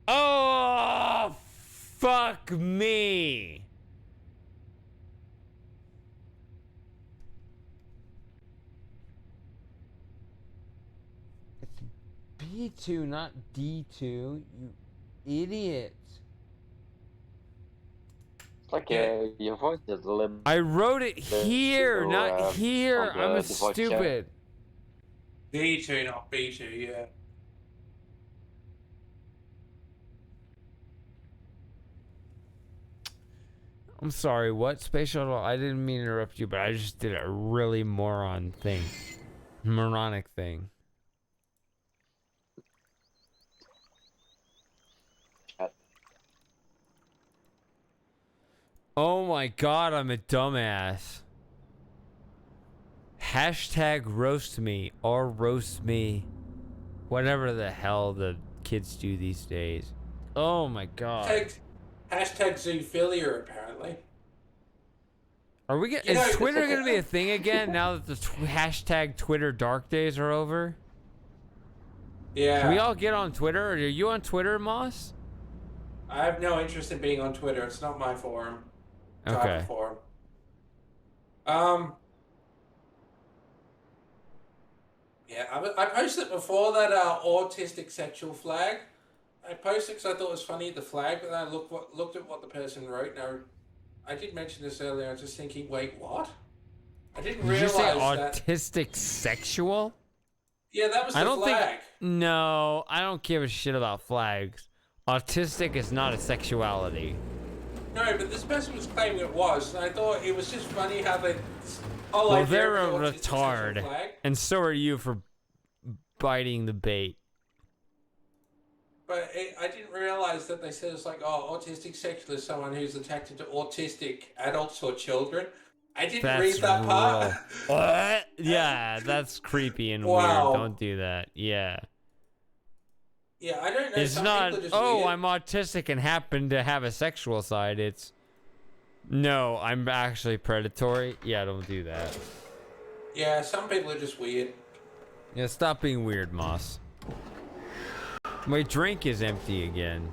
Oh, fuck me. B2, not D2, you idiot. It's like your voice is a little. I wrote it here, so, not here. on I'm a the voice chat. stupid. D2, not B2, yeah. I'm sorry, what? Space Shuttle? I didn't mean to interrupt you, but I just did a really moronic thing. Oh my god, I'm a dumbass. Hashtag roast me or roast me. Whatever the hell the kids do these days. Oh my god. Hashtag zoophilia, apparently. Are we You know, is Twitter gonna be a thing again now that the hashtag Twitter dark days are over? Yeah. Can we all get on Twitter? Are you on Twitter, Moss? I have no interest in being on Twitter. It's not my forum. Type Okay. of forum. Yeah, I posted before that autistic sexual flag. I posted because I thought it was funny, the flag, but then I looked at what the person wrote. Now, I did mention this earlier. I was just thinking, wait, what? I didn't Did you realize say that. autistic sexual? Yeah, that was the I don't flag. think. No, I don't give a shit about flags. Autistic is not a sexuality. No, but this person was claiming it was, and I thought it was just funny how they. Well, they're a retard, and so are you for biting the bait. But I didn't realize that they said it's like, oh, autistic sexual is someone who's attracted to autistic adults or children. I didn't read that part. What? Yeah, that's creepy and Wow. weird. Don't do that. Yeah. Yeah, I don't know. It's some not, people are just oh, weird. I'm autistic and happen to have a sexual side. It's, no, I'm actually predatory. Yeah, don't do that. Yeah, some people are just weird. Yeah, stop being weird, Moss. My drink is empty again.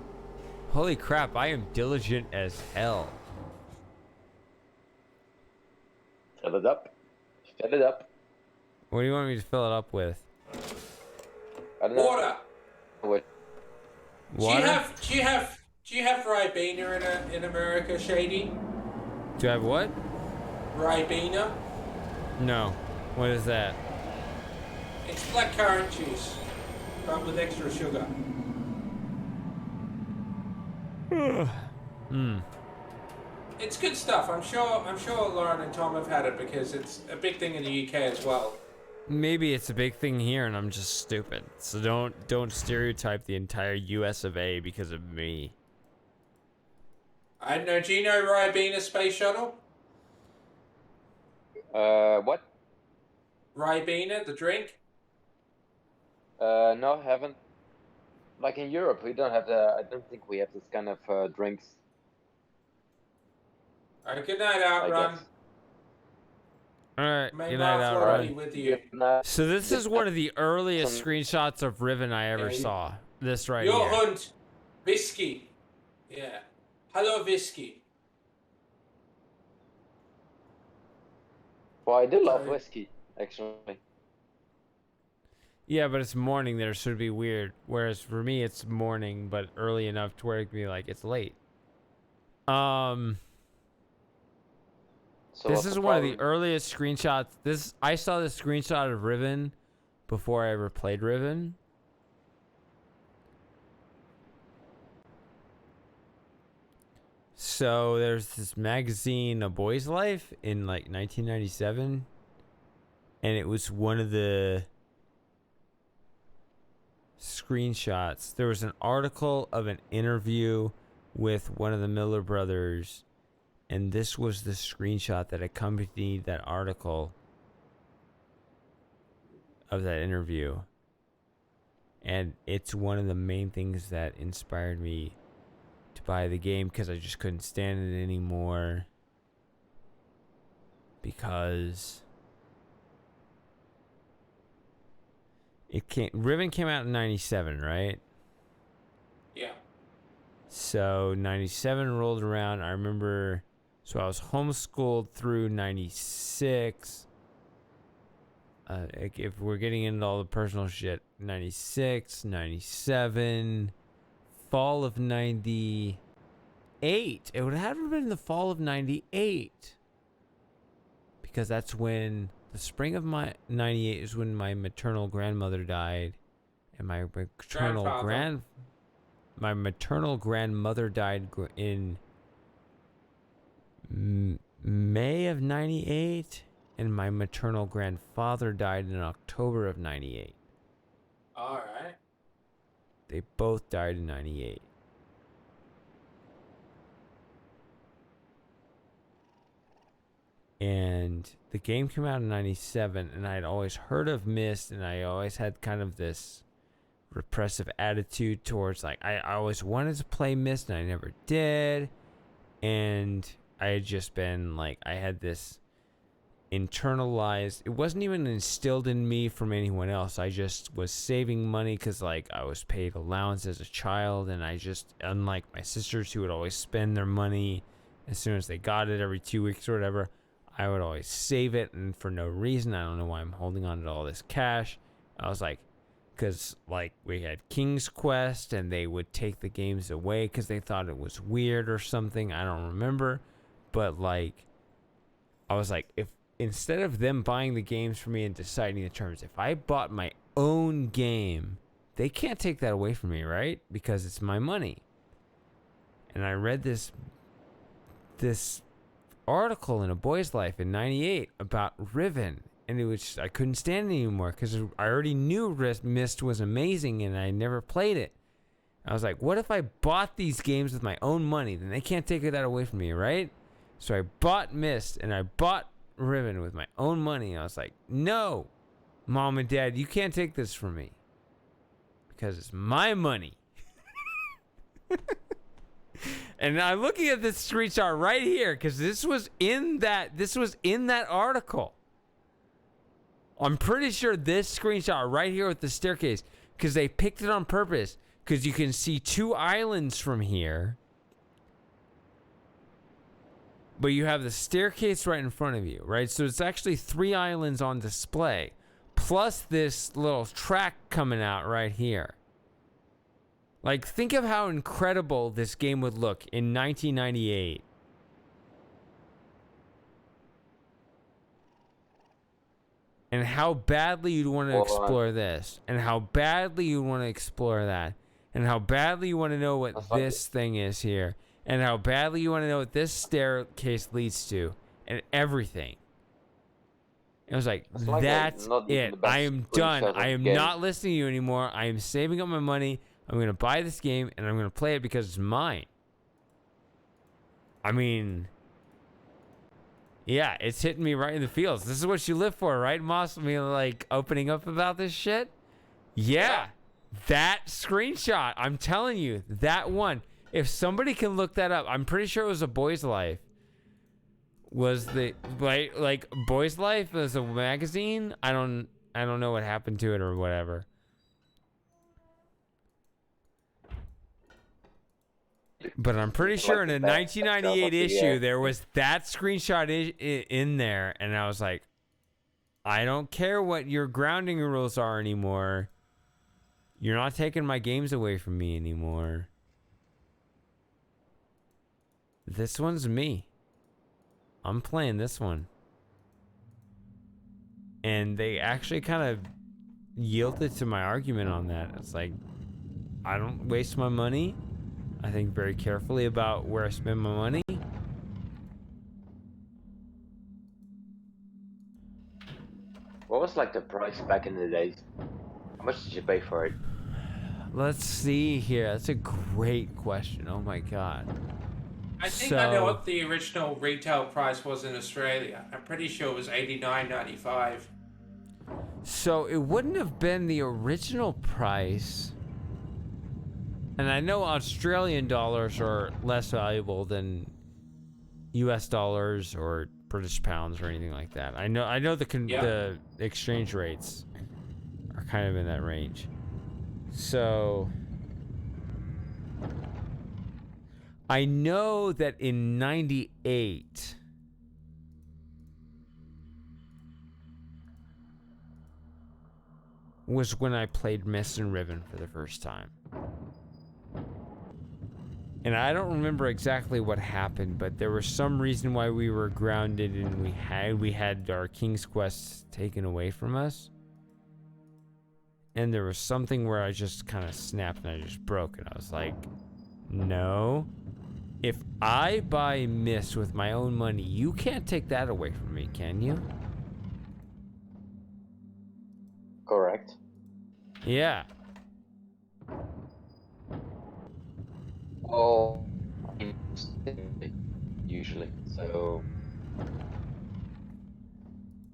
Holy crap, I am diligent as hell. Fill it up. Fill it up. What do you want me to fill it up with? I don't know. Water. What? Water? Do you have Ribena in America, Shady? Do I have what? Ribena? No. What is that? It's blackcurrant juice, but with extra sugar. It's good stuff. I'm sure Lauren and Tom have had it because it's a big thing in the UK as well. Maybe it's a big thing here and I'm just stupid. So don't stereotype the entire US of A because of me. I don't know. Do you know Ribena Space Shuttle? What? Ribena, the drink? No, haven't. Like in Europe, we don't have the. I don't think we have this kind of drinks. Alright, good night, I Outrun. guess. Alright, May good night, Mark Outrun. be with you. So this is one of the earliest screenshots of Riven I ever Yeah, saw. This right Your here. hunt, Visky. Yeah. Hello, Visky. Well, I do love Sorry. whiskey, actually. Yeah, but it's morning there, so it'd be weird. Whereas for me, it's morning, but early enough to where it can be like, it's late. So This what's is the one of the problem? earliest screenshots. I saw this screenshot of Riven before I ever played Riven. So there's this magazine, A Boy's Life, in like 1997, and it was one of the screenshots. There was an article of an interview with one of the Miller brothers, and this was the screenshot that accompanied that article of that interview. And it's one of the main things that inspired me to buy the game, because I just couldn't stand it anymore. Because Riven came out in 97, right? Yeah. So 97 rolled around. I remember, so I was homeschooled through 96. If we're getting into all the personal shit, 96, 97, fall of 98. It would have to have been the fall of 98. Because that's when, the spring of my 98 is when my maternal grandmother died. And my maternal grandmother died in May of 98. And my maternal grandfather died in October of 98. Alright. They both died in 98. And the game came out in 97, and I'd always heard of Myst, and I always had kind of this repressive attitude towards, like, I always wanted to play Myst, and I never did. And I had just been, like, I had this internalized, it wasn't even instilled in me from anyone else. I just was saving money because, like, I was paid allowance as a child, and I just, unlike my sisters who would always spend their money as soon as they got it every 2 weeks or whatever, I would always save it, and for no reason. I don't know why I'm holding on to all this cash. I was like, because, like, we had King's Quest, and they would take the games away because they thought it was weird or something. I don't remember. But, like, I was like, if instead of them buying the games for me and deciding the terms, if I bought my own game, they can't take that away from me, right? Because it's my money. And I read this article in A Boy's Life in 98 about Riven, and it was, I couldn't stand it anymore because I already knew Myst was amazing and I never played it. I was like, what if I bought these games with my own money? Then they can't take that away from me, right? So I bought Myst and I bought Riven with my own money. I was like, no, Mom and Dad, you can't take this from me because it's my money. And I'm looking at this screenshot right here because this was in that article. I'm pretty sure this screenshot right here with the staircase, because they picked it on purpose, because you can see 2 islands from here, but you have the staircase right in front of you, right? So it's actually 3 islands on display, plus this little track coming out right here. Like, think of how incredible this game would look in 1998. And how badly you'd want to explore this. And how badly you want to explore that. And how badly you want to know what this thing is here. And how badly you want to know what this staircase leads to. And everything. It was like, that's it. I am done. I am not listening to you anymore. I am saving up my money. I'm going to buy this game, and I'm going to play it because it's mine. I mean, yeah, it's hitting me right in the feels. This is what you live for, right, Moss? I mean, like, opening up about this shit? Yeah, that screenshot. I'm telling you, that one. If somebody can look that up, I'm pretty sure it was A Boy's Life. Was the, like Boy's Life was a magazine? I don't know what happened to it or whatever. But I'm pretty sure in a 1998 issue, there was that screenshot in there. And I was like, I don't care what your grounding rules are anymore. You're not taking my games away from me anymore. This one's me. I'm playing this one. And they actually kind of yielded to my argument on that. It's like, I don't waste my money. I think very carefully about where I spend my money. What was like the price back in the days? How much did you pay for it? Let's see here. That's a great question. Oh my god. I think I know So- what the original retail price was in Australia. I'm pretty sure it was $89.95. So it wouldn't have been the original price. And I know Australian dollars are less valuable than US dollars or British pounds or anything like that. I know the exchange rates are kind of in that range. So I know that in 98 was when I played Mist and Riven for the first time. And I don't remember exactly what happened, but there was some reason why we were grounded and we had our King's Quest taken away from us. And there was something where I just kind of snapped and I just broke it. I was like, no. If I buy Mist with my own money, you can't take that away from me, can you? Correct. Yeah. Well, usually. So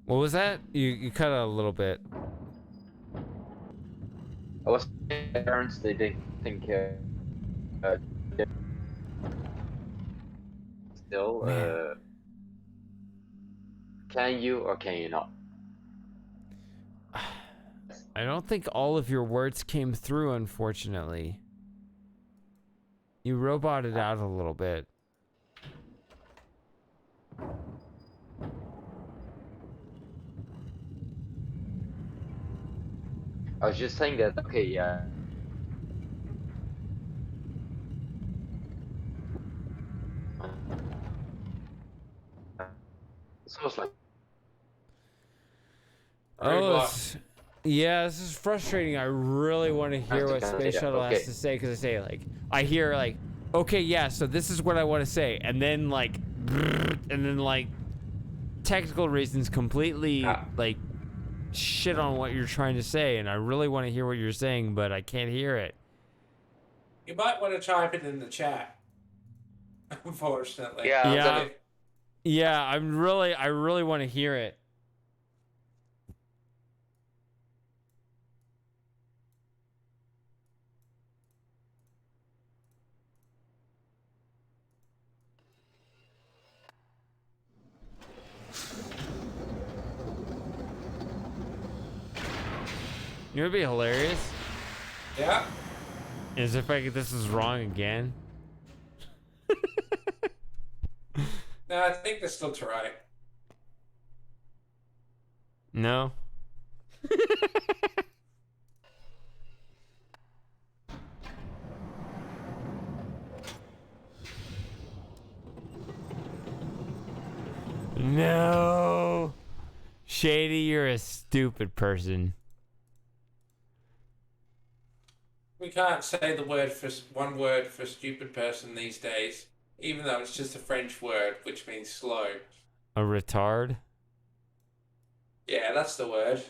What was that? You cut out a little bit. I was parents. They didn't think still. Man. Can you or can you not? I don't think all of your words came through, unfortunately. You roboted out a little bit. I was just saying that. Okay, yeah. It's almost like Yeah, this is frustrating. I really want to hear what Space Shuttle has to say, because I hear like, okay, yeah, so this is what I want to say, and then technical reasons completely like shit on what you're trying to say, and I really want to hear what you're saying, but I can't hear it. You might want to type it in the chat. Unfortunately. Yeah, I really want to hear it. You know what'd be hilarious? Yeah. Is if this is wrong again. No, I think this looks right. No. No. Shady, you're a stupid person. We can't say the one word for stupid person these days, even though it's just a French word, which means slow. A retard? Yeah, that's the word.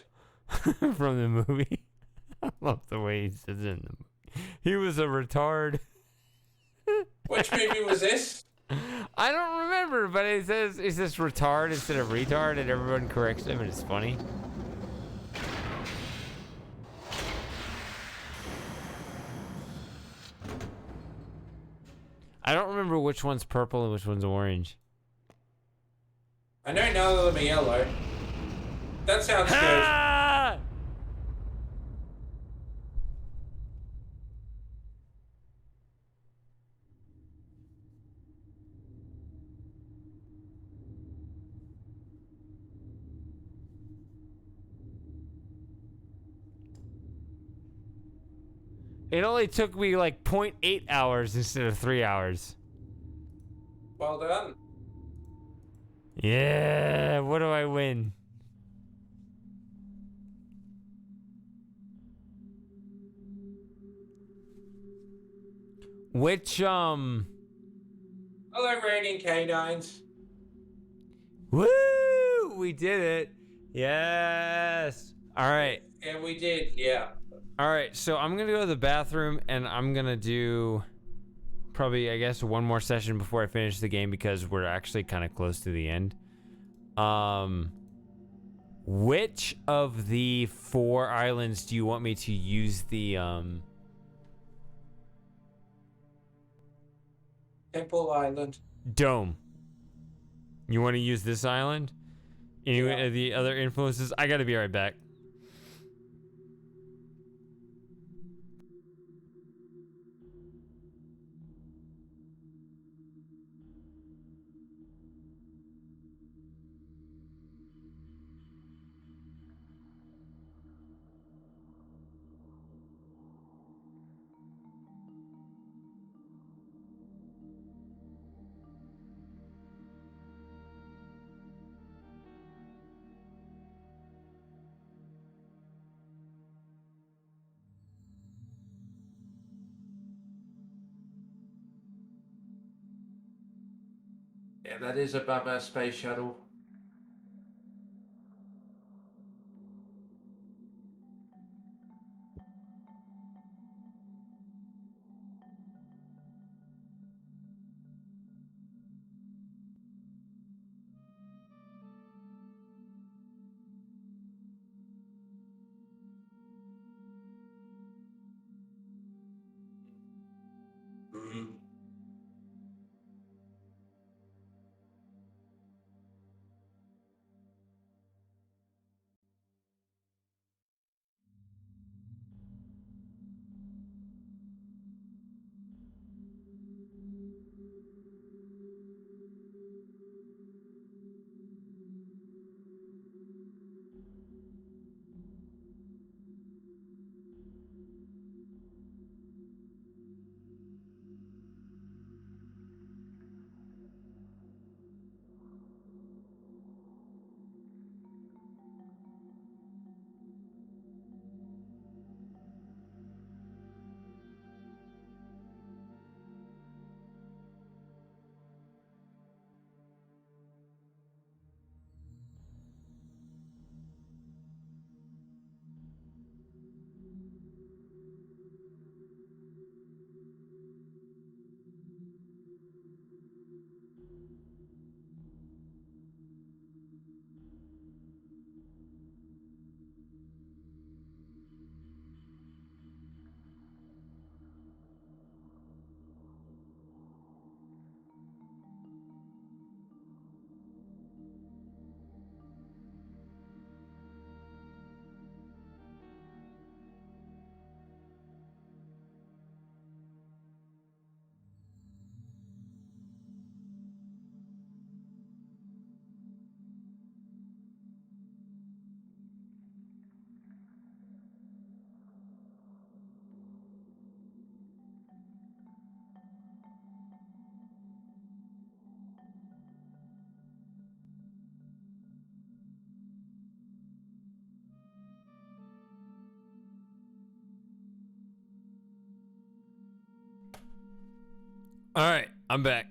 From the movie. I love the way he says it in the movie. He was a retard. Which movie was this? I don't remember, but it says retard instead of retard, and everyone corrects him, and it's funny. I don't remember which one's purple and which one's orange. I know none of them are yellow. That sounds good. Ah! It only took me like 0.8 hours instead of 3 hours. Well done. Yeah, what do I win? Which Hello, raining canines. Woo! We did it. Yes. All right. Yeah, we did. Yeah. All right. So I'm gonna go to the bathroom and I'm gonna do probably, I guess, one more session before I finish the game because we're actually kind of close to the end. Which of the 4 islands do you want me to use the Temple Island. dome? You want to use this island? Any of the other influences? I gotta be right back. Yeah, that is a bummer, space shuttle. All right, I'm back.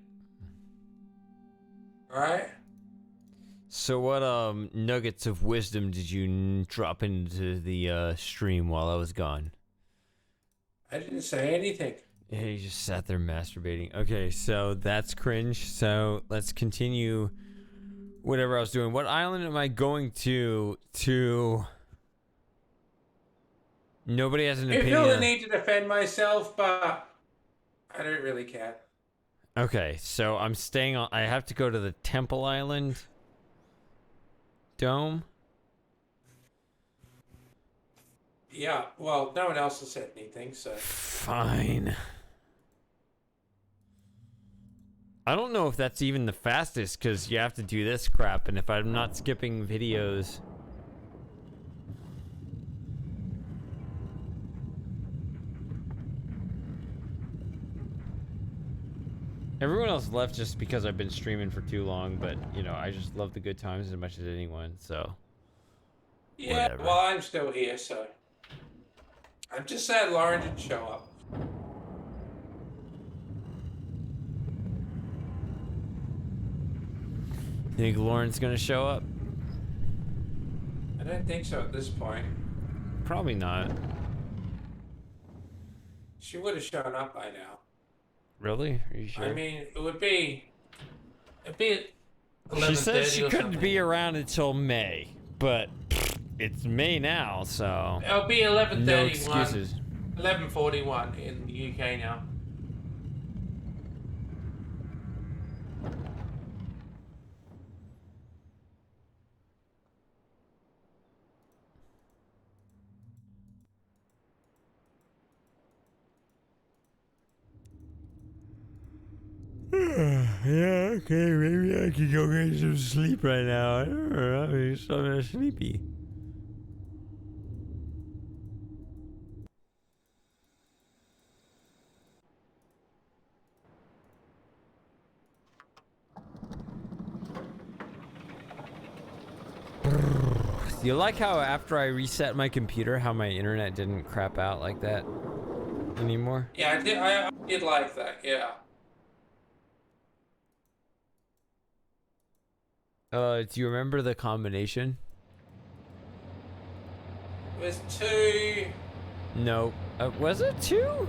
All right. So what nuggets of wisdom did you drop into the stream while I was gone? I didn't say anything. Yeah, you just sat there masturbating. Okay, so that's cringe. So let's continue whatever I was doing. What island am I going to nobody has an I opinion feel the on- need to defend myself, but I don't really care. Okay, so I'm staying on. I have to go to the Temple Island dome. Yeah, well, no one else has said anything, so. Fine. I don't know if that's even the fastest because you have to do this crap, and if I'm not skipping videos. Everyone else left just because I've been streaming for too long, but, you know, I just love the good times as much as anyone, so. Yeah, Whatever. well, I'm still here, so. I'm just sad Lauren didn't show up. Think Lauren's gonna show up? I don't think so at this point. Probably not. She would have shown up by now. Really? Are you sure? I mean, it'd be. She said 11:30 she or couldn't something. be around until May, but it's May now, so It'll be 11:31. no excuses. 11:41 in the UK now. Yeah, okay, maybe I could go get some sleep right now. I don't know, I'm so sleepy. You like how after I reset my computer, how my internet didn't crap out like that anymore? Yeah, I did. I did like that. Yeah. Do you remember the combination? It was 2. No. Was it 2?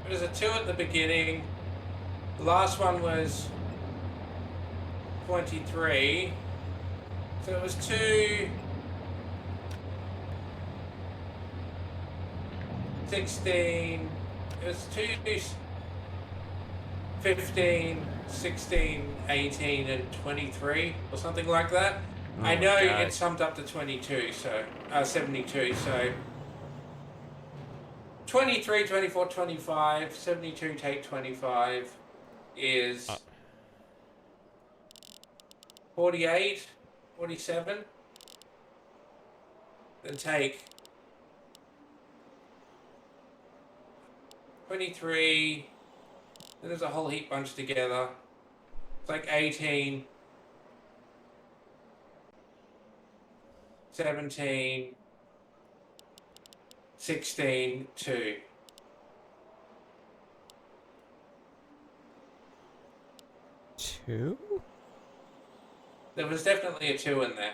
It was a 2 at the beginning. The last one was 23. So it was 2. 16. It was 2. 15, 16, 18, and 23, or something like that. I know God. it summed up to 22, so 72, so 23, 24, 25, 72 take 25 is 48, 47. Then take 23. Then there's a whole heap bunched together. It's like 18, 17, 16, 2. Two? There was definitely a 2 in there.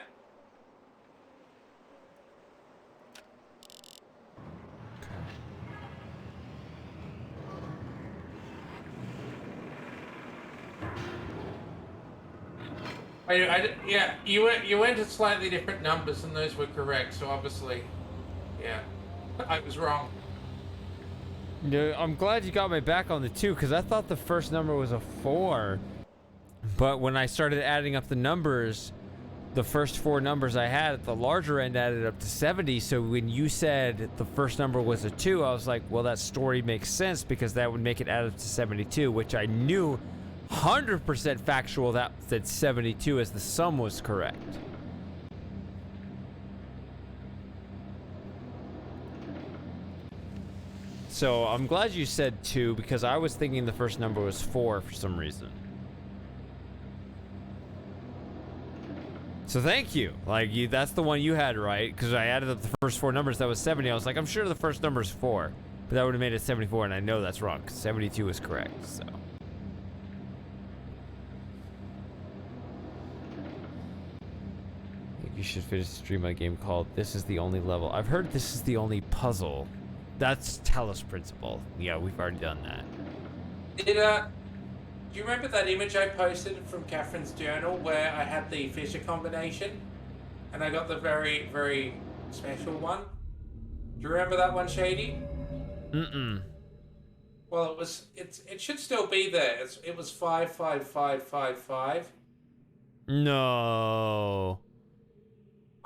Yeah, you went to slightly different numbers and those were correct, so obviously, yeah, I was wrong. No, I'm glad you got my back on the 2 because I thought the first number was a 4. But when I started adding up the numbers, the first 4 numbers I had at the larger end added up to 70. So when you said the first number was a 2, I was like, well, that story makes sense because that would make it add up to 72, which I knew 100% factual that 72 as the sum was correct. So I'm glad you said 2 because I was thinking the first number was 4 for some reason. So thank you. Like, that's the one you had right because I added up the first 4 numbers. That was 70. I was like, I'm sure the first number is 4, but that would have made it 74, and I know that's wrong because 72 is correct. So. You should finish the stream on a game called This Is the Only Level. I've heard this is the only puzzle. That's Talos Principle. Yeah, we've already done that. Do you remember that image I posted from Catherine's journal where I had the Fisher combination and I got the very, very special one? Do you remember that one, Shady? Mm-mm. Well, it should still be there. It was 55555. No.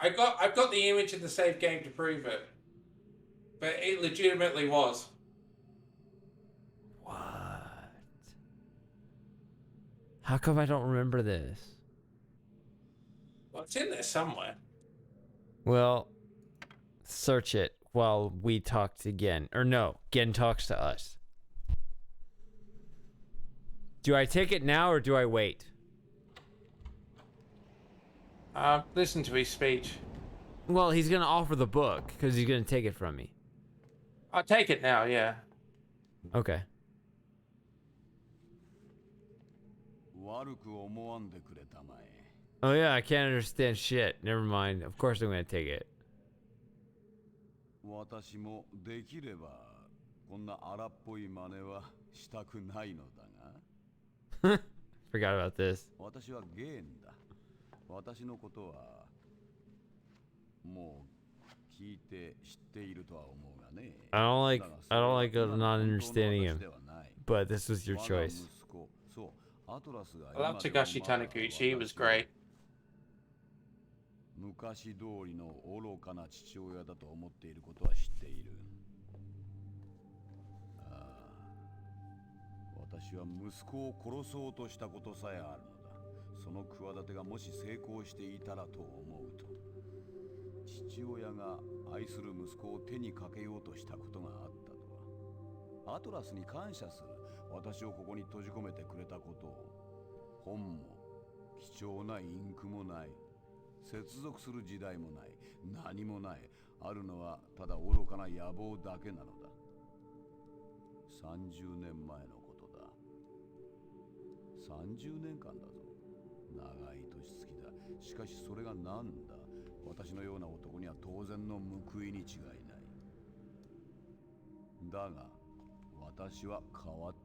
I've got the image in the save game to prove it. But it legitimately was. What? How come I don't remember this? Well, it's in there somewhere. Well, search it while we talk to Gen. Or no, Gen talks to us. Do I take it now or do I wait? Listen to his speech. Well, he's going to offer the book because he's going to take it from me. I'll take it now, yeah. Okay. 悪く思わんでくれたまえ。 Oh yeah, I can't understand shit. Never mind. Of course I'm gonna take it. 私もできればこんな荒っぽい真似はしたくないのだが Forgot about this. 私はゲーンだ。私のことはもう聞いて知っているとは思うがね。 I don't like not understanding him. ではない。 But this was your 我が choice. 息子、そう、アトラスが I love 今でも Takashi まだ Taniguchi. He was 私を great. 昔通りの愚かな父親だと思っていることは知っている。ああ、私は息子を殺そうとしたことさえあるのだ。その企てがもし成功していたらと思うと、父親が愛する息子を手にかけようとしたことがあったとは。アトラスに感謝する。私をここに閉じ込めてくれたことを。本も貴重なインクもない。接続する時代もない。何もない。あるのはただ愚かな野望だけなのだ。30年前のことだ。30年間だぞ。長い年月だ。しかしそれが何だ。私のような男には当然の報いに違いない。だが私は変わった。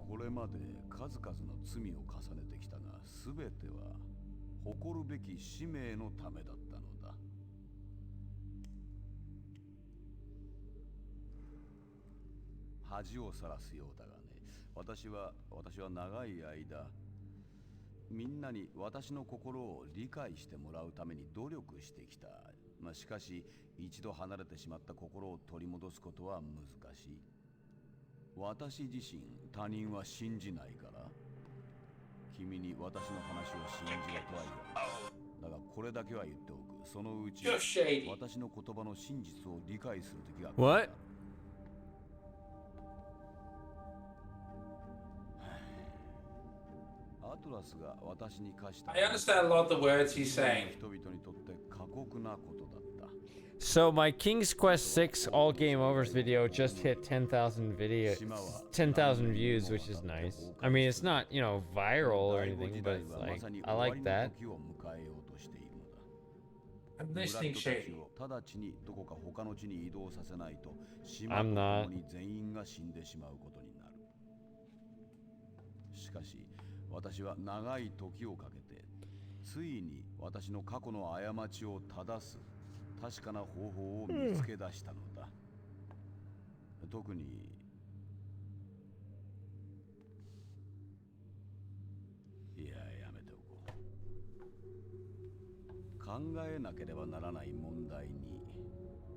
これまで数々の罪を重ねてきたが、全ては誇るべき使命のためだったのだ。恥をさらすようだがね、私は長い間みんなに私の心を理解してもらうために努力してきた。しかし一度離れてしまった心を取り戻すことは難しい。私自身他人は信じないから。君に私の話を信じろとは言わない。だがこれだけは言っておく。そのうち You're shady. 私の言葉の真実を理解する時が来る。 What? アトラスが私に課した I understand a lot of the words he's saying. 人々にとって過酷なことだった。 So my King's Quest 6 all game overs video just hit 10,000 views, which is nice. I mean, it's not, you know, viral or anything, but it's like, I like that. I'm listening, Shady. I'm not. 全員が死んでしまうことになる。しかし私は長い時をかけてついに私の過去の過ちを正す確かな方法を見つけ出したのだ。特にやめておこう。考えなければならない問題に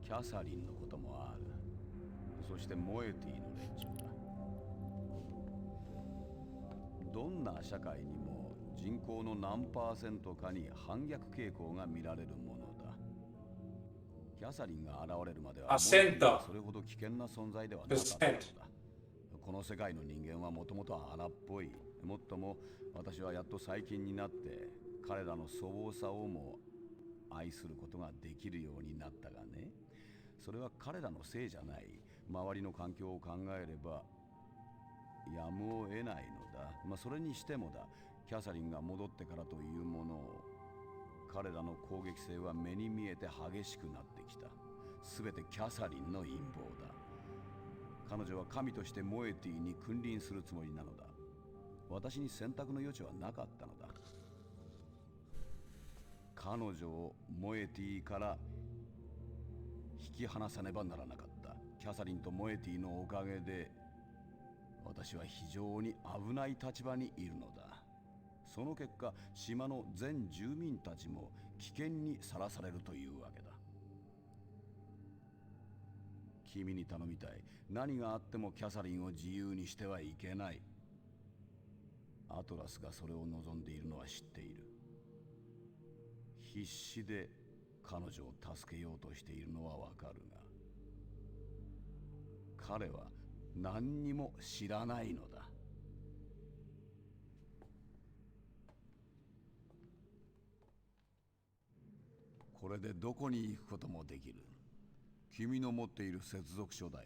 キャサリンのこともある。そしてモエティの連中だ。どんな社会にも人口の何%かに反逆傾向が見られるものだ。キャサリンが現れるまではそれほど危険な存在ではなかったのだ。この世界の人間はもともと荒っぽい。もっとも私はやっと最近になって彼らの粗暴さをも愛することができるようになったがね。それは彼らのせいじゃない。周りの環境を考えればやむを得ないのだ。それにしてもだ、キャサリンが戻ってからというものを彼らの攻撃性は目に見えて激しくなってきた。すべてキャサリンの陰謀だ。彼女は神としてモエティに君臨するつもりなのだ。私に選択の余地はなかったのだ。彼女をモエティから引き離さねばならなかった。キャサリンとモエティのおかげで私は非常に危ない立場にいるのだ。その結果、島の全住民たちも危険にさらされるというわけだ。君に頼みたい。何があってもキャサリンを自由にしてはいけない。アトラスがそれを望んでいるのは知っている。必死で彼女を助けようとしているのはわかるが、彼は何にも知らないのだ。これでどこに行くこともできる。君の持っている接続書だよ。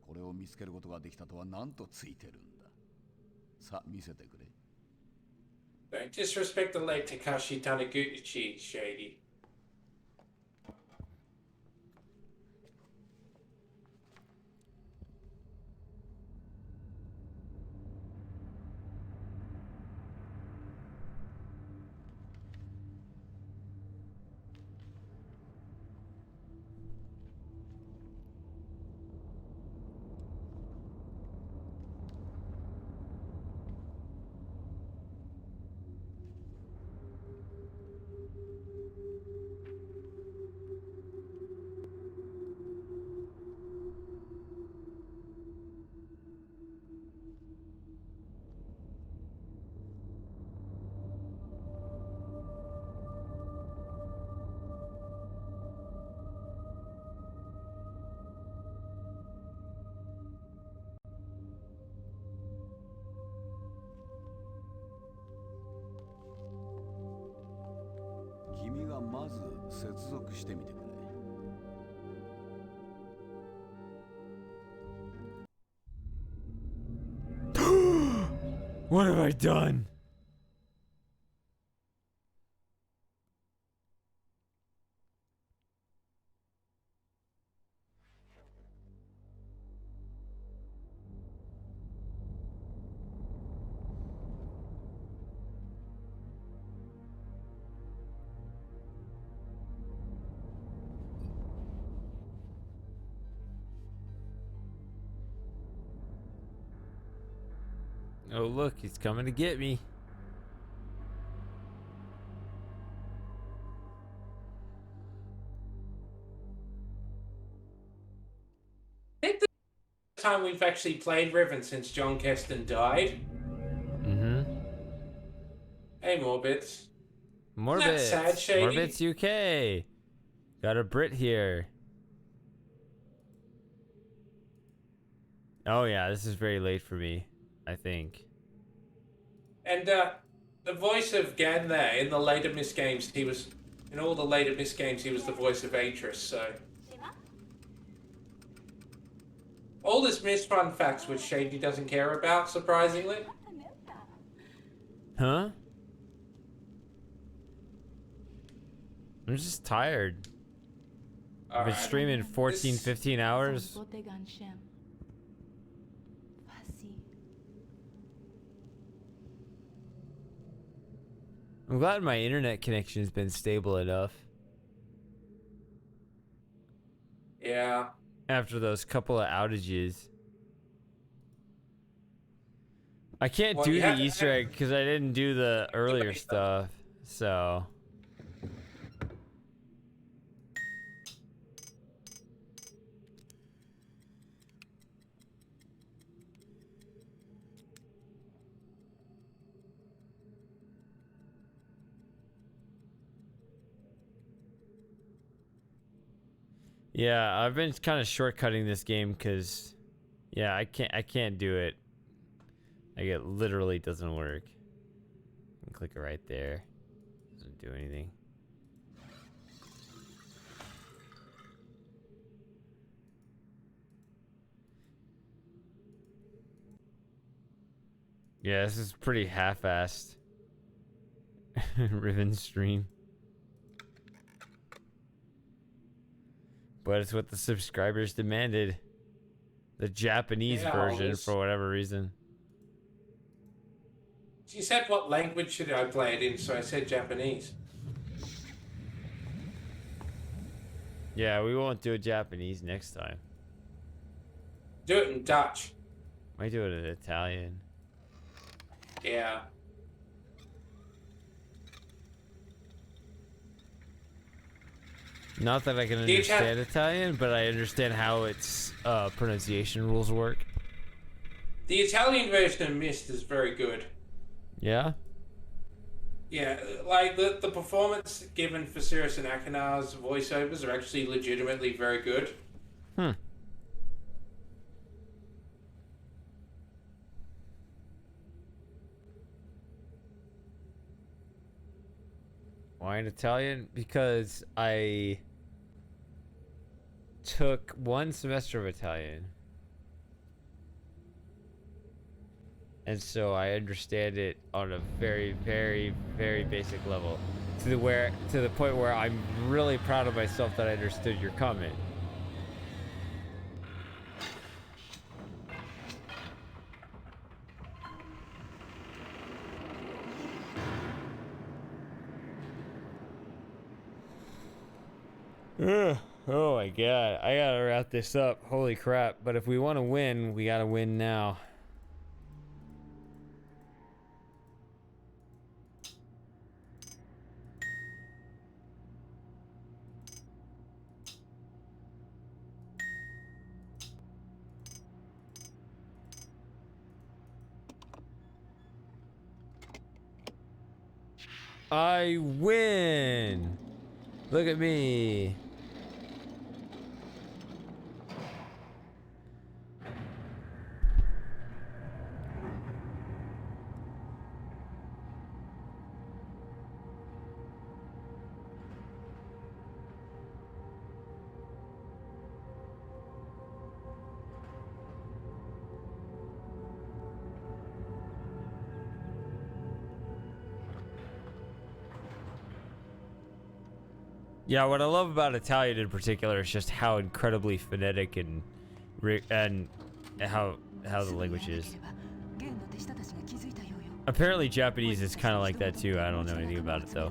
これを見つけることができたとは何とついてるんだ。さあ見せてくれ。 Don't disrespect the late Takashi Taniguchi, Shady. What have I done? Oh, look, he's coming to get me. I think the time we've actually played Riven since John Keston died. Mm-hmm. Hey, Morbits. Morbits. sad, Shady? Morbits UK. Got a Brit here. Oh yeah, this is very late for me, I think. And the voice of Gan there in the later Miss Games, he was in all the later Miss Games, he was the voice of Atris. So all this Miss fun facts which Shady doesn't care about, surprisingly. Huh? I'm just tired. I've been Alright. streaming 14, This- 15 hours. I'm glad my internet connection has been stable enough Yeah. after those couple of outages. I can't Well, do you the have to Easter add- egg because I didn't do the earlier stuff, so. Yeah, I've been kind of shortcutting this game because, yeah, I can't do it. Like it literally doesn't work. I can click it right there. Doesn't do anything. Yeah, this is pretty half-assed. Riven stream. But it's what the subscribers demanded. The Japanese Yeah, version always. for whatever reason. She said, what language should I play it in? So I said Japanese. Yeah, we won't do it Japanese next time. Do it in Dutch. Might do it in Italian. Yeah. Not that I can Do you understand Italian, but I understand how its pronunciation rules work. The Italian version of Myst is very good. Yeah? Yeah, like the performance given for Cirrus and Akinar's voiceovers are actually legitimately very good. Hmm. Why in Italian? Because I took one semester of Italian. and so I understand it on a very, very, very basic level, to the point where I'm really proud of myself that I understood your comment. Ugh. Oh my god, I gotta wrap this up. Holy crap. But if we want to win, we gotta win now. I win! Look at me. Yeah, what I love about Italian in particular is just how incredibly phonetic and how the language is. Apparently Japanese is kind of like that too. I don't know anything about it though.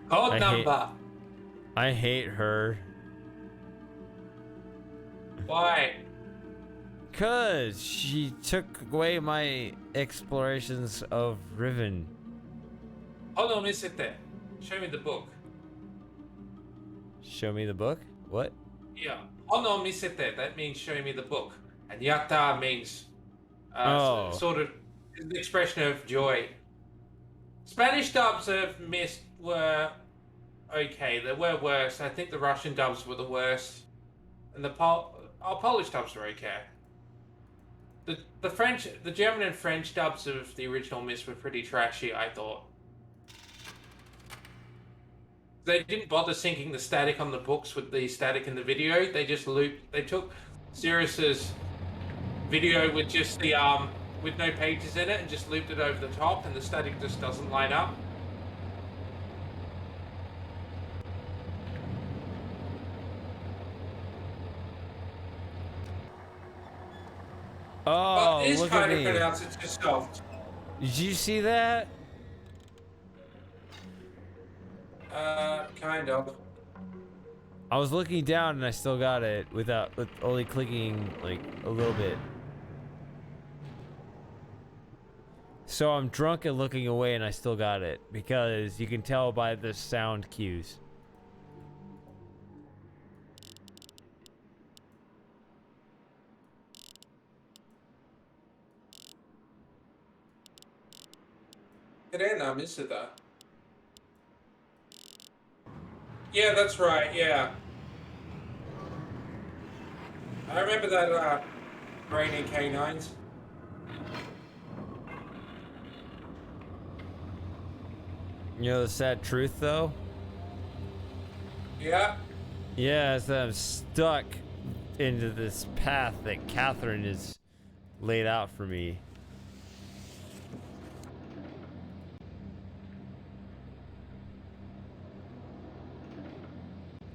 Code number. I hate her. Why? Cause she took away my explorations of Riven. Hold on, let sit there. Show me the book. Show me the book? What? Yeah. Hold on, sit there. That means show me the book. And yatta means sort of an expression of joy. Spanish dubs of Mist were okay. They were worse. I think the Russian dubs were the worst. And the Polish dubs were okay. The French, the German and French dubs of the original Mist were pretty trashy, I thought. They didn't bother syncing the static on the books with the static in the video. They just looped. They took Sirius's video with just the with no pages in it and just looped it over the top, and the static just doesn't line up. Oh, But it is look kind at of me. pronounced. It's just soft. Did you see that? Kind of. I was looking down and I still got it with only clicking like a little bit. So I'm drunk and looking away and I still got it because you can tell by the sound cues. Yeah, that's right. Yeah. I remember that raining canines. You know the sad truth though? Yeah. Yeah, is that I'm stuck into this path that Catherine has laid out for me.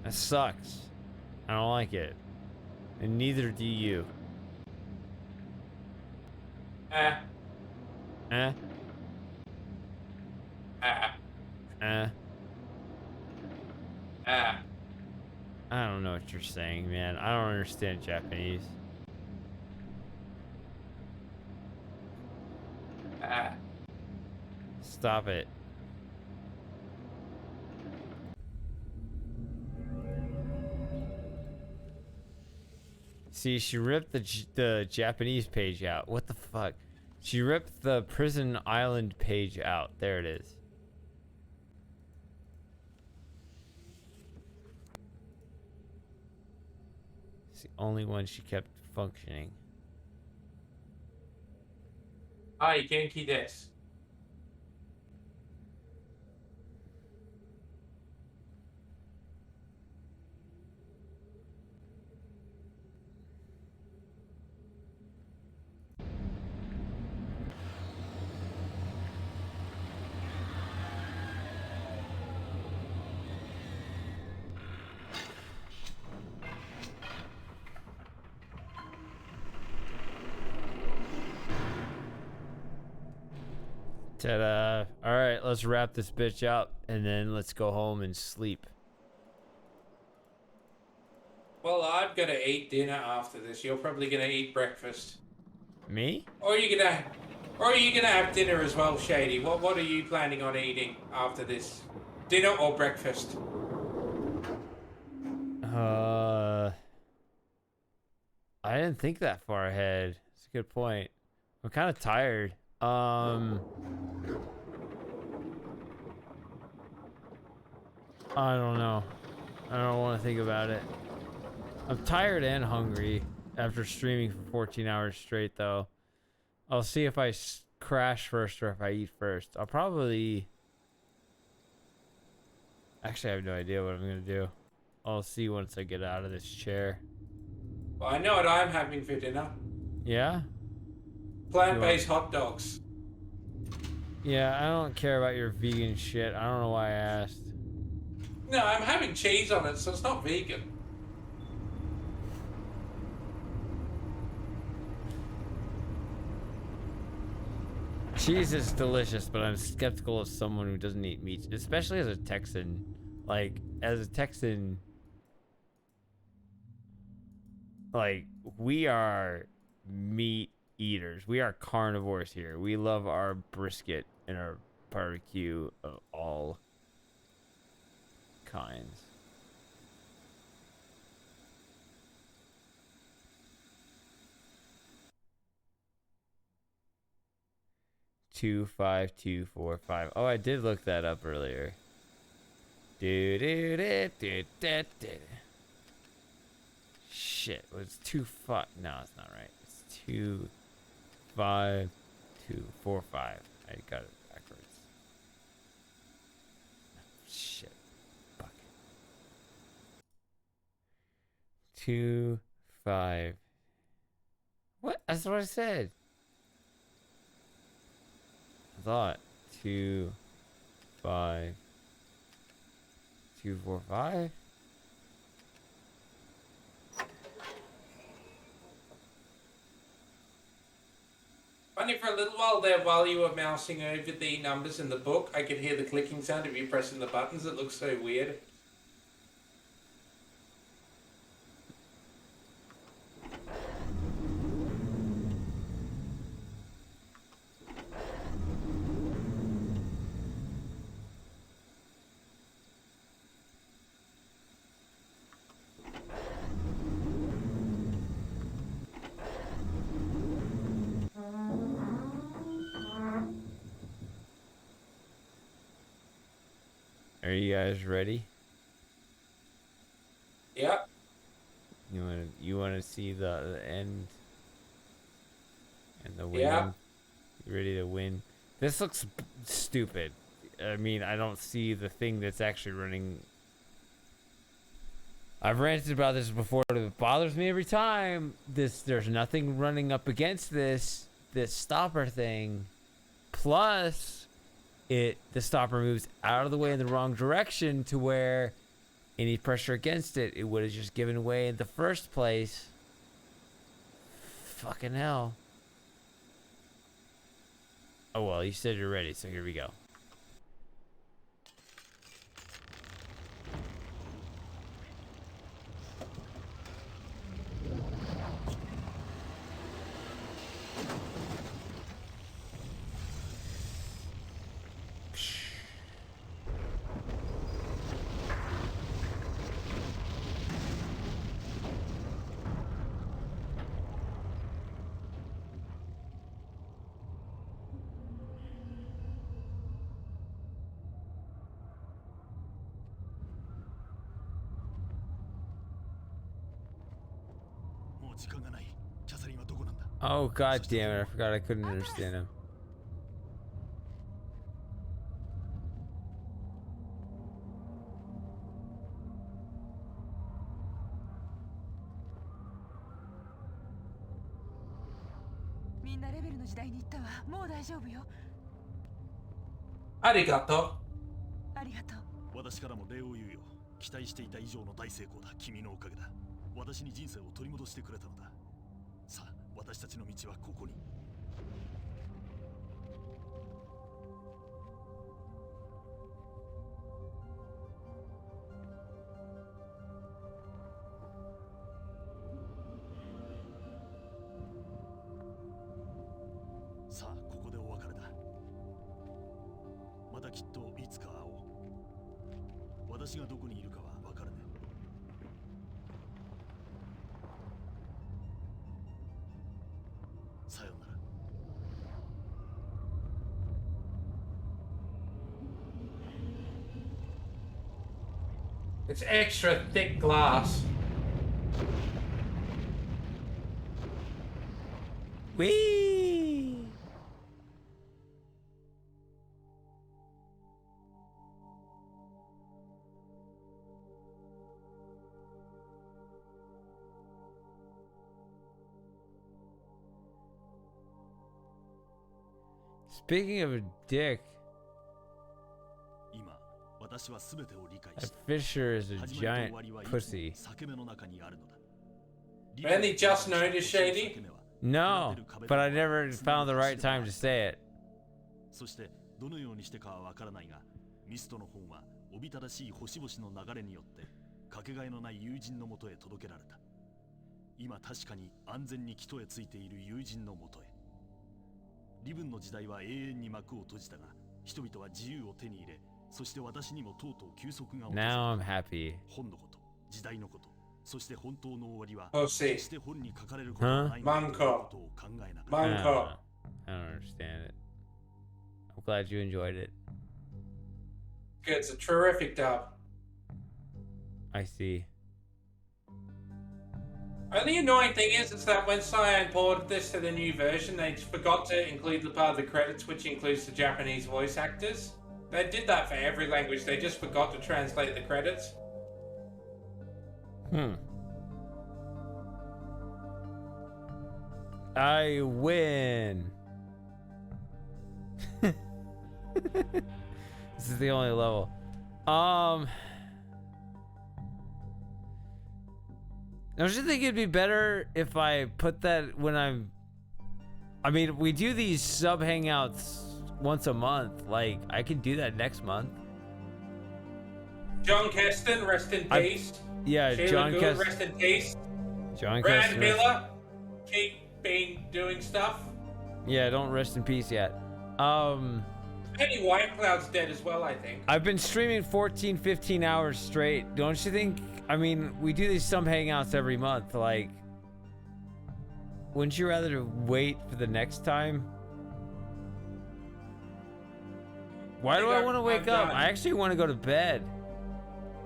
That sucks. I don't like it. And neither do you. Eh. Eh? Ah. Eh? Ah. I don't know what you're saying, man. I don't understand Japanese. Stop it. See, she ripped the Japanese page out. What the fuck? She ripped the prison island page out. There it is. It's the only one she kept functioning. Hi, Genki desu. Ta-da. All right, let's wrap this bitch up and then let's go home and sleep. Well, I'm gonna eat dinner after this. You're probably gonna eat breakfast. Me? Or are you gonna have dinner as well, Shady? What are you planning on eating after this? Dinner or breakfast? I didn't think that far ahead. It's a good point. I'm kind of tired. I don't know. I don't want to think about it. I'm tired and hungry after streaming for 14 hours straight, though. I'll see if I crash first or if I eat first. I'll probably... Actually, I have no idea what I'm going to do. I'll see once I get out of this chair. Well, I know what I'm having for dinner. Yeah? Plant-based hot dogs. Yeah, I don't care about your vegan shit. I don't know why I asked. No, I'm having cheese on it, so it's not vegan. Cheese is delicious, but I'm skeptical of someone who doesn't eat meat, especially as a Texan. Like, as a Texan, like, we are meat eaters. We are carnivores here. We love our brisket and our barbecue of all kinds. Two, 5, 2, 4, 5. Oh, I did look that up earlier. Shit, was 2, 5? No, it's not right. It's 2, 5, 2, 4, 5. I got it backwards. Shit. Fuck. 2, 5. What? That's what I said. I thought 2, 5, 2, 4, 5. Funny, for a little while there, while you were mousing over the numbers in the book, I could hear the clicking sound of you pressing the buttons. It looks so weird. Are you guys ready? Yep. You wanna see the end and the win? Yeah. You ready to win? This looks stupid. I mean, I don't see the thing that's actually running. I've ranted about this before. It bothers me every time. There's nothing running up against this stopper thing. Plus, the stopper moves out of the way in the wrong direction to where any pressure against it would have just given way in the first place. Fucking hell. Oh well, you said you're ready, so here we go. Oh god damn it! I forgot I couldn't understand him. Arigato. 私からも礼を言うよ。期待していた以上の大成功だ。君のおかげだ。私に人生を取り戻してくれたのだ。さあ、私たちの道はここに。さあ、ここでお別れだ。またきっといつか会おう。私がどこにいるかは分からねえ。さようなら。It's extra thick glass. Whee! Speaking of a dick, 今、私は全てを理解 a した。 fisher is a 始まりと giant 終わりはいつも pussy. 裂け目の中にあるのだ。 Really just noticed, Shady? No, but I never found the right time to say it. そしてどのようにしてかはわからないが、ミストの本はおびただしい星々の流れによってかけがえのない友人のもとへ届けられた。今確かに安全に帰途へついている友人のもとへ。リブンの時代は永遠に幕を閉じたが、人々は自由を手に入れ、そして私にもとうとう休息が訪れた。 Now I'm happy. 本のこと、時代のこと、そして本当の終わりは Oh, see. 決して本に書かれることはないのだということを考えながら。 Manko. I don't understand it. I'm glad you enjoyed it. Good, it's a terrific dub. I see. Only annoying thing is that when Cyan ported this to the new version, they forgot to include the part of the credits which includes the Japanese voice actors. They did that for every language, they just forgot to translate the credits. I win. This is the only level. Don't you think it'd be better if I put that when I mean, we do these sub hangouts once a month. Like, I can do that next month. John Keston, rest in peace. Yeah, Sheila John Gould, Keston. rest in peace. John Brad Keston. Miller, keep being doing stuff. Yeah, don't rest in peace yet. Penny Whitecloud's dead as well, I think. I've been streaming 14, 15 hours straight. Don't you think? I mean, we do these some hangouts every month. Like, wouldn't you rather wait for the next time? Why do I want to wake up? done. I actually want to go to bed.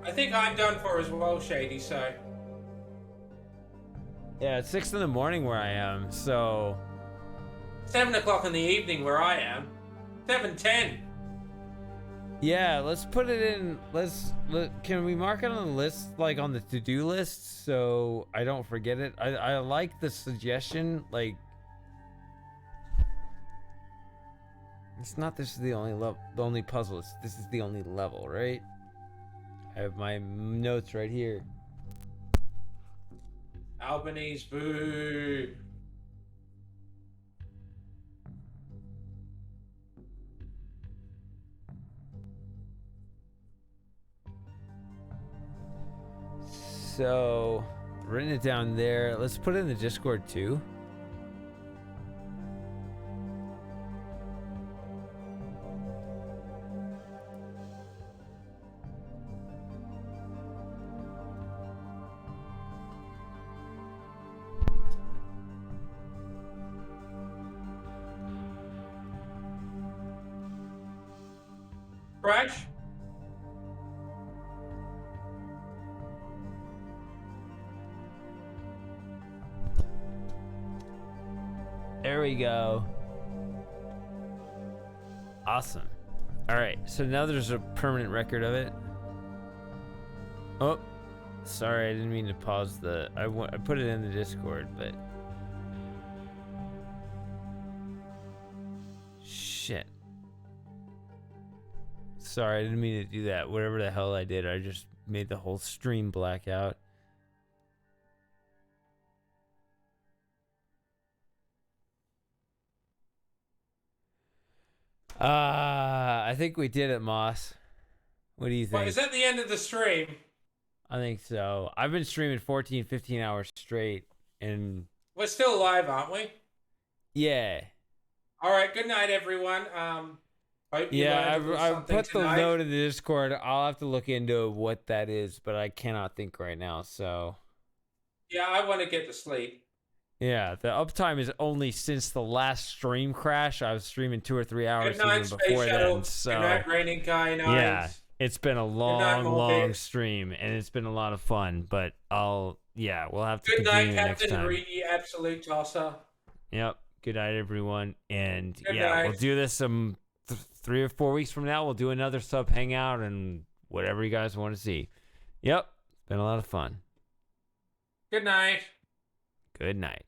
I think I'm done for as well, Shady, so... Yeah, it's 6 in the morning where I am, so... 7 o'clock in the evening where I am. 7:10. Yeah, let's put it in. Can we mark it on the list, like on the to-do list, so I don't forget it? I like the suggestion. Like, it's not this is the only level, the only puzzle. This is the only level, right? I have my notes right here. Albanese, boo. So, written it down there. Let's put it in the Discord too. Crash? There we go. Awesome. All right, so now there's a permanent record of it. Oh, sorry, I didn't mean to pause the. I put it in the Discord, but shit. Sorry, I didn't mean to do that. Whatever the hell I did, I just made the whole stream black out. I think we did it, Moss. What do you think? Well, is that the end of the stream? I think so. I've been streaming 14, 15 hours straight, and We're still live, aren't we? yeah. All right. Good night, everyone. Hope you Yeah, learned a little I something put the tonight. note in the Discord. I'll have to look into what that is, but I cannot think right now, so... Yeah, I want to get to sleep. Yeah, the uptime is only since the last stream crash. I was streaming 2 or 3 hours Good night, even Space before Shuttle. then, so... Good night, Raining Guy. Night. Yeah, it's been a night, long stream, and it's been a lot of fun, but we'll have to Good night, continue next Captain time. Reedy, Absolute Tosser. Yep, good night, everyone, and Good yeah, night. we'll do this 3 or 4 weeks from now. We'll do another sub hangout and whatever you guys want to see. Yep, it's been a lot of fun. Good night. Good night.